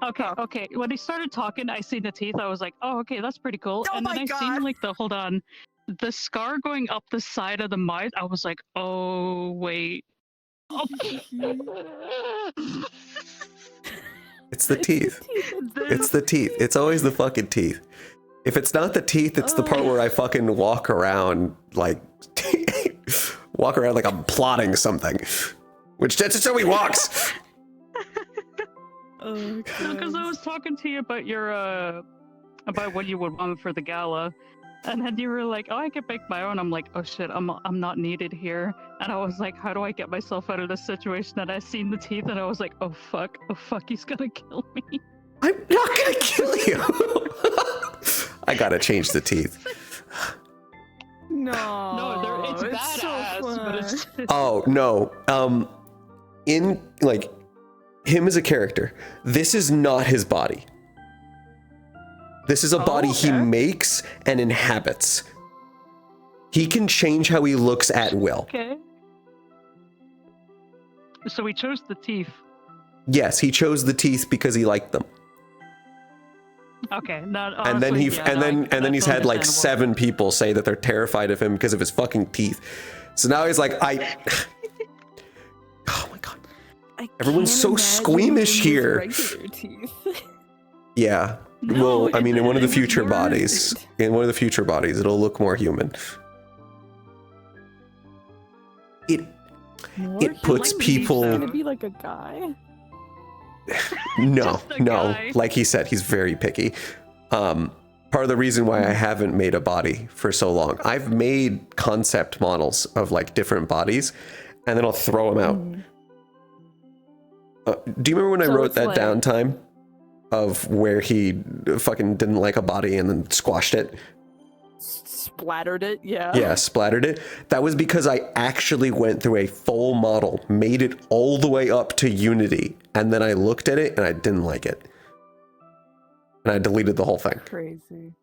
Okay. When he started talking, I seen the teeth. I was like, oh, okay, that's pretty cool. Oh and then my I God. seen like hold on, the scar going up the side of the mouth. I was like, oh wait. Oh. It's the teeth. It's the teeth. It's always the fucking teeth. If it's not the teeth, it's the part where I fucking walk around like I'm plotting something. Which that's how he walks. Because I was talking to you about your about what you would want for the gala, and then you were like, "Oh, I can make my own." I'm like, "Oh shit, I'm not needed here." And I was like, "How do I get myself out of this situation?" And I seen the teeth, and I was like, "Oh fuck, he's gonna kill me." I'm not gonna kill you. I gotta change the teeth. No, it's badass, so but it's fun. Oh no. In like him as a character, this is not his body. This is a body he makes and inhabits. He can change how he looks at will. Okay. So we chose the teeth. Yes, he chose the teeth because he liked them. Okay, not And then honestly, then he's had like understandable. 7 people say that they're terrified of him because of his fucking teeth. So now he's like, oh my god. Everyone's so squeamish here. Yeah. Well, I mean, in one of the future bodies, it'll look more human. It puts people. He's gonna be like a guy. No. Like he said, he's very picky. Part of the reason why I haven't made a body for so long, I've made concept models of like different bodies, and then I'll throw them out. Do you remember when I wrote that downtime of where he fucking didn't like a body and then squashed it? Splattered it, yeah. Yeah, splattered it. That was because I actually went through a full model, made it all the way up to Unity, and then I looked at it and I didn't like it. And I deleted the whole thing. Crazy.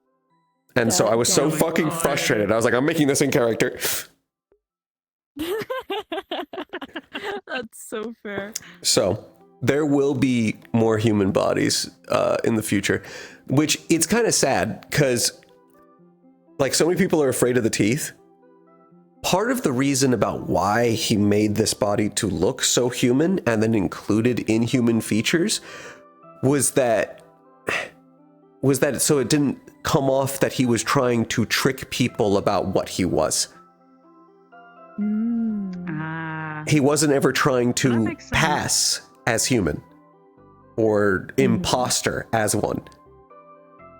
And so I was so fucking frustrated. I was like, I'm making this in character. That's so fair. So there will be more human bodies in the future, which it's kind of sad because like so many people are afraid of the teeth. Part of the reason about why he made this body to look so human and then included inhuman features was that so it didn't come off that he was trying to trick people about what he was. He wasn't ever trying to pass as human or imposter as one.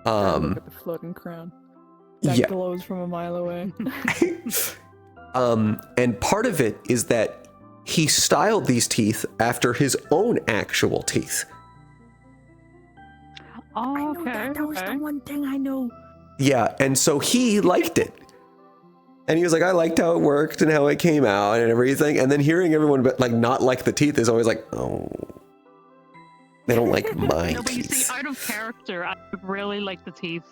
Look at the floating crown. That glows from a mile away. And part of it is that he styled these teeth after his own actual teeth. Oh, okay. That was the one thing I know. Yeah, and so he liked it. And he was like, I liked how it worked and how it came out and everything. And then hearing everyone like not like the teeth is always like, oh, they don't like my No, but you teeth. see, out of character, I really like the teeth.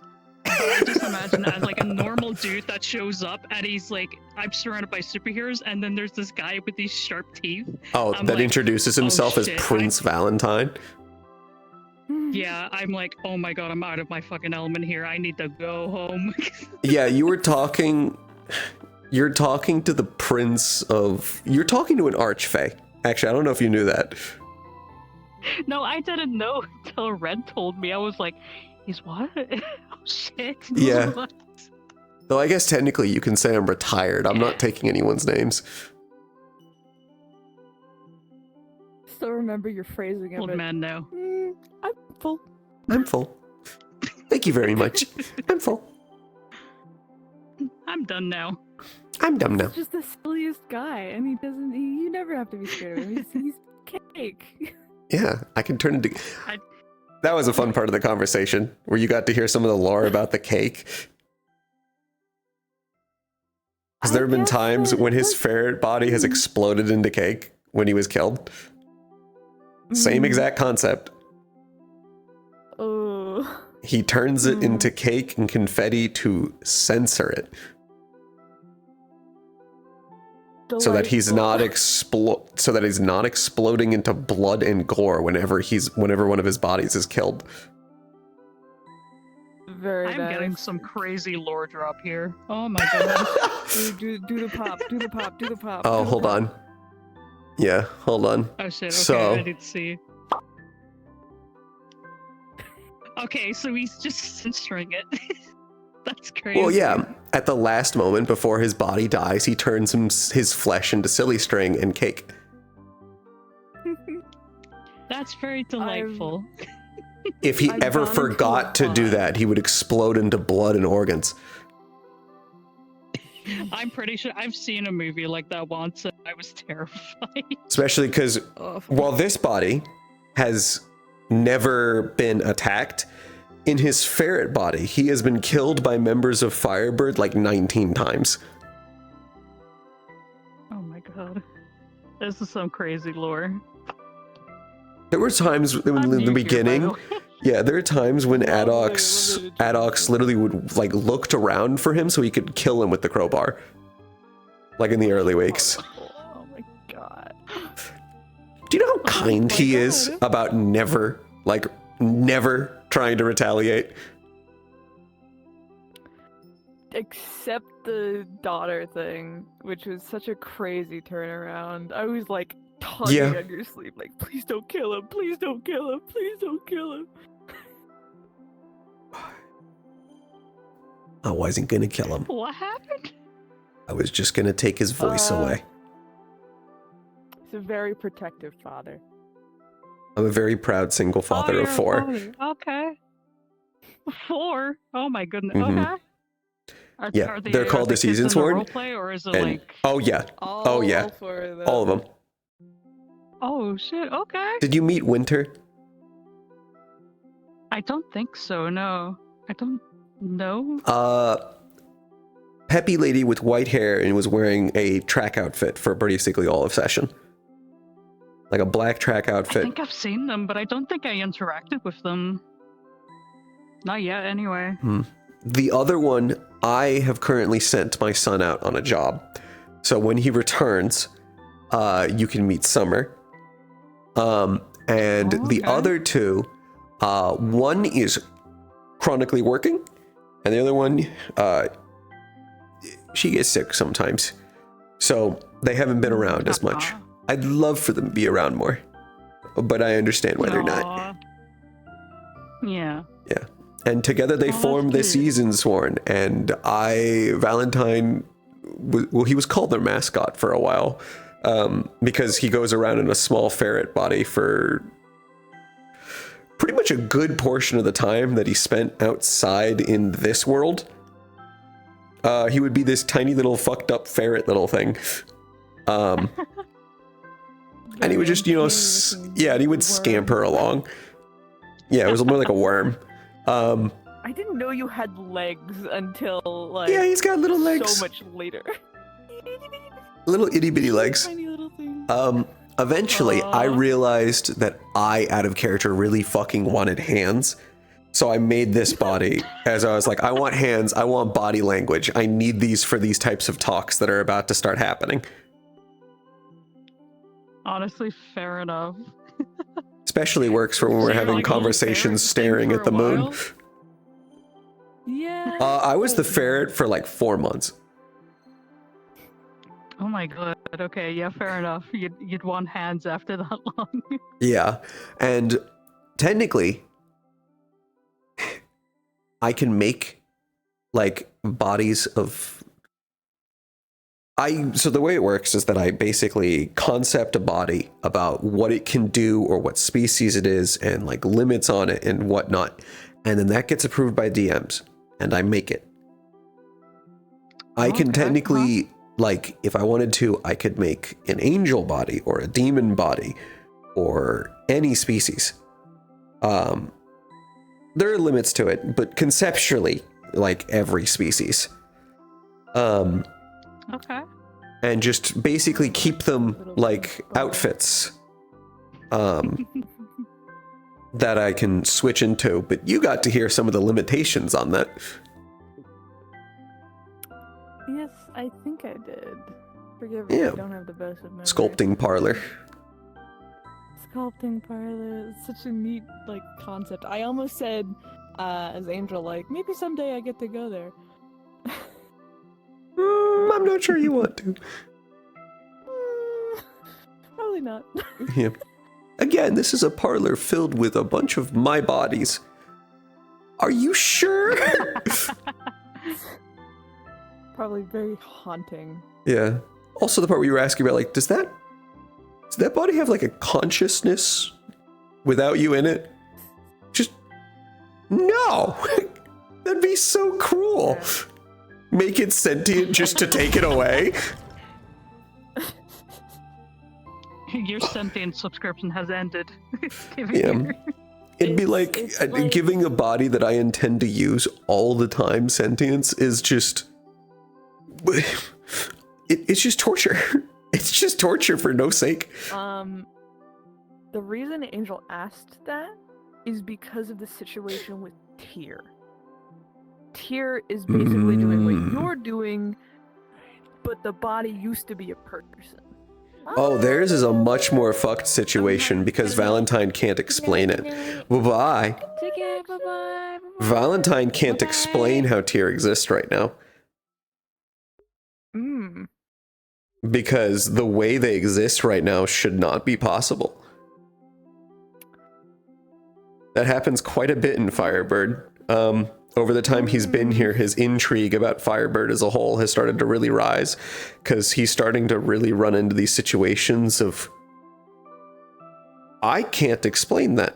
I just imagine as like a normal dude that shows up and he's like, I'm surrounded by superheroes, and then there's this guy with these sharp teeth. Oh, I'm that like, introduces himself as shit, Prince Valentine. Yeah, I'm like, oh my god, I'm out of my fucking element here. I need to go home. Yeah, you're talking to the prince of, you're talking to an archfey. Actually, I don't know if you knew that. No, I didn't know until Red told me. I was like, he's what? Oh shit. Yeah. What? Though I guess technically you can say I'm retired. I'm not taking anyone's names. Still remember your phrasing of Old it. man now. I'm full. I'm full. Thank you very much. I'm full. I'm done now. I'm dumb now. He's just the silliest guy, and he doesn't. You never have to be scared of him. He's cake. Yeah, I can turn into... That was a fun part of the conversation, where you got to hear some of the lore about the cake. Has there been times when his ferret body has exploded into cake when he was killed? Same exact concept. Oh. He turns it into cake and confetti to censor it. So that he's not exploding into blood and gore whenever one of his bodies is killed. Very I'm nice. getting some crazy lore drop here. Oh my god. do the pop. Do the pop. Do the pop. Oh, do the hold pop. on. Yeah, hold on. Oh shit, okay, So, I need to see. Okay, so he's just censoring it. That's crazy. well, yeah, at the last moment before his body dies, he turns his flesh into silly string and cake. That's very delightful. If he I've ever gone into forgot to do that, he would explode into blood and organs. I'm pretty sure I've seen a movie like that once and I was terrified. Especially because while this body has never been attacked, in his ferret body, he has been killed by members of Firebird like 19 times. Oh my god. This is some crazy lore. There were times in the beginning, yeah, there were times when Addox literally would like looked around for him so he could kill him with the crowbar. Like in the early weeks. Oh my god. Do you know how kind he is about never trying to retaliate? Except the daughter thing, which was such a crazy turnaround. I was like tugging on your sleeve, like, please don't kill him, please don't kill him, please don't kill him. I wasn't gonna kill him. What happened? I was just gonna take his voice away. He's a very protective father. I'm a very proud single father of 4. Okay. 4? Oh my goodness. Mhm. Okay. Yeah, they're called the Season Sword. Or is it And, like... oh yeah, oh yeah, all of them. Oh shit, okay. Did you meet Winter? I don't think so, no. I don't know. Peppy lady with white hair and was wearing a track outfit for Bertie Sigley Olive session. Like a black track I outfit. think I've seen them, but I don't think I interacted with them. Not yet, anyway. The other one, I have currently sent my son out on a job. So when he returns, you can meet Summer. And the other two, one is chronically working, and the other one, she gets sick sometimes. So they haven't been around as much. I'd love for them to be around more, but I understand why they're not. Yeah. Yeah. And together they formed the Season Sworn. And Valentine, well, he was called their mascot for a while because he goes around in a small ferret body for pretty much a good portion of the time that he spent outside in this world. He would be this tiny little fucked up ferret little thing. And he would just, and he would scamper along. Yeah, it was more like a worm. I didn't know you had legs until like. Yeah, he's got little legs. So much later. Little itty bitty legs. Tiny little thing. Eventually, I realized that I, out of character, really fucking wanted hands. So I made this body as I was like, I want hands, I want body language. I need these for these types of talks that are about to start happening. Honestly, fair enough. Especially works for when we're having conversations staring at the moon. Yeah. I was the ferret for like 4 months. Oh my god. Okay, yeah, fair enough. You'd want hands after that long. Yeah, and technically, I can make like bodies of. So the way it works is that I basically concept a body about what it can do or what species it is and like limits on it and whatnot, and then that gets approved by DMs, and I make it. I can technically. Like, if I wanted to, I could make an angel body or a demon body or any species. There are limits to it, but conceptually, like every species. Okay. And just basically keep them like outfits. That I can switch into, but you got to hear some of the limitations on that. Yes, I think I did. Forgive me, Yeah. I don't have the best of memory. Sculpting parlor. Sculpting parlor. It's such a neat like concept. I almost said as Angel like maybe someday I get to go there. I'm not sure you want to. Probably not. Yeah. Again, this is a parlor filled with a bunch of my bodies. Are you sure? Probably very haunting. Yeah. Also, the part where you were asking about, like, does that body have like a consciousness without you in it? Just no. That'd be so cruel. Make it sentient just to take it away. Your sentient subscription has ended. Yeah. It'd be like giving a body that I intend to use all the time sentience is just. It's just torture. It's just torture for no sake. The reason Angel asked that is because of the situation with Tyr. Tyr is basically doing what you're doing, but the body used to be a person. Oh, theirs is a much more fucked situation because Valentine can't explain it. Bye-bye. Take care, bye-bye. Valentine can't explain how Tyr exists right now. Because the way they exist right now should not be possible. That happens quite a bit in Firebird. Over the time he's been here, his intrigue about Firebird as a whole has started to really rise, because he's starting to really run into these situations of, I can't explain that.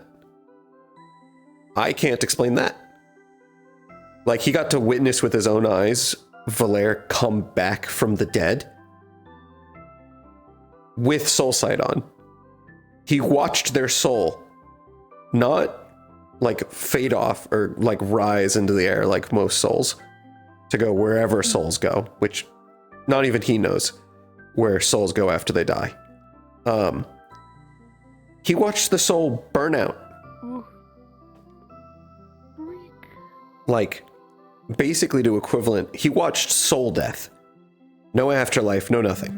I can't explain that. Like, he got to witness with his own eyes Valere come back from the dead with soul sight on. He watched their soul not like fade off or like rise into the air like most souls, to go wherever souls go, which not even he knows where souls go after they die. He watched the soul burn out. Like, basically to equivalent, he watched soul death. No afterlife, no nothing.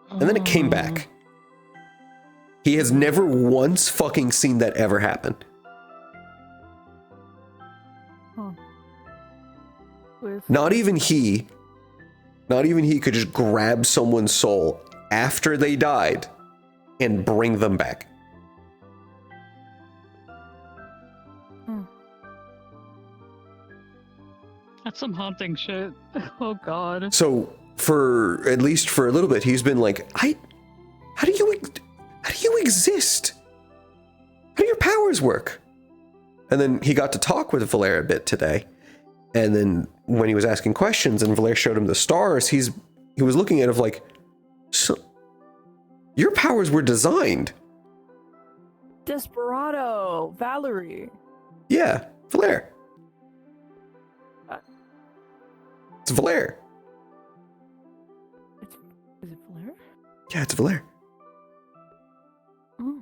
And then it came back. He has never once fucking seen that ever happen. Not even he could just grab someone's soul after they died and bring them back. That's some haunting shit. Oh god. So for at least for a little bit, he's been like, how do you exist? How do your powers work? And then he got to talk with Valère a bit today. And then when he was asking questions and Valère showed him the stars, he was looking at it like, so your powers were designed. Desperado, Valerie. Yeah, Valère. It's Valère. Is it Valère? Yeah, it's Valère. Oh.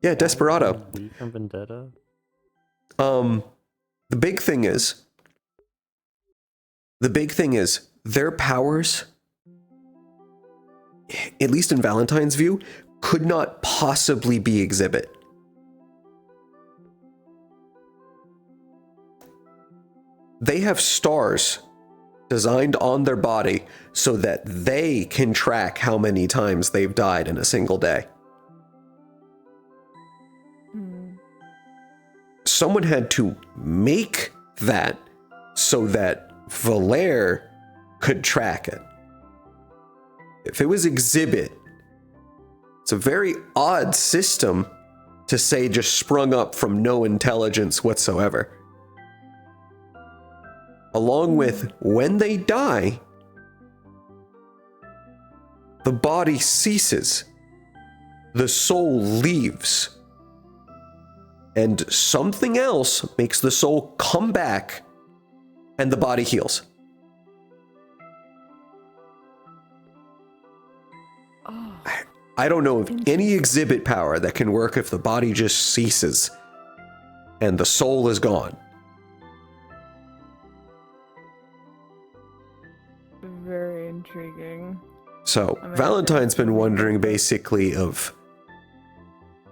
Yeah, Desperado. From Vendetta. The big thing is their powers, at least in Valentine's view, could not possibly be exhibit. They have stars designed on their body so that they can track how many times they've died in a single day. Someone had to make that so that Valère could track it. If it was exhibit, it's a very odd system to say just sprung up from no intelligence whatsoever. Along with when they die, the body ceases, the soul leaves, and something else makes the soul come back and the body heals. I don't know of any exhibit power that can work if the body just ceases and the soul is gone. Very intriguing. So Valentine's been wondering basically of,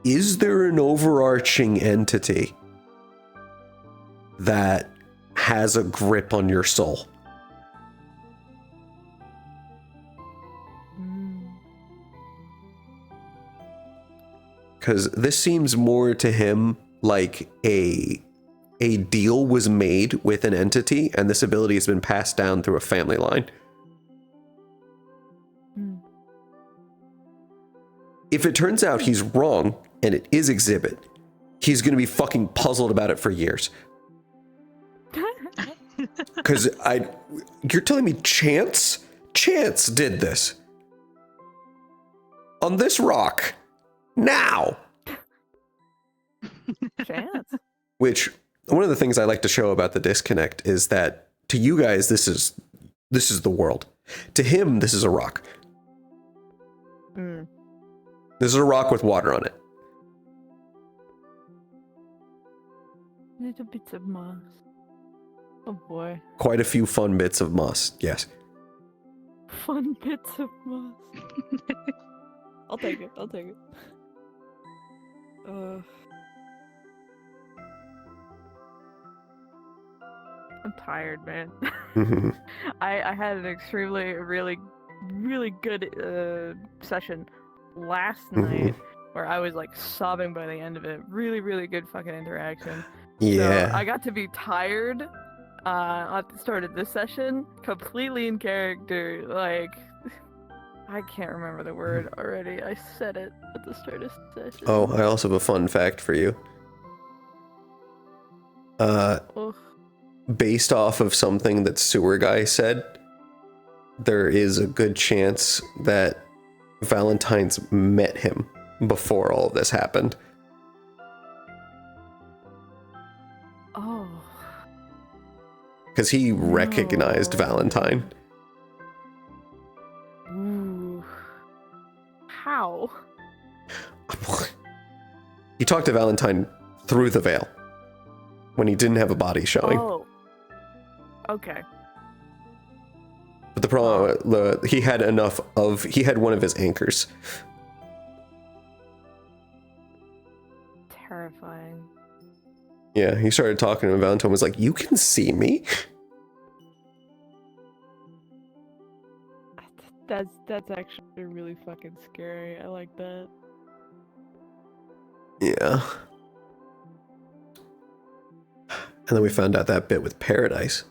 is there an overarching entity that has a grip on your soul? Because this seems more to him like a deal was made with an entity, and this ability has been passed down through a family line. If it turns out he's wrong, and it is exhibit, he's going to be fucking puzzled about it for years. Because you're telling me Chance did this on this rock now. Chance. Which one of the things I like to show about the disconnect is that to you guys this is the world. To him this is a rock. This is a rock with water on it. Little bits of moss. Oh boy. Quite a few fun bits of moss, yes. Fun bits of moss. I'll take it. I'm tired, man. I had an extremely, really good session last night where I was like sobbing by the end of it. Really good fucking interaction. Yeah. So I got to be tired at the start of this session, completely in character. Like, I can't remember the word already. I said it at the start of the session. Oh, I also have a fun fact for you. Based off of something that Sewer Guy said, there is a good chance that Valentine's met him before all of this happened. Oh. Because he recognized Valentine. Ooh. How? He talked to Valentine through the veil when he didn't have a body showing. Oh. Okay. But the problem, he had one of his anchors. Terrifying. Yeah, he started talking to him. Valentine was like, "You can see me." That's actually really fucking scary. I like that. Yeah. And then we found out that bit with Paradise.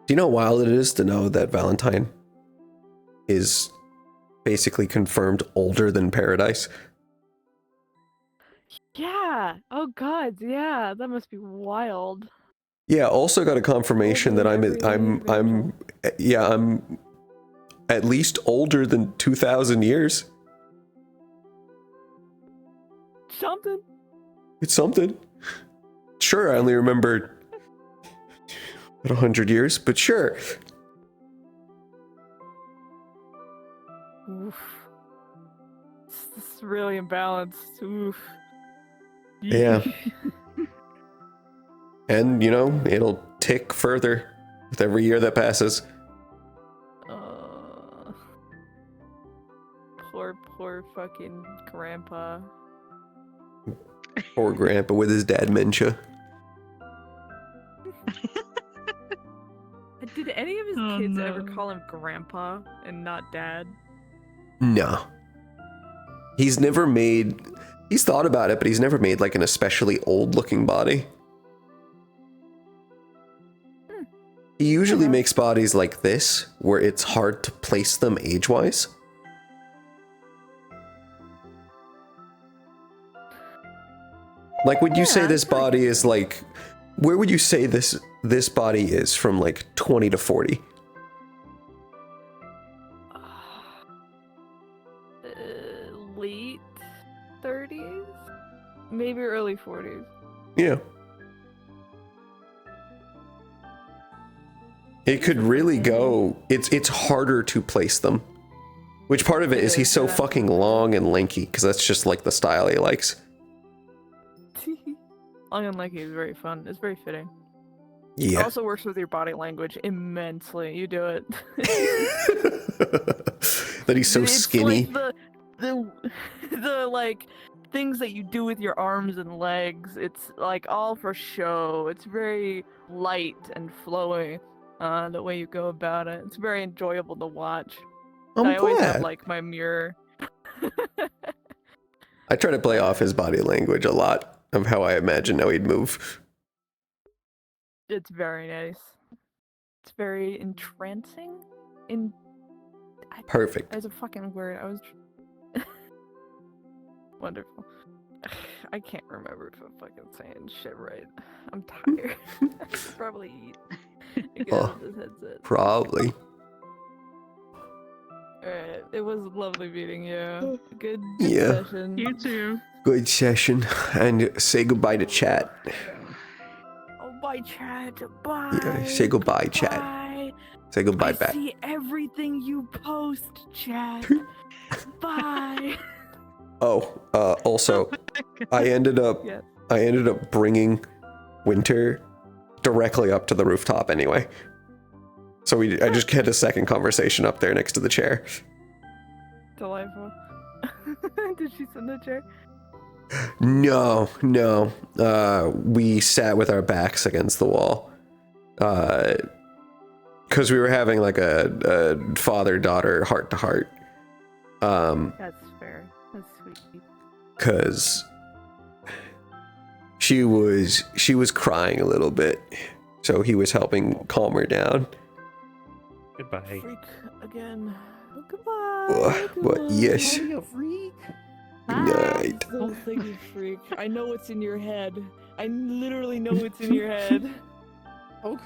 Do you know how wild it is to know that Valentine is basically confirmed older than Paradise? Yeah. Oh God. Yeah. That must be wild. Yeah, also got a confirmation that I'm at least older than 2,000 years. Something. It's something. Sure, I only remember 100 years, but sure. Oof. This is really imbalanced. Oof. Yeah. And, you know, it'll tick further with every year that passes. Poor fucking grandpa. Poor grandpa with his dementia. Did any of his kids ever call him grandpa and not dad? No. He's thought about it, but he's never made like an especially old looking body. He usually makes bodies like this, where it's hard to place them age-wise. Like, would you say this body is like, where would you say this body is from like 20 to 40? Late 30s? Maybe early 40s. Yeah. It could really go, it's harder to place them. Which part of it is he's so fucking long and lanky, because that's just like the style he likes. Long and lanky is very fun. It's very fitting. Yeah. It also works with your body language immensely. You do it. That he's so It's skinny. Like the like things that you do with your arms and legs. It's like all for show. It's very light and flowy. The way you go about it. It's very enjoyable to watch. I always have like my mirror. I try to play off his body language a lot of how I imagine how he'd move. It's very nice. It's very entrancing. Perfect. As a fucking word, I was wonderful. I can't remember if I'm fucking saying shit right. I'm tired. I should probably eat. Oh, probably. Alright, it was lovely meeting you. Good Yeah. session. You too. Good session. And say goodbye to chat. Oh, bye, chat. Bye. Yeah, say goodbye, chat. Bye. Say goodbye I back. see everything you post, chat. Bye. Oh, also, I ended up bringing Winter directly up to the rooftop anyway. So I just had a second conversation up there next to the chair. Delightful. Did she sit in the chair? No. We sat with our backs against the wall. Because we were having like a father-daughter heart-to-heart. That's fair. That's sweet. Because she was crying a little bit. So he was helping calm her down. Goodbye. Freak again. Goodbye. But yes. You freak. Good night. Oh, thank you, freak. I know what's in your head. I literally know what's in your head. Okay.